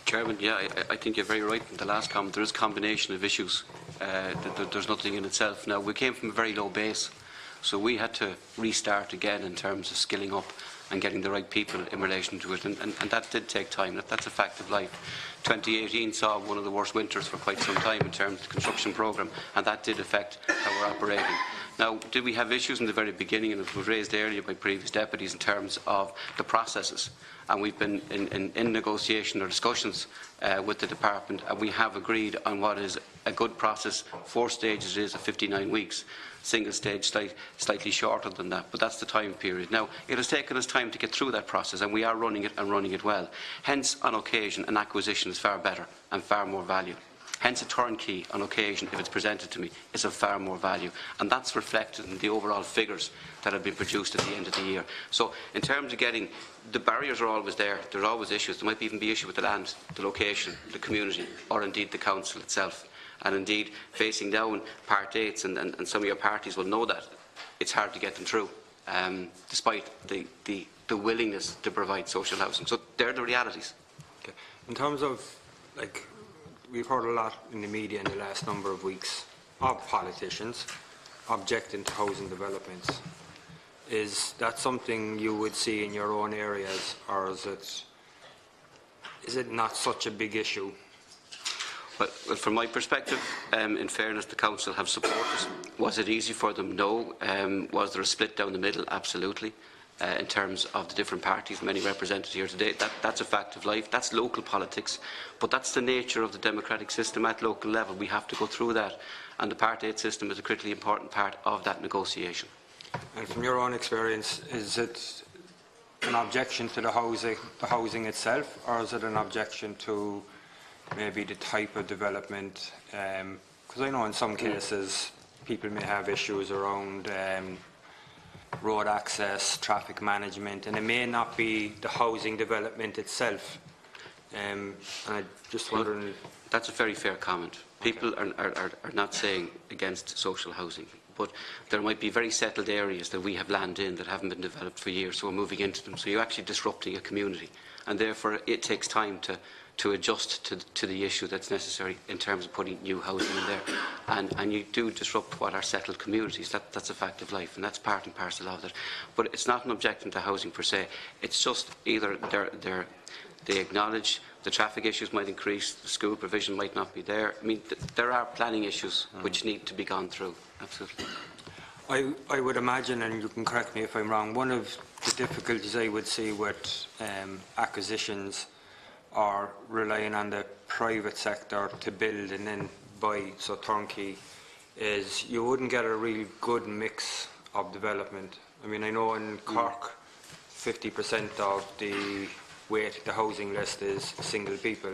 Chairman, yeah, I think you're very right in the last comment. There is a combination of issues. There's nothing in itself. Now, we came from a very low base, so we had to restart again in terms of skilling up and getting the right people in relation to it, and that did take time. That's a fact of life. 2018 saw one of the worst winters for quite some time in terms of the construction programme, and that did affect how we're operating. Now, did we have issues in the very beginning, and it was raised earlier by previous deputies in terms of the processes? And we've been in negotiation or discussions with the department, and we have agreed on what is a good process. 4 stages is of 59 weeks. Single stage slightly shorter than that, but that's the time period. Now, it has taken us time to get through that process, and we are running it and running it well. Hence, on occasion, an acquisition is far better and far more value. Hence, a turnkey, on occasion, if it's presented to me, is of far more value. And that's reflected in the overall figures that have been produced at the end of the year. So, in terms of getting, the barriers are always there. There are always issues. There might even be issues with the land, the location, the community, or indeed the council itself. And indeed, facing down Part 8s, and some of your parties will know that, it's hard to get them through, despite the willingness to provide social housing. So they're the realities. Okay. In terms of, like, we've heard a lot in the media in the last number of weeks of politicians objecting to housing developments. Is that something you would see in your own areas, or is it not such a big issue? Well, from my perspective, in fairness, the Council have supported. Was it easy for them? No. Was there a split down the middle? Absolutely. In terms of the different parties, many represented here today, that's a fact of life. That's local politics. But that's the nature of the democratic system at local level. We have to go through that. And the Part 8 system is a critically important part of that negotiation. And from your own experience, is it an objection to the housing itself, or is it an objection to maybe the type of development? Because I know in some cases people may have issues around road access, traffic management, and it may not be the housing development itself. And I just wondering... That's a very fair comment. People are not saying against social housing, but there might be very settled areas that we have land in that haven't been developed for years, so we're moving into them. So you're actually disrupting a community, and therefore it takes time to adjust to the issue that's necessary in terms of putting new housing in there. And you do disrupt what are settled communities. That's a fact of life, and that's part and parcel of it. But it's not an objection to housing per se. It's just either they acknowledge the traffic issues might increase, the school provision might not be there. I mean, there are planning issues which need to be gone through. Absolutely. I would imagine, and you can correct me if I'm wrong, one of the difficulties I would see with acquisitions or relying on the private sector to build and then buy, so turnkey, is you wouldn't get a really good mix of development. I mean, I know in Cork, 50% of the weight, the housing list is single people.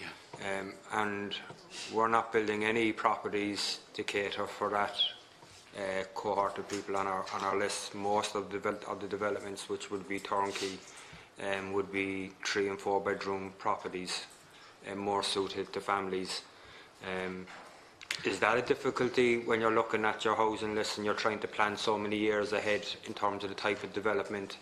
Yeah. And we're not building any properties to cater for that cohort of people on our list. Most of the developments, which would be turnkey, would be 3 and 4 bedroom properties, more suited to families. Is that a difficulty when you're looking at your housing list and you're trying to plan so many years ahead in terms of the type of development?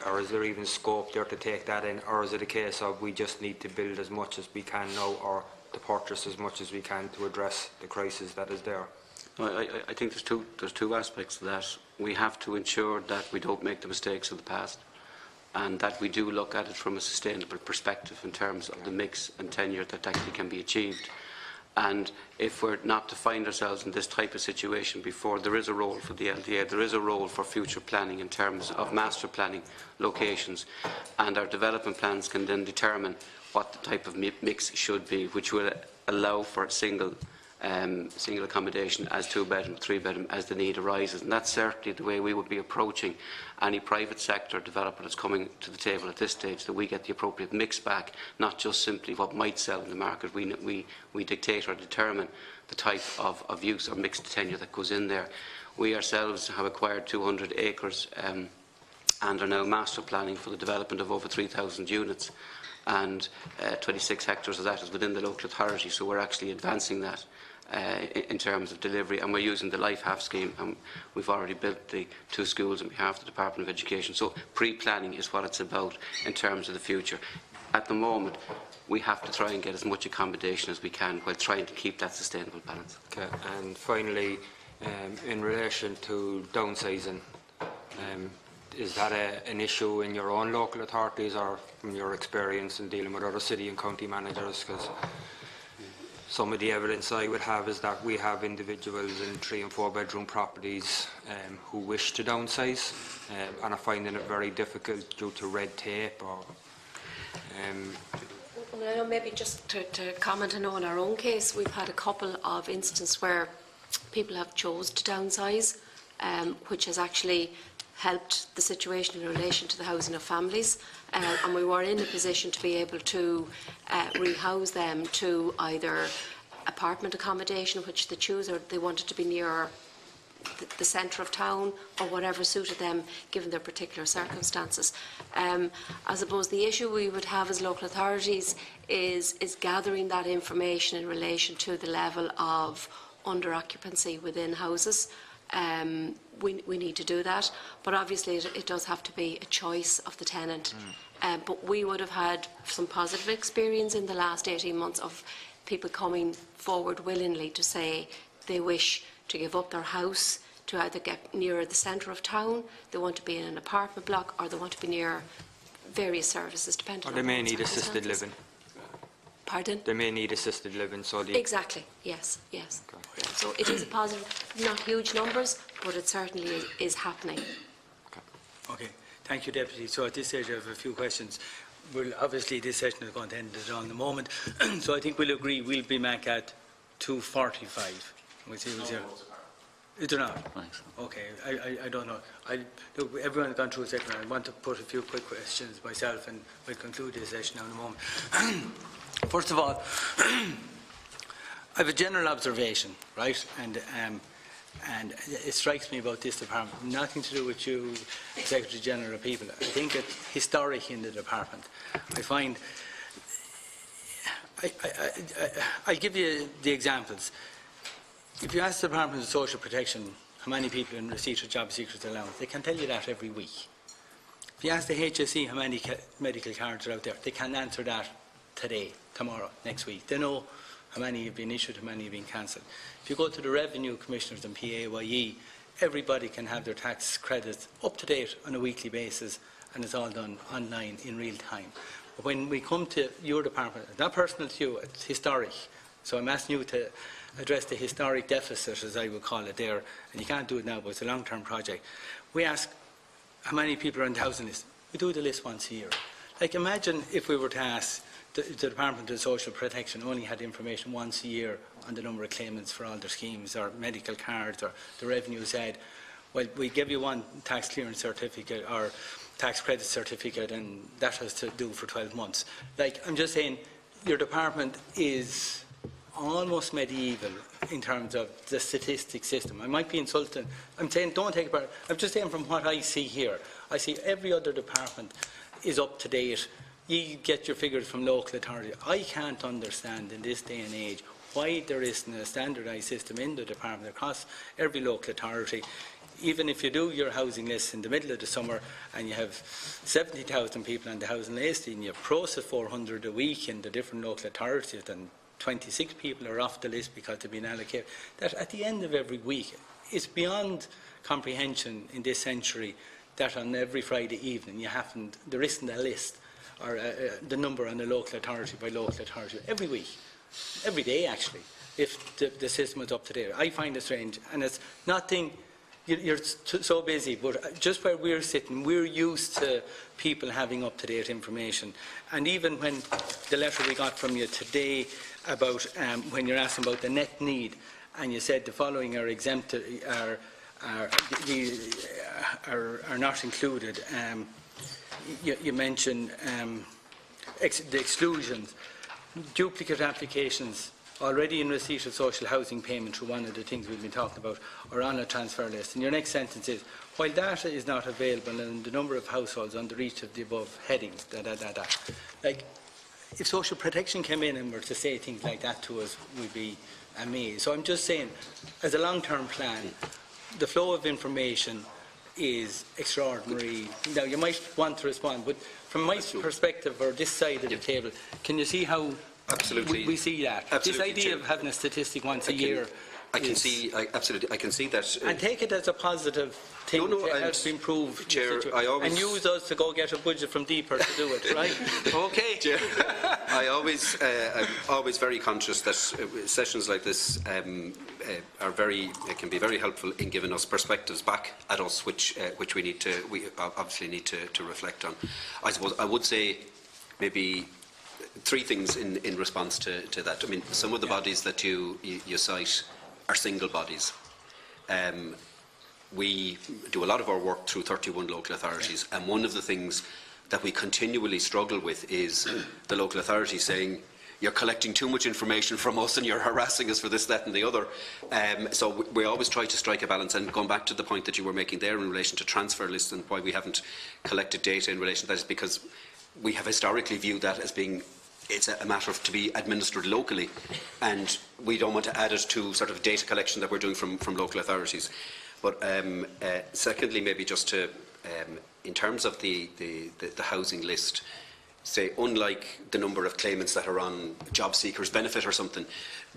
Or is there even scope there to take that in, or is it a case of we just need to build as much as we can now, or to purchase as much as we can to address the crisis that is there? Well, I think there's two aspects to that. We have to ensure that we don't make the mistakes of the past, and that we do look at it from a sustainable perspective in terms of the mix and tenure that actually can be achieved. And if we're not to find ourselves in this type of situation before, there is a role for the LDA, there is a role for future planning in terms of master planning locations, and our development plans can then determine what the type of mix should be, which will allow for single accommodation as 2-bedroom, 3-bedroom as the need arises. And that's certainly the way we would be approaching any private sector developer that's coming to the table at this stage, that we get the appropriate mix back, not just simply what might sell in the market. We dictate or determine the type of use or mixed tenure that goes in there. We ourselves have acquired 200 acres and are now master planning for the development of over 3,000 units, and 26 hectares of that is within the local authority, so we're actually advancing that in terms of delivery, and we're using the Life Half scheme, and we've already built the 2 schools on behalf of the Department of Education. So pre-planning is what it's about in terms of the future. At the moment, we have to try and get as much accommodation as we can while trying to keep that sustainable balance. Okay. And finally, in relation to downsizing, is that an issue in your own local authorities, or from your experience in dealing with other city and county managers? Because some of the evidence I would have is that we have individuals in 3 and 4 bedroom properties who wish to downsize and are finding it very difficult due to red tape or... Well, I know maybe just to comment, I know in our own case we've had a couple of instances where people have chose to downsize, which has actually helped the situation in relation to the housing of families, and we were in a position to be able to rehouse them to either apartment accommodation, which they choose, or they wanted to be near the centre of town or whatever suited them given their particular circumstances. I suppose the issue we would have as local authorities is gathering that information in relation to the level of under-occupancy within houses. We need to do that, but obviously it does have to be a choice of the tenant. But we would have had some positive experience in the last 18 months of people coming forward willingly to say they wish to give up their house to either get nearer the centre of town, they want to be in an apartment block, or they want to be near various services, depending on Or they may need assisted living. Pardon? They may need assisted living, so Exactly, yes. Yeah, so it is a positive, not huge numbers, but it certainly is happening. Okay, thank you, Deputy. So at this stage I have a few questions. Well, obviously this session is going to end it on in a moment, so I think we'll agree we'll be back at 2:45. We'll see who's here. Is there not? Thanks. Okay, I don't know. Look, everyone's gone through a second. I want to put a few quick questions myself, and we'll conclude this session now in a moment. First of all, I have a general observation, right? And it strikes me about this department, nothing to do with you, Secretary General, or people. I think it's historic in the department. I find, I'll give you the examples. If you ask the Department of Social Protection how many people in receipt of job seekers allowance, they can tell you that every week. If you ask the HSE how many medical cards are out there, they can answer that today, tomorrow, next week. They know how many have been issued, how many have been cancelled. If you go to the Revenue Commissioners and PAYE, everybody can have their tax credits up to date on a weekly basis, and it's all done online in real time. But when we come to your department, it's not personal to you, it's historic. So I'm asking you to address the historic deficit, as I would call it there, and you can't do it now, but it's a long-term project. We ask how many people are on the housing list. We do the list once a year. Like, imagine if we were to ask the Department of Social Protection only had information once a year on the number of claimants for all their schemes or medical cards, or the revenue said, well, we give you one tax clearance certificate or tax credit certificate, and that has to do for 12 months. Like, I'm just saying, your department is almost medieval in terms of the statistic system. I might be insulting. I'm saying don't take it back. I'm just saying from what I see here. I see every other department is up to date. You get your figures from local authority. I can't understand in this day and age why there isn't a standardised system in the department across every local authority. Even if you do your housing list in the middle of the summer and you have 70,000 people on the housing list and you process 400 a week in the different local authorities, and 26 people are off the list because they've been allocated, that at the end of every week, it's beyond comprehension in this century that on every Friday evening there isn't a list or the number on a local authority by local authority every week, every day actually, if the system is up to date. I find it strange, and it's nothing. You're so busy, but just where we're sitting, we're used to people having up-to-date information. And even when the letter we got from you today about when you're asking about the net need, and you said the following are exempted, are not included. You mentioned the exclusions, duplicate applications already in receipt of social housing payment through one of the things we've been talking about, or on a transfer list. And your next sentence is, while data is not available in the number of households under each of the above headings, Like, if social protection came in and were to say things like that to us, we'd be amazed. So I'm just saying, as a long-term plan, the flow of information is extraordinary. Now, you might want to respond, but from my perspective, or this side of the table, can you see how Absolutely. We see that? Absolutely, this idea Chair. of having a statistic once a year. Absolutely, I can see that. And take it as a positive thing to help improve Chair, and use us to go get a budget from Deeper to do it, right? Okay. Chair, I'm always very conscious that sessions like this can be very helpful in giving us perspectives back at us, which we obviously need to reflect on. I suppose I would say maybe three things in response to that. I mean, some of the bodies that you cite are single bodies. We do a lot of our work through 31 local authorities, and one of the things that we continually struggle with is the local authority saying, you're collecting too much information from us and you're harassing us for this, that and the other. So we always try to strike a balance. And going back to the point that you were making there in relation to transfer lists and why we haven't collected data in relation to that is because we have historically viewed that as being it's a matter of to be administered locally, and we don't want to add it to sort of data collection that we're doing from local authorities. But secondly, maybe just to, in terms of the housing list, say, unlike the number of claimants that are on job seekers benefit or something,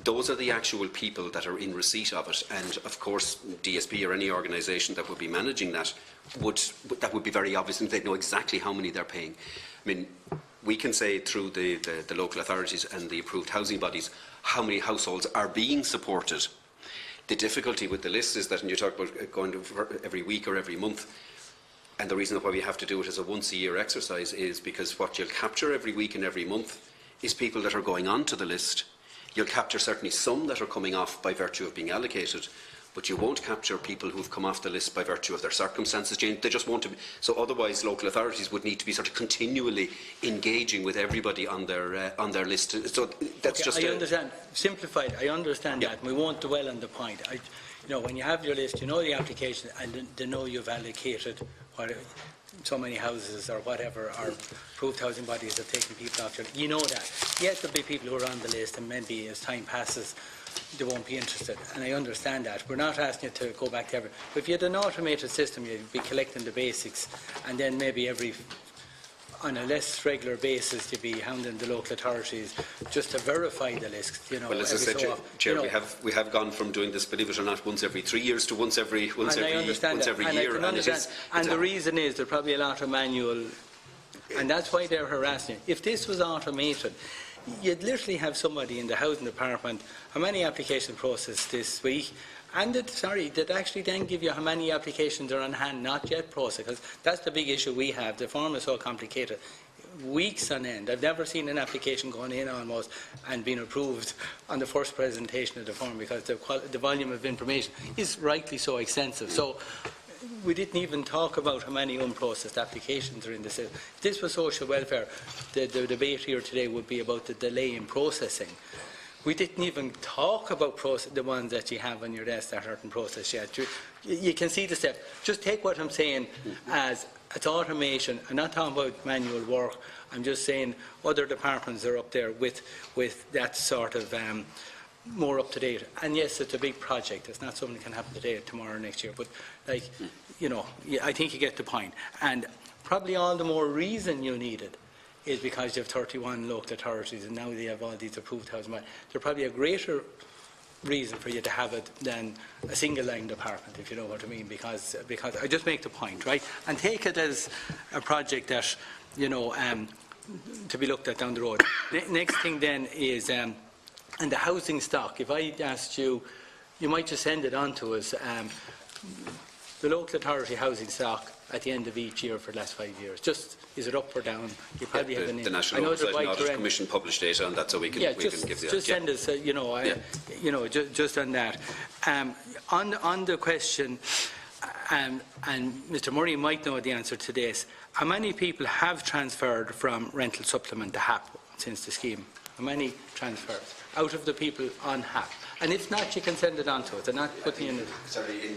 those are the actual people that are in receipt of it. And of course, DSP or any organisation that would be managing that would be very obvious, and they'd know exactly how many they're paying. I mean, we can say through the local authorities and the approved housing bodies how many households are being supported. The difficulty with the list is that, and you talk about going to every week or every month, and the reason why we have to do it as a once-a-year exercise is because what you'll capture every week and every month is people that are going on to the list. You'll capture certainly some that are coming off by virtue of being allocated, but you won't capture people who've come off the list by virtue of their circumstances change. They just won't. So otherwise, local authorities would need to be sort of continually engaging with everybody on their list. So that's just. I understand. Simplified. I understand that. And we won't dwell on the point. You know, when you have your list, you know the application, and they know you've allocated so many houses or whatever, or approved housing bodies have taken people off your list. You know that. Yes, there'll be people who are on the list, and maybe as time passes, they won't be interested, and I understand that. We're not asking you to go back to every. But if you had an automated system, you'd be collecting the basics, and then maybe on a less regular basis, you'd be hounding the local authorities just to verify the list. You know, well, as I said, Chair, we have gone from doing this, believe it or not, once every 3 years to once every year. And the reason is there's probably a lot of manual, and that's why they're harassing you. If this was automated, you'd literally have somebody in the housing department, how many applications processed this week, and they'd actually then give you how many applications are on hand, not yet processed, because that's the big issue we have. The form is so complicated. Weeks on end. I've never seen an application going in almost and being approved on the first presentation of the form, because the volume of information is rightly so extensive. So we didn't even talk about how many unprocessed applications are in the system. If this was social welfare, the debate here today would be about the delay in processing. We didn't even talk about the ones that you have on your desk that aren't processed yet. You can see the step. Just take what I'm saying as it's automation. I'm not talking about manual work. I'm just saying other departments are up there with that sort of more up to date. And yes, it's a big project. It's not something that can happen today, tomorrow, or next year. But you know, I think you get the point. And probably all the more reason you need it is because you have 31 local authorities, and now they have all these approved housing. There's probably a greater reason for you to have it than a single line department, if you know what I mean, because I just make the point, right? And take it as a project that, you know, to be looked at down the road. Next thing then is, and the housing stock. If I asked you, you might just send it on to us, the local authority housing stock at the end of each year for the last 5 years. Just, is it up or down? You probably have the National Oversight and Audit Commission published data on that, so we can, give the just send us, you know, just on that. On the question, and Mr. Murray might know the answer to this, how many people have transferred from rental supplement to HAP since the scheme? How many transfers out of the people on HAP? And if not, you can send it on to us. They're not putting in it. Sorry,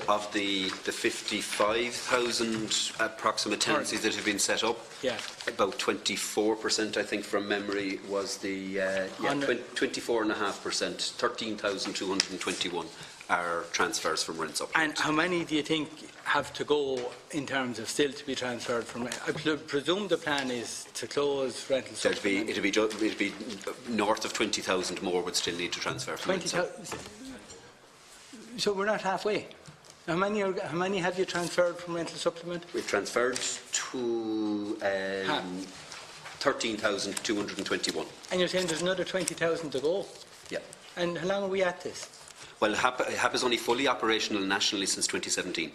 of the 55,000 approximate tenancies that have been set up, about 24%, I think, from memory, was the 24.5%, 13,221 are transfers from rent supplement. And how many do you think have to go in terms of still to be transferred from? I presume the plan is to close rental supplement. It'd be north of 20,000 more would still need to transfer from 20,000. So we're not halfway. How many have you transferred from rental supplement? We've transferred to 13,221. And you're saying there's another 20,000 to go? Yeah. And how long are we at this? Well, HAP is only fully operational nationally since 2017.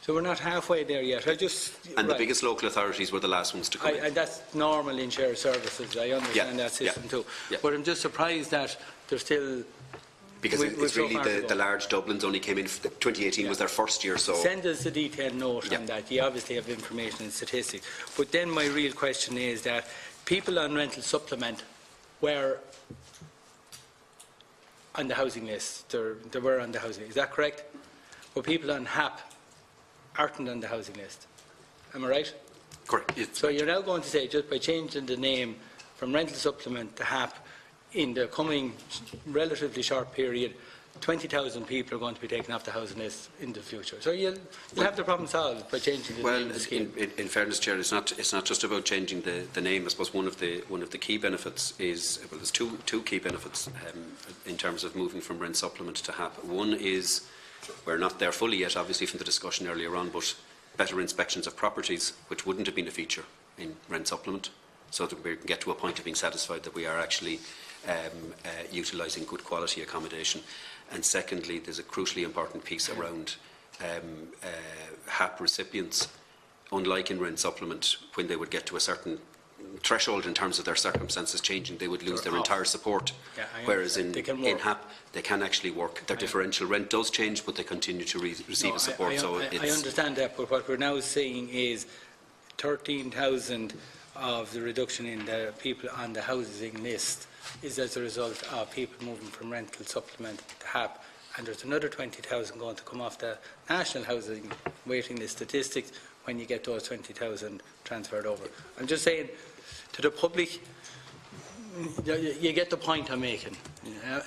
So we're not halfway there yet. The biggest local authorities were the last ones to come in. And that's normal in shared services. I understand that system too. Yeah. But I'm just surprised that there's still... Because it's really the large Dublins only came in, 2018 was their first year, so... Send us a detailed note on that. You obviously have information and statistics. But then my real question is that people on rental supplement were on the housing list. They were on the housing list. Is that correct? But people on HAP aren't on the housing list. Am I right? Correct. So you're now going to say, just by changing the name from rental supplement to HAP, in the coming relatively short period, 20,000 people are going to be taken off the housing list in the future. So you'll have the problem solved by changing the name of the scheme. In fairness, Chair, it's not just about changing the name. I suppose one of the key benefits is, well, there's two key benefits in terms of moving from rent supplement to HAP. One is, we're not there fully yet, obviously, from the discussion earlier on, but better inspections of properties, which wouldn't have been a feature in rent supplement, so that we can get to a point of being satisfied that we are actually utilising good quality accommodation. And secondly, there's a crucially important piece around HAP recipients. Unlike in rent supplement, when they would get to a certain threshold in terms of their circumstances changing, they would lose their entire support. Whereas in HAP, they can actually work. Their differential rent does change, but they continue to receive a support. I understand that, but what we're now seeing is 13,000 of the reduction in the people on the housing list is as a result of people moving from rental supplement to HAP, and there's another 20,000 going to come off the national housing waiting list statistics when you get those 20,000 transferred over. I'm just saying to the public, you get the point I'm making,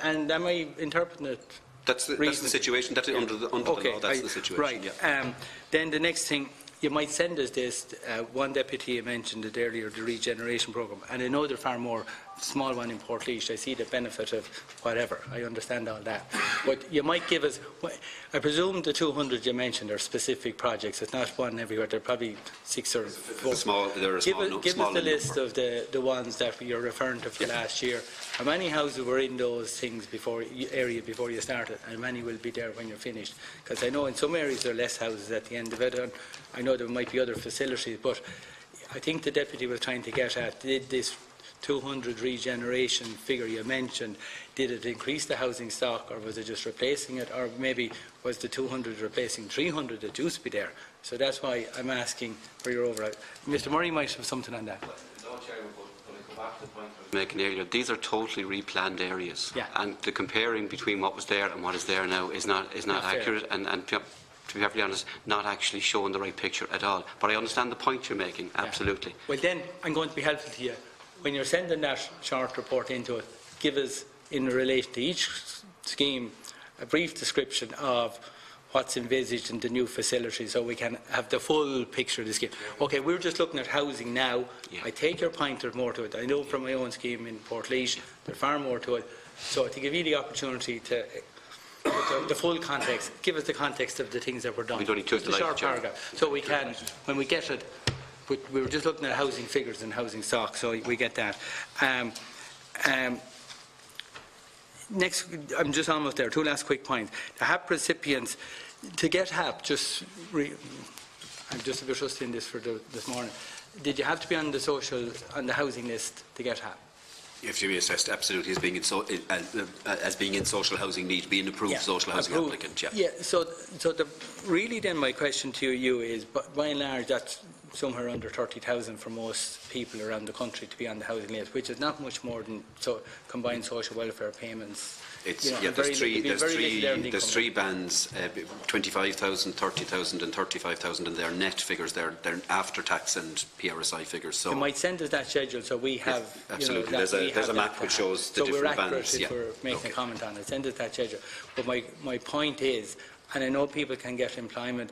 and am I interpreting it? That's the situation. That's under the law. That's the situation. Right. Yeah. Then the next thing, you might send us this. One deputy mentioned it earlier, the regeneration programme, and I know there are far more. Small one in Portlaoise. I see the benefit of whatever. I understand all that. But you might give us, I presume the 200 you mentioned are specific projects. It's not one everywhere. There are probably 6 or 4. Give us the list of the ones that you're referring to for last year. How many houses were in those things before you started, and how many will be there when you're finished? Because I know in some areas there are less houses at the end of it, and I know there might be other facilities, but I think the deputy was trying to get at, did this 200 regeneration figure you mentioned, did it increase the housing stock, or was it just replacing it, or maybe was the 200 replacing 300 that used to be there? So that's why I'm asking for your overall. Mr. Murray might have something on that. Making earlier, these are totally replaned areas, and the comparing between what was there and what is there now is not accurate, and to be perfectly honest, not actually showing the right picture at all. But I understand the point you're making, absolutely. Well, then I'm going to be helpful to you. When you're sending that short report into it, give us, in relation to each scheme, a brief description of what's envisaged in the new facility, so we can have the full picture of the scheme. Okay, we're just looking at housing now. I take your point, there's more to it. I know from my own scheme in Portlaoise, there's far more to it. So to give you the opportunity to the full context, give us the context of the things that were done. Just a short paragraph, so we can, when we get it. But we were just looking at housing figures and housing stock, so we get that. Next, I'm just almost there. 2 last quick points. The HAP recipients, to get HAP, I'm just a bit rusty in this for this morning. Did you have to be on the housing list to get HAP? You have to be assessed absolutely as being in social housing need, being approved social housing applicant. Yeah. So really, then my question to you is, by and large, that's somewhere under 30,000 for most people around the country to be on the housing list, which is not much more than combined social welfare payments. There's three bands, 25,000, 30,000 and 35,000, and they're net figures, they're after tax and PRSI figures. So you might send us that schedule so we have... absolutely, there's a map which shows the different bands. So we're accurate if we're making a comment on it. Send us that schedule. But my point is, and I know people can get employment,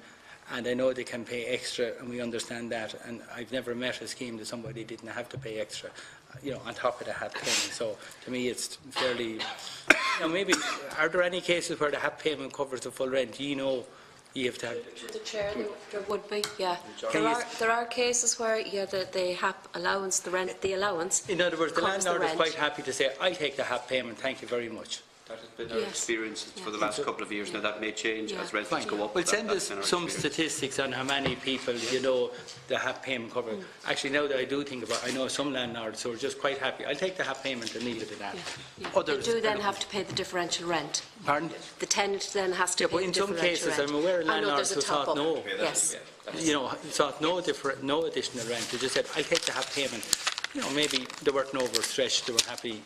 and I know they can pay extra, and we understand that, and I've never met a scheme that somebody didn't have to pay extra, on top of the HAP payment. So to me it's fairly, maybe, are there any cases where the HAP payment covers the full rent? You have to have... The Chair, there would be, There are cases where, the HAP allowance, the allowance... In other words, the landlord is quite happy to say, I'll take the HAP payment, thank you very much. That has been our experience for the last couple of years. Now that may change as rentals go up. Well, send us some statistics on how many people the HAP payment covers. Actually, now that I do think about it, I know some landlords who are just quite happy. I'll take the HAP payment and leave it at that. Others do then have to pay the differential rent. Pardon? The tenant then has to pay the differential rent. But in some cases, I'm aware of landlords who thought no. Yes. Thought no additional rent. They just said, I'll take the HAP payment. you know, maybe they weren't overstretched, they were happy.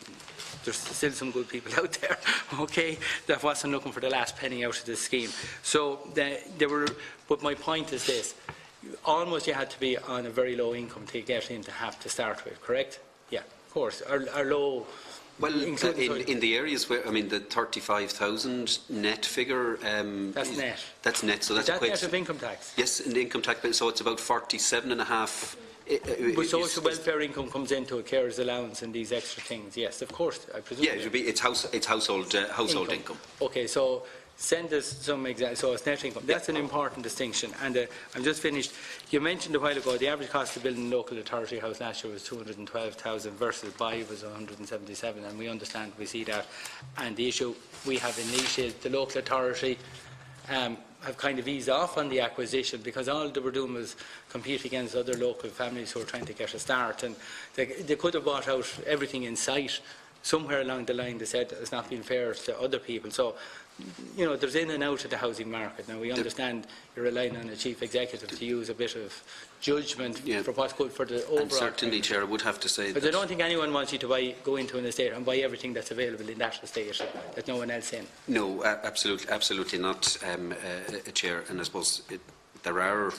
There's still some good people out there, okay, that wasn't looking for the last penny out of the scheme. So they were, but my point is this, almost you had to be on a very low income to get into HAP to start with, correct? Yeah, of course, our low. Well, in the areas where, I mean, the 35,000 net figure... that's net. That's net, so that's... Is that net of income tax? Yes, in the income tax, so it's about 47.5... But social welfare income comes into a carer's allowance and these extra things, yes, of course, I presume. Yeah, it's household income. Okay, so send us some examples. So it's net income. That's an important distinction. And I'm just finished. You mentioned a while ago the average cost of building a local authority house last year was 212,000 versus buy was 177, and we understand, we see that. And the issue we have in Laois is the local authority have kind of eased off on the acquisition because all they were doing was compete against other local families who were trying to get a start, and they could have bought out everything in sight. Somewhere along the line they said it's not been fair to other people. So, you know, there's in and out of the housing market. Now we understand you're relying on a chief executive to use a bit of judgment for what's good for the overall. And certainly, Chair, I would have to say but I don't think anyone wants you to go into an estate and buy everything that's available in that estate that no one else in. No, absolutely not, Chair. And I suppose there are,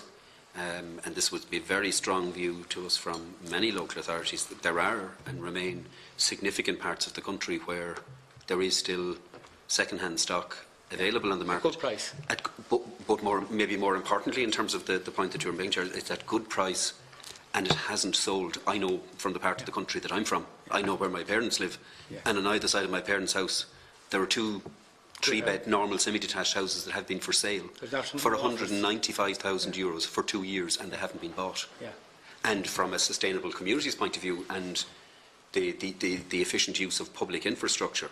and this would be a very strong view to us from many local authorities, that there are and remain significant parts of the country where there is still second-hand stock available on the market. Good price. But maybe more importantly, in terms of the point that you're making, Chair, it's at good price and it hasn't sold. I know from the part of the country that I'm from, I know where my parents live, and on either side of my parents' house there are two three-bed normal semi-detached houses that have been for sale for €195,000 for 2 years, and they haven't been bought. And from a sustainable communities point of view and the efficient use of public infrastructure,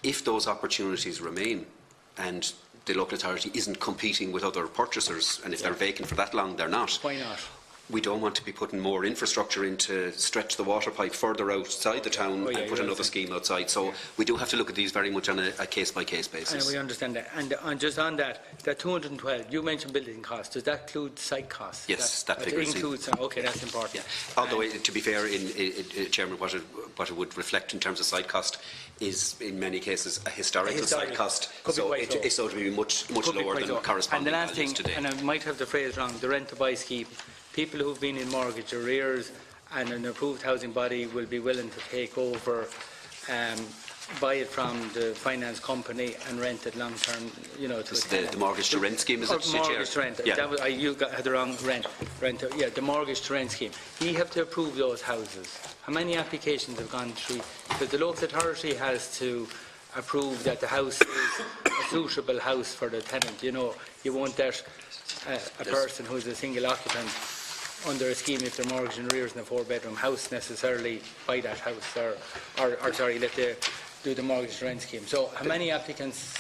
if those opportunities remain and the local authority isn't competing with other purchasers, and if they're vacant for that long, they're not. Why not? We don't want to be putting more infrastructure in to stretch the water pipe further outside the town and put another scheme outside. So we do have to look at these very much on a case-by-case basis. And we understand that. And just on that 212, you mentioned building costs. Does that include site costs? Yes, that figure includes. Okay, that's important. Although, to be fair, Chairman, what it would reflect in terms of site cost is, in many cases, a historical site cost. So it would be much lower than corresponding values today. And I might have the phrase wrong, the rent-to-buy scheme. People who've been in mortgage arrears and an approved housing body will be willing to take over, buy it from the finance company and rent it long term, you know. To the mortgage to rent scheme, is it, Chair? Mortgage to rent. Yeah. You had the wrong rent. Yeah, the mortgage to rent scheme. You have to approve those houses. How many applications have gone through? Because the local authority has to approve that the house is a suitable house for the tenant. You know, you won't let a person who's a single occupant under a scheme, if they're mortgage in arrears in a 4-bedroom house, necessarily buy that house or sorry, let the do the mortgage rent scheme. So how many applicants?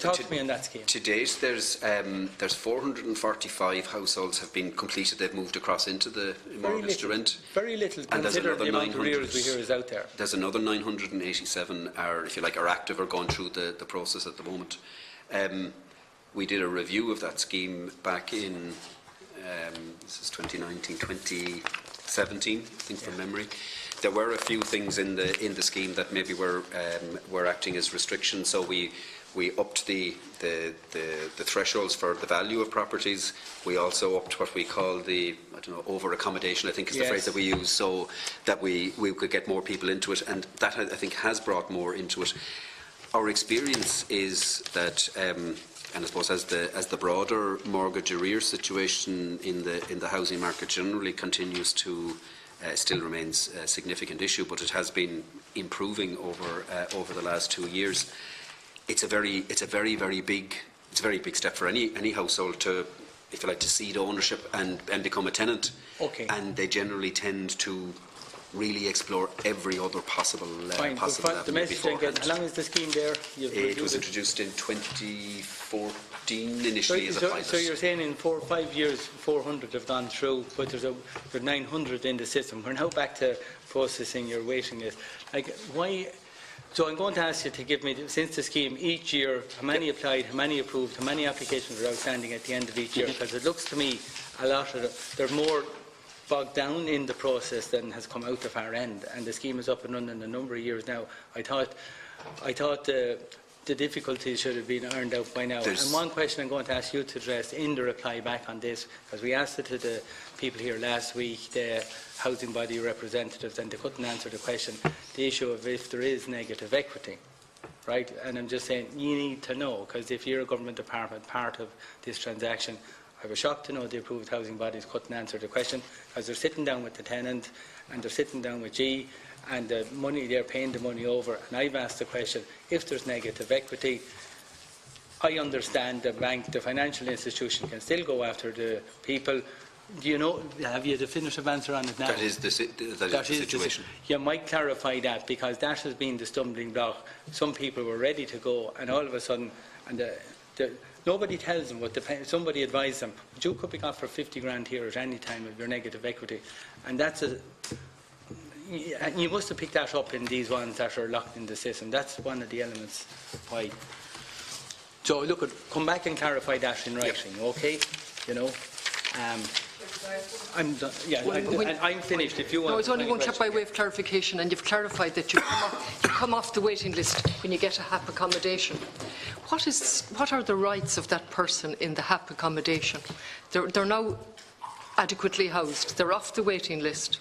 Talk to me on that scheme. To date, there's 445 households have been completed. They've moved across into the mortgage to rent. Very little. Consider the amount of arrears we hear is out there. There's another 987 are, if you like, are active or going through the process at the moment. We did a review of that scheme back in this is 2019, 2017, I think, from memory. There were a few things in the scheme that maybe were acting as restrictions. So we upped the thresholds for the value of properties. We also upped what we call the over accommodation, I think is the phrase that we use, so that we could get more people into it, and that I think has brought more into it. Our experience is that. And I suppose as the broader mortgage arrears situation in the housing market generally continues to still remains a significant issue, but it has been improving over the last 2 years. It's a very big step for any household to, if you like, to cede ownership and become a tenant. Okay. And they generally tend to really explore every other possible the message I get, how long is the scheme there? It was introduced in 2014 initially as a pilot. So you're saying in 4 or 5 years 400 have gone through, but there's 900 in the system. We're now back to processing your waiting list. Like, why? So I'm going to ask you to give me, since the scheme, each year, how many applied, how many approved, how many applications are outstanding at the end of each year, because it looks to me a lot of there's more bogged down in the process than has come out the far end, and the scheme is up and running a number of years now. I thought the difficulties should have been ironed out by now. And one question I'm going to ask you to address in the reply back on this, because we asked it to the people here last week, the housing body representatives, and they couldn't answer the question, the issue of if there is negative equity. Right? And I'm just saying, you need to know, because if you're a government department part of this transaction, I was shocked to know the approved housing bodies couldn't answer the question, because they're sitting down with the tenant and they're sitting down with G, and the money, they're paying the money over. And I've asked the question, if there's negative equity, I understand the bank, the financial institution can still go after the people. Do you know, have you a definitive answer on it now? That is the situation. You might clarify that, because that has been the stumbling block. Some people were ready to go, and all of a sudden, and nobody tells them what somebody advised them. But you could be got for 50 grand here at any time of your negative equity, and that's you must have picked that up in these ones that are locked in the system. That's one of the elements why. So look, come back and clarify that in writing, okay? You know. I'm done. Yeah, I'm finished. If you want. No, it's only one by way of clarification, and you've clarified that you come off the waiting list when you get a HAP accommodation. What are the rights of that person in the HAP accommodation? They're now adequately housed. They're off the waiting list.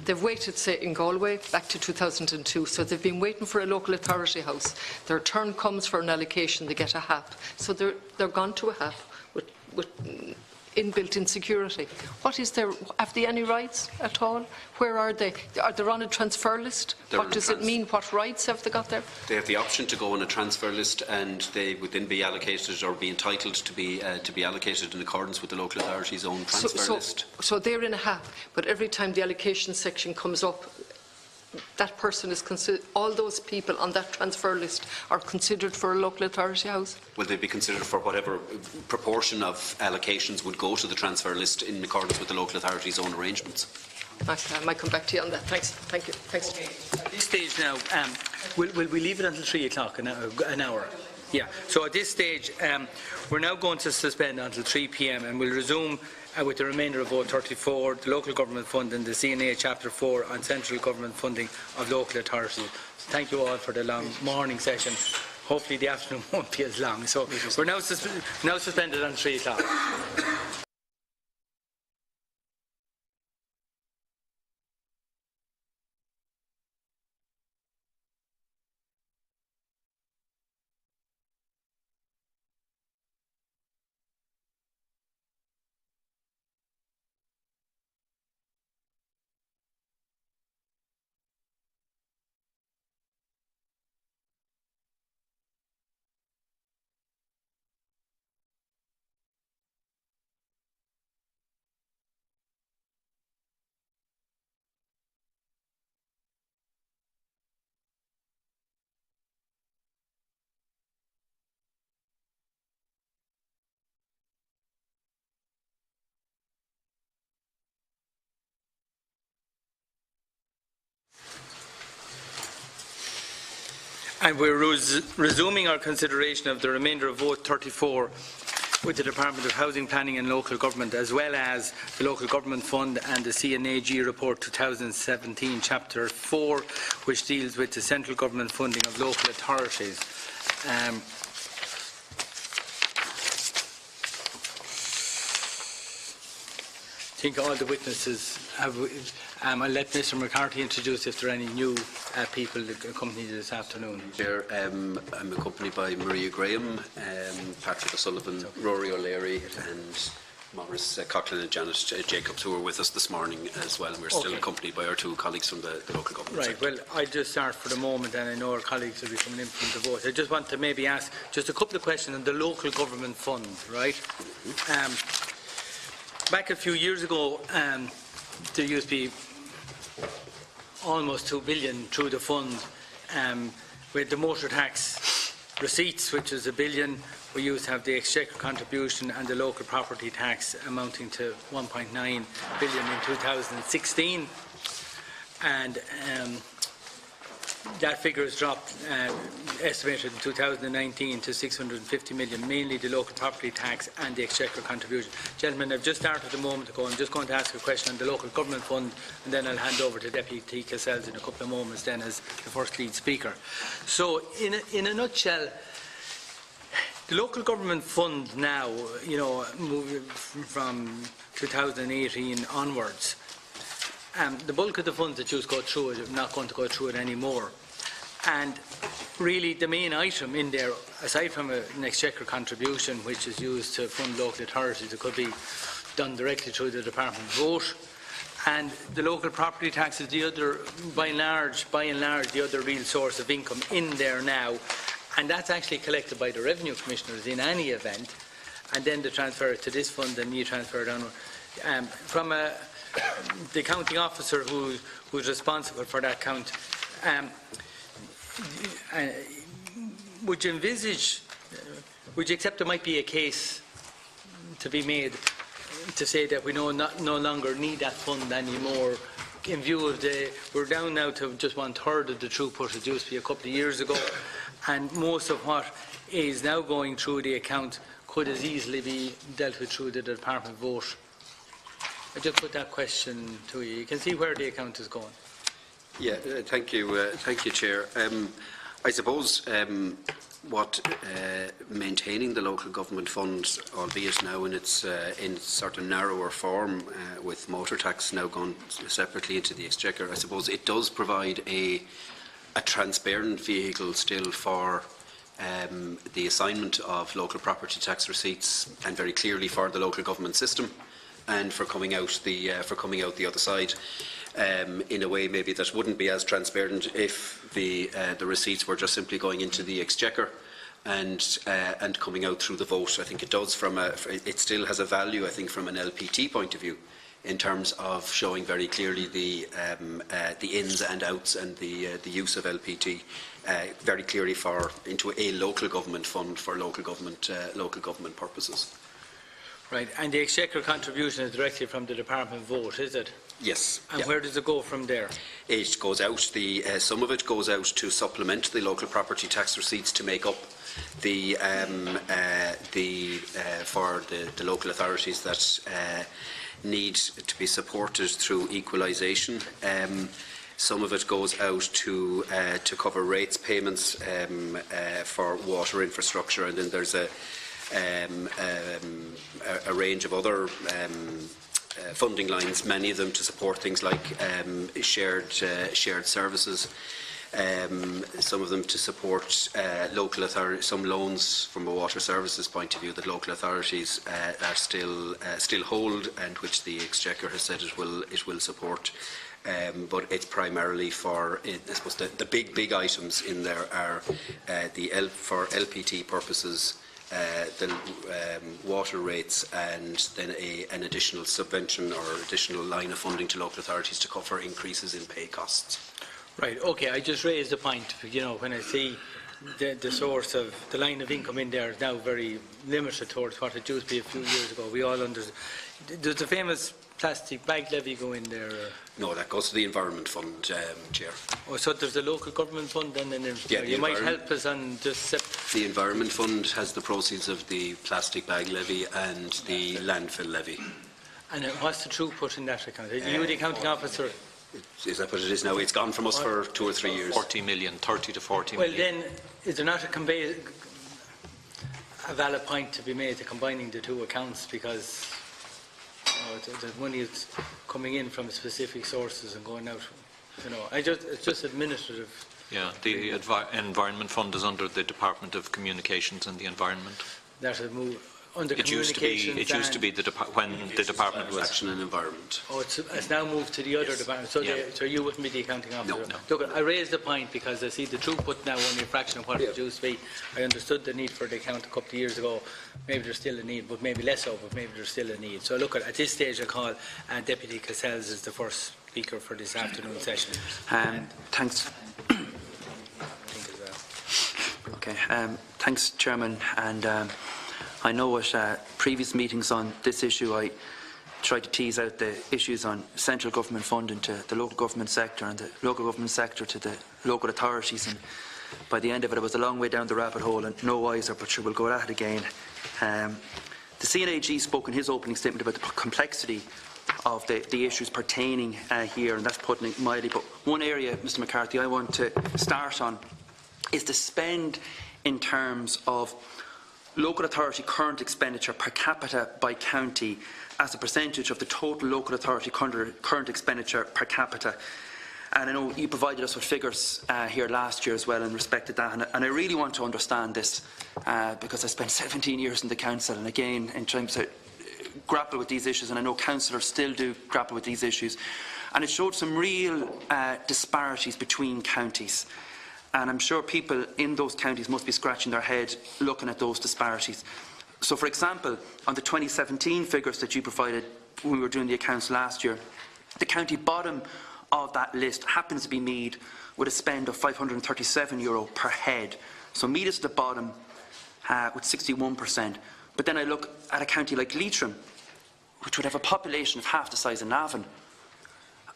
They've waited, say, in Galway back to 2002, so they've been waiting for a local authority house. Their turn comes for an allocation, they get a HAP. So they're gone to a HAP with inbuilt insecurity. Have they any rights at all? Where are they? Are they on a transfer list? What does it mean? What rights have they got there? They have the option to go on a transfer list, and they would then be allocated or be entitled to be allocated in accordance with the local authority's own transfer list. So they're in a HAP, but every time the allocation section comes up, that person is considered, all those people on that transfer list are considered for a local authority house? Will they be considered for whatever proportion of allocations would go to the transfer list in accordance with the local authority's own arrangements? I might come back to you on that. Thanks. Thank you. Thanks. Okay. At this stage now, will we leave it until 3 o'clock, an hour? Yeah. So at this stage, we're now going to suspend until 3 p.m. and we'll resume with the remainder of Vote 34, the local government fund and the CNA Chapter 4 on central government funding of local authorities. So thank you all for the long morning session. Hopefully the afternoon won't be as long. So we're now suspended until 3 o'clock. And we're resuming our consideration of the remainder of Vote 34 with the Department of Housing, Planning and Local Government, as well as the Local Government Fund and the CNAG Report 2017, Chapter 4, which deals with the central government funding of local authorities. I think all the witnesses have. I'll let Mr McCarthy introduce if there are any new people that accompany this afternoon. Chair, I'm accompanied by Maria Graham, Patrick O'Sullivan, Rory O'Leary and Maurice Coughlin and Janet Jacobs, who were with us this morning as well, and we're still accompanied by our two colleagues from the local government sector. Well, I'll just start for the moment, and I know our colleagues will be coming in from the vote. I just want to maybe ask just a couple of questions on the local government fund, right? Back a few years ago, there used to be almost 2 billion through the fund with the motor tax receipts, which is $1 billion. We used to have the exchequer contribution and the local property tax amounting to 1.9 billion in 2016. And that figure has dropped, estimated in 2019 to 650 million, mainly the local property tax and the exchequer contribution. Gentlemen, I've just started a moment ago. I'm just going to ask a question on the local government fund, and then I'll hand over to Deputy Cassells in a couple of moments then as the first lead speaker. So, in a nutshell, the local government fund now, moving from 2018 onwards, the bulk of the funds that just go through it are not going to go through it anymore. And really the main item in there, aside from an exchequer contribution which is used to fund local authorities, it could be done directly through the department vote. And the local property tax is the other, by and large, the other real source of income in there now. And that's actually collected by the revenue commissioners in any event. And then they transfer it to this fund and you transfer it on. From the accounting officer who's responsible for that account, would you envisage, would you accept there might be a case to be made to say that we no longer need that fund anymore, in view of we're down now to just 1/3 of the throughput it used to be a couple of years ago, and most of what is now going through the account could as easily be dealt with through the department vote? I just put that question to you. You can see where the account is going. Yeah, thank you, Chair. I suppose what maintaining the local government funds, albeit now in its sort of narrower form, with motor tax now gone separately into the exchequer, I suppose it does provide a transparent vehicle still for the assignment of local property tax receipts, and very clearly for the local government system, and for coming out the other side. In a way maybe that wouldn't be as transparent if the receipts were just simply going into the exchequer and coming out through the vote. I think it does it still has a value, I think, from an LPT point of view, in terms of showing very clearly the ins and outs and the use of LPT very clearly into a local government fund for local government purposes. Right, and the exchequer contribution is directly from the department vote, is it? Yes. And where does it go from there? It goes out. Some of it goes out to supplement the local property tax receipts to make up for the local authorities that need to be supported through equalisation. Some of it goes out to cover rates payments for water infrastructure, and then there's a range of other funding lines, many of them to support things like shared services, some of them to support local authorities, some loans from a water services point of view that local authorities are still hold, and which the Exchequer has said it will support. But it's primarily for, I suppose, the big items in there are for LPT purposes, the water rates, and then an additional subvention or additional line of funding to local authorities to cover increases in pay costs. Right, okay, I just raised the point, when I see the source of the line of income in there is now very limited towards what it used to be a few years ago. We all understand. Does the famous plastic bag levy go in there? No, that goes to the Environment Fund, Chair. Oh, so there's a local government fund and then you might help us on just... The Environment Fund has the proceeds of the plastic bag levy and the landfill levy. And what's the throughput in that account? Are you the accounting officer? Is that what it is now? It's gone from us for 2 or 3 years. 40 million, 30 to 40 million. Well then, is there not a valid point to be made to combining the two accounts, because the money is coming in from specific sources and going out, it's just administrative. Yeah, the Environment Fund is under the Department of Communications and the Environment. That will move under communications. It used to be when the department was Action and Environment. Oh, it's now moved to the other department. So, so you wouldn't be the accounting officer. No. Look, I raised the point because I see the throughput now only a fraction of what it used to be. I understood the need for the account a couple of years ago. Maybe there's still a need, but maybe less so. But maybe there's still a need. So look, at this stage, I call Deputy Cassells as the first speaker for this afternoon session. Thanks. Okay. Thanks, Chairman. And I know at previous meetings on this issue, I tried to tease out the issues on central government funding to the local government sector and the local government sector to the local authorities, and by the end of it, I was a long way down the rabbit hole and no wiser, but sure, we'll go at it again. The CNAG spoke in his opening statement about the complexity of the issues pertaining here, and that's putting it mildly. But one area, Mr McCarthy, I want to start on is the spend in terms of local authority current expenditure per capita by county as a percentage of the total local authority current expenditure per capita. And I know you provided us with figures here last year as well in respect to that, and I really want to understand this because I spent 17 years in the council, and again in trying to grapple with these issues, and I know councillors still do grapple with these issues, and it showed some real disparities between counties, and I'm sure people in those counties must be scratching their head looking at those disparities. So, for example, on the 2017 figures that you provided when we were doing the accounts last year, the county bottom of that list happens to be Meath, with a spend of €537 per head. So Meath is at the bottom with 61%. But then I look at a county like Leitrim, which would have a population of half the size of Navan,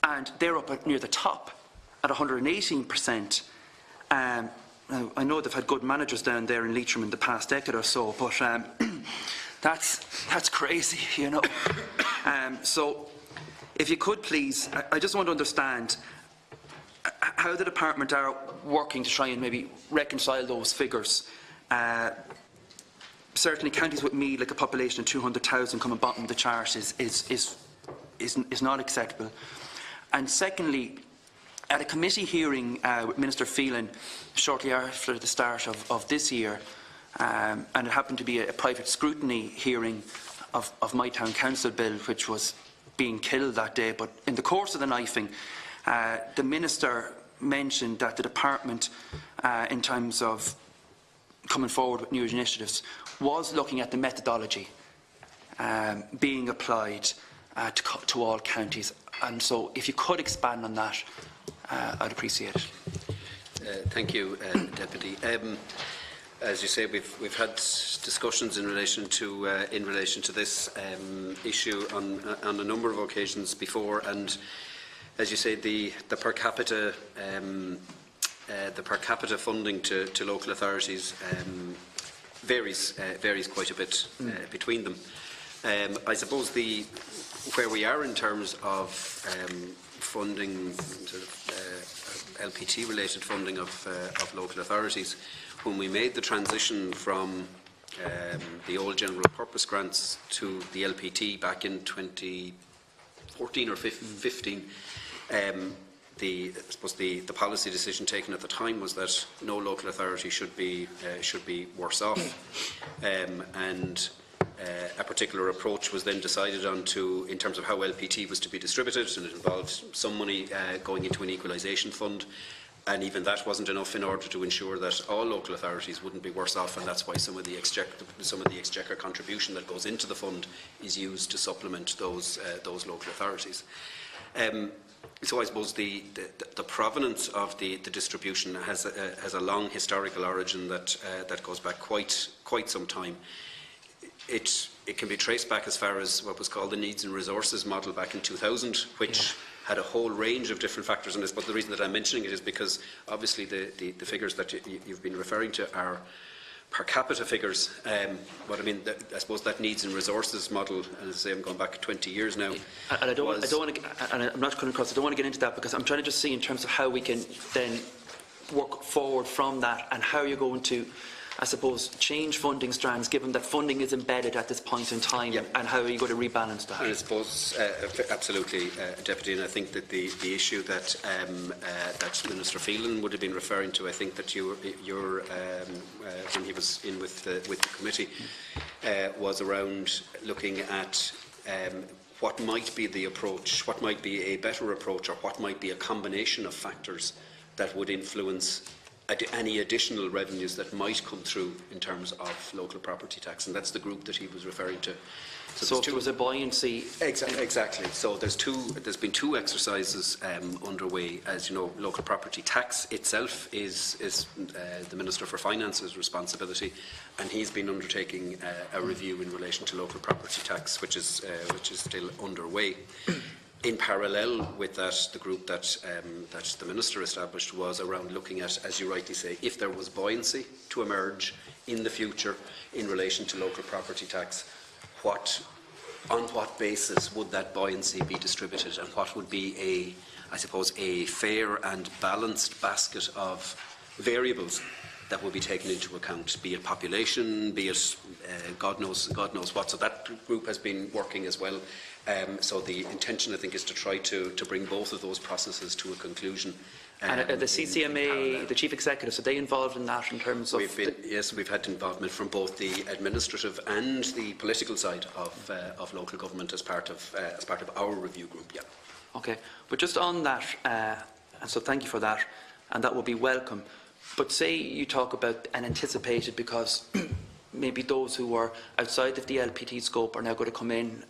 and they're up at near the top at 118%. Now, I know they've had good managers down there in Leitrim in the past decade or so, but that's crazy, you know. So, if you could please, I just want to understand how the department are working to try and maybe reconcile those figures. Certainly, counties with Meath, like a population of 200,000 coming bottom of the chart, is not acceptable. And secondly, at a committee hearing with Minister Phelan shortly after the start of this year, and it happened to be a private scrutiny hearing of my town council bill, which was being killed that day, but in the course of the knifing, the Minister mentioned that the department, in terms of coming forward with new initiatives, was looking at the methodology being applied to all counties. And so if you could expand on that, I'd appreciate it. Thank you, Deputy. As you say, we've had discussions in relation to this issue on a number of occasions before, and as you say, the per capita funding to local authorities varies quite a bit between them. I suppose where we are in terms of funding, sort of LPT-related funding of local authorities, when we made the transition from the old general purpose grants to the LPT back in 2014 or 15, I suppose the policy decision taken at the time was that no local authority should be worse off, and a particular approach was then decided on in terms of how LPT was to be distributed, and it involved some money going into an equalisation fund, and even that wasn't enough in order to ensure that all local authorities wouldn't be worse off, and that's why some of the exchequer contribution that goes into the fund is used to supplement those local authorities. So I suppose the provenance of the distribution has a long historical origin that goes back quite some time. It can be traced back as far as what was called the needs and resources model back in 2000, which had a whole range of different factors in this. But the reason that I'm mentioning it is because obviously the figures that you've been referring to are per capita figures. But I mean, I suppose that needs and resources model, and as I say, I'm going back 20 years now. And I don't want to, and I'm not coming across, I don't want to get into that, because I'm trying to just see in terms of how we can then work forward from that, and how you're going to, I suppose, change funding strands, given that funding is embedded at this point in time, and how are you going to rebalance that? And I suppose, absolutely, Deputy, and I think that the issue that Minister Phelan would have been referring to, I think that when he was in with the committee, was around looking at what might be the approach, what might be a better approach, or what might be a combination of factors that would influence any additional revenues that might come through in terms of local property tax, and that's the group that he was referring to. So if there was a buoyancy... Exactly. So there's been two exercises underway. As you know, local property tax itself is the Minister for Finance's responsibility, and he's been undertaking a review in relation to local property tax, which is still underway. In parallel with that, the group that the Minister established was around looking at, as you rightly say, if there was buoyancy to emerge in the future in relation to local property tax, on what basis would that buoyancy be distributed, and what would be I suppose, a fair and balanced basket of variables that will be taken into account, be it population, be it God knows what. So that group has been working as well. So the intention, I think, is to try to bring both of those processes to a conclusion. And the CCMA, the Chief Executive, are they involved in that in terms of... Yes, we've had involvement from both the administrative and the political side of local government as part of our review group, yeah. Okay, but just on that, and so thank you for that, and that will be welcome. But say you talk about an anticipated, because maybe those who are outside of the LPT scope are now going to come in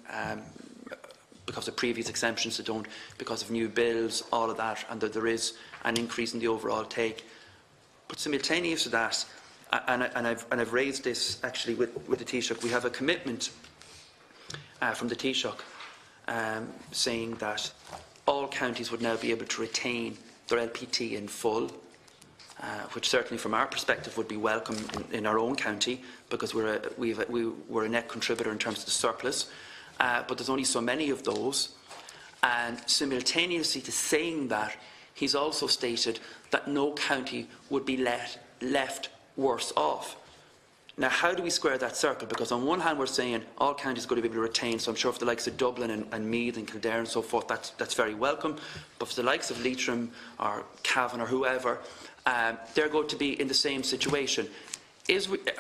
because of previous exemptions that don't, because of new bills, all of that, and that there is an increase in the overall take. But simultaneous to that, and I've raised this actually with the Taoiseach, we have a commitment from the Taoiseach saying that all counties would now be able to retain their LPT in full, which certainly from our perspective would be welcome in our own county, because we're a net contributor in terms of the surplus, but there's only so many of those. And simultaneously to saying that, he's also stated that no county would be left worse off. Now, how do we square that circle? Because on one hand, we're saying all counties are going to be able to retain, so I'm sure for the likes of Dublin and Meath and Kildare and so forth, that's very welcome. But for the likes of Leitrim or Cavan or whoever, they're going to be in the same situation.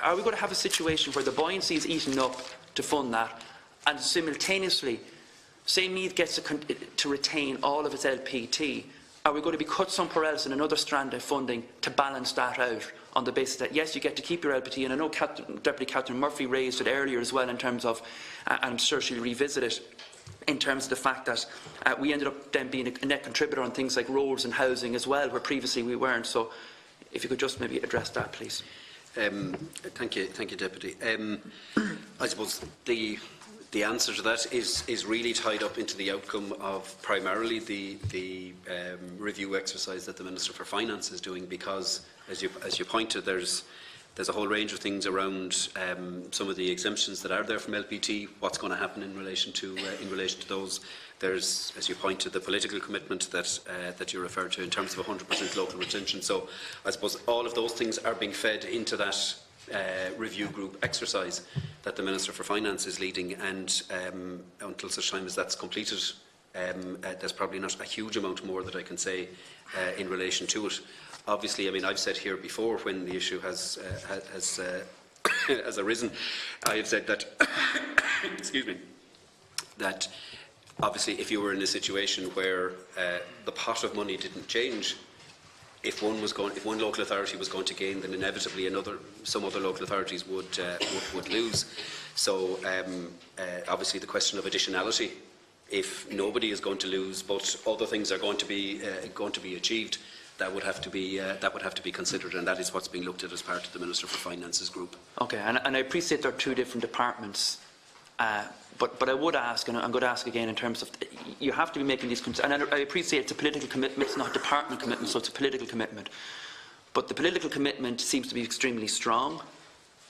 Are we going to have a situation where the buoyancy is eaten up to fund that, and simultaneously, say Meath gets to retain all of its LPT, are we going to be cut somewhere else in another strand of funding to balance that out on the basis that, yes, you get to keep your LPT? And I know Deputy Catherine Murphy raised it earlier as well in terms of, and I'm sure she'll revisit it, in terms of the fact that we ended up then being a net contributor on things like roads and housing as well, where previously we weren't. So if you could just maybe address that, please. Thank you, Deputy. I suppose the answer to that is really tied up into the outcome of primarily the review exercise that the Minister for Finance is doing, because, as you pointed, there's a whole range of things around some of the exemptions that are there from LPT. What's going to happen in relation to those? There's, as you pointed, the political commitment that you referred to in terms of 100% local retention. So I suppose all of those things are being fed into that review group exercise that the Minister for Finance is leading, and until such time as that's completed, there's probably not a huge amount more that I can say in relation to it. Obviously, I mean, I've said here before when the issue has arisen, I have said that, excuse me, that obviously if you were in a situation where the pot of money didn't change, if one local authority was going to gain, then inevitably some other local authorities would lose. So obviously the question of additionality, if nobody is going to lose but other things are going to be achieved, that would have to be considered, and that is what's being looked at as part of the Minister for Finance's group. Okay, and I appreciate there are two different departments. But I would ask, and I'm going to ask again in terms of, you have to be making these, and I appreciate it's a political commitment, it's not a department commitment, so it's a political commitment. But the political commitment seems to be extremely strong,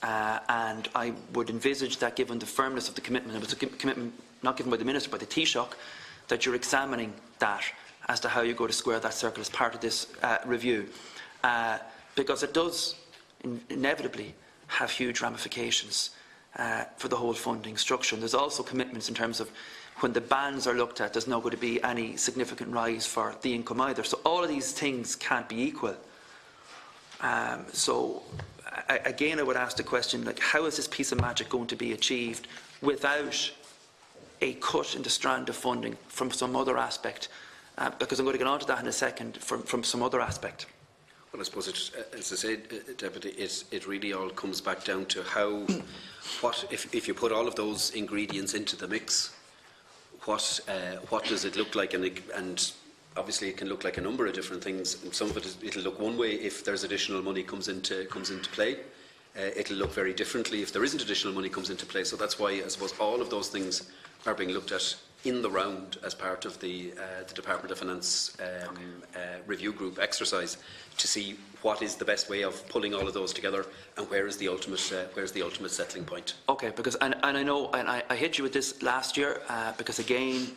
and I would envisage that, given the firmness of the commitment, it was a commitment not given by the Minister, by the Taoiseach, that you're examining that as to how you go to square that circle as part of this review. Because it does inevitably have huge ramifications for the whole funding structure. And there's also commitments in terms of when the bands are looked at, there's not going to be any significant rise for the income either. So all of these things can't be equal. Again, I would ask the question, like, how is this piece of magic going to be achieved without a cut in the strand of funding from some other aspect? Because I'm going to get on to that in a second, from some other aspect. Well, I suppose, as I said, Deputy, it really all comes back down to if you put all of those ingredients into the mix, what does it look like? And obviously, it can look like a number of different things. And some of it'll look one way if there's additional money comes into play. It'll look very differently if there isn't additional money comes into play. So that's why I suppose all of those things are being looked at in the round as part of the Department of Finance review group exercise to see what is the best way of pulling all of those together and where is the ultimate settling point. Okay, because and I know, and I hit you with this last year because again,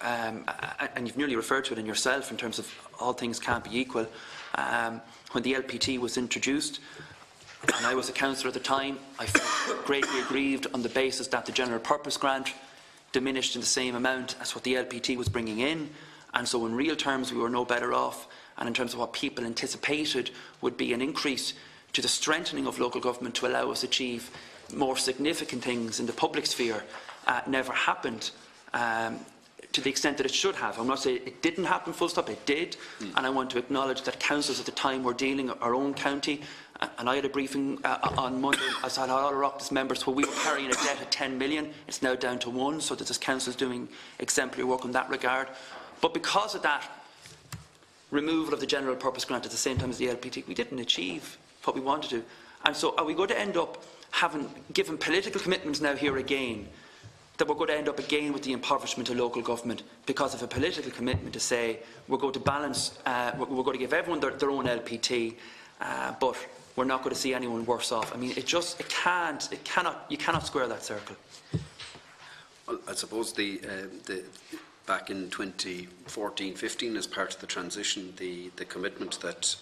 and you've nearly referred to it in yourself in terms of all things can't be equal. When the LPT was introduced, and I was a councillor at the time, I felt greatly aggrieved on the basis that the general purpose grant diminished in the same amount as what the LPT was bringing in, and so in real terms we were no better off, and in terms of what people anticipated would be an increase to the strengthening of local government to allow us to achieve more significant things in the public sphere never happened to the extent that it should have. I'm not saying it didn't happen, full stop, it did, and I want to acknowledge that councils at the time were dealing our own county, and I had a briefing on Monday, as had all Oireachtas members, where we were carrying a debt of 10 million, it's now down to 1, so that this council is doing exemplary work in that regard. But because of that removal of the general purpose grant at the same time as the LPT, we didn't achieve what we wanted to. And so are we going to end up having given political commitments now here again, that we're going to end up again with the impoverishment of local government because of a political commitment to say we're going to balance, we're going to give everyone their own LPT, but we're not going to see anyone worse off. I mean, you cannot square that circle. Well, I suppose back in 2014-15, as part of the transition, the commitment that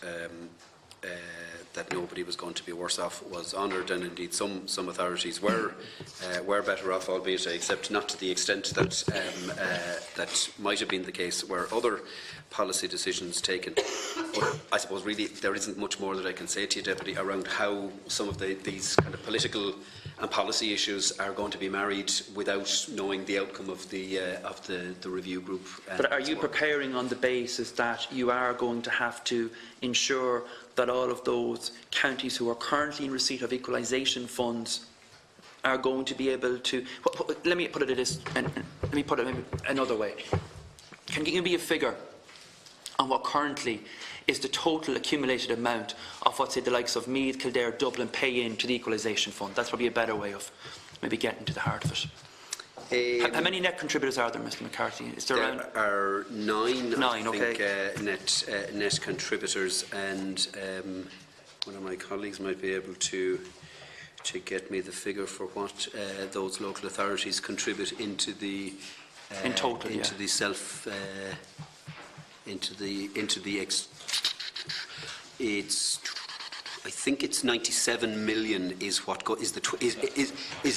that nobody was going to be worse off was honoured, and indeed some authorities were better off, albeit except not to the extent that that might have been the case where other policy decisions taken. But I suppose really there isn't much more that I can say to you, Deputy, around how some of these kind of political and policy issues are going to be married without knowing the outcome of the review group. But are you preparing on the basis that you are going to have to ensure that all of those counties who are currently in receipt of equalisation funds are going to be able to? Let me put it this, and let me put it another way. Can you give me a figure on what currently is the total accumulated amount of what, say, the likes of Meath, Kildare, Dublin pay in to the equalisation fund? That's probably a better way of maybe getting to the heart of it. How many net contributors are there, Mr McCarthy? Is there are 9, I think, okay. net contributors, and one of my colleagues might be able to get me the figure for what those local authorities contribute into the in total, into the self it's I think it's 97 million is what is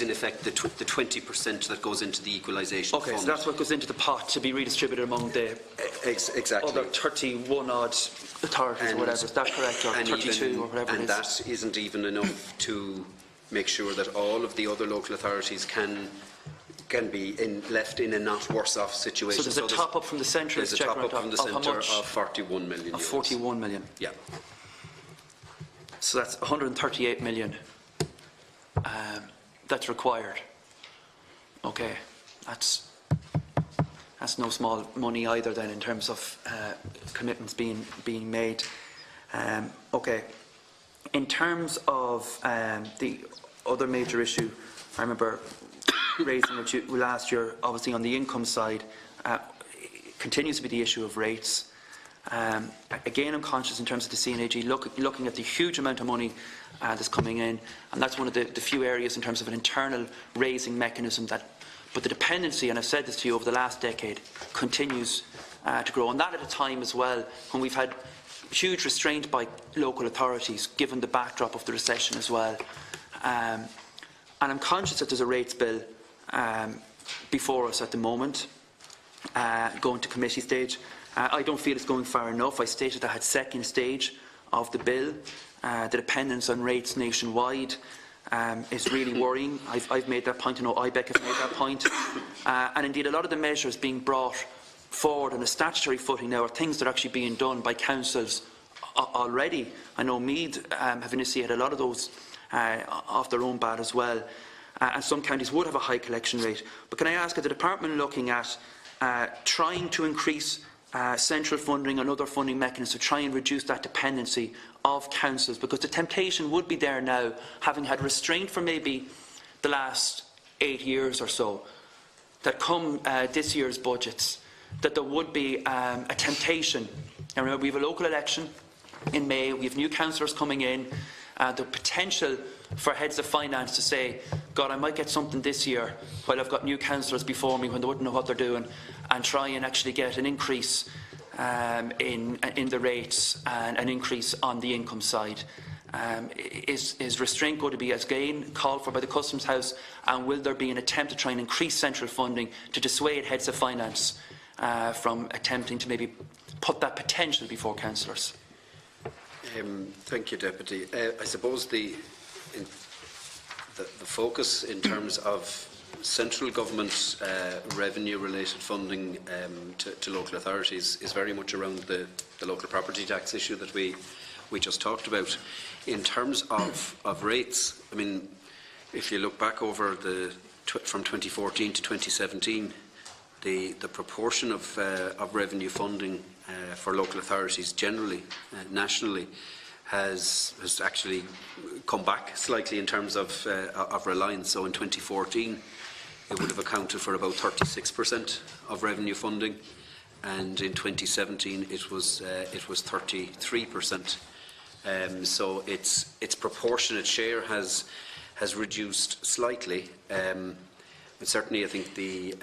in effect the 20% that goes into the equalisation fund. Okay, so that's what goes into the pot to be redistributed among the exactly other 31 odd authorities or whatever. Is that correct? Or 32 or whatever it is. And that isn't even enough to make sure that all of the other local authorities can be left in a not worse off situation. So there's a top up from the centre. There's a top up from the centre of 41 million. Of 41 million. Yeah. So that's 138 million that's required. Okay, that's no small money either then in terms of commitments being made. Okay, in terms of the other major issue, I remember raising it last year, obviously on the income side, continues to be the issue of rates. Again, I'm conscious in terms of the CNAG looking at the huge amount of money that's coming in, and that's one of the few areas in terms of an internal raising mechanism but the dependency, and I've said this to you over the last decade, continues to grow, and that at a time as well when we've had huge restraint by local authorities given the backdrop of the recession as well. And I'm conscious that there's a rates bill before us at the moment, going to committee stage. I don't feel it's going far enough. I stated I had second stage of the bill. The dependence on rates nationwide is really worrying. I've made that point. I know IBEC have made that point. And indeed, a lot of the measures being brought forward on a statutory footing now are things that are actually being done by councils already. I know Meath have initiated a lot of those off their own bat as well, and some counties would have a high collection rate. But can I ask, is the department looking at trying to increase central funding and other funding mechanisms to try and reduce that dependency of councils? Because the temptation would be there now, having had restraint for maybe the last 8 years or so, that come this year's budgets, that there would be a temptation. And remember, we have a local election in May, we have new councillors coming in, the potential for heads of finance to say, God, I might get something this year while I've got new councillors before me when they wouldn't know what they're doing, and try and actually get an increase in the rates and an increase on the income side. Is restraint going to be, as again called for by the Customs House, and will there be an attempt to try and increase central funding to dissuade heads of finance from attempting to maybe put that potential before councillors? Thank you, Deputy. I suppose the focus in terms of central government revenue-related funding to local authorities is very much around the local property tax issue that we just talked about. In terms of rates, I mean, if you look back over from 2014 to 2017, the proportion of revenue funding for local authorities generally, nationally, has actually come back slightly in terms of reliance. So in 2014, it would have accounted for about 36% of revenue funding, and in 2017 it was 33%. So its proportionate share has reduced slightly, but certainly I think the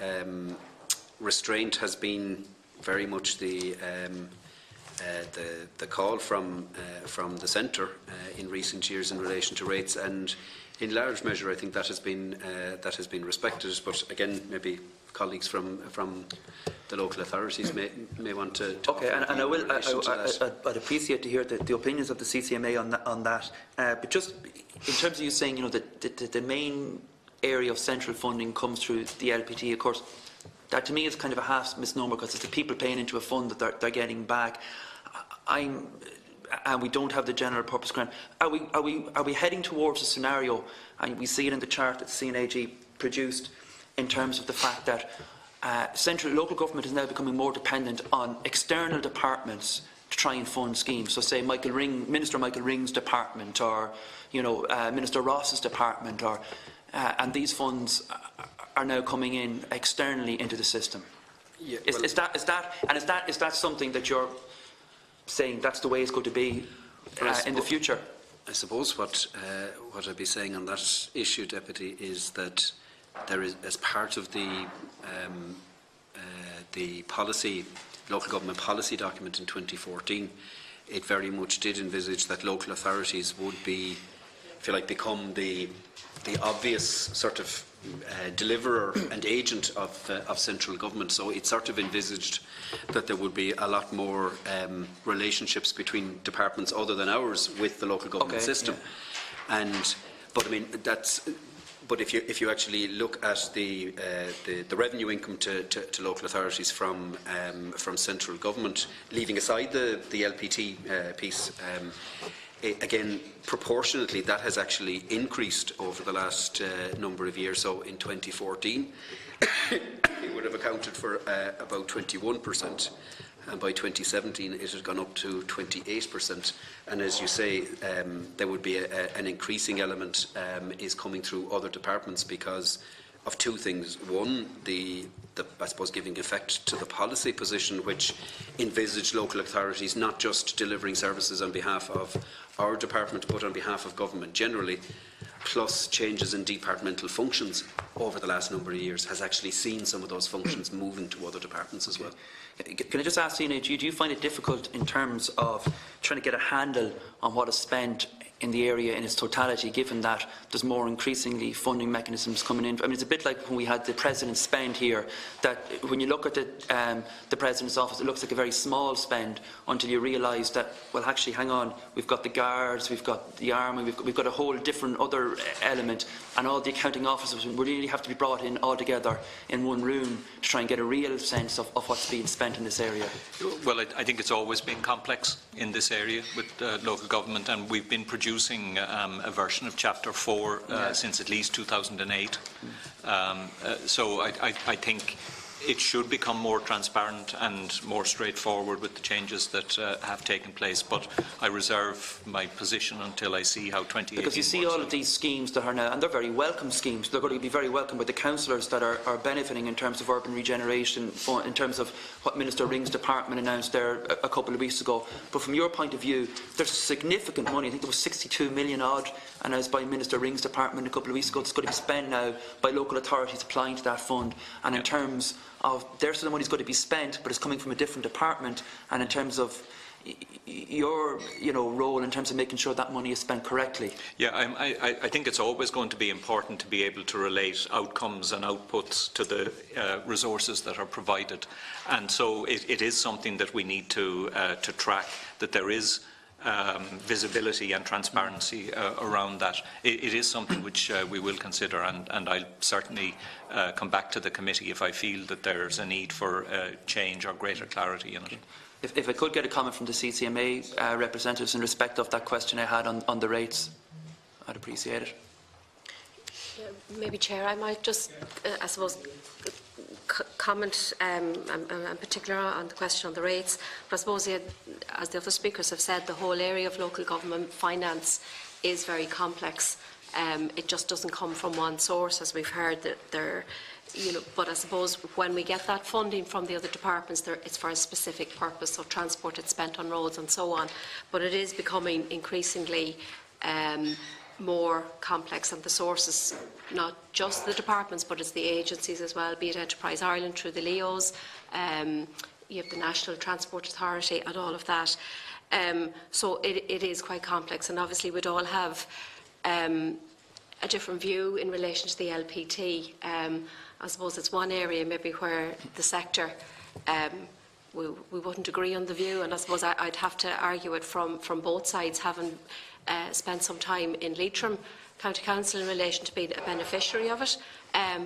restraint has been very much the call from the centre in recent years in relation to rates, and in large measure I think that has been respected. But again, maybe colleagues from the local authorities may want to okay, and I'd appreciate to hear the opinions of the CCMA on that. But just in terms of you saying, you know, the main area of central funding comes through the LPT, of course, that to me is kind of a half misnomer, because it's the people paying into a fund that they're getting back. And we don't have the general purpose grant. Are we heading towards a scenario, and we see it in the chart that CNAG produced, in terms of the fact that local government is now becoming more dependent on external departments to try and fund schemes? So say Minister Michael Ring's department, or Minister Ross's department, or and these funds are now coming in externally into the system. Yeah, well, is that something that you're saying that's the way it's going to be in the future? I suppose what I'd be saying on that issue, Deputy, is that there is, as part of the local government policy document in 2014, it very much did envisage that local authorities would be, if you like, become the obvious sort of deliverer and agent of central government. So it sort of envisaged that there would be a lot more relationships between departments other than ours with the local government system. Yeah. But I mean, but if you actually look at the revenue income to local authorities from central government, leaving aside the LPT piece, again, proportionately, that has actually increased over the last number of years. So in 2014, it would have accounted for about 21%, and by 2017 it had gone up to 28%. And as you say, there would be an increasing element is coming through other departments because of two things. One, I suppose, giving effect to the policy position which envisaged local authorities not just delivering services on behalf of our department but on behalf of government generally, plus changes in departmental functions over the last number of years has actually seen some of those functions moving to other departments as well. Can I just ask, Seán, do you find it difficult in terms of trying to get a handle on what is spent in the area in its totality, given that there's more increasingly funding mechanisms coming in. I mean, it's a bit like when we had the President's spend here, that when you look at the President's office, it looks like a very small spend until you realise that, well, actually, hang on, we've got the guards, we've got the army, we've got a whole different other element, and all the accounting officers really have to be brought in all together in one room to try and get a real sense of what's being spent in this area. Well, I think it's always been complex in this area with local government, and we've been producing a version of Chapter 4 since at least 2008. So I think it should become more transparent and more straightforward with the changes that have taken place, but I reserve my position until I see how 2018 Because you see all of these schemes that are now, and they're very welcome schemes, they're going to be very welcome by the councillors that are benefiting in terms of urban regeneration, in terms of what Minister Ring's department announced there a couple of weeks ago. But from your point of view, there's significant money. I think there was 62 million odd, and as by Minister Ring's department a couple of weeks ago, it's going to be spent now by local authorities applying to that fund. And in terms of there's the money is going to be spent, but it's coming from a different department. And in terms of your role in terms of making sure that money is spent correctly. Yeah, I think it's always going to be important to be able to relate outcomes and outputs to the resources that are provided, and so it is something that we need to track, that there is visibility and transparency around that. It is something which we will consider, and I'll certainly come back to the committee if I feel that there's a need for change or greater clarity in it. If I could get a comment from the CCMA representatives in respect of that question I had on the rates, I'd appreciate it. Maybe, Chair, I might just, I suppose, comment in particular on the question on the rates. But I suppose, as the other speakers have said, the whole area of local government finance is very complex. It just doesn't come from one source, as we've heard. But I suppose when we get that funding from the other departments, it's for a specific purpose. So transport, it's spent on roads and so on. But it is becoming increasingly more complex, and the sources, not just the departments, but it's the agencies as well, be it Enterprise Ireland through the LEOs, you have the National Transport Authority and all of that. So it is quite complex, and obviously we'd all have a different view in relation to the LPT. I suppose it's one area maybe where the sector we wouldn't agree on the view, and I suppose I'd have to argue it from both sides, having spent some time in Leitrim County Council in relation to being a beneficiary of it,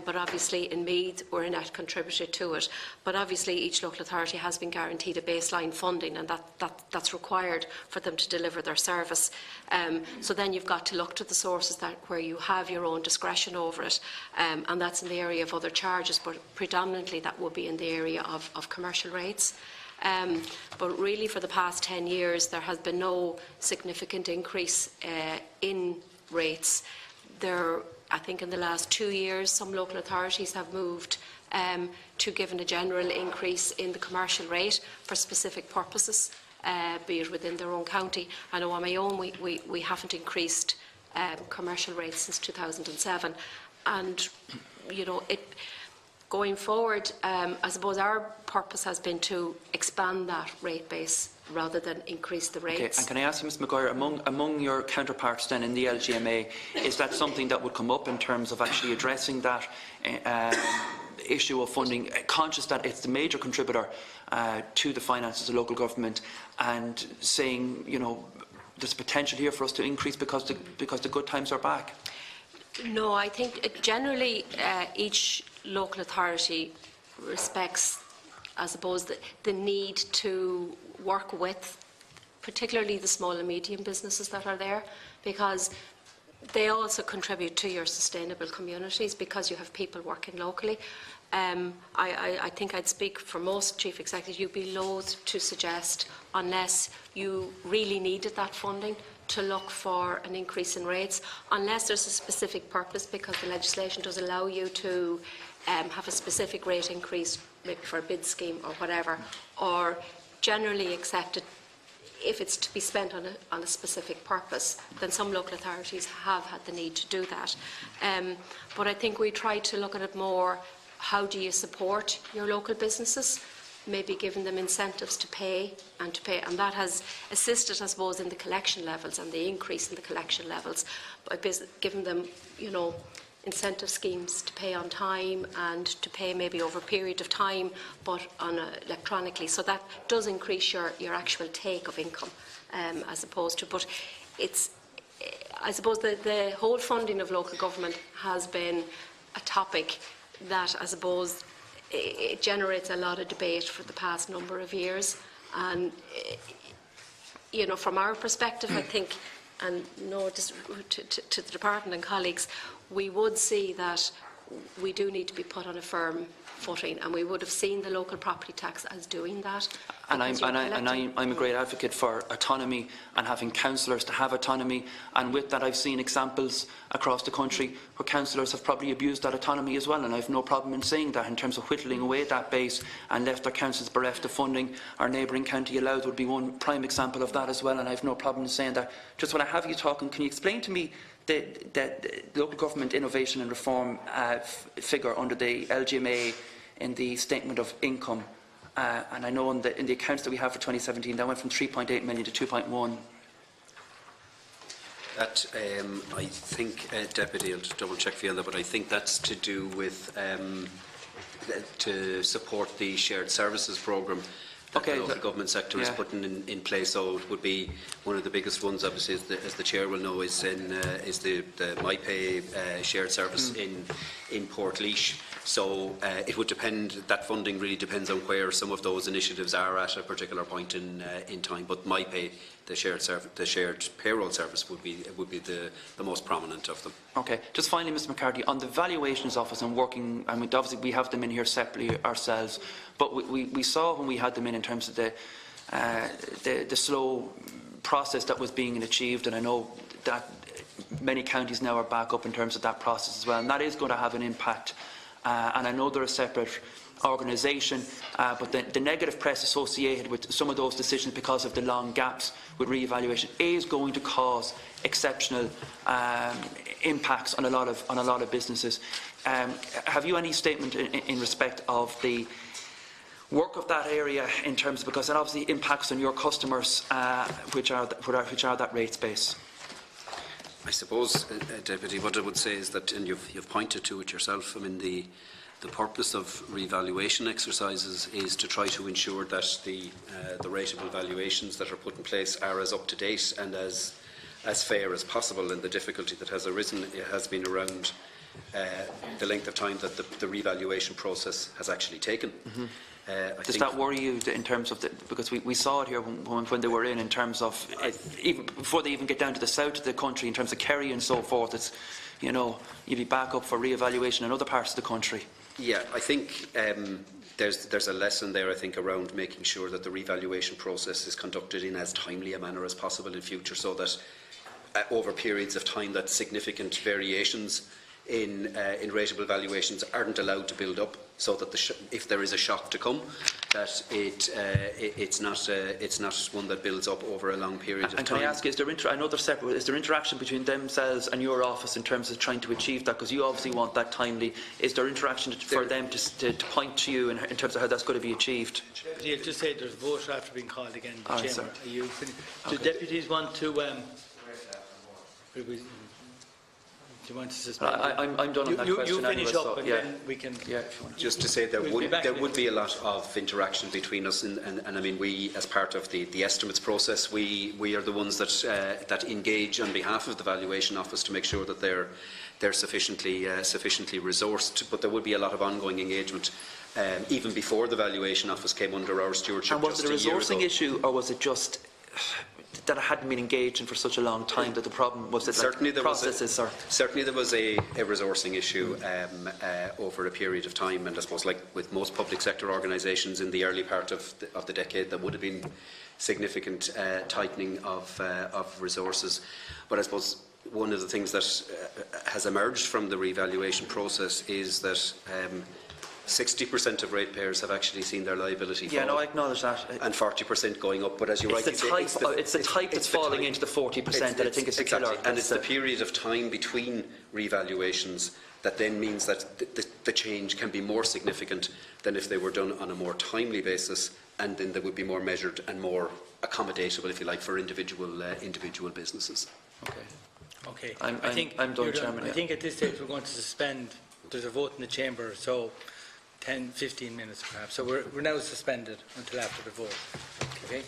but obviously in Meath we're a net contributor to it. But obviously each local authority has been guaranteed a baseline funding, and that's required for them to deliver their service. So then you've got to look to the sources where you have your own discretion over it, and that's in the area of other charges, but predominantly that would be in the area of commercial rates. But really for the past 10 years there has been no significant increase in rates. I think in the last 2 years some local authorities have moved to giving a general increase in the commercial rate for specific purposes, be it within their own county. I know on my own we haven't increased commercial rates since 2007, and going forward, I suppose our purpose has been to expand that rate base rather than increase the rates. Okay, and can I ask you, Ms Maguire, among your counterparts then in the LGMA, is that something that would come up in terms of actually addressing that issue of funding, conscious that it's the major contributor to the finances of local government, and saying, there's potential here for us to increase because the good times are back? No, I think generally each local authority respects, I suppose, the need to work with particularly the small and medium businesses that are there, because they also contribute to your sustainable communities because you have people working locally. I think I'd speak for most chief executives, you'd be loath to suggest, unless you really needed that funding, to look for an increase in rates, unless there's a specific purpose, because the legislation does allow you to have a specific rate increase, maybe for a bid scheme or whatever, or generally accepted if it's to be spent on a specific purpose. Then some local authorities have had the need to do that. But I think we try to look at it more, how do you support your local businesses? maybe giving them incentives to pay, and that has assisted, I suppose, in the collection levels and the increase in the collection levels by giving them, you know, incentive schemes to pay on time and to pay maybe over a period of time, but electronically. So that does increase your actual take of income, as opposed to. But it's, I suppose, the whole funding of local government has been a topic that, I suppose, it generates a lot of debate for the past number of years. And you know, from our perspective, I think, and no, just to the department and colleagues, we would see that we do need to be put on a firm footing, and we would have seen the local property tax as doing that. And I'm a great advocate for autonomy and having councillors to have autonomy. And with that, I've seen examples across the country where councillors have probably abused that autonomy as well. And I've no problem in saying that in terms of whittling away that base and left their councils bereft of funding. Our neighbouring county Aylward would be one prime example of that as well. And I've no problem in saying that. Just when I have you talking, can you explain to me the local government innovation and reform figure under the LGMA in the statement of income? And I know in the accounts that we have for 2017, that went from 3.8 million to 2.1. That, I think, Deputy, I'll just double check for you on that, but I think that's to do with to support the shared services programme that the local government sector is putting in place. So it would be one of the biggest ones, obviously, as the Chair will know, is the MyPay shared service in Portlaoise. So it would depend, that funding really depends on where some of those initiatives are at a particular point in time. But MyPay, the shared payroll service, would be the most prominent of them. Okay. Just finally, Mr McCarthy, on the Valuations Office and working, I mean, obviously we have them in here separately ourselves, but we saw when we had them in terms of the slow process that was being achieved, and I know that many counties now are back up in terms of that process as well, and that is going to have an impact. And I know they're a separate organisation, but the negative press associated with some of those decisions because of the long gaps with re-evaluation is going to cause exceptional impacts on a lot of businesses. Have you any statement in respect of the work of that area in terms of, because that obviously impacts on your customers, which are that rate space? I suppose, Deputy, what I would say is that, and you've pointed to it yourself, I mean, the purpose of revaluation exercises is to try to ensure that the rateable valuations that are put in place are as up to date and as fair as possible. And the difficulty that has arisen has been around the length of time that the revaluation process has actually taken. Does that worry you in terms of because we saw it here when they were in terms of even before they even get down to the south of the country in terms of Kerry and so forth, it's, you know, you'd be back up for re-evaluation in other parts of the country. Yeah, I think there's a lesson there, I think, around making sure that the revaluation process is conducted in as timely a manner as possible in future, so that over periods of time that significant variations in rateable valuations aren't allowed to build up, so that if there is a shock to come, that it's not one that builds up over a long period of time. And can I ask, is there I know they're separate, is there interaction between themselves and your office in terms of trying to achieve that? Because you obviously want that timely. Is there interaction for them to point to you in terms of how that's going to be achieved? Deputy, I'll just say there's a vote after being called again in the Chamber. Are you finished? Do deputies want to... Do you want to suspend? I'm done on that question. You finish anyway, up and then we can... Yeah, just to say there would be a lot of interaction between us, and I mean, we, as part of the estimates process, we are the ones that engage on behalf of the Valuation Office to make sure that they're sufficiently resourced. But there would be a lot of ongoing engagement even before the Valuation Office came under our stewardship. And was it a resourcing issue, or was it just that it hadn't been engaged in for such a long time that the problem was that certainly there processes certainly there was a resourcing issue over a period of time, and I suppose, like with most public sector organisations in the early part of the decade, there would have been significant tightening of resources. But I suppose one of the things that has emerged from the revaluation process is that 60% of ratepayers have actually seen their liability fall. Yeah, no, I acknowledge that. And 40% going up. But as you rightly say, it's the type that's falling into the 40% that I think is the killer. And it's the period of time between revaluations that then means that the change can be more significant than if they were done on a more timely basis, and then they would be more measured and more accommodatable, if you like, for individual businesses. Okay. Okay. I'm done, Chairman. I think at this stage we're going to suspend. There's a vote in the chamber, so 10, 15 minutes perhaps. So we're now suspended until after the vote. Okay.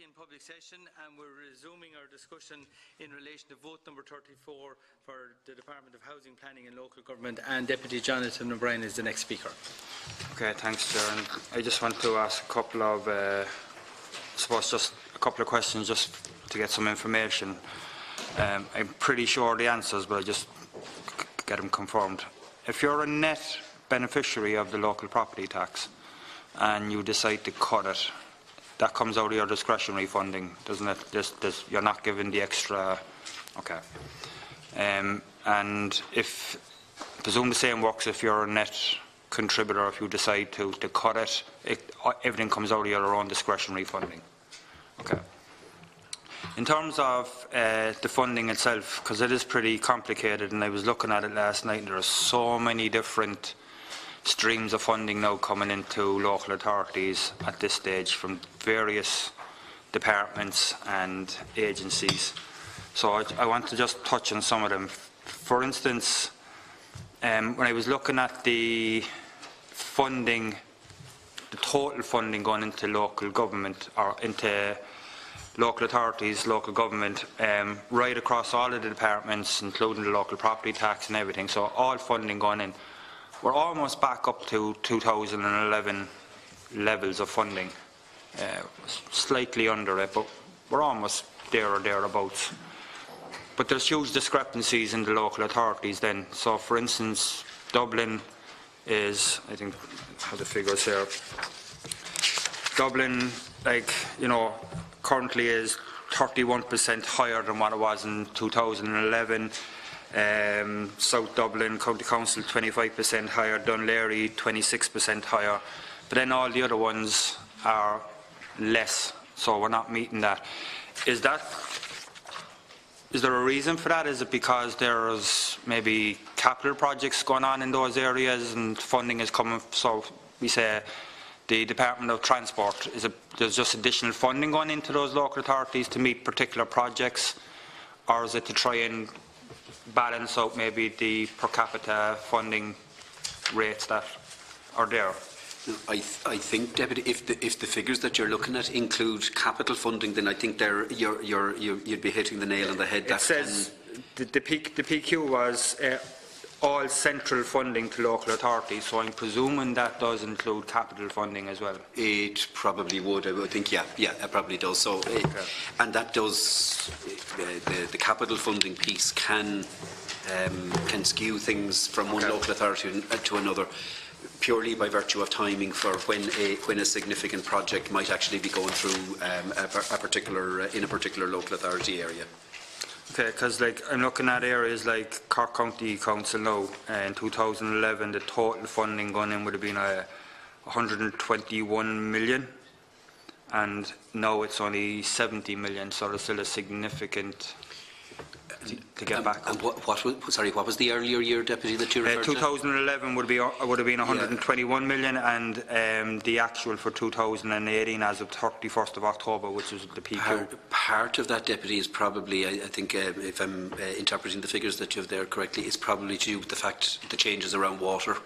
in public session, and we're resuming our discussion in relation to vote number 34 for the Department of Housing, Planning and Local Government, and Deputy Jonathan O'Brien is the next speaker. Okay, thanks, Chair. And I just want to ask a couple of, just a couple of questions just to get some information. I'm pretty sure the answers, but I just get them confirmed. If you're a net beneficiary of the local property tax and you decide to cut it, that comes out of your discretionary funding, doesn't it? You're not given the extra. Okay. And if, presume the same works if you're a net contributor, if you decide to cut it, everything comes out of your own discretionary funding. Okay. In terms of the funding itself, because it is pretty complicated, and I was looking at it last night, and there are so many different streams of funding now coming into local authorities at this stage from various departments and agencies. So I want to just touch on some of them. For instance, when I was looking at the funding, the total funding going into local government or into local authorities, local government, right across all of the departments, including the local property tax and everything, so all funding going in, we're almost back up to 2011 levels of funding, slightly under it, but we're almost there or thereabouts. But there's huge discrepancies in the local authorities then. So, for instance, Dublin is, I think, I have the figures here. Dublin, currently is 31% higher than what it was in 2011. South Dublin County Council 25% higher, Dunleary 26% higher, but then all the other ones are less, so we're not meeting that. Is there a reason for that? Is it because there's maybe capital projects going on in those areas and funding is coming? So we say the Department of Transport, there's just additional funding going into those local authorities to meet particular projects, or is it to try and balance out maybe the per capita funding rates that are there? I think, Deputy, if the figures that you're looking at include capital funding, then I think you'd be hitting the nail on the head. It says the PQ was all central funding to local authorities, so I'm presuming that does include capital funding as well. It probably would. I would think, yeah, it probably does. So, okay. And that does the capital funding piece can skew things from one local authority to another, purely by virtue of timing for when a significant project might actually be going through in a particular local authority area. Okay, because I'm looking at areas like Cork County Council now. In 2011, the total funding going in would have been 121 million, and now it's only 70 million. So there's still a significant to get back. And what was the earlier year, Deputy, that you referred to? 2011 would have been 121 million, and the actual for 2018 as of 31st of October, which was the PQ. Part of that, Deputy, is probably, I think, if I'm interpreting the figures that you have there correctly, is probably due to the fact the changes around water,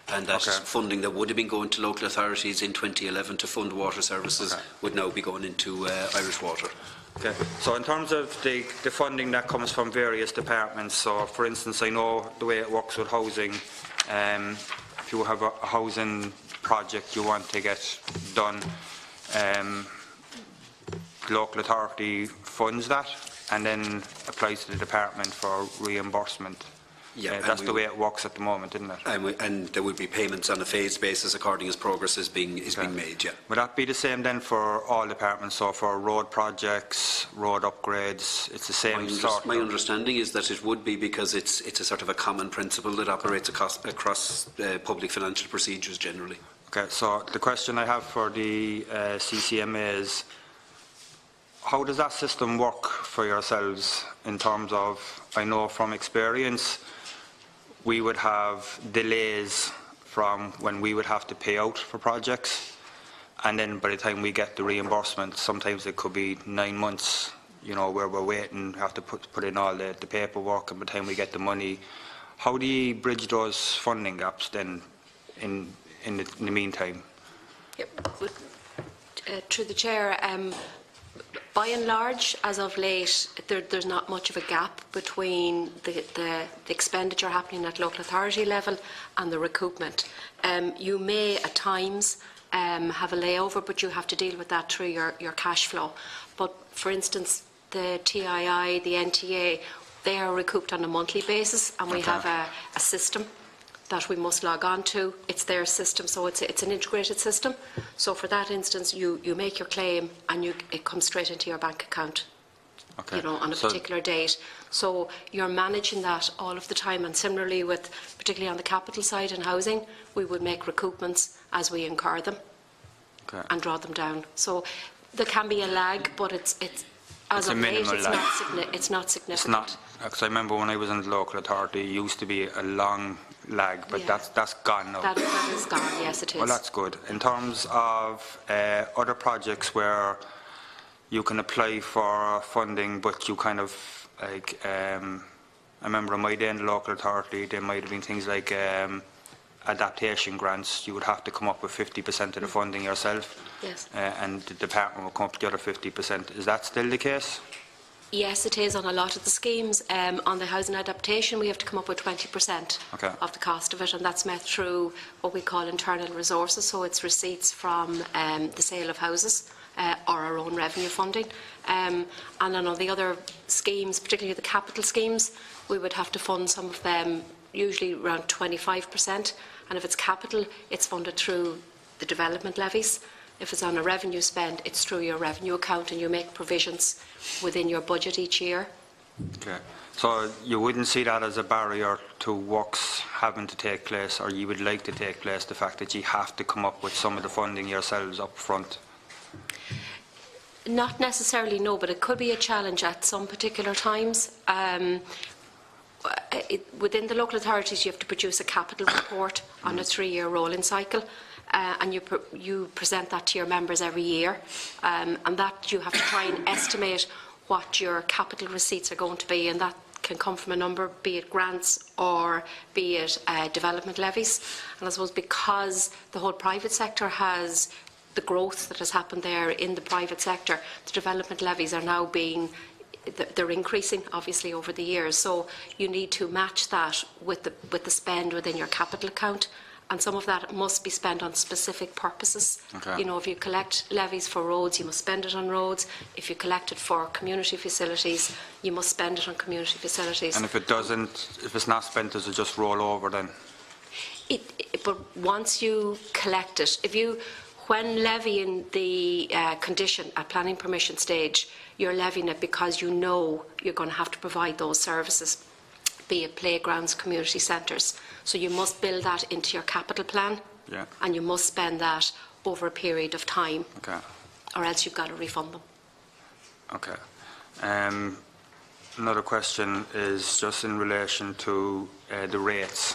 and that funding that would have been going to local authorities in 2011 to fund water services would now be going into Irish Water. Okay. So in terms of the funding that comes from various departments, so for instance, I know the way it works with housing, if you have a housing project you want to get done, the local authority funds that and then applies to the department for reimbursement. Yeah, that's the way it works at the moment, isn't it? And there would be payments on a phased basis according as progress is being made. Yeah. Would that be the same then for all departments? So for road projects, road upgrades, it's the same sort? My understanding is that it would be, because it's a sort of a common principle that operates across public financial procedures generally. Okay. So the question I have for the CCMA is, how does that system work for yourselves in terms of, I know from experience, we would have delays from when we would have to pay out for projects, and then by the time we get the reimbursement, sometimes it could be 9 months, where we're waiting, have to put in all the paperwork, and by the time we get the money. How do you bridge those funding gaps then in the meantime? Yep. Through the Chair, By and large, as of late, there's not much of a gap between the expenditure happening at local authority level and the recoupment. You may, at times, have a layover, but you have to deal with that through your cash flow. But, for instance, the TII, the NTA, they are recouped on a monthly basis, and we have a system that we must log on to. It's their system, so it's an integrated system. So for that instance, you make your claim and it comes straight into your bank account, on a particular date. So you're managing that all of the time, and similarly with, particularly on the capital side and housing, we would make recoupments as we incur them and draw them down. So there can be a lag, but it's as of late, it's not significant. It's not, because I remember when I was in the local authority, it used to be a long lag, but that's gone now. That is gone, yes, it is. Well, that's good. In terms of other projects where you can apply for funding, but you kind of, like, I remember in my day in the local authority, there might have been things like adaptation grants. You would have to come up with 50% of the funding yourself, and the department will come up with the other 50%. Is that still the case? Yes, it is on a lot of the schemes. On the housing adaptation, we have to come up with 20% of the cost of it, and that's met through what we call internal resources. So it's receipts from the sale of houses or our own revenue funding. And then on the other schemes, particularly the capital schemes, we would have to fund some of them, usually around 25%. And if it's capital, it's funded through the development levies. If it's on a revenue spend, it's through your revenue account, and you make provisions within your budget each year. Okay. So you wouldn't see that as a barrier to works having to take place, or you would like to take place, the fact that you have to come up with some of the funding yourselves up front? Not necessarily, no, but it could be a challenge at some particular times. Within the local authorities, you have to produce a capital report on a 3-year rolling cycle. And you present that to your members every year, and that you have to try and estimate what your capital receipts are going to be, and that can come from a number, be it grants or be it development levies. And I suppose because the whole private sector has the growth that has happened there in the private sector, the development levies are now they're increasing, obviously, over the years. So you need to match that with the spend within your capital account. And some of that must be spent on specific purposes. You know, if you collect levies for roads, you must spend it on roads. If you collect it for community facilities, you must spend it on community facilities. And if it's not spent, does it just roll over then? But once you collect it, when levying the condition at planning permission stage, you're levying it because you know you're going to have to provide those services, be it playgrounds, community centres. So you must build that into your capital plan, and you must spend that over a period of time, or else you've got to refund them. Okay. Another question is just in relation to the rates.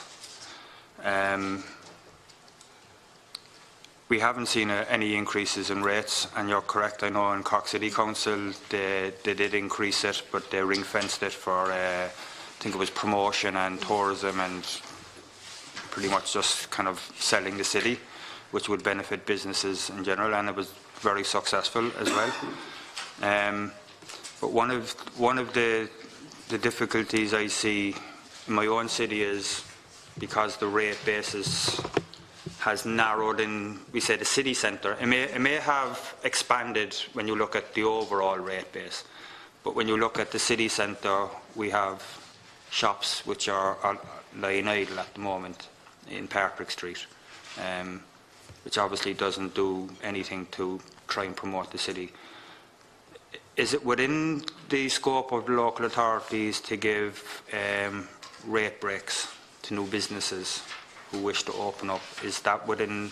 We haven't seen any increases in rates, and you're correct. I know in Cork City Council they did increase it, but they ring-fenced it for I think it was promotion and tourism, and pretty much just kind of selling the city, which would benefit businesses in general, and it was very successful as well. But one of the difficulties I see in my own city is because the rate basis has narrowed in, we say, the city centre. It may have expanded when you look at the overall rate base, but when you look at the city centre, we have shops which are lying idle at the moment in Patrick Street, which obviously doesn't do anything to try and promote the city. Is it within the scope of the local authorities to give rate breaks to new businesses who wish to open up? Is that within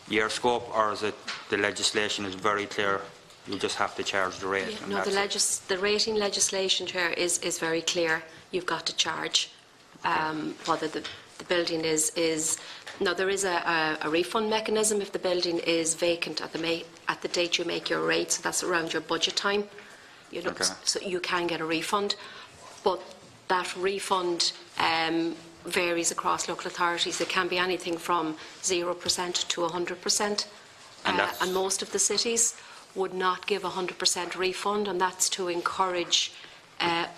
your scope, or is it the legislation is very clear, you just have to charge the rate? No, the rating legislation, Chair, is very clear. You've got to charge whether the building is. Now, there is a refund mechanism if the building is vacant at the date you make your rate, so that's around your budget time. You know, so you can get a refund, but that refund varies across local authorities. It can be anything from 0% to 100%, and most of the cities. would not give 100% refund, and that's to encourage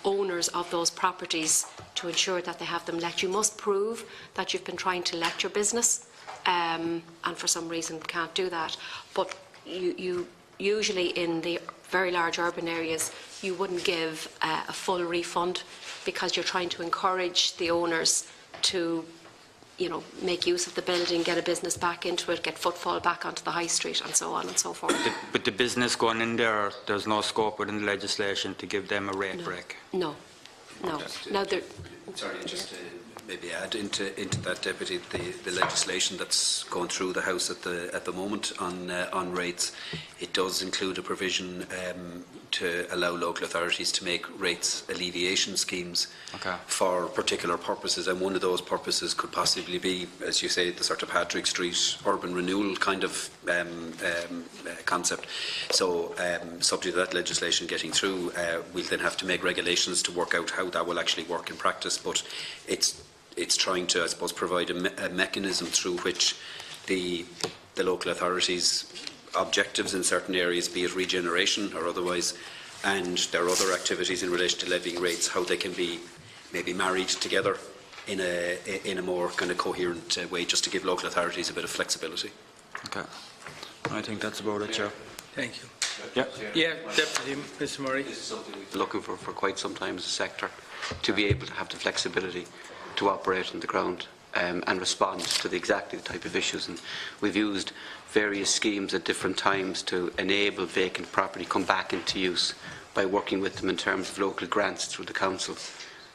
owners of those properties to ensure that they have them let. You must prove that you've been trying to let your business and for some reason can't do that. But you usually in the very large urban areas you wouldn't give a full refund, because you're trying to encourage the owners to make use of the building, get a business back into it, get footfall back onto the high street, and so on and so forth. But the business going in there, there's no scope within the legislation to give them a rate break? No. Sorry, just to maybe add into that, Deputy, the legislation that's going through the House at the moment on rates, it does include a provision to allow local authorities to make rates alleviation schemes for particular purposes, and one of those purposes could possibly be, as you say, the sort of Patrick Street urban renewal kind of concept. So subject to that legislation getting through, we'll then have to make regulations to work out how that will actually work in practice, but it's trying to, I suppose, provide a mechanism through which the local authorities' objectives in certain areas, be it regeneration or otherwise, and their other activities in relation to levying rates, how they can be maybe married together in a more kind of coherent way, just to give local authorities a bit of flexibility. Okay. I think that's about it, Chair. Thank you. Yeah, Deputy, Mr. Murray. This is something we've been looking for quite some time as a sector, to be able to have the flexibility to operate on the ground and respond to exactly the type of issues. And we've used various schemes at different times to enable vacant property come back into use by working with them in terms of local grants through the council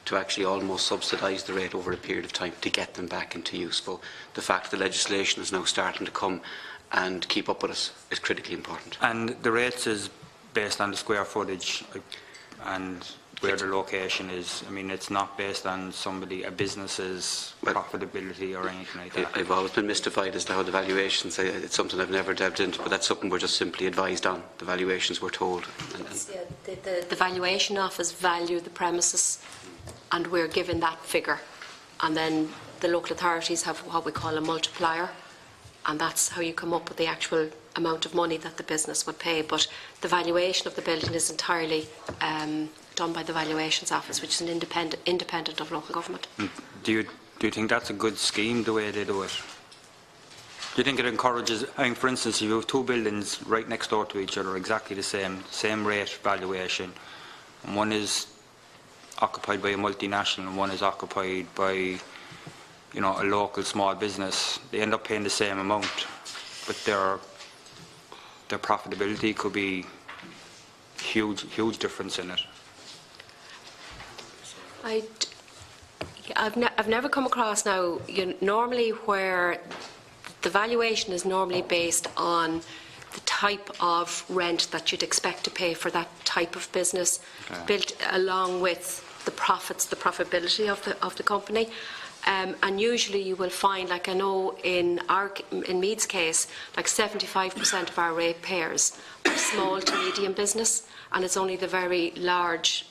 to actually almost subsidise the rate over a period of time to get them back into use. But the fact the legislation is now starting to come and keep up with us is critically important. And the rates is based on the square footage and where the location is. I mean, it's not based on a business's profitability or anything like that. I've always been mystified as to how the valuations, it's something I've never delved into, but that's something we're just simply advised on, the valuations we're told. The valuation office value the premises, and we're given that figure, and then the local authorities have what we call a multiplier, and that's how you come up with the actual amount of money that the business would pay. But the valuation of the building is entirely done by the valuations office, which is an independent of local government. Do you think that's a good scheme, the way they do it? Do you think it encourages, I mean, for instance, if you have two buildings right next door to each other, exactly the same rate valuation, and one is occupied by a multinational and one is occupied by a local small business, they end up paying the same amount, but their profitability could be huge difference in it. I've never come across now, normally where the valuation is normally based on the type of rent that you'd expect to pay for that type of business, built along with the profits, the profitability of the company. And usually you will find, like I know in Meath's case, like 75% of our ratepayers are small to medium business, and it's only the very large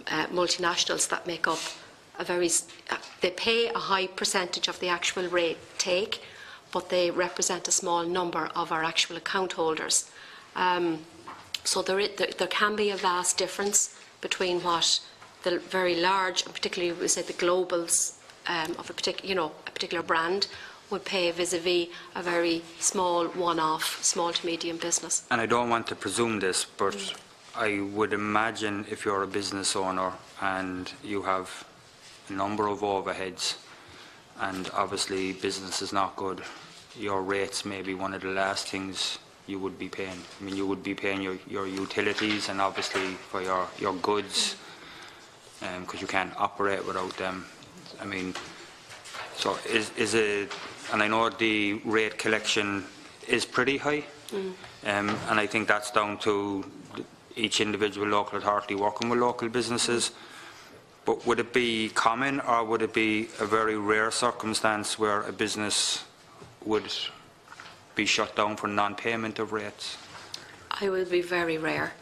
multinationals that make up they pay a high percentage of the actual rate take, but they represent a small number of our actual account holders. So there can be a vast difference between what the very large, and particularly we say the globals of a particular brand, would pay vis-a-vis a very small one-off, small to medium business. And I don't want to presume this, but I would imagine if you're a business owner and you have a number of overheads, and obviously business is not good, your rates may be one of the last things you would be paying. I mean, you would be paying your utilities and obviously for your goods, because you can't operate without them. I mean, so is it, and I know the rate collection is pretty high, and I think that's down to each individual local authority working with local businesses. But would it be common, or would it be a very rare circumstance where a business would be shut down for non-payment of rates? It would be very rare.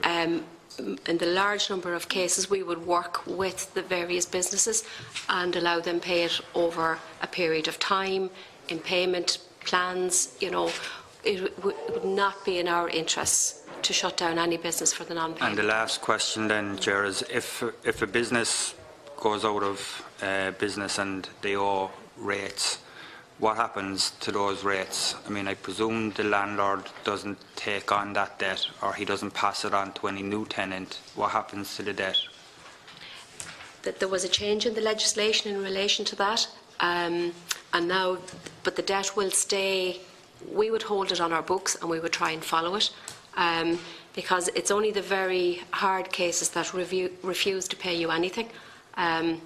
In the large number of cases, we would work with the various businesses and allow them pay it over a period of time in payment plans. it would not be in our interests to shut down any business for the non-payment. And the last question then, Chair, is if a business goes out of business and they owe rates, what happens to those rates? I mean, I presume the landlord doesn't take on that debt, or he doesn't pass it on to any new tenant. What happens to the debt? That there was a change in the legislation in relation to that, and now, but the debt will stay. We would hold it on our books and we would try and follow it, because it's only the very hard cases that refuse to pay you anything, and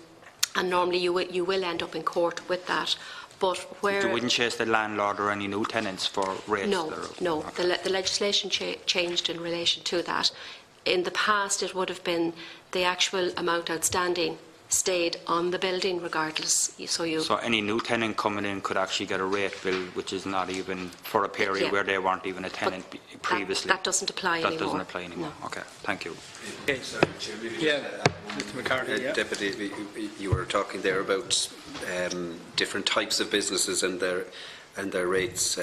normally you will end up in court with that. But where You wouldn't chase the landlord or any new tenants for rates? No. Okay. The legislation changed in relation to that. In the past, it would have been the actual amount outstanding stayed on the building regardless. So any new tenant coming in could actually get a rate bill which is not even for a period where they weren't even a tenant previously? That doesn't apply anymore. That doesn't apply anymore. No. Okay, thank you. Okay. Yeah, Mr. McCarthy. Deputy, you were talking there about different types of businesses and their rates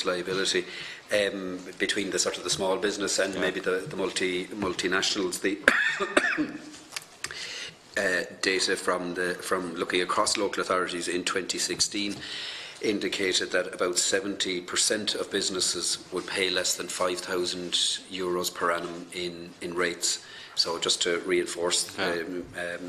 liability. Between the sort of the small business and maybe the multinationals, the data from looking across local authorities in 2016 indicated that about 70% of businesses would pay less than €5,000 per annum in rates. So just to reinforce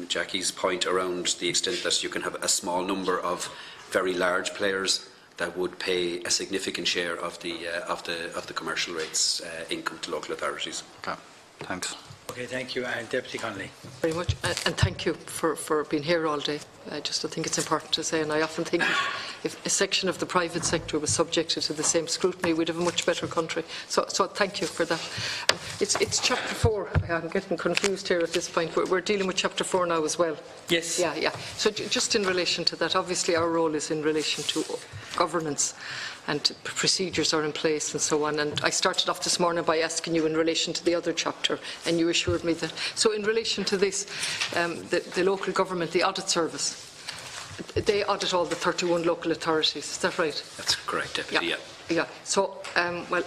Jackie's point around the extent that you can have a small number of very large players that would pay a significant share of the commercial rates income to local authorities. Okay, thanks. Okay, thank you. And Deputy Connolly. Very much, and thank you for being here all day. I think it's important to say, and I often think if a section of the private sector was subjected to the same scrutiny, we'd have a much better country. So thank you for that. It's Chapter 4. I'm getting confused here at this point. We're dealing with Chapter 4 now as well. Yes. Yeah. So just in relation to that, obviously our role is in relation to governance, and procedures are in place and so on. And I started off this morning by asking you in relation to the other chapter, and you assured me that. So in relation to this, the local government, the audit service, they audit all the 31 local authorities. Is that right? That's correct, Deputy. Yeah. So, well,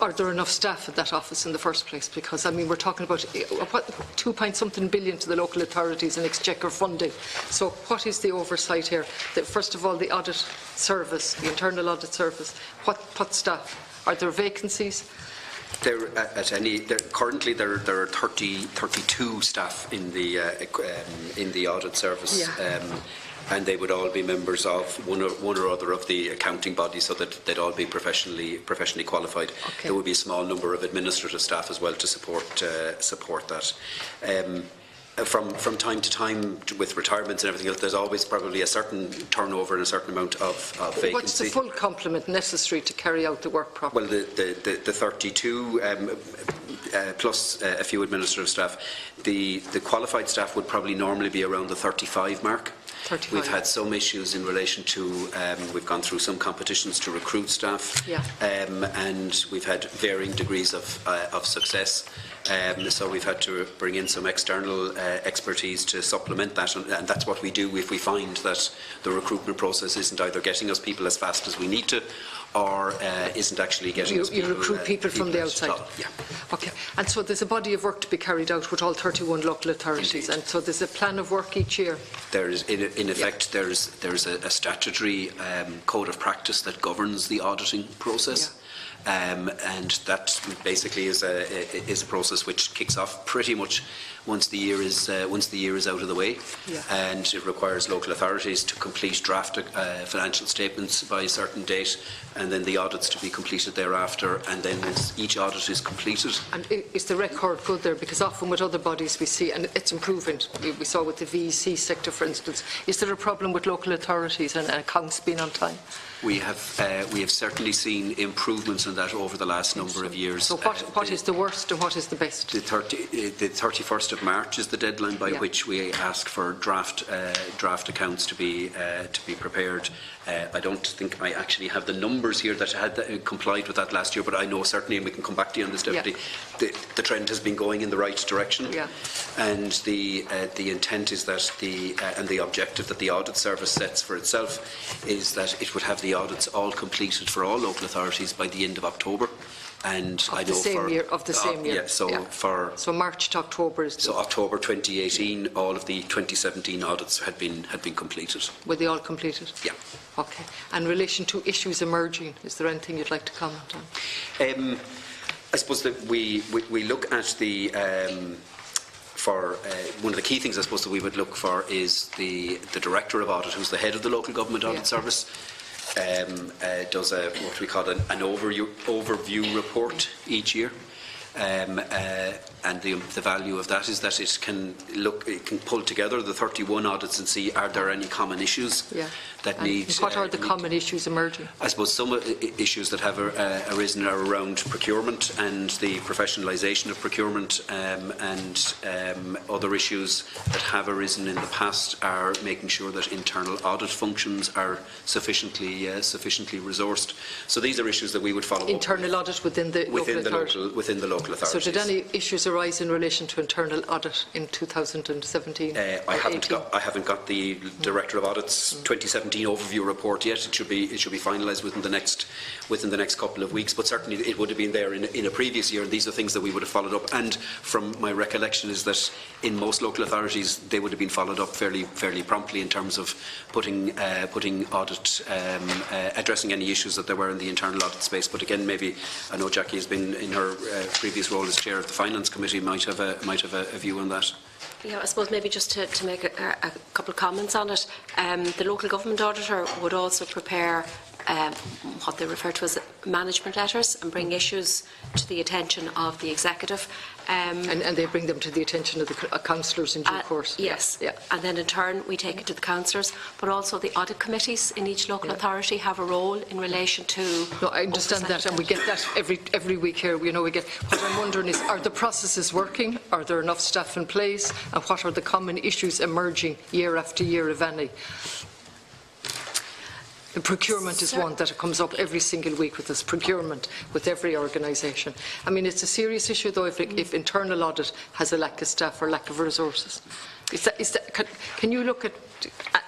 are there enough staff at that office in the first place? Because, I mean, we're talking about 2-point-something billion to the local authorities in exchequer funding. So what is the oversight here? First of all, the audit service, the internal audit service, what staff? Are there vacancies? Currently there are 32 staff in the audit service. Yeah. And they would all be members of one or other of the accounting bodies, so that they'd all be professionally qualified. Okay. There would be a small number of administrative staff as well to support that. From time to time, with retirements and everything else, there's always probably a certain turnover and a certain amount of vacancy. What's the full complement necessary to carry out the work properly? Well, the 32 plus a few administrative staff, the qualified staff would probably normally be around the 35 mark. 35. We've had some issues in relation to, we've gone through some competitions to recruit staff, and we've had varying degrees of success. So we've had to bring in some external expertise to supplement that, and that's what we do if we find that the recruitment process isn't either getting us people as fast as we need to, or isn't actually getting us people. You recruit people from the outside? Yeah. Okay. And so there's a body of work to be carried out with all 31 local authorities. Indeed. And so there's a plan of work each year? There is, in effect, there's a statutory code of practice that governs the auditing process. And that basically is a process which kicks off pretty much once the year is out of the way, and it requires local authorities to complete draft financial statements by a certain date, and then the audits to be completed thereafter. And then once each audit is completed, and is the record good there? Because often with other bodies we see, and it's improving. We saw with the VEC sector, for instance. Is there a problem with local authorities and accounts being on time? We have certainly seen improvements in that over the last number of years. So what is the worst and what is the best? The 31st of March is the deadline by which we ask for draft accounts to be prepared. I don't think I actually have the numbers here that had complied with that last year, but I know certainly, and we can come back to you on this, Deputy, the trend has been going in the right direction. and the intent is that and the objective that the audit service sets for itself is that it would have the audits all completed for all local authorities by the end of October. And I know of the same year. Yeah, so March to October is so October 2018. All of the 2017 audits had been completed. Were they all completed? Yeah. Okay. And in relation to issues emerging, is there anything you'd like to comment on? I suppose that we look at the one of the key things I suppose that we would look for is the Director of Audit, who's the head of the local government audit service. Does what we call an overview report each year, and the value of that is that it can pull together the 31 audits and see are there any common issues that need. What are the common issues emerging? I suppose some issues that have arisen are around procurement and the professionalisation of procurement, and other issues that have arisen in the past are making sure that internal audit functions are sufficiently resourced. So these are issues that we would follow internal up audit within the local authority. So did any issues arise in relation to internal audit in 2017? I haven't got the Director of Audit's 2017 overview report yet. It should be finalised within the next couple of weeks. But certainly it would have been there in a previous year. And these are things that we would have followed up. And from my recollection is that in most local authorities they would have been followed up fairly promptly in terms of putting audit, addressing any issues that there were in the internal audit space. But again, maybe I know Jackie has been in her previous role as chair of the Finance Committee might have a view on that. Yeah, I suppose maybe just to make a couple of comments on it. The local government auditor would also prepare what they refer to as management letters and bring issues to the attention of the executive. And they bring them to the attention of the councillors in due course. Yes, and then in turn we take it to the councillors, but also the audit committees in each local authority have a role in relation to. No, I understand that, and we get that every week here. We get. What I'm wondering is, are the processes working? Are there enough staff in place? And what are the common issues emerging year after year, if any? The procurement is one that comes up every single week with this procurement with every organisation. I mean, it's a serious issue though if internal audit has a lack of staff or lack of resources. Can you look at,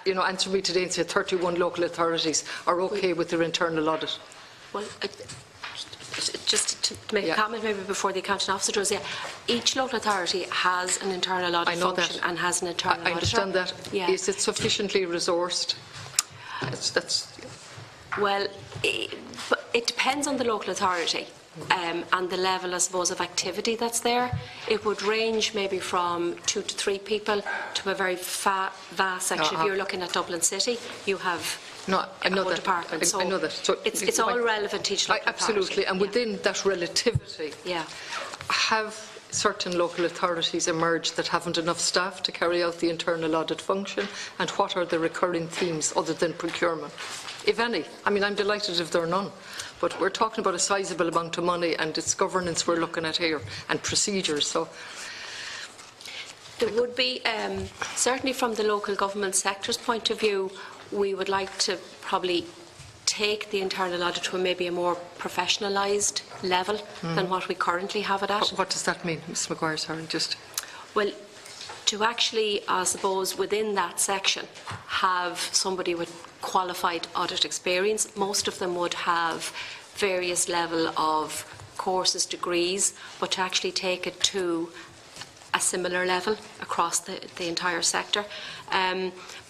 answer me today and say 31 local authorities are okay with their internal audit? Well, just to make a comment maybe before the accounting officer does, each local authority has an internal audit function and has an internal auditor. I understand that. Yeah. Is it sufficiently resourced? Well, it depends on the local authority and the level, I suppose, of activity that's there. It would range maybe from 2 to 3 people to a very vast section. If you're looking at Dublin City, you have I know that. department. So I know that. So it's all relevant to each local absolutely, authority. And within that relativity, have certain local authorities emerged that haven't enough staff to carry out the internal audit function, and what are the recurring themes other than procurement, if any? I mean, I'm delighted if there are none, but we're talking about a sizable amount of money and it's governance we're looking at here and procedures. So there would be, certainly from the local government sector's point of view, we would like to probably take the internal audit to maybe a more professionalised level than what we currently have it at. What does that mean, Ms Maguire? Sorry, Well, to actually, I suppose, within that section, have somebody with qualified audit experience. Most of them would have various level of courses, degrees, but to actually take it to a similar level across the entire sector.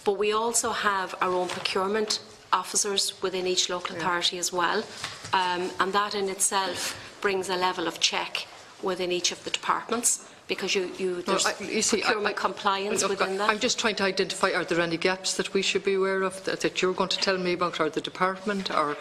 But we also have our own procurement officers within each local authority as well, and that in itself brings a level of check within each of the departments, because there's procurement compliance within that. I'm just trying to identify, are there any gaps that we should be aware of that you're going to tell me about, or the department, or,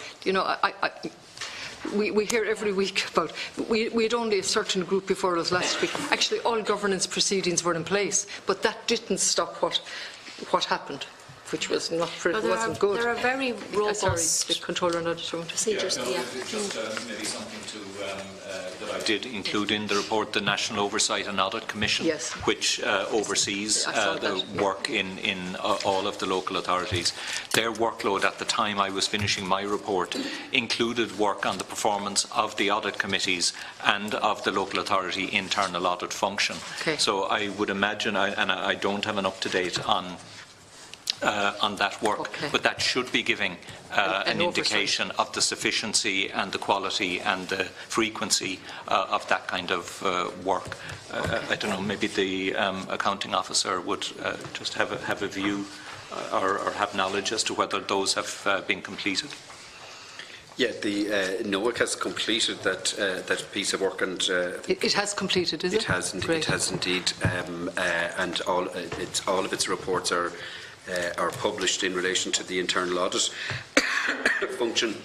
we hear every week about, we had only a certain group before us last week. Actually, all governance proceedings were in place, but that didn't stop what happened. which was not Well, wasn't good. There are very robust Sorry, the controller and auditor. procedures. Yeah, just maybe something that I did include in the report, the National Oversight and Audit Commission, yes, which oversees the work in all of the local authorities. Their workload at the time I was finishing my report included work on the performance of the audit committees and of the local authority internal audit function. Okay. So I would imagine, and I don't have an up-to-date on that work, okay, but that should be giving an indication of the sufficiency and the quality and the frequency of that kind of work. I don't know, maybe the accounting officer would just have a view or have knowledge as to whether those have been completed. Yeah, the NOAC has completed that piece of work, and it has completed, is it? It has, it has indeed, and all of its reports are published in relation to the internal audit function.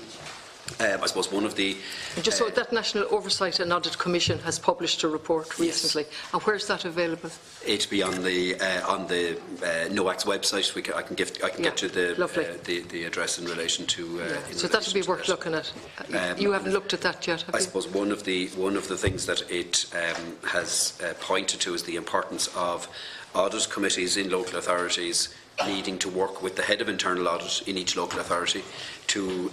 I suppose one of the... Just so that National Oversight and Audit Commission has published a report recently. Yes. And where's that available? It'll be on the NOAC's website. I can get you the address in relation to. So that would be worth looking at. You haven't looked at that yet, have you? I suppose one of the things that it has pointed to is the importance of audit committees in local authorities needing to work with the head of internal audit in each local authority to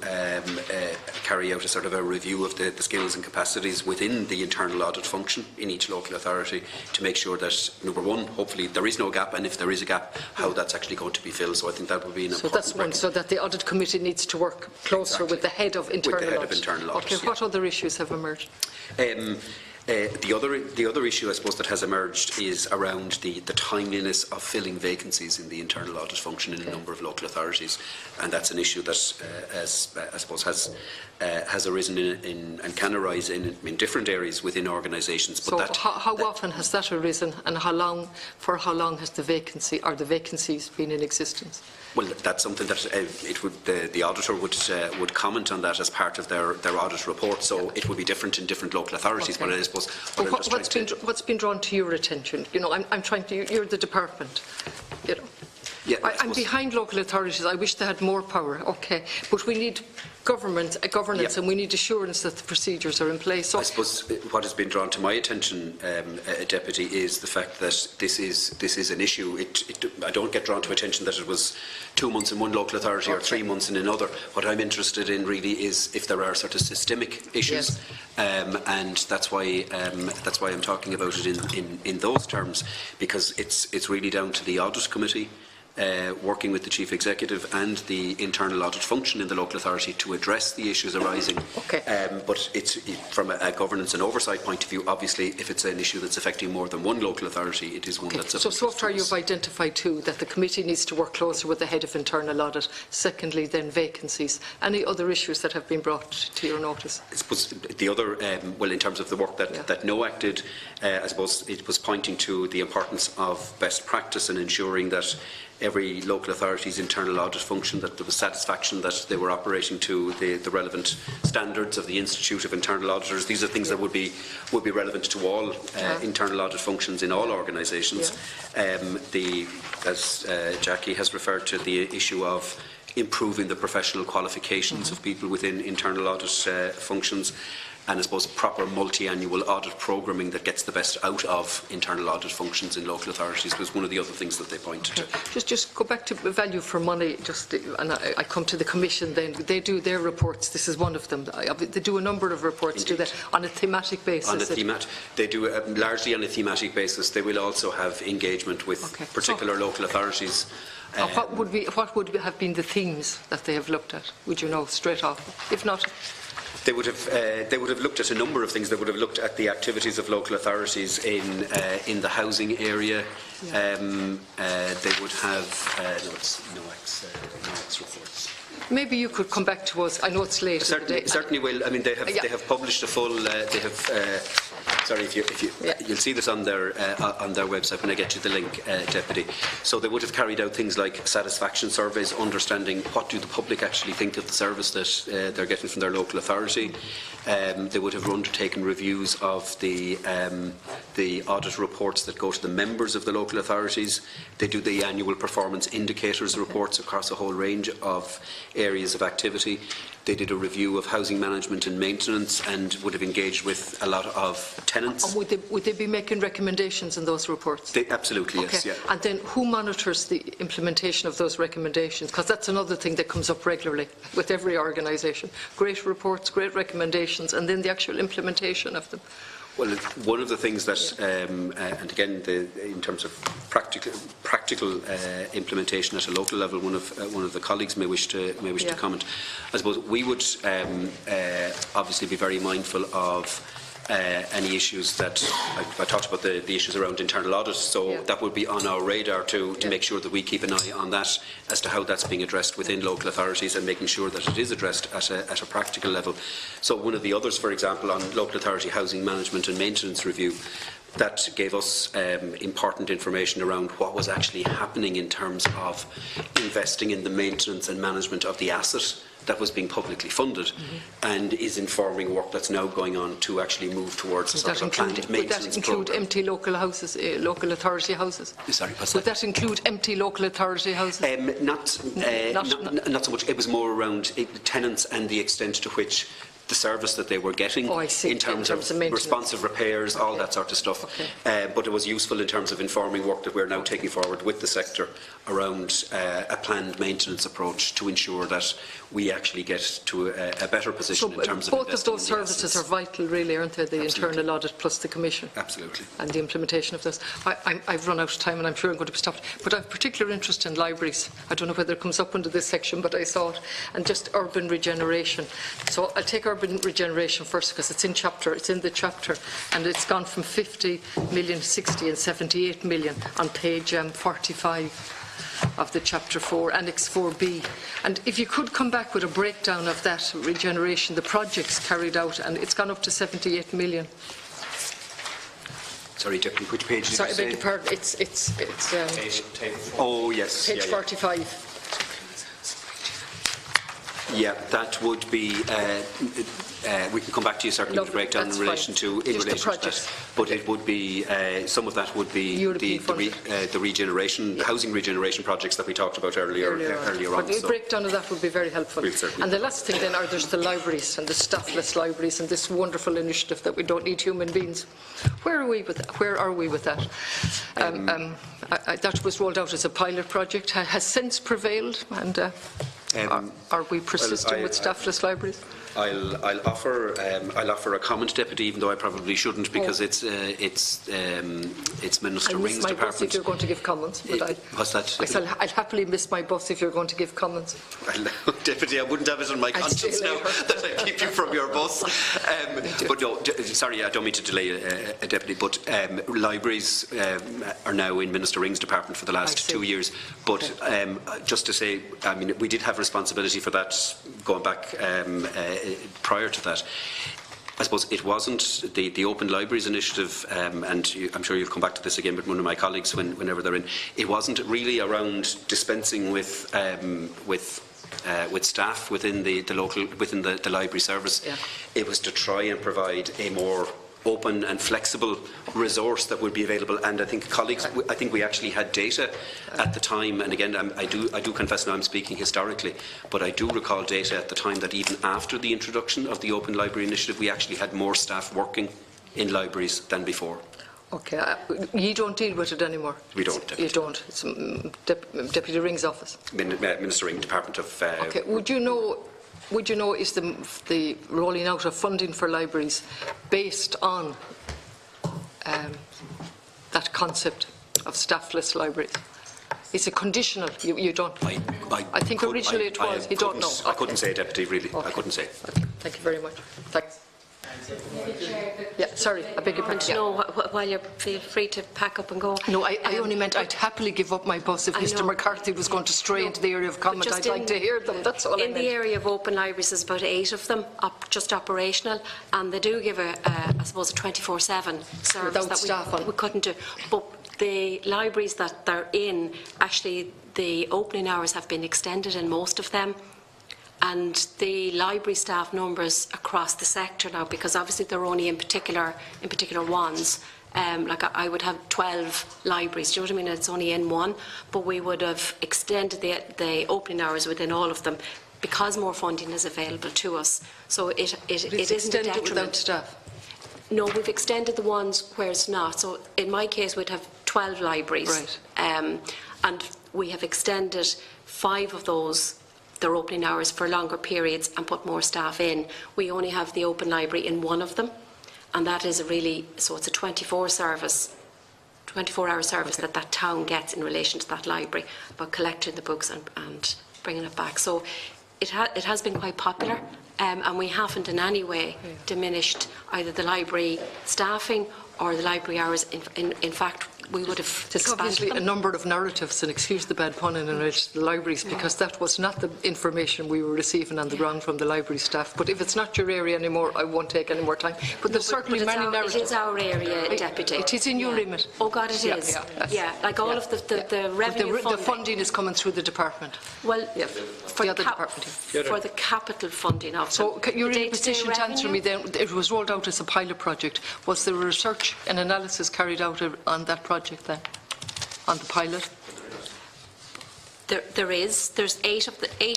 carry out a sort of a review of the skills and capacities within the internal audit function in each local authority to make sure that, number one, hopefully there is no gap, and if there is a gap, how that's actually going to be filled. So I think that would be an important... So that's one, so that the audit committee needs to work closer with the head of internal audit. With the head of internal audit, okay, what other issues have emerged? The other issue, I suppose, that has emerged is around the timeliness of filling vacancies in the internal audit function in a number of local authorities, and that's an issue that, I suppose, has arisen and can arise in different areas within organisations. So how often has that arisen, and for how long has the vacancy or the vacancies been in existence? Well, that's something that the auditor would comment on that as part of their audit report. So it would be different in different local authorities. Okay. But I suppose what's been drawn to your attention? You know, I'm trying to. You're the department. You know, yeah, I'm behind local authorities. I wish they had more power. Okay, but we need governance, yeah, and we need assurance that the procedures are in place. So I suppose what has been drawn to my attention, Deputy, is the fact that this is an issue. I don't get drawn to attention that it was 2 months in one local authority or 3 months in another. What I'm interested in really is if there are sort of systemic issues, yes, and that's why I'm talking about it in those terms, because it's really down to the audit committee, working with the Chief Executive and the internal audit function in the local authority to address the issues arising. Okay. But it's from a governance and oversight point of view, obviously, if it's an issue that's affecting more than one local authority, it is one that's... So far you've identified too, that the committee needs to work closer with the head of internal audit. Secondly, then vacancies. Any other issues that have been brought to your notice? I suppose the other, well, in terms of the work that NOAC did, I suppose it was pointing to the importance of best practice and ensuring that every local authority's internal audit function, that there was satisfaction that they were operating to the relevant standards of the Institute of Internal Auditors. These are things that would be relevant to all internal audit functions in all organisations. Yeah. As Jackie has referred to, the issue of improving the professional qualifications of people within internal audit functions, and I suppose proper multi-annual audit programming that gets the best out of internal audit functions in local authorities was one of the other things that they pointed to. Just go back to value for money, and I come to the Commission then. They do their reports, this is one of them. They do a number of reports, do they, on a thematic basis? On a they do largely on a thematic basis. They will also have engagement with particular local authorities. What would have been the themes that they have looked at? Would you know straight off? If not... They would have looked at a number of things. They would have looked at the activities of local authorities in the housing area. Yeah. They would have NOAC's reports. Maybe you could come back to us. I know it's late. Certainly will. I mean, they have published a full. They have Sorry, you'll see this on their website when I get you the link, Deputy. So they would have carried out things like satisfaction surveys, understanding what do the public actually think of the service that they're getting from their local authority. They would have undertaken reviews of the audit reports that go to the members of the local authorities. They do the annual performance indicators reports across a whole range of areas of activity. They did a review of housing management and maintenance and would have engaged with a lot of tenants. And would they be making recommendations in those reports? Absolutely, yes. Yeah. And then who monitors the implementation of those recommendations? Because that's another thing that comes up regularly with every organisation. Great reports, great recommendations, and then the actual implementation of them. Well, one of the things that, and again, in terms of practical implementation at a local level, one of the colleagues may wish to comment. I suppose we would obviously be very mindful of any issues that I talked about, the issues around internal audit, so that would be on our radar to make sure that we keep an eye on that as to how that's being addressed within local authorities and making sure that it is addressed at a practical level. So one of the others, for example, on local authority housing management and maintenance review, that gave us important information around what was actually happening in terms of investing in the maintenance and management of the asset that was being publicly funded, and is informing work that's now going on to actually move towards a sort of planned maintenance. Would that include empty local houses, local authority houses? Sorry, what's Would that include empty local authority houses? Not so much. It was more around tenants and the extent to which the service that they were getting in terms of responsive repairs, all that sort of stuff. But it was useful in terms of informing work that we're now taking forward with the sector around a planned maintenance approach to ensure that we actually get to a better position in terms of both of those services are vital, really, aren't they? The internal audit plus the Commission. Absolutely. And the implementation of this. I've run out of time and I'm sure I'm going to be stopped. But I have particular interest in libraries. I don't know whether it comes up under this section, but I saw it. And just urban regeneration. So I'll take urban regeneration first because it's in the chapter, and it's gone from 50 million, 60 and 78 million on page 45 of the Chapter 4, Annex 4B. And if you could come back with a breakdown of that regeneration, the projects carried out, and it's gone up to 78 million. Sorry, Deputy, which page did you say? Sorry, I beg your pardon. It's oh, yes. Page 45. Yeah, that would be. We can come back to you certainly with a breakdown in relation to that. But it would be some of that would be the regeneration, housing regeneration projects that we talked about earlier on. But a breakdown of that would be very helpful. And the last thing then there's the libraries and the staffless libraries and this wonderful initiative that we don't need human beings. Where are we with that? That was rolled out as a pilot project. Has sense prevailed? And are we persisting with staffless libraries? I'll offer a comment, Deputy, even though I probably shouldn't, because it's Minister Ring's department. I'll miss my bus if you're going to give comments. What's that? I'll happily miss my bus if you're going to give comments. Deputy, I wouldn't have it on my conscience now that I keep you from your bus. But no, sorry, I don't mean to delay a Deputy, but libraries are now in Minister Ring's department for the last 2 years. But just to say, I mean, we did have responsibility for that going back prior to that. I suppose it wasn't the Open Libraries Initiative, and I'm sure you'll come back to this again with one of my colleagues whenever they're in. It wasn't really around dispensing with staff within the library service. Yeah. It was to try and provide a more open and flexible resource that would be available, and I think colleagues, I think we actually had data at the time, and again I do confess now I'm speaking historically, but I do recall data at the time that even after the introduction of the Open Library Initiative we actually had more staff working in libraries than before. Okay, you don't deal with it anymore? We don't. Deputy. You don't? It's Deputy Ring's office? Minister Ring, Department of... Okay, would you know, is the rolling out of funding for libraries based on that concept of staffless libraries? Is it conditional? You don't? I think originally it was. You don't know? I couldn't say, Deputy, really. Okay. I couldn't say. Okay. Thank you very much. Thanks. Chair, yeah, sorry, I beg your pardon. And no, while you feel free to pack up and go. No, I only meant I'd happily give up my bus if Mr McCarthy was going to stray into the area of comment. I'd like to hear them, that's all I meant. In the area of open libraries, there's about 8 of them, just operational, and they do give I suppose, a 24/7 service. Without that staff on. we couldn't do. But the libraries that they're in, actually, the opening hours have been extended in most of them. And the library staff numbers across the sector now, because obviously they're only in particular ones. Like I would have 12 libraries, do you know what I mean? It's only in one, but we would have extended the opening hours within all of them because more funding is available to us. So it isn't a detriment. Without staff? No, we've extended the ones where it's not. So in my case, we'd have 12 libraries. Right. And we have extended 5 of those, their opening hours, for longer periods and put more staff in. We only have the open library in one of them, and that is so it's a 24-hour service that town gets in relation to that library, about collecting the books and bringing it back. So it has been quite popular, and we haven't in any way diminished either the library staffing or the library hours. In fact, we would have There's obviously a number of narratives, and excuse the bad pun, in relation to the libraries, because that was not the information we were receiving on the ground from the library staff. But if it's not your area anymore, I won't take any more time. But there's certainly many narratives. It is our area, Deputy. It is in your remit. Oh God, it is. Yeah, like all of the revenue funding. The funding is coming through the department. Well, for the other department. For the capital funding of So you're in a day-to-day position to answer me then. It was rolled out as a pilot project. Was there research and analysis carried out on that project then? On the pilot? There's 8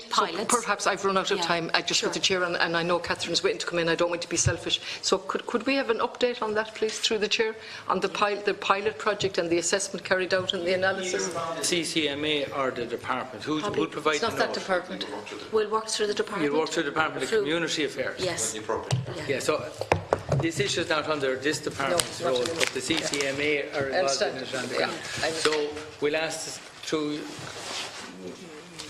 pilots. So perhaps I've run out of time. I just with the chair, and I know Catherine's waiting to come in. I don't want to be selfish. So could we have an update on that, please, through the chair, on the pilot project and the assessment carried out and the analysis? CCMA or the department? Who provides the It's not that department. We'll work through the department. You'll work through the Department of Community Affairs? Yes. Yeah, so this issue is not under this department's role, but the CCMA are involved in it. So we'll ask through.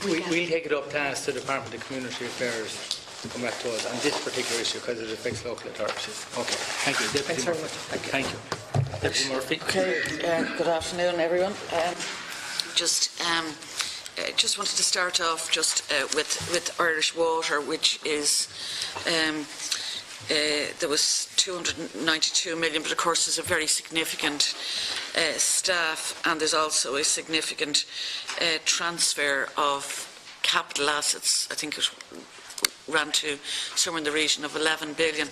We'll take it up to ask the Department of Community Affairs to come back to us on this particular issue because it affects local authorities. Okay, thank you. Deputy Thanks very much. Thank you. Deputy Murphy. Okay, good afternoon, everyone. Just wanted to start off with Irish Water, which is there was 292 million, but of course there's a very significant staff, and there's also a significant transfer of capital assets. I think it ran to somewhere in the region of 11 billion.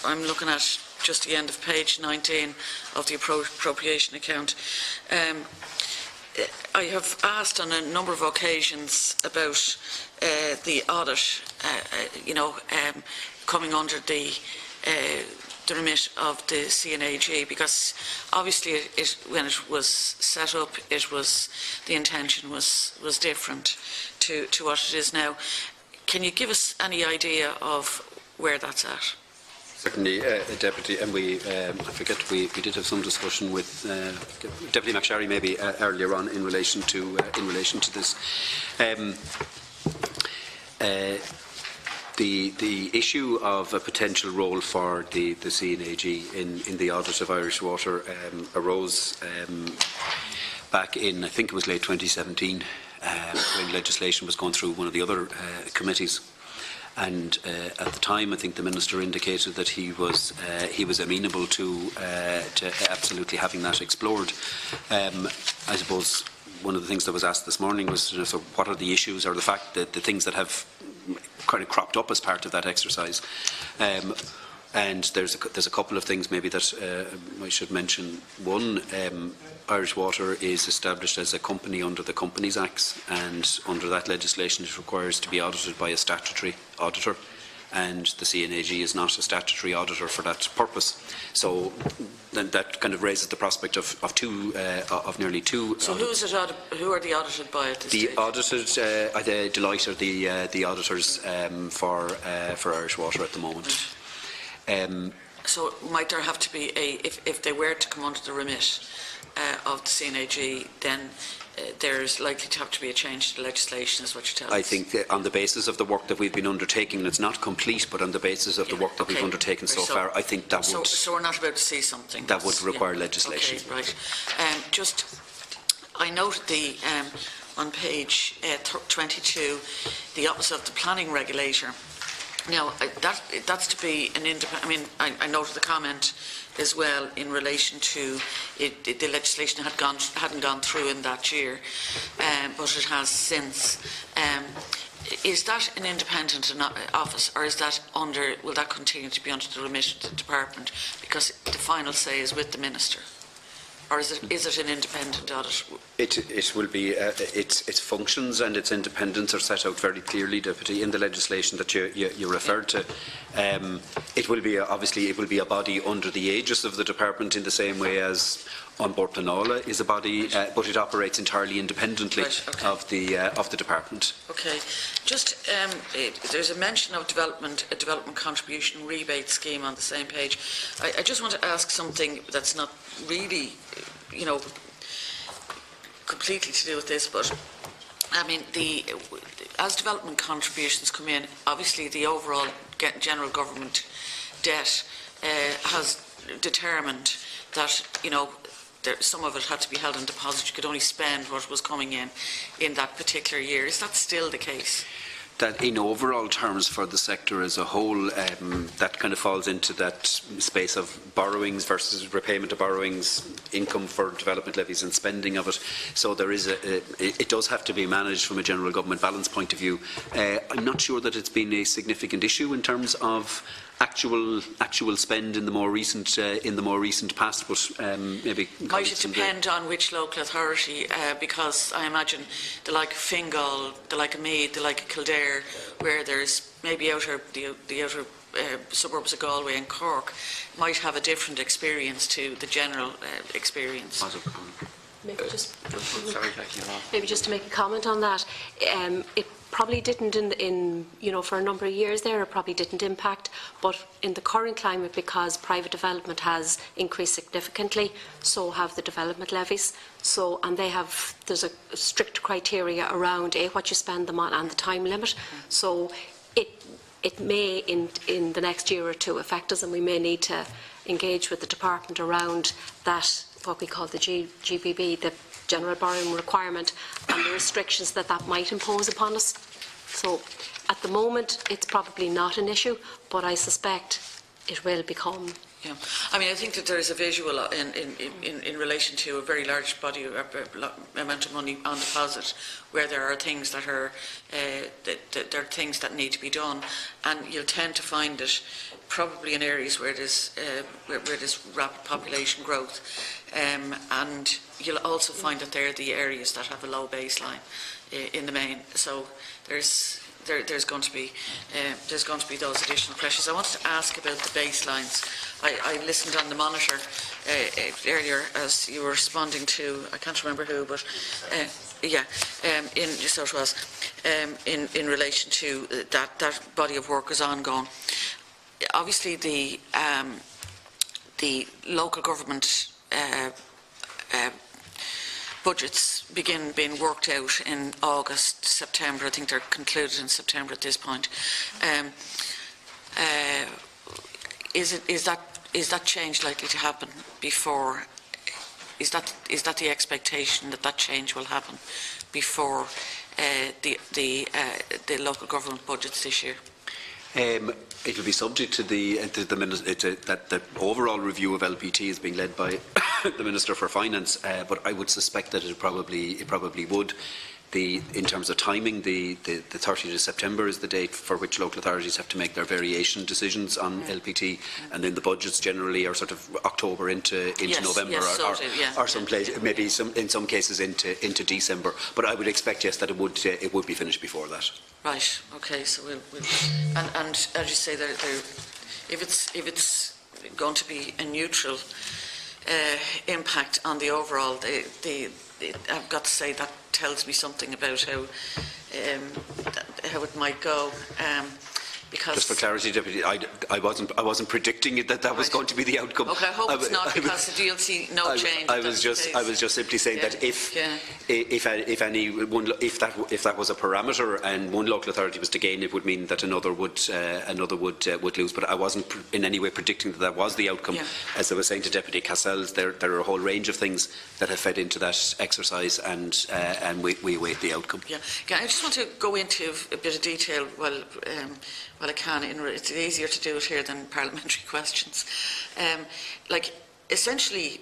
I'm looking at just the end of page 19 of the appropriation account. I have asked on a number of occasions about the audit, coming under the remit of the CNAG, because obviously when it was set up, the intention was different to what it is now. Can you give us any idea of where that's at? Certainly, Deputy, and I forget we did have some discussion with Deputy MacSharry maybe earlier on in relation to this. The issue of a potential role for the CNAG in the audit of Irish Water arose back in, I think it was late 2017, when legislation was going through one of the other committees. And at the time, I think the Minister indicated that he was amenable to absolutely having that explored. I suppose one of the things that was asked this morning was, so what are the issues or the fact that the things that have kind of cropped up as part of that exercise. And there's a couple of things maybe that I should mention. One, Irish Water is established as a company under the Companies Acts, and under that legislation it requires to be audited by a statutory auditor, and the CNAG is not a statutory auditor for that purpose. So then that kind of raises the prospect of nearly two. So who are the audited by at this stage? The audited, Deloitte are the auditors for Irish Water at the moment. So might there have to be if they were to come under the remit of the CNAG, then there's likely to have to be a change to the legislation, is what you're telling us? I think that on the basis of the work that we've been undertaking, and it's not complete, but on the basis of the work that we've undertaken so far, I think that would... So we're not about to see something? That would require legislation. Okay, right. I noted on page 22, the office of the planning regulator. Now, that's to be an independent... I mean, I noted the comment as well in relation to the legislation hadn't gone through in that year, but it has since. Is that an independent office, or is that will that continue to be under the remit of the department, because the final say is with the minister? Or is it an independent audit? It will be. Its functions and its independence are set out very clearly, Deputy, in the legislation that you referred to. It will be obviously it will be a body under the aegis of the department in the same way as An Bord Pleanála is a body, but it operates entirely independently of the department. Okay. Just there's a mention of a development contribution rebate scheme on the same page. I just want to ask something that's not really, completely to do with this, but I mean, as development contributions come in, obviously the overall general government debt has determined that, some of it had to be held in deposit. You could only spend what was coming in that particular year. Is that still the case? That in overall terms for the sector as a whole, that kind of falls into that space of borrowings versus repayment of borrowings, income for development levies and spending of it. So there is it does have to be managed from a general government balance point of view. I'm not sure that it's been a significant issue in terms of actual spend in the more recent past, but maybe might it depend on which local authority, because I imagine the like of Fingal, the like of Meath, the like of Kildare, where there's maybe the outer suburbs of Galway and Cork, might have a different experience to the general experience. Maybe just to make a comment on that, it probably didn't for a number of years there, it probably didn't impact, but in the current climate, because private development has increased significantly, so have the development levies. So, and there's a strict criteria around what you spend them on and the time limit. So it may in the next year or two affect us, and we may need to engage with the department around that, what we call the GBB, the general borrowing requirement, and the restrictions that might impose upon us. So at the moment it's probably not an issue, but I suspect it will become. Yeah, I mean, I think that there is a visual in relation to a very large body of amount of money on deposit, where there are things that are there are things that need to be done, and you'll tend to find it probably in areas where there's rapid population growth, and you'll also find that they're the areas that have a low baseline in the main. So there's going to be those additional pressures. I wanted to ask about the baselines. I listened on the monitor earlier as you were responding to, I can't remember who, but so it was in relation to that body of work is ongoing. Obviously, the local government budgets begin being worked out in August, September. I think they're concluded in September at this point. Is that change likely to happen before? Is that the expectation that change will happen before the local government budgets this year? It will be subject to the overall review of LPT is being led by the Minister for Finance, but I would suspect that it probably would. In terms of timing, the 30th of September is the date for which local authorities have to make their variation decisions on LPT, and then the budgets generally are sort of October into November, or some place, maybe in some cases into December. But I would expect, yes, that it would be finished before that. Right. Okay. So and as you say, if it's going to be a neutral impact on the overall, I've got to say that tells me something about how it might go. because... Just for clarity, Deputy, I wasn't predicting it that was going to be the outcome. Okay, I hope it's not, because you'll see no change. I was just simply saying that if that was a parameter and one local authority was to gain, it would mean that another would lose. But I wasn't in any way predicting that was the outcome. As I was saying to Deputy Cassells, there are a whole range of things that have fed into that exercise, and we await the outcome. Yeah, I just want to go into a bit of detail while I can. It's easier to do it here than parliamentary questions. Essentially,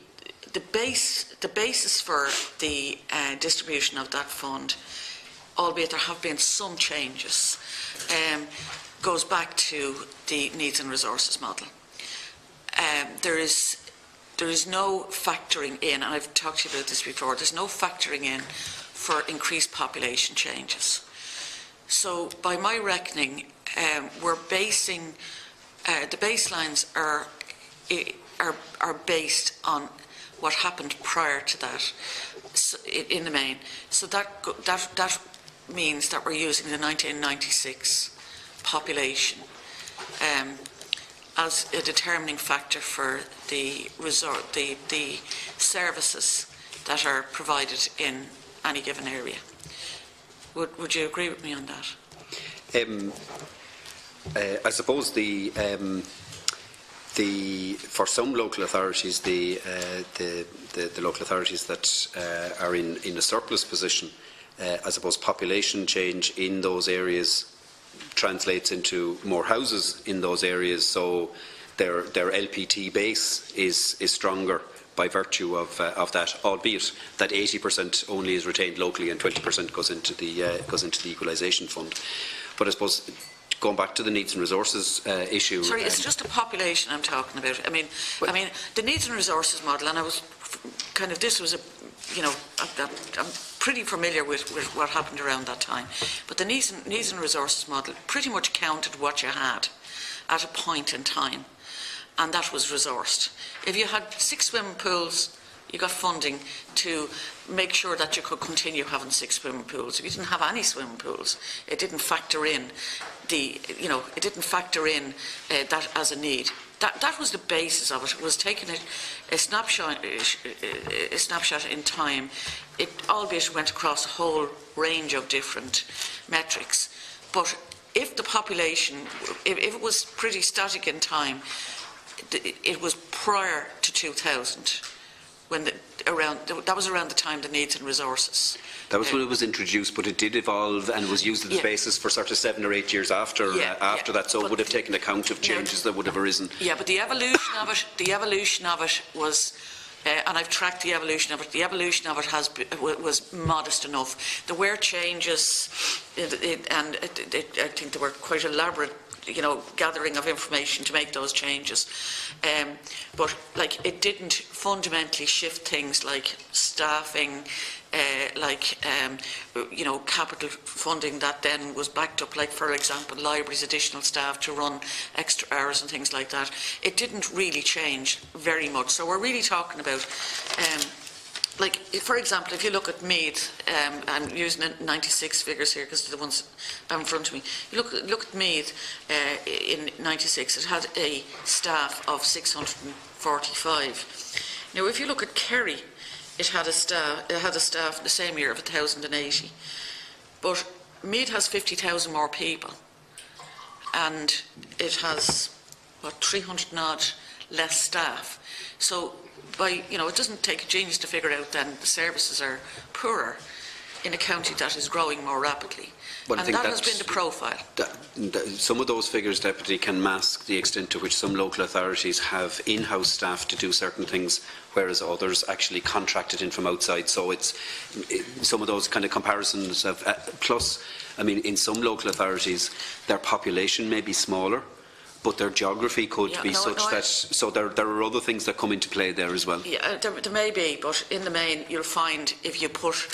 the basis for the distribution of that fund, albeit there have been some changes, goes back to the needs and resources model. There is no factoring in, and I've talked to you about this before, there's no factoring in for increased population changes. So by my reckoning, we're basing, the baselines are based on what happened prior to that, in the main. So that means that we're using the 1996 population as a determining factor for the services that are provided in any given area. Would you agree with me on that? I suppose for some local authorities, the local authorities that are in a surplus position, I suppose population change in those areas translates into more houses in those areas, so their LPT base is stronger by virtue of that, albeit that 80% only is retained locally and 20% goes into the equalisation fund. But I suppose, going back to the needs and resources issue... Sorry, it's just the population I'm talking about. I mean, the needs and resources model, and I was kind of, this was a, I'm pretty familiar with what happened around that time, but the needs and resources model pretty much counted what you had at a point in time, and that was resourced. If you had 6 swimming pools, you got funding to make sure that you could continue having 6 swimming pools. If you didn't have any swimming pools, it didn't factor in that as a need. That was the basis of it. It was taking a snapshot in time. It albeit went across a whole range of different metrics. But if the population, if it was pretty static in time, it was prior to 2000. That was around the time the needs and resources. That was when it was introduced, but it did evolve and was used as the basis for sort of 7 or 8 years after that. So it would have taken account of changes that would have arisen. Yeah, but the evolution of it was, and I've tracked the evolution of it. The evolution of it was modest enough. There were changes, and I think they were quite elaborate, gathering of information to make those changes. But it didn't fundamentally shift things like staffing, capital funding that then was backed up, like, for example, libraries, additional staff to run extra hours and things like that. It didn't really change very much. So we're really talking about, for example, if you look at Meath, I'm using 96 figures here because they're the ones in front of me. You look at Meath in 96, it had a staff of 645. Now, if you look at Kerry, it had a staff the same year of 1,080. But Meath has 50,000 more people, and it has 300 and odd less staff. So it doesn't take a genius to figure out then the services are poorer in a county that is growing more rapidly. But and that has been the profile. Some of those figures, Deputy, can mask the extent to which some local authorities have in-house staff to do certain things, whereas others actually contracted in from outside. So some of those kind of comparisons have, plus, in some local authorities, their population may be smaller, but their geography could be so there are other things that come into play there as well. Yeah, there may be, but in the main, you'll find if you put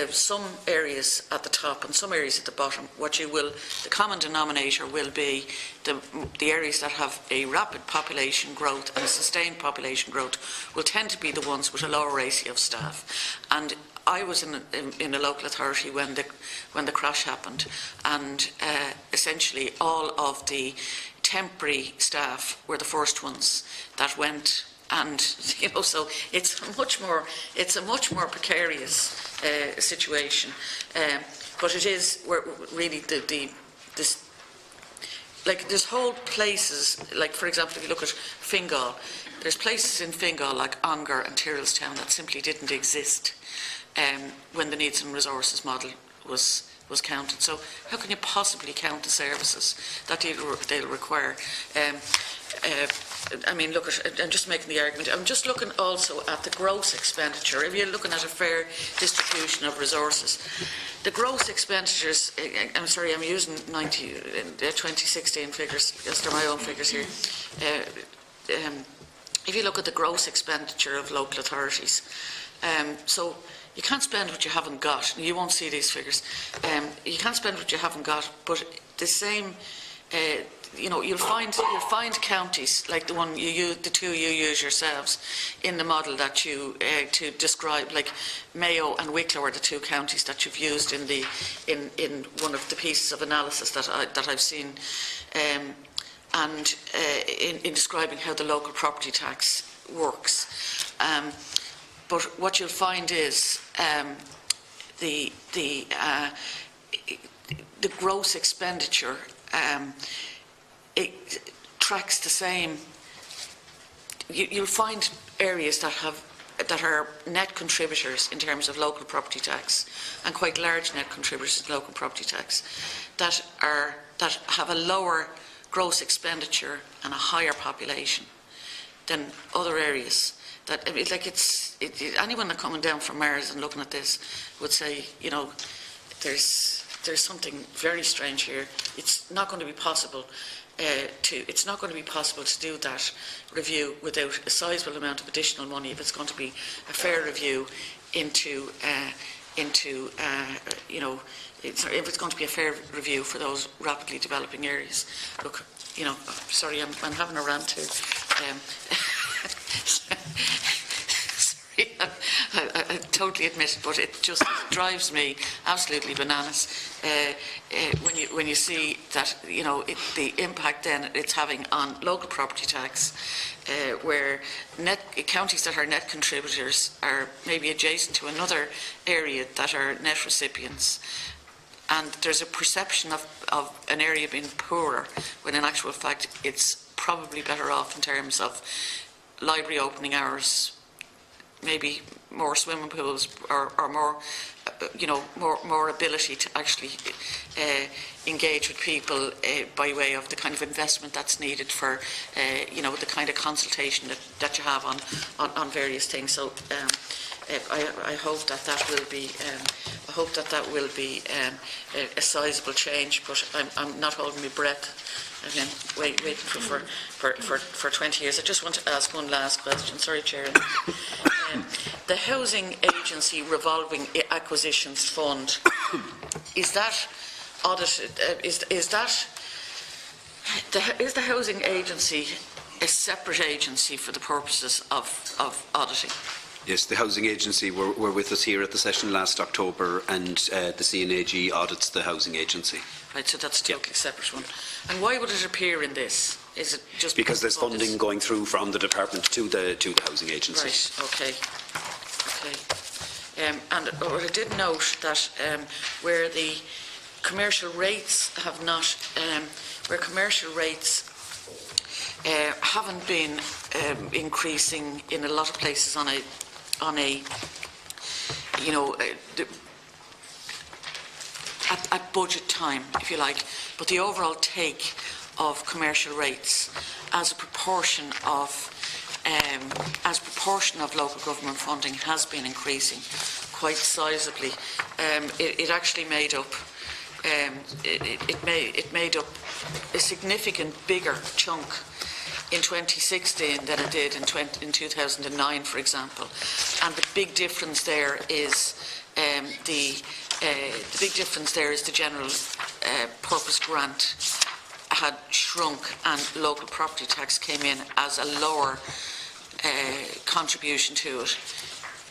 some areas at the top and some areas at the bottom, the common denominator will be the areas that have a rapid population growth and a sustained population growth will tend to be the ones with a lower ratio of staff. And I was in a local authority when the crash happened, and essentially all of the temporary staff were the first ones that went, and so it's a much more precarious situation. But it is really this. Like, there's whole places, like, for example, if you look at Fingal, there's places in Fingal like Ongar and Tyrrellstown that simply didn't exist when the needs and resources model was counted. So how can you possibly count the services that they'll require? I mean, look at, I'm just making the argument. I'm just looking also at the gross expenditure. If you're looking at a fair distribution of resources, the gross expenditures, I'm sorry, I'm using 2016 figures, yes, they're my own figures here. If you look at the gross expenditure of local authorities, so you can't spend what you haven't got. You won't see these figures. You can't spend what you haven't got, but the same, you'll find counties like the one the two you use yourselves in the model that you to describe, like Mayo and Wicklow are the two counties that you've used in one of the pieces of analysis that I've seen, and in describing how the local property tax works. But what you'll find is the gross expenditure. It tracks the same. You'll find areas that are net contributors in terms of local property tax, and quite large net contributors in local property tax, that have a lower gross expenditure and a higher population than other areas. That anyone that coming down from Mars and looking at this would say, there's something very strange here. It's not going to be possible. It's not going to be possible to do that review without a sizable amount of additional money if it's going to be a fair review into if it's going to be a fair review for those rapidly developing areas. Look, sorry, I'm having a rant here. Sorry, I totally admit it, but it just drives me absolutely bananas when you see that the impact then it's having on local property tax, where counties that are net contributors are maybe adjacent to another area that are net recipients, and there's a perception of an area being poorer when in actual fact it's probably better off in terms of library opening hours, maybe more swimming pools, or more, more ability to actually engage with people by way of the kind of investment that's needed for, the kind of consultation that you have on various things. So I hope that will be, a sizable change. But I'm not holding my breath. Again, waiting for 20 years. I just want to ask one last question. Sorry, Chair. The Housing Agency Revolving Acquisitions Fund, is that audited? Is the Housing Agency a separate agency for the purposes of auditing? Yes, the Housing Agency were with us here at the session last October, and the CNAG audits the Housing Agency. Right, so that's a totally separate one. And why would it appear in this? Is it just because there's funding going through from the department to the Housing Agency? Right. Okay. And I did note that where the commercial rates have not, where commercial rates haven't been increasing in a lot of places on a at budget time, if you like, but the overall take of commercial rates as a proportion of local government funding has been increasing quite sizably. It actually made up it made up a significant bigger chunk in 2016 than it did in 2009, for example. And the big difference there is the general purpose grant had shrunk, and local property tax came in as a lower contribution to it.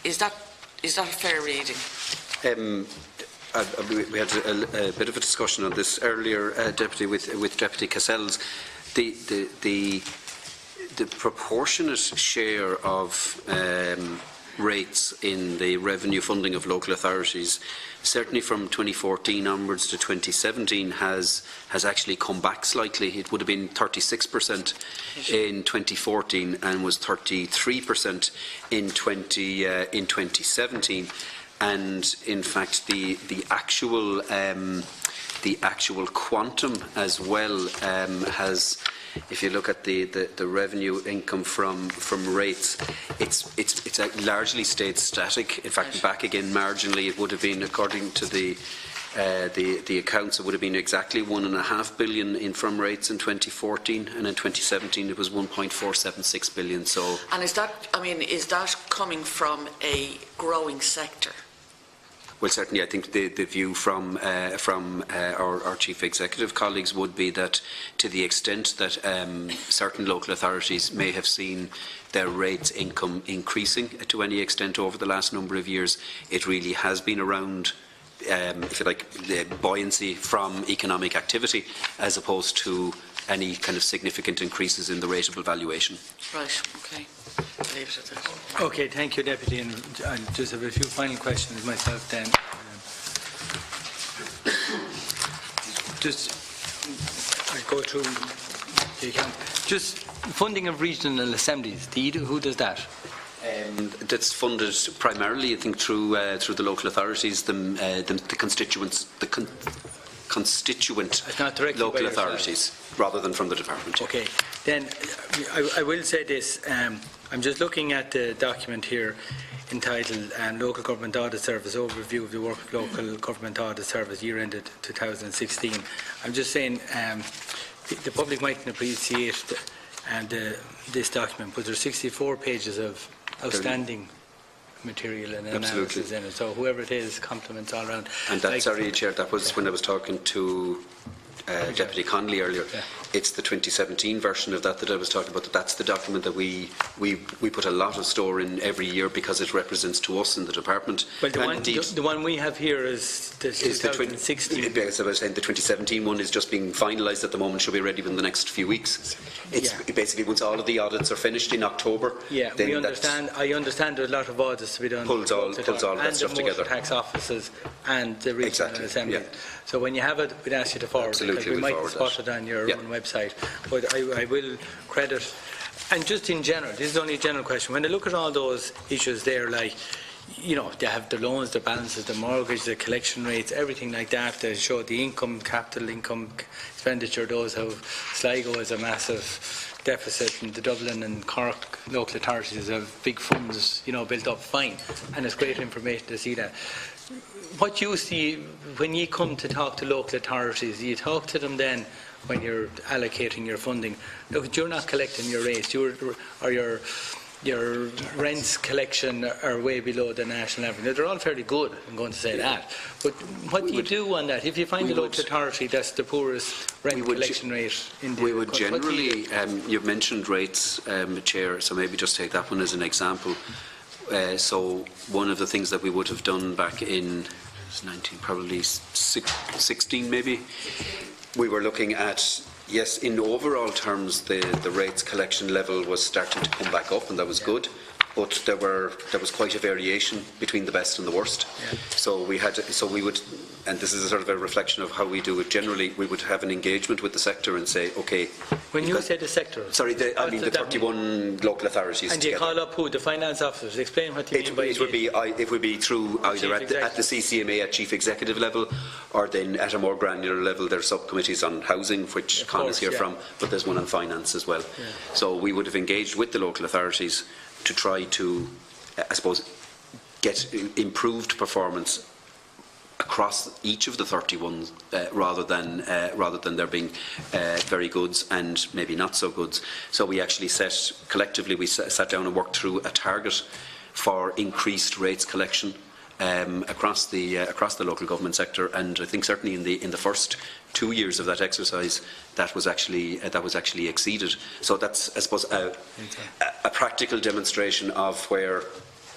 Is that Is that a fair reading? We had a bit of a discussion on this earlier, Deputy, with Deputy Cassells. The proportionate share of rates in the revenue funding of local authorities, certainly from 2014 onwards to 2017, has actually come back slightly. It would have been 36% in 2014 and was 33% in 2017. And in fact, the actual quantum as well has. If you look at the revenue income from rates, it's largely stayed static. In fact, back again marginally. It would have been, according to the accounts, it would have been exactly £1.5 billion from rates in 2014, and in 2017 it was £1.476 billion. So, and is that coming from a growing sector? Well, certainly, I think the view from our chief executive colleagues would be that, to the extent that certain local authorities may have seen their rates income increasing to any extent over the last number of years, it really has been around, if you like, the buoyancy from economic activity, as opposed to any kind of significant increases in the rateable valuation. Right. Okay. I'll leave it at that. Okay. Thank you, Deputy. And I just have a few final questions myself. Then, just I go through the account. Just funding of regional assemblies. Who does that? That's funded primarily, I think, through the local authorities, the constituent local authorities, rather than from the department. Okay. Then I will say this. I'm just looking at the document here entitled Local Government Audit Service Overview of the Work of Local Government Audit Service year ended 2016. I'm just saying the public mightn't appreciate this document, but there's 64 pages of outstanding material and analysis in it. So whoever it is, compliments all around. And that's, sorry, Chair, that was when I was talking to Deputy Connolly earlier. Yeah. It's the 2017 version of that I was talking about. That's the document that we put a lot of store in every year because it represents to us in the department. Well, the one we have here is the 2016. As I was saying, the 2017 one is just being finalised at the moment. Should be ready within the next few weeks. It's basically once all of the audits are finished in October. Yeah, we understand. I understand there's a lot of audits to be done. Pulls all that stuff together. Tax offices and the regional assembly. Yeah. So when you have it, we'd ask you to forward it. We might spot it on your own website, but I will credit. And just in general, this is only a general question. When I look at all those issues there, like, you know, they have the loans, the balances, the mortgage, the collection rates, everything like that. They show the income, capital income, expenditure. Those how Sligo has a massive deficit, and the Dublin and Cork local authorities have big funds, you know, built up. Fine, and it's great information to see that. What you see when you come to talk to local authorities, you talk to them then when you're allocating your funding. Look, you're not collecting your rates, your rents collection are way below the national average. Now, they're all fairly good, I'm going to say that. But what do you do on that? If you find a local authority that's the poorest rent collection rate in the country, we would generally, you've mentioned rates, Chair, so maybe just take that one as an example. So one of the things that we would have done back in 16 maybe, we were looking at, yes, in overall terms the rates collection level was starting to come back up, and that was good, but there was quite a variation between the best and the worst. Yeah. So we would, and this is a sort of a reflection of how we do it generally, we would have an engagement with the sector and say, okay. When you say the sector? Sorry, I mean the 31 local authorities. And you call up who? The finance officers? Explain what you mean by it. It would be through either at the CCMA at chief executive level, or then at a more granular level. There are subcommittees on housing, which Con is here from, but there's one on finance as well. Yeah. So we would have engaged with the local authorities to try to, I suppose, get improved performance across each of the 31, rather than there being very goods and maybe not so goods. So we actually collectively sat down and worked through a target for increased rates collection across the local government sector, and I think certainly in the first 2 years of that exercise that was actually exceeded. So that's, I suppose, a practical demonstration of where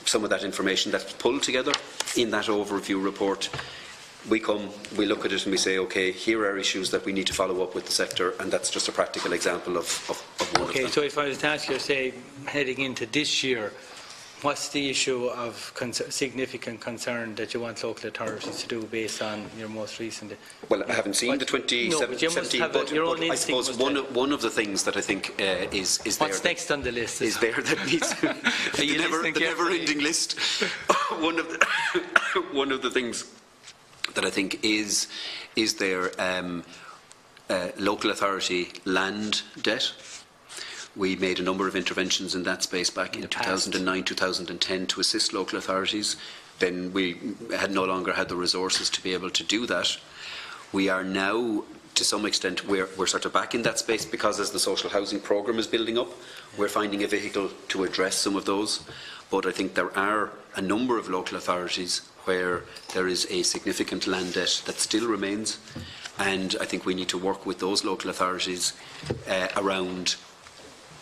some of that information that's pulled together in that overview report. We come, we look at it and we say, okay, here are issues that we need to follow up with the sector, and that's just a practical example of one of them. Okay, so if I was to ask you, say, heading into this year, what's the issue of significant concern that you want local authorities to do based on your most recent... Well, I haven't seen the 2017 budget, but I suppose one of the things that I think is there... What's next on the list? Is there that needs... the never-ending list. One of the things that I think is there local authority land debt. We made a number of interventions in that space back in 2009, 2010 to assist local authorities. Then we had no longer had the resources to be able to do that. We are now, to some extent, we're sort of back in that space because as the social housing programme is building up, we're finding a vehicle to address some of those. But I think there are a number of local authorities where there is a significant land debt that still remains, and I think we need to work with those local authorities around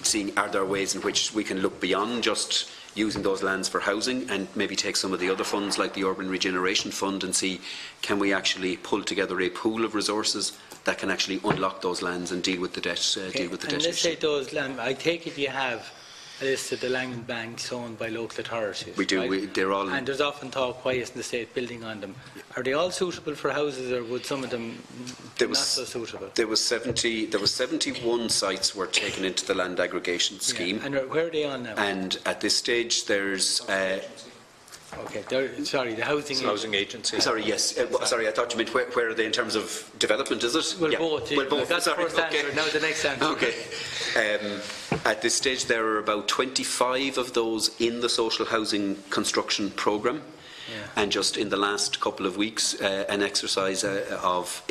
seeing are there ways in which we can look beyond just using those lands for housing and maybe take some of the other funds like the Urban Regeneration Fund and see can we actually pull together a pool of resources that can actually unlock those lands and deal with the debt let's say those land, I take it you have a list of the land banks owned by local authorities. We do. Right? They're all. And there's often talk, why isn't the state building on them? Are they all suitable for houses, or would some of them not so suitable? There was 71 sites were taken into the land aggregation scheme. Yeah. And where are they on now? And at this stage, there's. Okay, sorry, the housing agency. Sorry, yes. Sorry, I thought you meant where are they in terms of development, is it? Well, yeah. both. Well, both. That's the first answer, now the next answer. Okay. At this stage, there are about 25 of those in the social housing construction programme. Yeah. And just in the last couple of weeks, an exercise of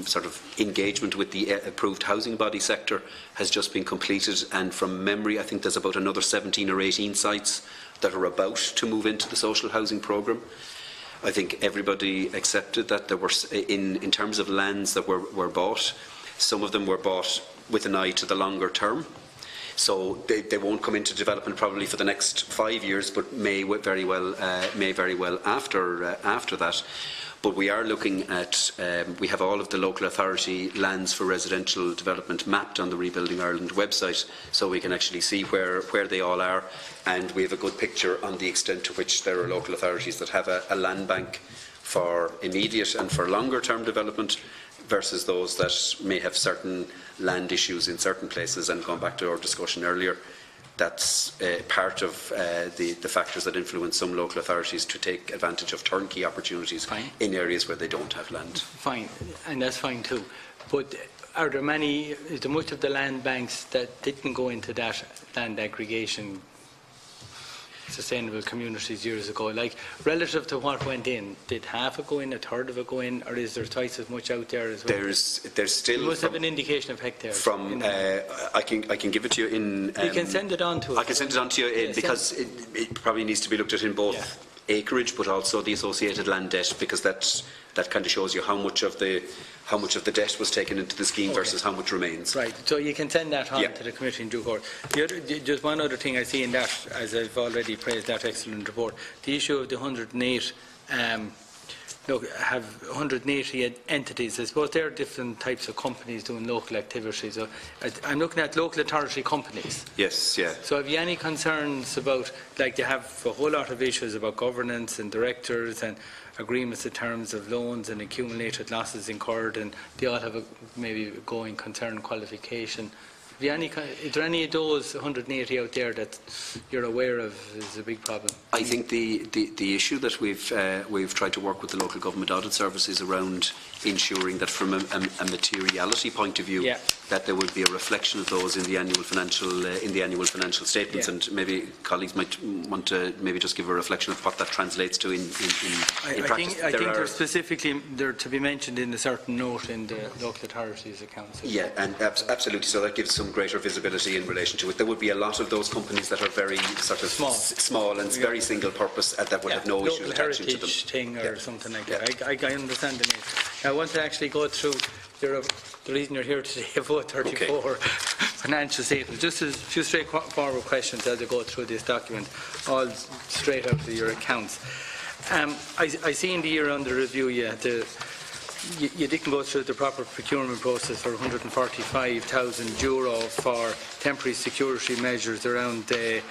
sort of engagement with the approved housing body sector has just been completed. And from memory, I think there's about another 17 or 18 sites that are about to move into the social housing programme. I think everybody accepted that there were, in terms of lands that were bought, some of them were bought with an eye to the longer term. So they won't come into development probably for the next 5 years, but may very well after that. But we are looking at, we have all of the local authority lands for residential development mapped on the Rebuilding Ireland website, so we can actually see where they all are, and we have a good picture on the extent to which there are local authorities that have a land bank for immediate and for longer term development versus those that may have certain land issues in certain places. And going back to our discussion earlier, that's part of the factors that influence some local authorities to take advantage of turnkey opportunities in areas where they don't have land. Fine, and that's fine too. But are there is there much of the land banks that didn't go into that land aggregation sustainable communities years ago? Like, relative to what went in, did half of it go in, a third of it go in, or is there twice as much out there as well? There's still. You must have an indication of hectares. From I can give it to you in. You can send it on to us. I can send it on to you because it probably needs to be looked at in both acreage, but also the associated land debt, because that kind of shows you how much of the debt was taken into the scheme versus how much remains. Right, so you can send that on to the committee in due course. Just one other thing I see in that, as I've already praised that excellent report, the issue of the 108, have 180 entities. I suppose there are different types of companies doing local activities. So I'm looking at local authority companies. Yes, yeah. So have you any concerns about, like they have a whole lot of issues about governance and directors and agreements in terms of loans and accumulated losses incurred, and they all have maybe going concern qualification. Is there any of those 180 out there that you're aware of is a big problem? I think the issue that we've tried to work with the local government audit services around ensuring that from a materiality point of view that there would be a reflection of those in the annual financial statements, and maybe colleagues might want to maybe just give a reflection of what that translates to in practice. I think they're specifically to be mentioned in a certain note in the local authorities accounts. Yeah, and absolutely. So that gives some greater visibility in relation to it. There would be a lot of those companies that are very sort of small and very single purpose, that would have no issues attaching to them. Thing or something like that. I understand the name. I want to actually go through the reason you're here today, vote 34. Okay. financial statements. Just a few straightforward questions as I go through this document, all straight out of your accounts. I see in the year under review, you didn't go through the proper procurement process for €145,000 for temporary security measures around the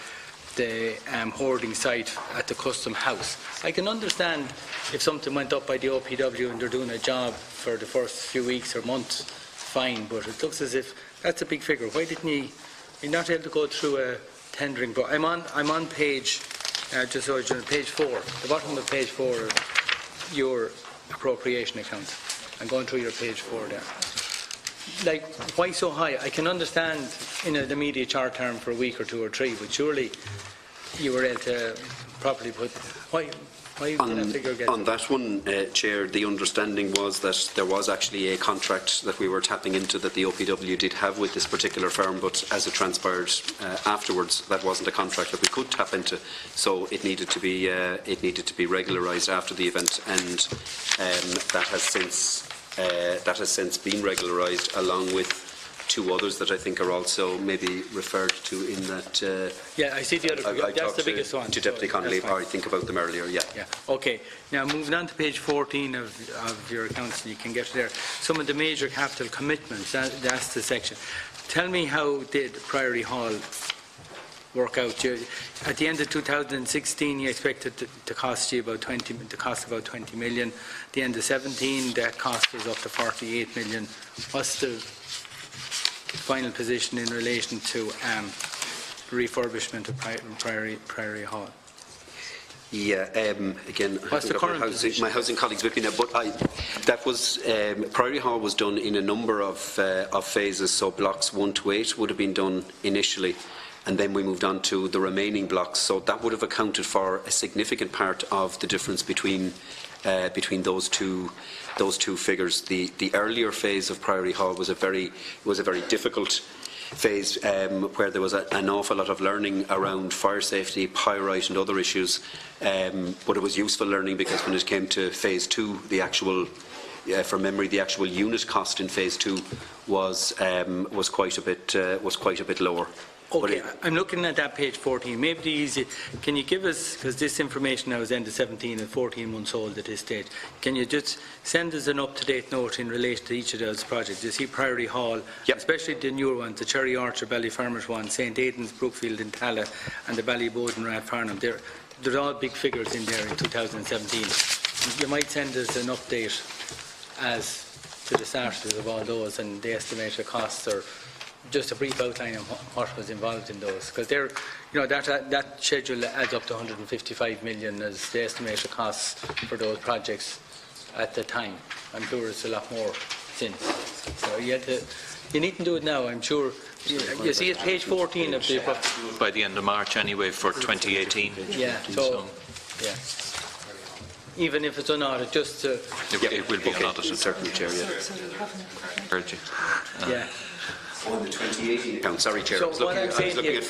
hoarding site at the Custom House. I can understand if something went up by the OPW and they're doing a job for the first few weeks or months, fine, but it looks as if that's a big figure. Why didn't you're not able to go through a tendering? But I'm on page, just so you know, page 4, the bottom of page 4 of your appropriation account. I'm going through your page 4 there. Like, why so high? I can understand in an immediate short term for a week or 2 or 3, but surely you were able to properly put. Why did that figure get? On that one, Chair, the understanding was that there was actually a contract that we were tapping into that the OPW did have with this particular firm, but as it transpired afterwards, that wasn't a contract that we could tap into, so it needed to be regularised after the event, and that has since been regularised, along with 2 others that I think are also maybe referred to in that. Yeah, I see the other. That's the biggest one. To Deputy Connolly, I think about them earlier. Yeah. Okay. Now moving on to page 14 of your accounts, and you can get there. Some of the major capital commitments. That's the section. Tell me, how did Priory Hall work out? At the end of 2016, you expected to cost you about 20 million. At the end of 17, that cost was up to 48 million. What's the final position in relation to refurbishment of Priory Hall? Yeah, again, what's the current my housing colleagues with me now, but that was Priory Hall was done in a number of phases. So blocks 1 to 8 would have been done initially, and then we moved on to the remaining blocks. So that would have accounted for a significant part of the difference between those two figures. The earlier phase of Priory Hall was a very difficult phase where there was an awful lot of learning around fire safety, pyrite and other issues, but it was useful learning because when it came to phase 2, the actual from memory, the actual unit cost in phase 2 was quite a bit lower. Okay, I'm looking at that page 14. Maybe easy. Can you give us, because this information now is end of 17 and 14 months old at this stage, can you just send us an up-to-date note in relation to each of those projects? You see Priory Hall, especially the newer ones, the Cherry Orchard, Ballyfarmers one, St Aidan's, Brookfield in Talla, and the Ballyboden, Rathfarnham. There's all big figures in there in 2017. You might send us an update as to the status of all those and the estimated costs, or just a brief outline of what was involved in those, because that schedule adds up to 155 million as the estimated costs for those projects at the time. I'm sure it's a lot more since. So you needn't do it now. I'm sure. You see, it's page 14 of the. By the end of March, anyway, for 2018. Yeah. So yeah. Even if it's unaudited, just to. It will be unaudited, certainly, Chair. Yeah. On the 2018 account, sorry, Chair. So what I'm saying here,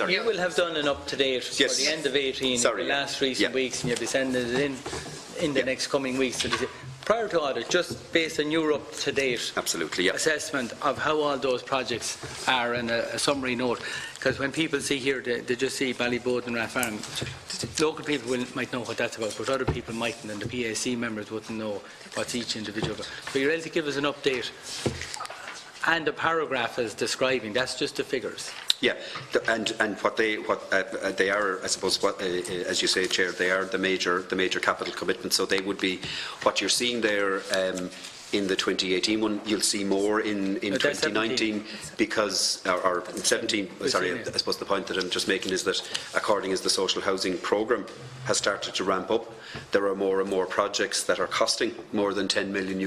you will have done an up-to-date for the end of 18 in the last recent weeks, and you'll be sending it in the next coming weeks. Prior to audit, just based on your up-to-date assessment of how all those projects are, and a summary note, because when people see here, they just see Ballyboden and Rathfarnham. Local people might know what that's about, but other people mightn't, and the PAC members wouldn't know what's each individual. So you're able to give us an update and a paragraph is describing. That's just the figures. Yeah, and what they are, I suppose, as you say, Chair, they are the major capital commitments. So they would be what you're seeing there. In the 2018 one, you'll see more in 2019 because, or 17, sorry, I suppose the point that I'm just making is that according as the social housing programme has started to ramp up, there are more and more projects that are costing more than €10 million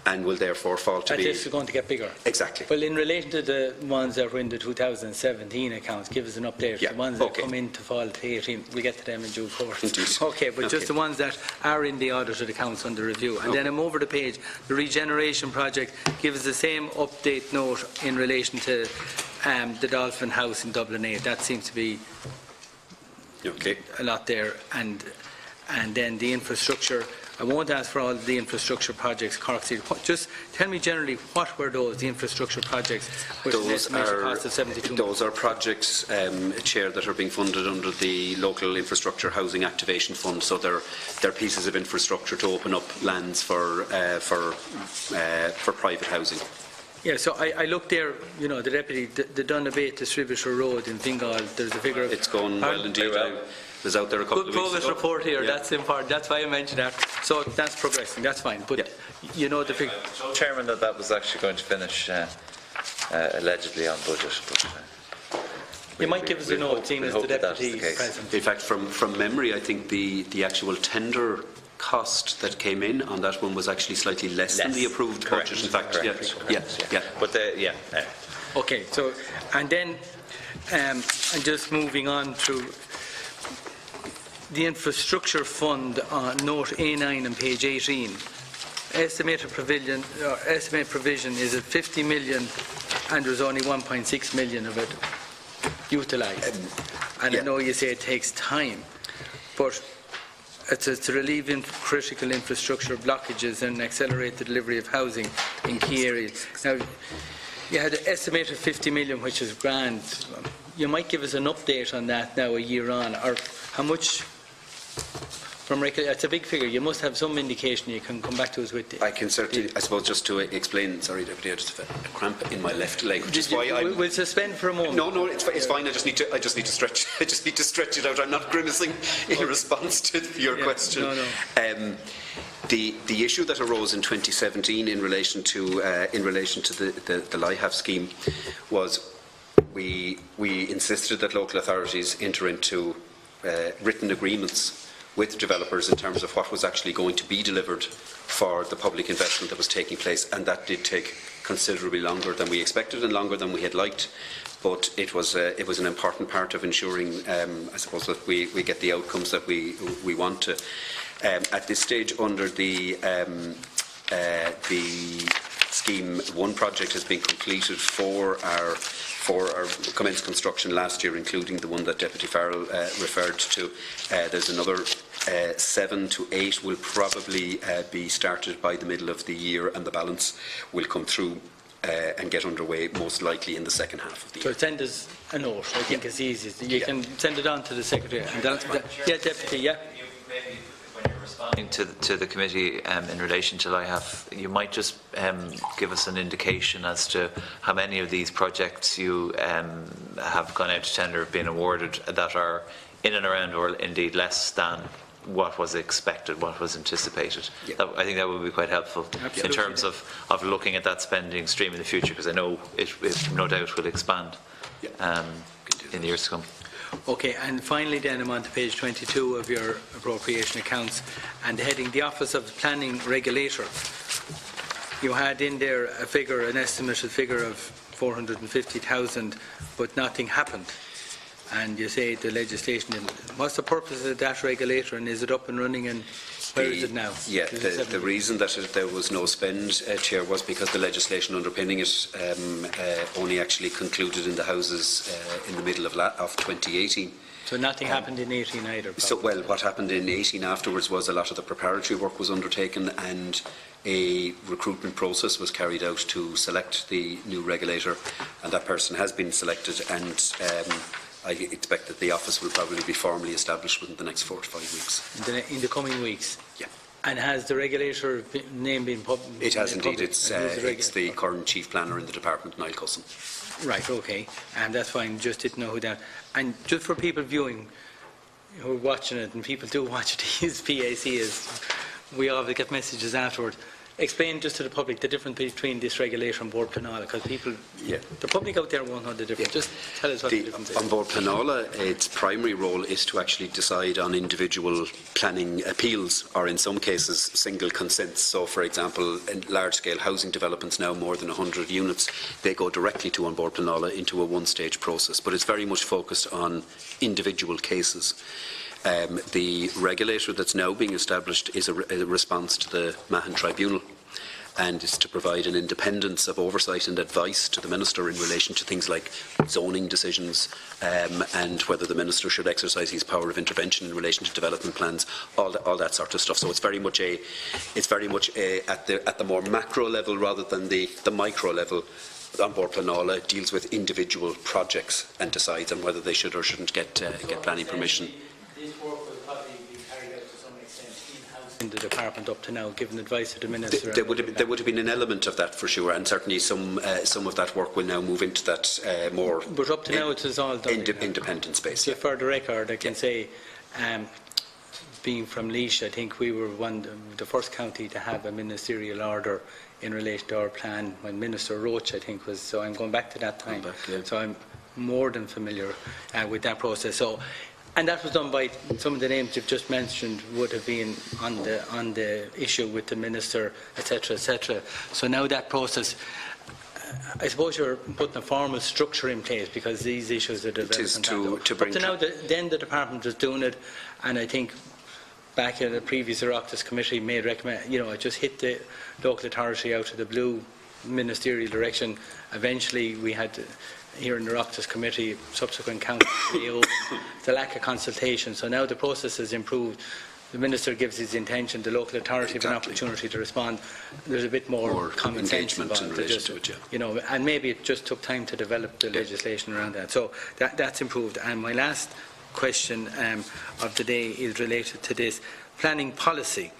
and will therefore fall to be. This is going to get bigger. Exactly. Well, in relation to the ones that were in the 2017 accounts, give us an update. The ones that come in to fall to 18, we'll get to them in due course. Indeed. Okay, but just the ones that are in the audited accounts under review. And then I'm over the page. The regeneration project, give us the same update note in relation to the Dolphin House in Dublin 8. That seems to be a lot there. And then the infrastructure, I won't ask for all the infrastructure projects, Cork City. Just tell me generally, what were those, the infrastructure projects, with an estimated cost of 72 million? Those are projects, Chair, that are being funded under the Local Infrastructure Housing Activation Fund. So they're pieces of infrastructure to open up lands for private housing. Yeah, so I looked there, you know, the deputy, the Dunabate Distributor Road in Fingal, there's a figure of... It's going well indeed. I was out there a couple of weeks ago. Good progress report here, yeah. That's important, that's why I mentioned that. So that's progressing, that's fine, but yeah. you know the figure... Chairman, that was actually going to finish allegedly on budget, but... You might give us a note, seeing as the deputy is present. In fact, from memory, I think the actual tender cost that came in on that one was actually slightly less than the approved budget. In fact, yeah. But yeah. Okay, so and then and just moving on to the infrastructure fund, note A9 on page 18. Estimated provision is at 50 million, and there's only 1.6 million of it utilised. And I know you say it takes time, but it's to relieve critical infrastructure blockages and accelerate the delivery of housing in key areas. Now, you had an estimated 50 million, which is grand. You might give us an update on that now, a year on, or how much? It's a big figure. You must have some indication. You can come back to us with it. I can certainly, I suppose, just to explain. Sorry, Deputy, I just have a cramp in my left leg, which is why we'll suspend for a moment. No, it's fine. I just need to stretch. I just need to stretch it out. I'm not grimacing in response to your question. No. The issue that arose in 2017 in relation to the LIHAF scheme was we insisted that local authorities enter into written agreements with developers in terms of what was actually going to be delivered for the public investment that was taking place, and that did take considerably longer than we expected and longer than we had liked. But it was an important part of ensuring, I suppose, that we get the outcomes that we want to. At this stage, under the scheme, one project has been completed for our commenced construction last year, including the one that Deputy Farrell referred to. There's another 7 to 8 will probably be started by the middle of the year, and the balance will come through and get underway most likely in the second half of the year. So send us a note. I think it's easy. You can send it on to the Secretary. And Deputy, Maybe when you're responding to the committee in relation to LIHAF, you might just give us an indication as to how many of these projects you have gone out to tender, have been awarded, that are in and around, or indeed less than what was expected, what was anticipated. I think that would be quite helpful in terms of looking at that spending stream in the future, because I know it no doubt will expand in the years to come. Okay, and finally then I'm on to page 22 of your appropriation accounts, and heading the Office of the Planning Regulator. You had in there a figure, an estimated figure of 450,000, but nothing happened. And you say the legislation didn't. What's the purpose of that regulator, and is it up and running, and where is it now? Yeah, the reason that there was no spend, Chair, was because the legislation underpinning it only actually concluded in the Houses in the middle of 2018. So nothing happened in 18 either? Probably. So, well, what happened in 18 afterwards was a lot of the preparatory work was undertaken, and a recruitment process was carried out to select the new regulator, and that person has been selected, and I expect that the office will probably be formally established within the next 4 to 5 weeks. In the coming weeks? Yeah. And has the regulator name been published? It has indeed. It's the current Chief Planner in the Department, Niall Cusson. Right, okay. And that's fine. Just didn't know who that... And just for people viewing, who are watching it, and people do watch it, his PAC is... We all get messages afterwards. Explain just to the public the difference between this regulator and Board Pleanála, because people, the public out there won't know the difference. Just tell us what the difference is. On Board Pleanála, its primary role is to actually decide on individual planning appeals, or in some cases single consents. So, for example, in large-scale housing developments, now more than 100 units, they go directly to Board Pleanála into a one-stage process. But it's very much focused on individual cases. The regulator that's now being established is a response to the Mahon Tribunal, and is to provide an independence of oversight and advice to the Minister in relation to things like zoning decisions and whether the Minister should exercise his power of intervention in relation to development plans, all that sort of stuff. So it's very much at the more macro level rather than the micro level. An Bord Pleanála deals with individual projects and decides on whether they should or shouldn't get planning permission. This work will probably be carried out to some extent in-house in the department up to now, given advice to the Minister. There would have been an element of that for sure, and certainly some of that work will now move into that more. But up to now, it is all done independent space. So for the record, I can say, being from Laois, I think we were the first county to have a ministerial order in relation to our plan when Minister Roach, I think, was. So I'm going back to that time. So I'm more than familiar with that process. So, and that was done by some of the names you've just mentioned would have been on the issue with the Minister, etc., etc. So now that process, I suppose you're putting a formal structure in place because these issues are developing. It is to bring. Up to now, then the department was doing it, and I think back in the previous Oireachtas committee made recommend. I just hit the local authority out of the blue ministerial direction. Eventually, we had here in the Oireachtas committee subsequent council the lack of consultation. So now the process has improved. The Minister gives his intention, the local authority have an opportunity to respond. There's a bit more common engagement sense in relation to it, yeah. And maybe it just took time to develop the legislation around that. So that's improved. And my last question of the day is related to this planning policy.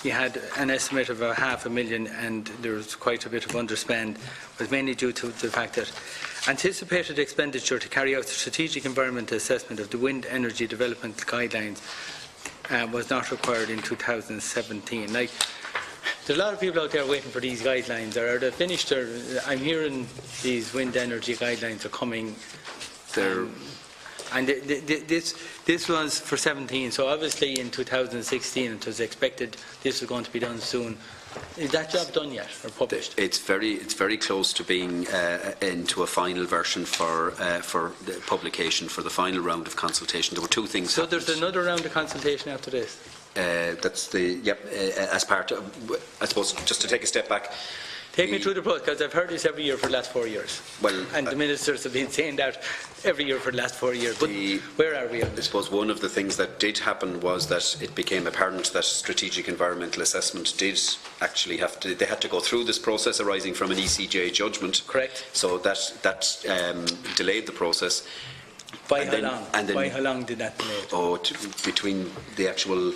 You had an estimate of 500,000 and there was quite a bit of underspend. It was mainly due to the fact that anticipated expenditure to carry out the strategic environmental assessment of the wind energy development guidelines was not required in 2017. There's a lot of people out there waiting for these guidelines. Are they finished? I'm hearing these wind energy guidelines are coming. And this was for 17, so obviously in 2016 it was expected this was going to be done soon. Is that job done yet or published? It's very close to being into a final version for the publication for the final round of consultation. There were two things. So there's another round of consultation after this. That's as part of, I suppose, just to take a step back. Take me through the process, because I've heard this every year for the last 4 years. Well, and the ministers have been saying that every year for the last 4 years. But where are we on this? I suppose one of the things that did happen was that it became apparent that strategic environmental assessment did actually they had to go through this process arising from an ECJ judgment. Correct. So that delayed the process. By how long? By how long did that delay? Between the actual.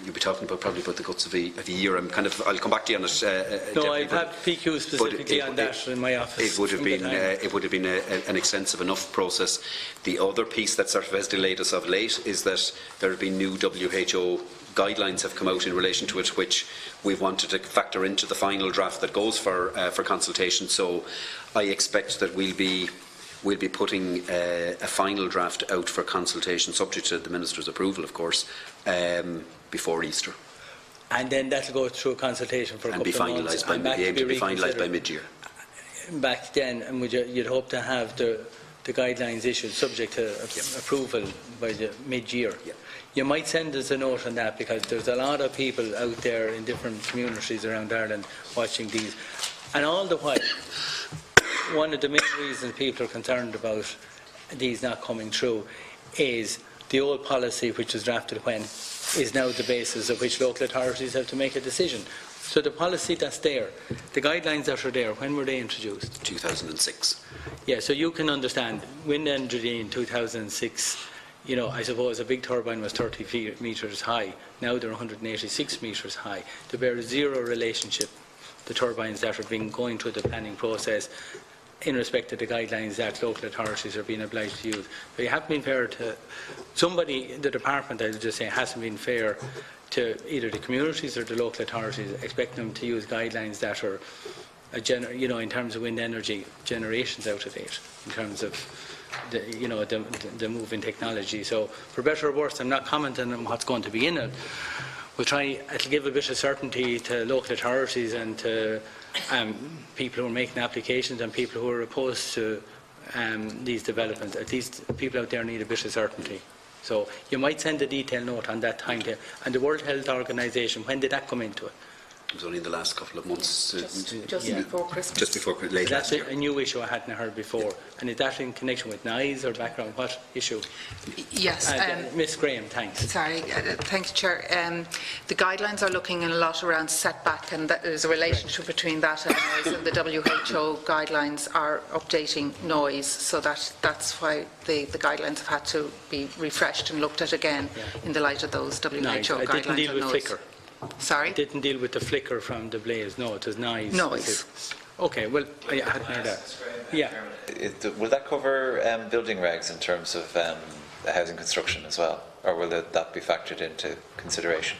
You'll be talking probably about the guts of a year. I'll come back to you on it. No, I've had PQ specifically on that in my office. It would have been an extensive enough process. The other piece that sort of has delayed us of late is that there have been new WHO guidelines have come out in relation to it, which we've wanted to factor into the final draft that goes for consultation. So I expect that we'll be putting a final draft out for consultation, subject to the Minister's approval, of course, before Easter. And then that will go through consultation for a couple of months. And be finalised by mid-year. Back then, and you'd hope to have the guidelines issued subject to approval by the mid-year. Yep. You might send us a note on that, because there's a lot of people out there in different communities around Ireland watching these. And all the while, one of the main reasons people are concerned about these not coming through is the old policy, which was drafted when, is now the basis of which local authorities have to make a decision. So the policy that's there, the guidelines that are there, when were they introduced? 2006. Yeah, so you can understand, wind energy in 2006, I suppose a big turbine was 30 metres high. Now they're 186 metres high. They bear zero relationship, the turbines that have been going through the planning process, in respect to the guidelines that local authorities are being obliged to use. But you haven't been fair to somebody, the department, I would just say, hasn't been fair to either the communities or the local authorities, expecting them to use guidelines that are, in terms of wind energy, generations out of date, in terms of the move in technology. So, for better or worse, I'm not commenting on what's going to be in it. We'll try to give a bit of certainty to local authorities and to people who are making applications and people who are opposed to these developments. At least people out there need a bit of certainty. So you might send a detailed note on that time. And the World Health Organization, when did that come into it? It was only in the last couple of months. Just before Christmas. Just before late That's last year. a new issue I hadn't heard before. And is that in connection with noise or background? What issue? Yes. Miss Graham, thanks. Sorry, thanks, Chair. The guidelines are looking a lot around setback, and there's a relationship between that and noise, and the WHO guidelines are updating noise, so that's why the guidelines have had to be refreshed and looked at again in the light of those WHO Nice. guidelines. I didn't deal on with noise. flicker. Sorry? I didn't deal with the flicker from the blaze. No, it was noise. Noise. Okay, well, I hadn't heard that. Yeah. Will that cover building regs in terms of housing construction as well, or will that be factored into consideration?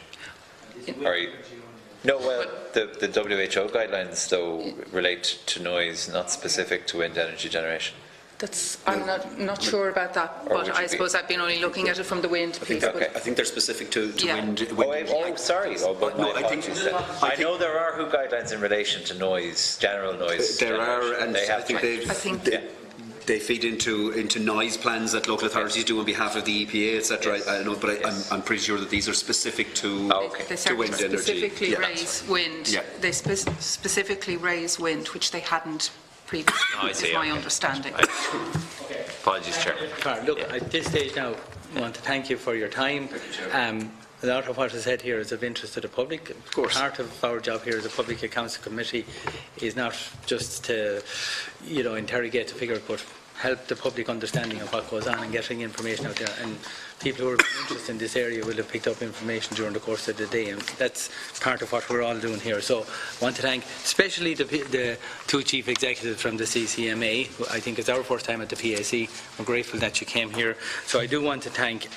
No, well, the WHO guidelines though relate to noise, not specific to wind energy generation. I'm not sure about that, but I suppose I've been only looking at it from the wind piece. I think they're specific to wind. Sorry. I know there are WHO guidelines in relation to noise, general noise. There are, and I think they feed into noise plans that local authorities do on behalf of the EPA, etc. I know, but I'm pretty sure that these are specific to wind energy. Specifically raise wind. Yeah. They specifically raise wind, which they hadn't previously, is my understanding. Apologies, Chair. Look, at this stage now, I want to thank you for your time. A lot of what is said here is of interest to the public. Of course. Part of our job here as a Public Accounts Committee is not just to, interrogate the figures, but help the public understanding of what goes on and getting information out there. And people who are interested in this area will have picked up information during the course of the day, and that's part of what we're all doing here. So I want to thank especially the two chief executives from the CCMA, who I think it's our first time at the PAC. We're grateful that you came here. So I do want to thank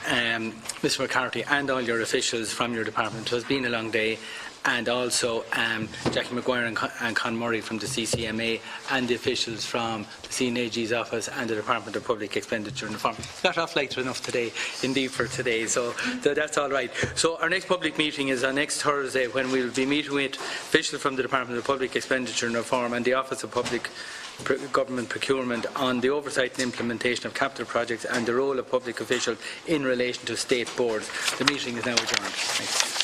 Mr McCarthy and all your officials from your department. It has been a long day. And also Jackie Maguire and Con Murray from the CCMA and the officials from the CNAG's office and the Department of Public Expenditure and Reform. Got off later enough today, indeed, for today, so that's all right. So our next public meeting is on next Thursday, when we will be meeting with officials from the Department of Public Expenditure and Reform and the Office of Public Government Procurement on the oversight and implementation of capital projects and the role of public officials in relation to state boards. The meeting is now adjourned. Thanks.